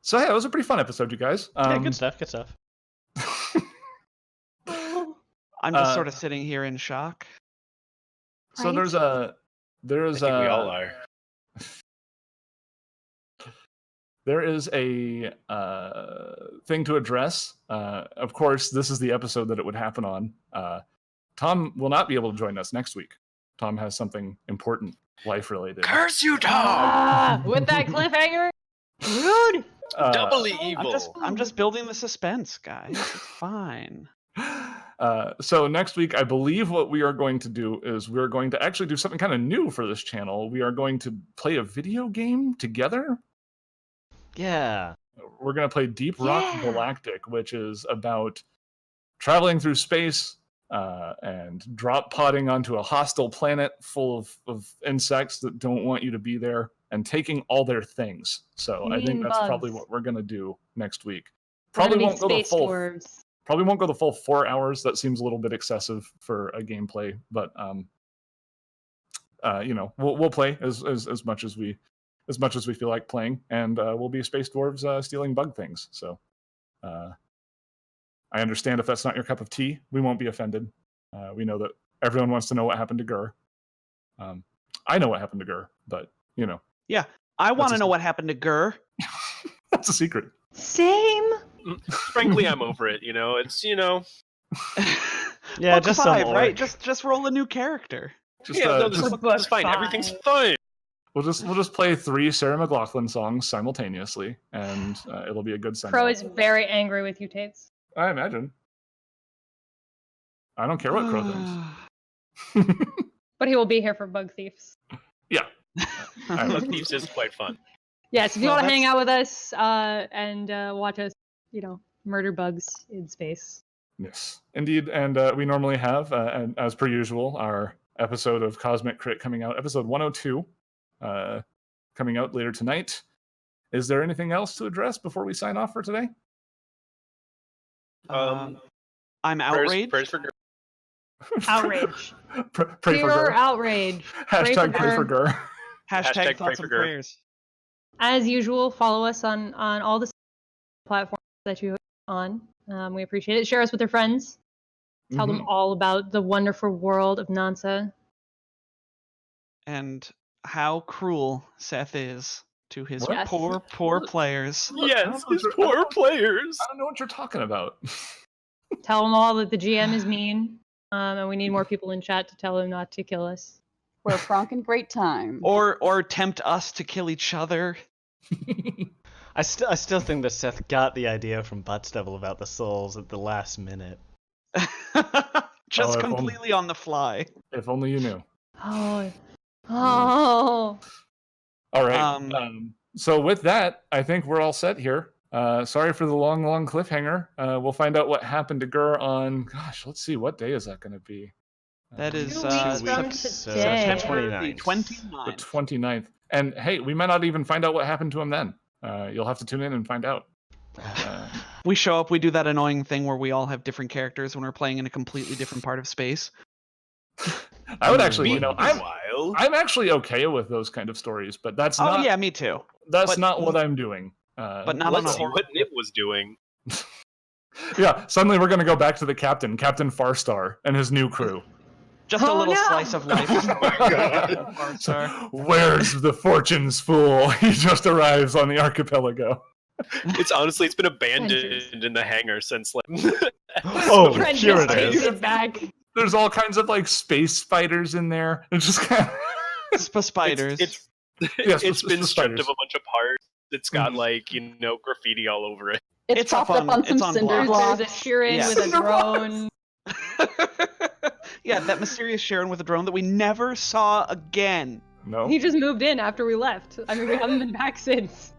Speaker 1: So yeah, it was a pretty fun episode, you guys.
Speaker 2: Yeah, good stuff. Good stuff.
Speaker 6: Oh,
Speaker 4: I'm just sort of sitting here in shock.
Speaker 1: So
Speaker 6: Right?
Speaker 1: there's
Speaker 5: I think we all are.
Speaker 1: There is a thing to address. Of course, this is the episode that it would happen on. Tom will not be able to join us next week. Tom has something important, life-related.
Speaker 5: Curse you, Tom!
Speaker 6: with that cliffhanger? Rude!
Speaker 5: Doubly evil.
Speaker 4: I'm just building the suspense, guys. It's fine.
Speaker 1: So next week, I believe what we are going to do is we're going to actually do something kind of new for this channel. We are going to play a video game together.
Speaker 2: Yeah.
Speaker 1: We're going to play Deep Rock Galactic, which is about traveling through space and drop podding onto a hostile planet full of insects that don't want you to be there, and taking all their things. So I think
Speaker 6: Mean
Speaker 1: that's probably
Speaker 6: bugs.
Speaker 1: what we're gonna do next week.
Speaker 6: We're gonna
Speaker 1: Probably
Speaker 6: be
Speaker 1: won't go the
Speaker 6: space
Speaker 1: full.
Speaker 6: dwarves.
Speaker 1: Probably won't go the full 4 hours. That seems a little bit excessive for a gameplay, but we'll play as much as we feel like playing, and we'll be space dwarves stealing bug things. So I understand if that's not your cup of tea. We won't be offended. We know that everyone wants to know what happened to Gur. I know what happened to Gur, but
Speaker 4: Yeah, I want to
Speaker 1: a
Speaker 4: know what happened to Gur.
Speaker 1: that's a secret.
Speaker 6: Same.
Speaker 5: Frankly, I'm over it. It's
Speaker 2: Yeah,
Speaker 4: Book
Speaker 2: just
Speaker 4: 5,
Speaker 2: some
Speaker 4: right?
Speaker 2: orc.
Speaker 4: Just roll a new character.
Speaker 1: Just,
Speaker 5: yeah, no,
Speaker 1: just-
Speaker 5: this is fine. Everything's fine.
Speaker 1: we'll just play 3 Sarah McLachlan songs simultaneously, and it'll be a good send.
Speaker 6: Crow is very angry with you, Tates.
Speaker 1: I imagine. I don't care what Crow thinks.
Speaker 6: But he will be here for Bug Thieves.
Speaker 1: Yeah.
Speaker 5: Bug Thieves is quite fun.
Speaker 6: Yes, if you
Speaker 4: Well,
Speaker 6: want to hang
Speaker 4: that's-
Speaker 6: out with us and watch us, murder bugs in space.
Speaker 1: Yes, indeed. And we normally have, and as per usual, our episode of Cosmic Crit coming out, episode 102, coming out later tonight. Is there anything else to address before we sign off for today?
Speaker 4: I'm
Speaker 5: Prayers
Speaker 4: outraged.
Speaker 5: for
Speaker 6: Outrage.
Speaker 1: Pray for
Speaker 6: Pure
Speaker 1: Gur.
Speaker 6: outrage.
Speaker 1: Hashtag pray for Gur.
Speaker 4: Hashtag
Speaker 5: Hashtag pray
Speaker 4: thoughts
Speaker 5: for
Speaker 4: and
Speaker 5: Gur.
Speaker 4: prayers.
Speaker 6: As usual, follow us on all the platforms that you are on. We appreciate it. Share us with your friends. Tell them all about the wonderful world of Nansa.
Speaker 4: And how cruel Seth is to his
Speaker 1: What?
Speaker 4: poor players.
Speaker 5: Yes, his poor players.
Speaker 1: I don't know what you're talking about.
Speaker 6: Tell them all that the GM is mean, and we need more people in chat to tell him not to kill us.
Speaker 3: We're a franken great time.
Speaker 4: Or tempt us to kill each other.
Speaker 2: I still think that Seth got the idea from Butts Devil about the souls at the last minute.
Speaker 4: Just
Speaker 1: if only-
Speaker 4: completely on the fly.
Speaker 1: If only you knew.
Speaker 6: Oh.
Speaker 1: All right. So with that, I think we're all set here. Sorry for the long cliffhanger. We'll find out what happened to Gur on, gosh, let's see, what day is that going to be?
Speaker 4: That is
Speaker 6: 2 weeks from today.
Speaker 2: September
Speaker 4: the
Speaker 2: 29th.
Speaker 1: The
Speaker 4: 29th.
Speaker 1: 29th. And hey, we might not even find out what happened to him then. You'll have to tune in and find out.
Speaker 4: We show up, we do that annoying thing where we all have different characters when we're playing in a completely different part of space.
Speaker 1: I would actually,
Speaker 5: Meanwhile,
Speaker 1: I'm actually okay with those kind of stories, but that's
Speaker 4: Oh
Speaker 1: not
Speaker 4: yeah, me too.
Speaker 1: that's
Speaker 4: but-
Speaker 1: not what I'm doing.
Speaker 4: But not on
Speaker 5: let's
Speaker 4: a
Speaker 5: see what Nip was doing.
Speaker 1: Yeah, suddenly we're gonna go back to the Captain Farstar, and his new crew.
Speaker 4: Just a
Speaker 6: Oh,
Speaker 4: little
Speaker 6: no!
Speaker 4: slice of life.
Speaker 1: So, where's the fortune's fool? He just arrives on the archipelago.
Speaker 5: It's been abandoned
Speaker 6: Adventures.
Speaker 5: in the hangar since
Speaker 2: Oh,
Speaker 6: Trent
Speaker 2: here
Speaker 6: just
Speaker 2: it
Speaker 6: takes
Speaker 2: is.
Speaker 6: it back.
Speaker 1: There's all kinds of like space spiders in there. It's just kind of
Speaker 4: Spiders.
Speaker 5: It's
Speaker 1: Yes,
Speaker 5: it's been
Speaker 1: the
Speaker 5: stripped
Speaker 1: spiders.
Speaker 5: of a bunch of parts. It's got like graffiti all over it.
Speaker 3: It's propped
Speaker 4: up
Speaker 3: up
Speaker 4: on-
Speaker 3: on some
Speaker 4: it's on
Speaker 3: cinder
Speaker 4: blocks.
Speaker 6: There's a
Speaker 3: blocks.
Speaker 6: Sheeran
Speaker 4: Yeah.
Speaker 6: with a
Speaker 1: Cinder blocks.
Speaker 6: drone.
Speaker 4: Yeah, that mysterious Sharon with a drone that we never saw again.
Speaker 1: no.
Speaker 6: He just moved in after we left. I mean, we haven't been back since.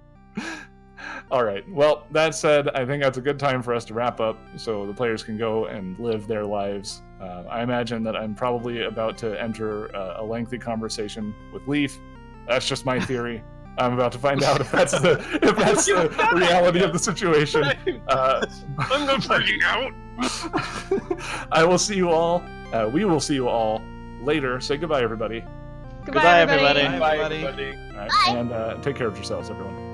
Speaker 1: All right. Well, that said, I think that's a good time for us to wrap up so the players can go and live their lives. I imagine that I'm probably about to enter a lengthy conversation with Leaf. That's just my theory. I'm about to find out if that's the reality of the situation.
Speaker 5: I'm not freaking out.
Speaker 1: I will see you all. We will see you all later. Say goodbye, everybody.
Speaker 6: Goodbye,
Speaker 2: everybody.
Speaker 4: Bye, everybody.
Speaker 1: All right, and take care of yourselves, everyone.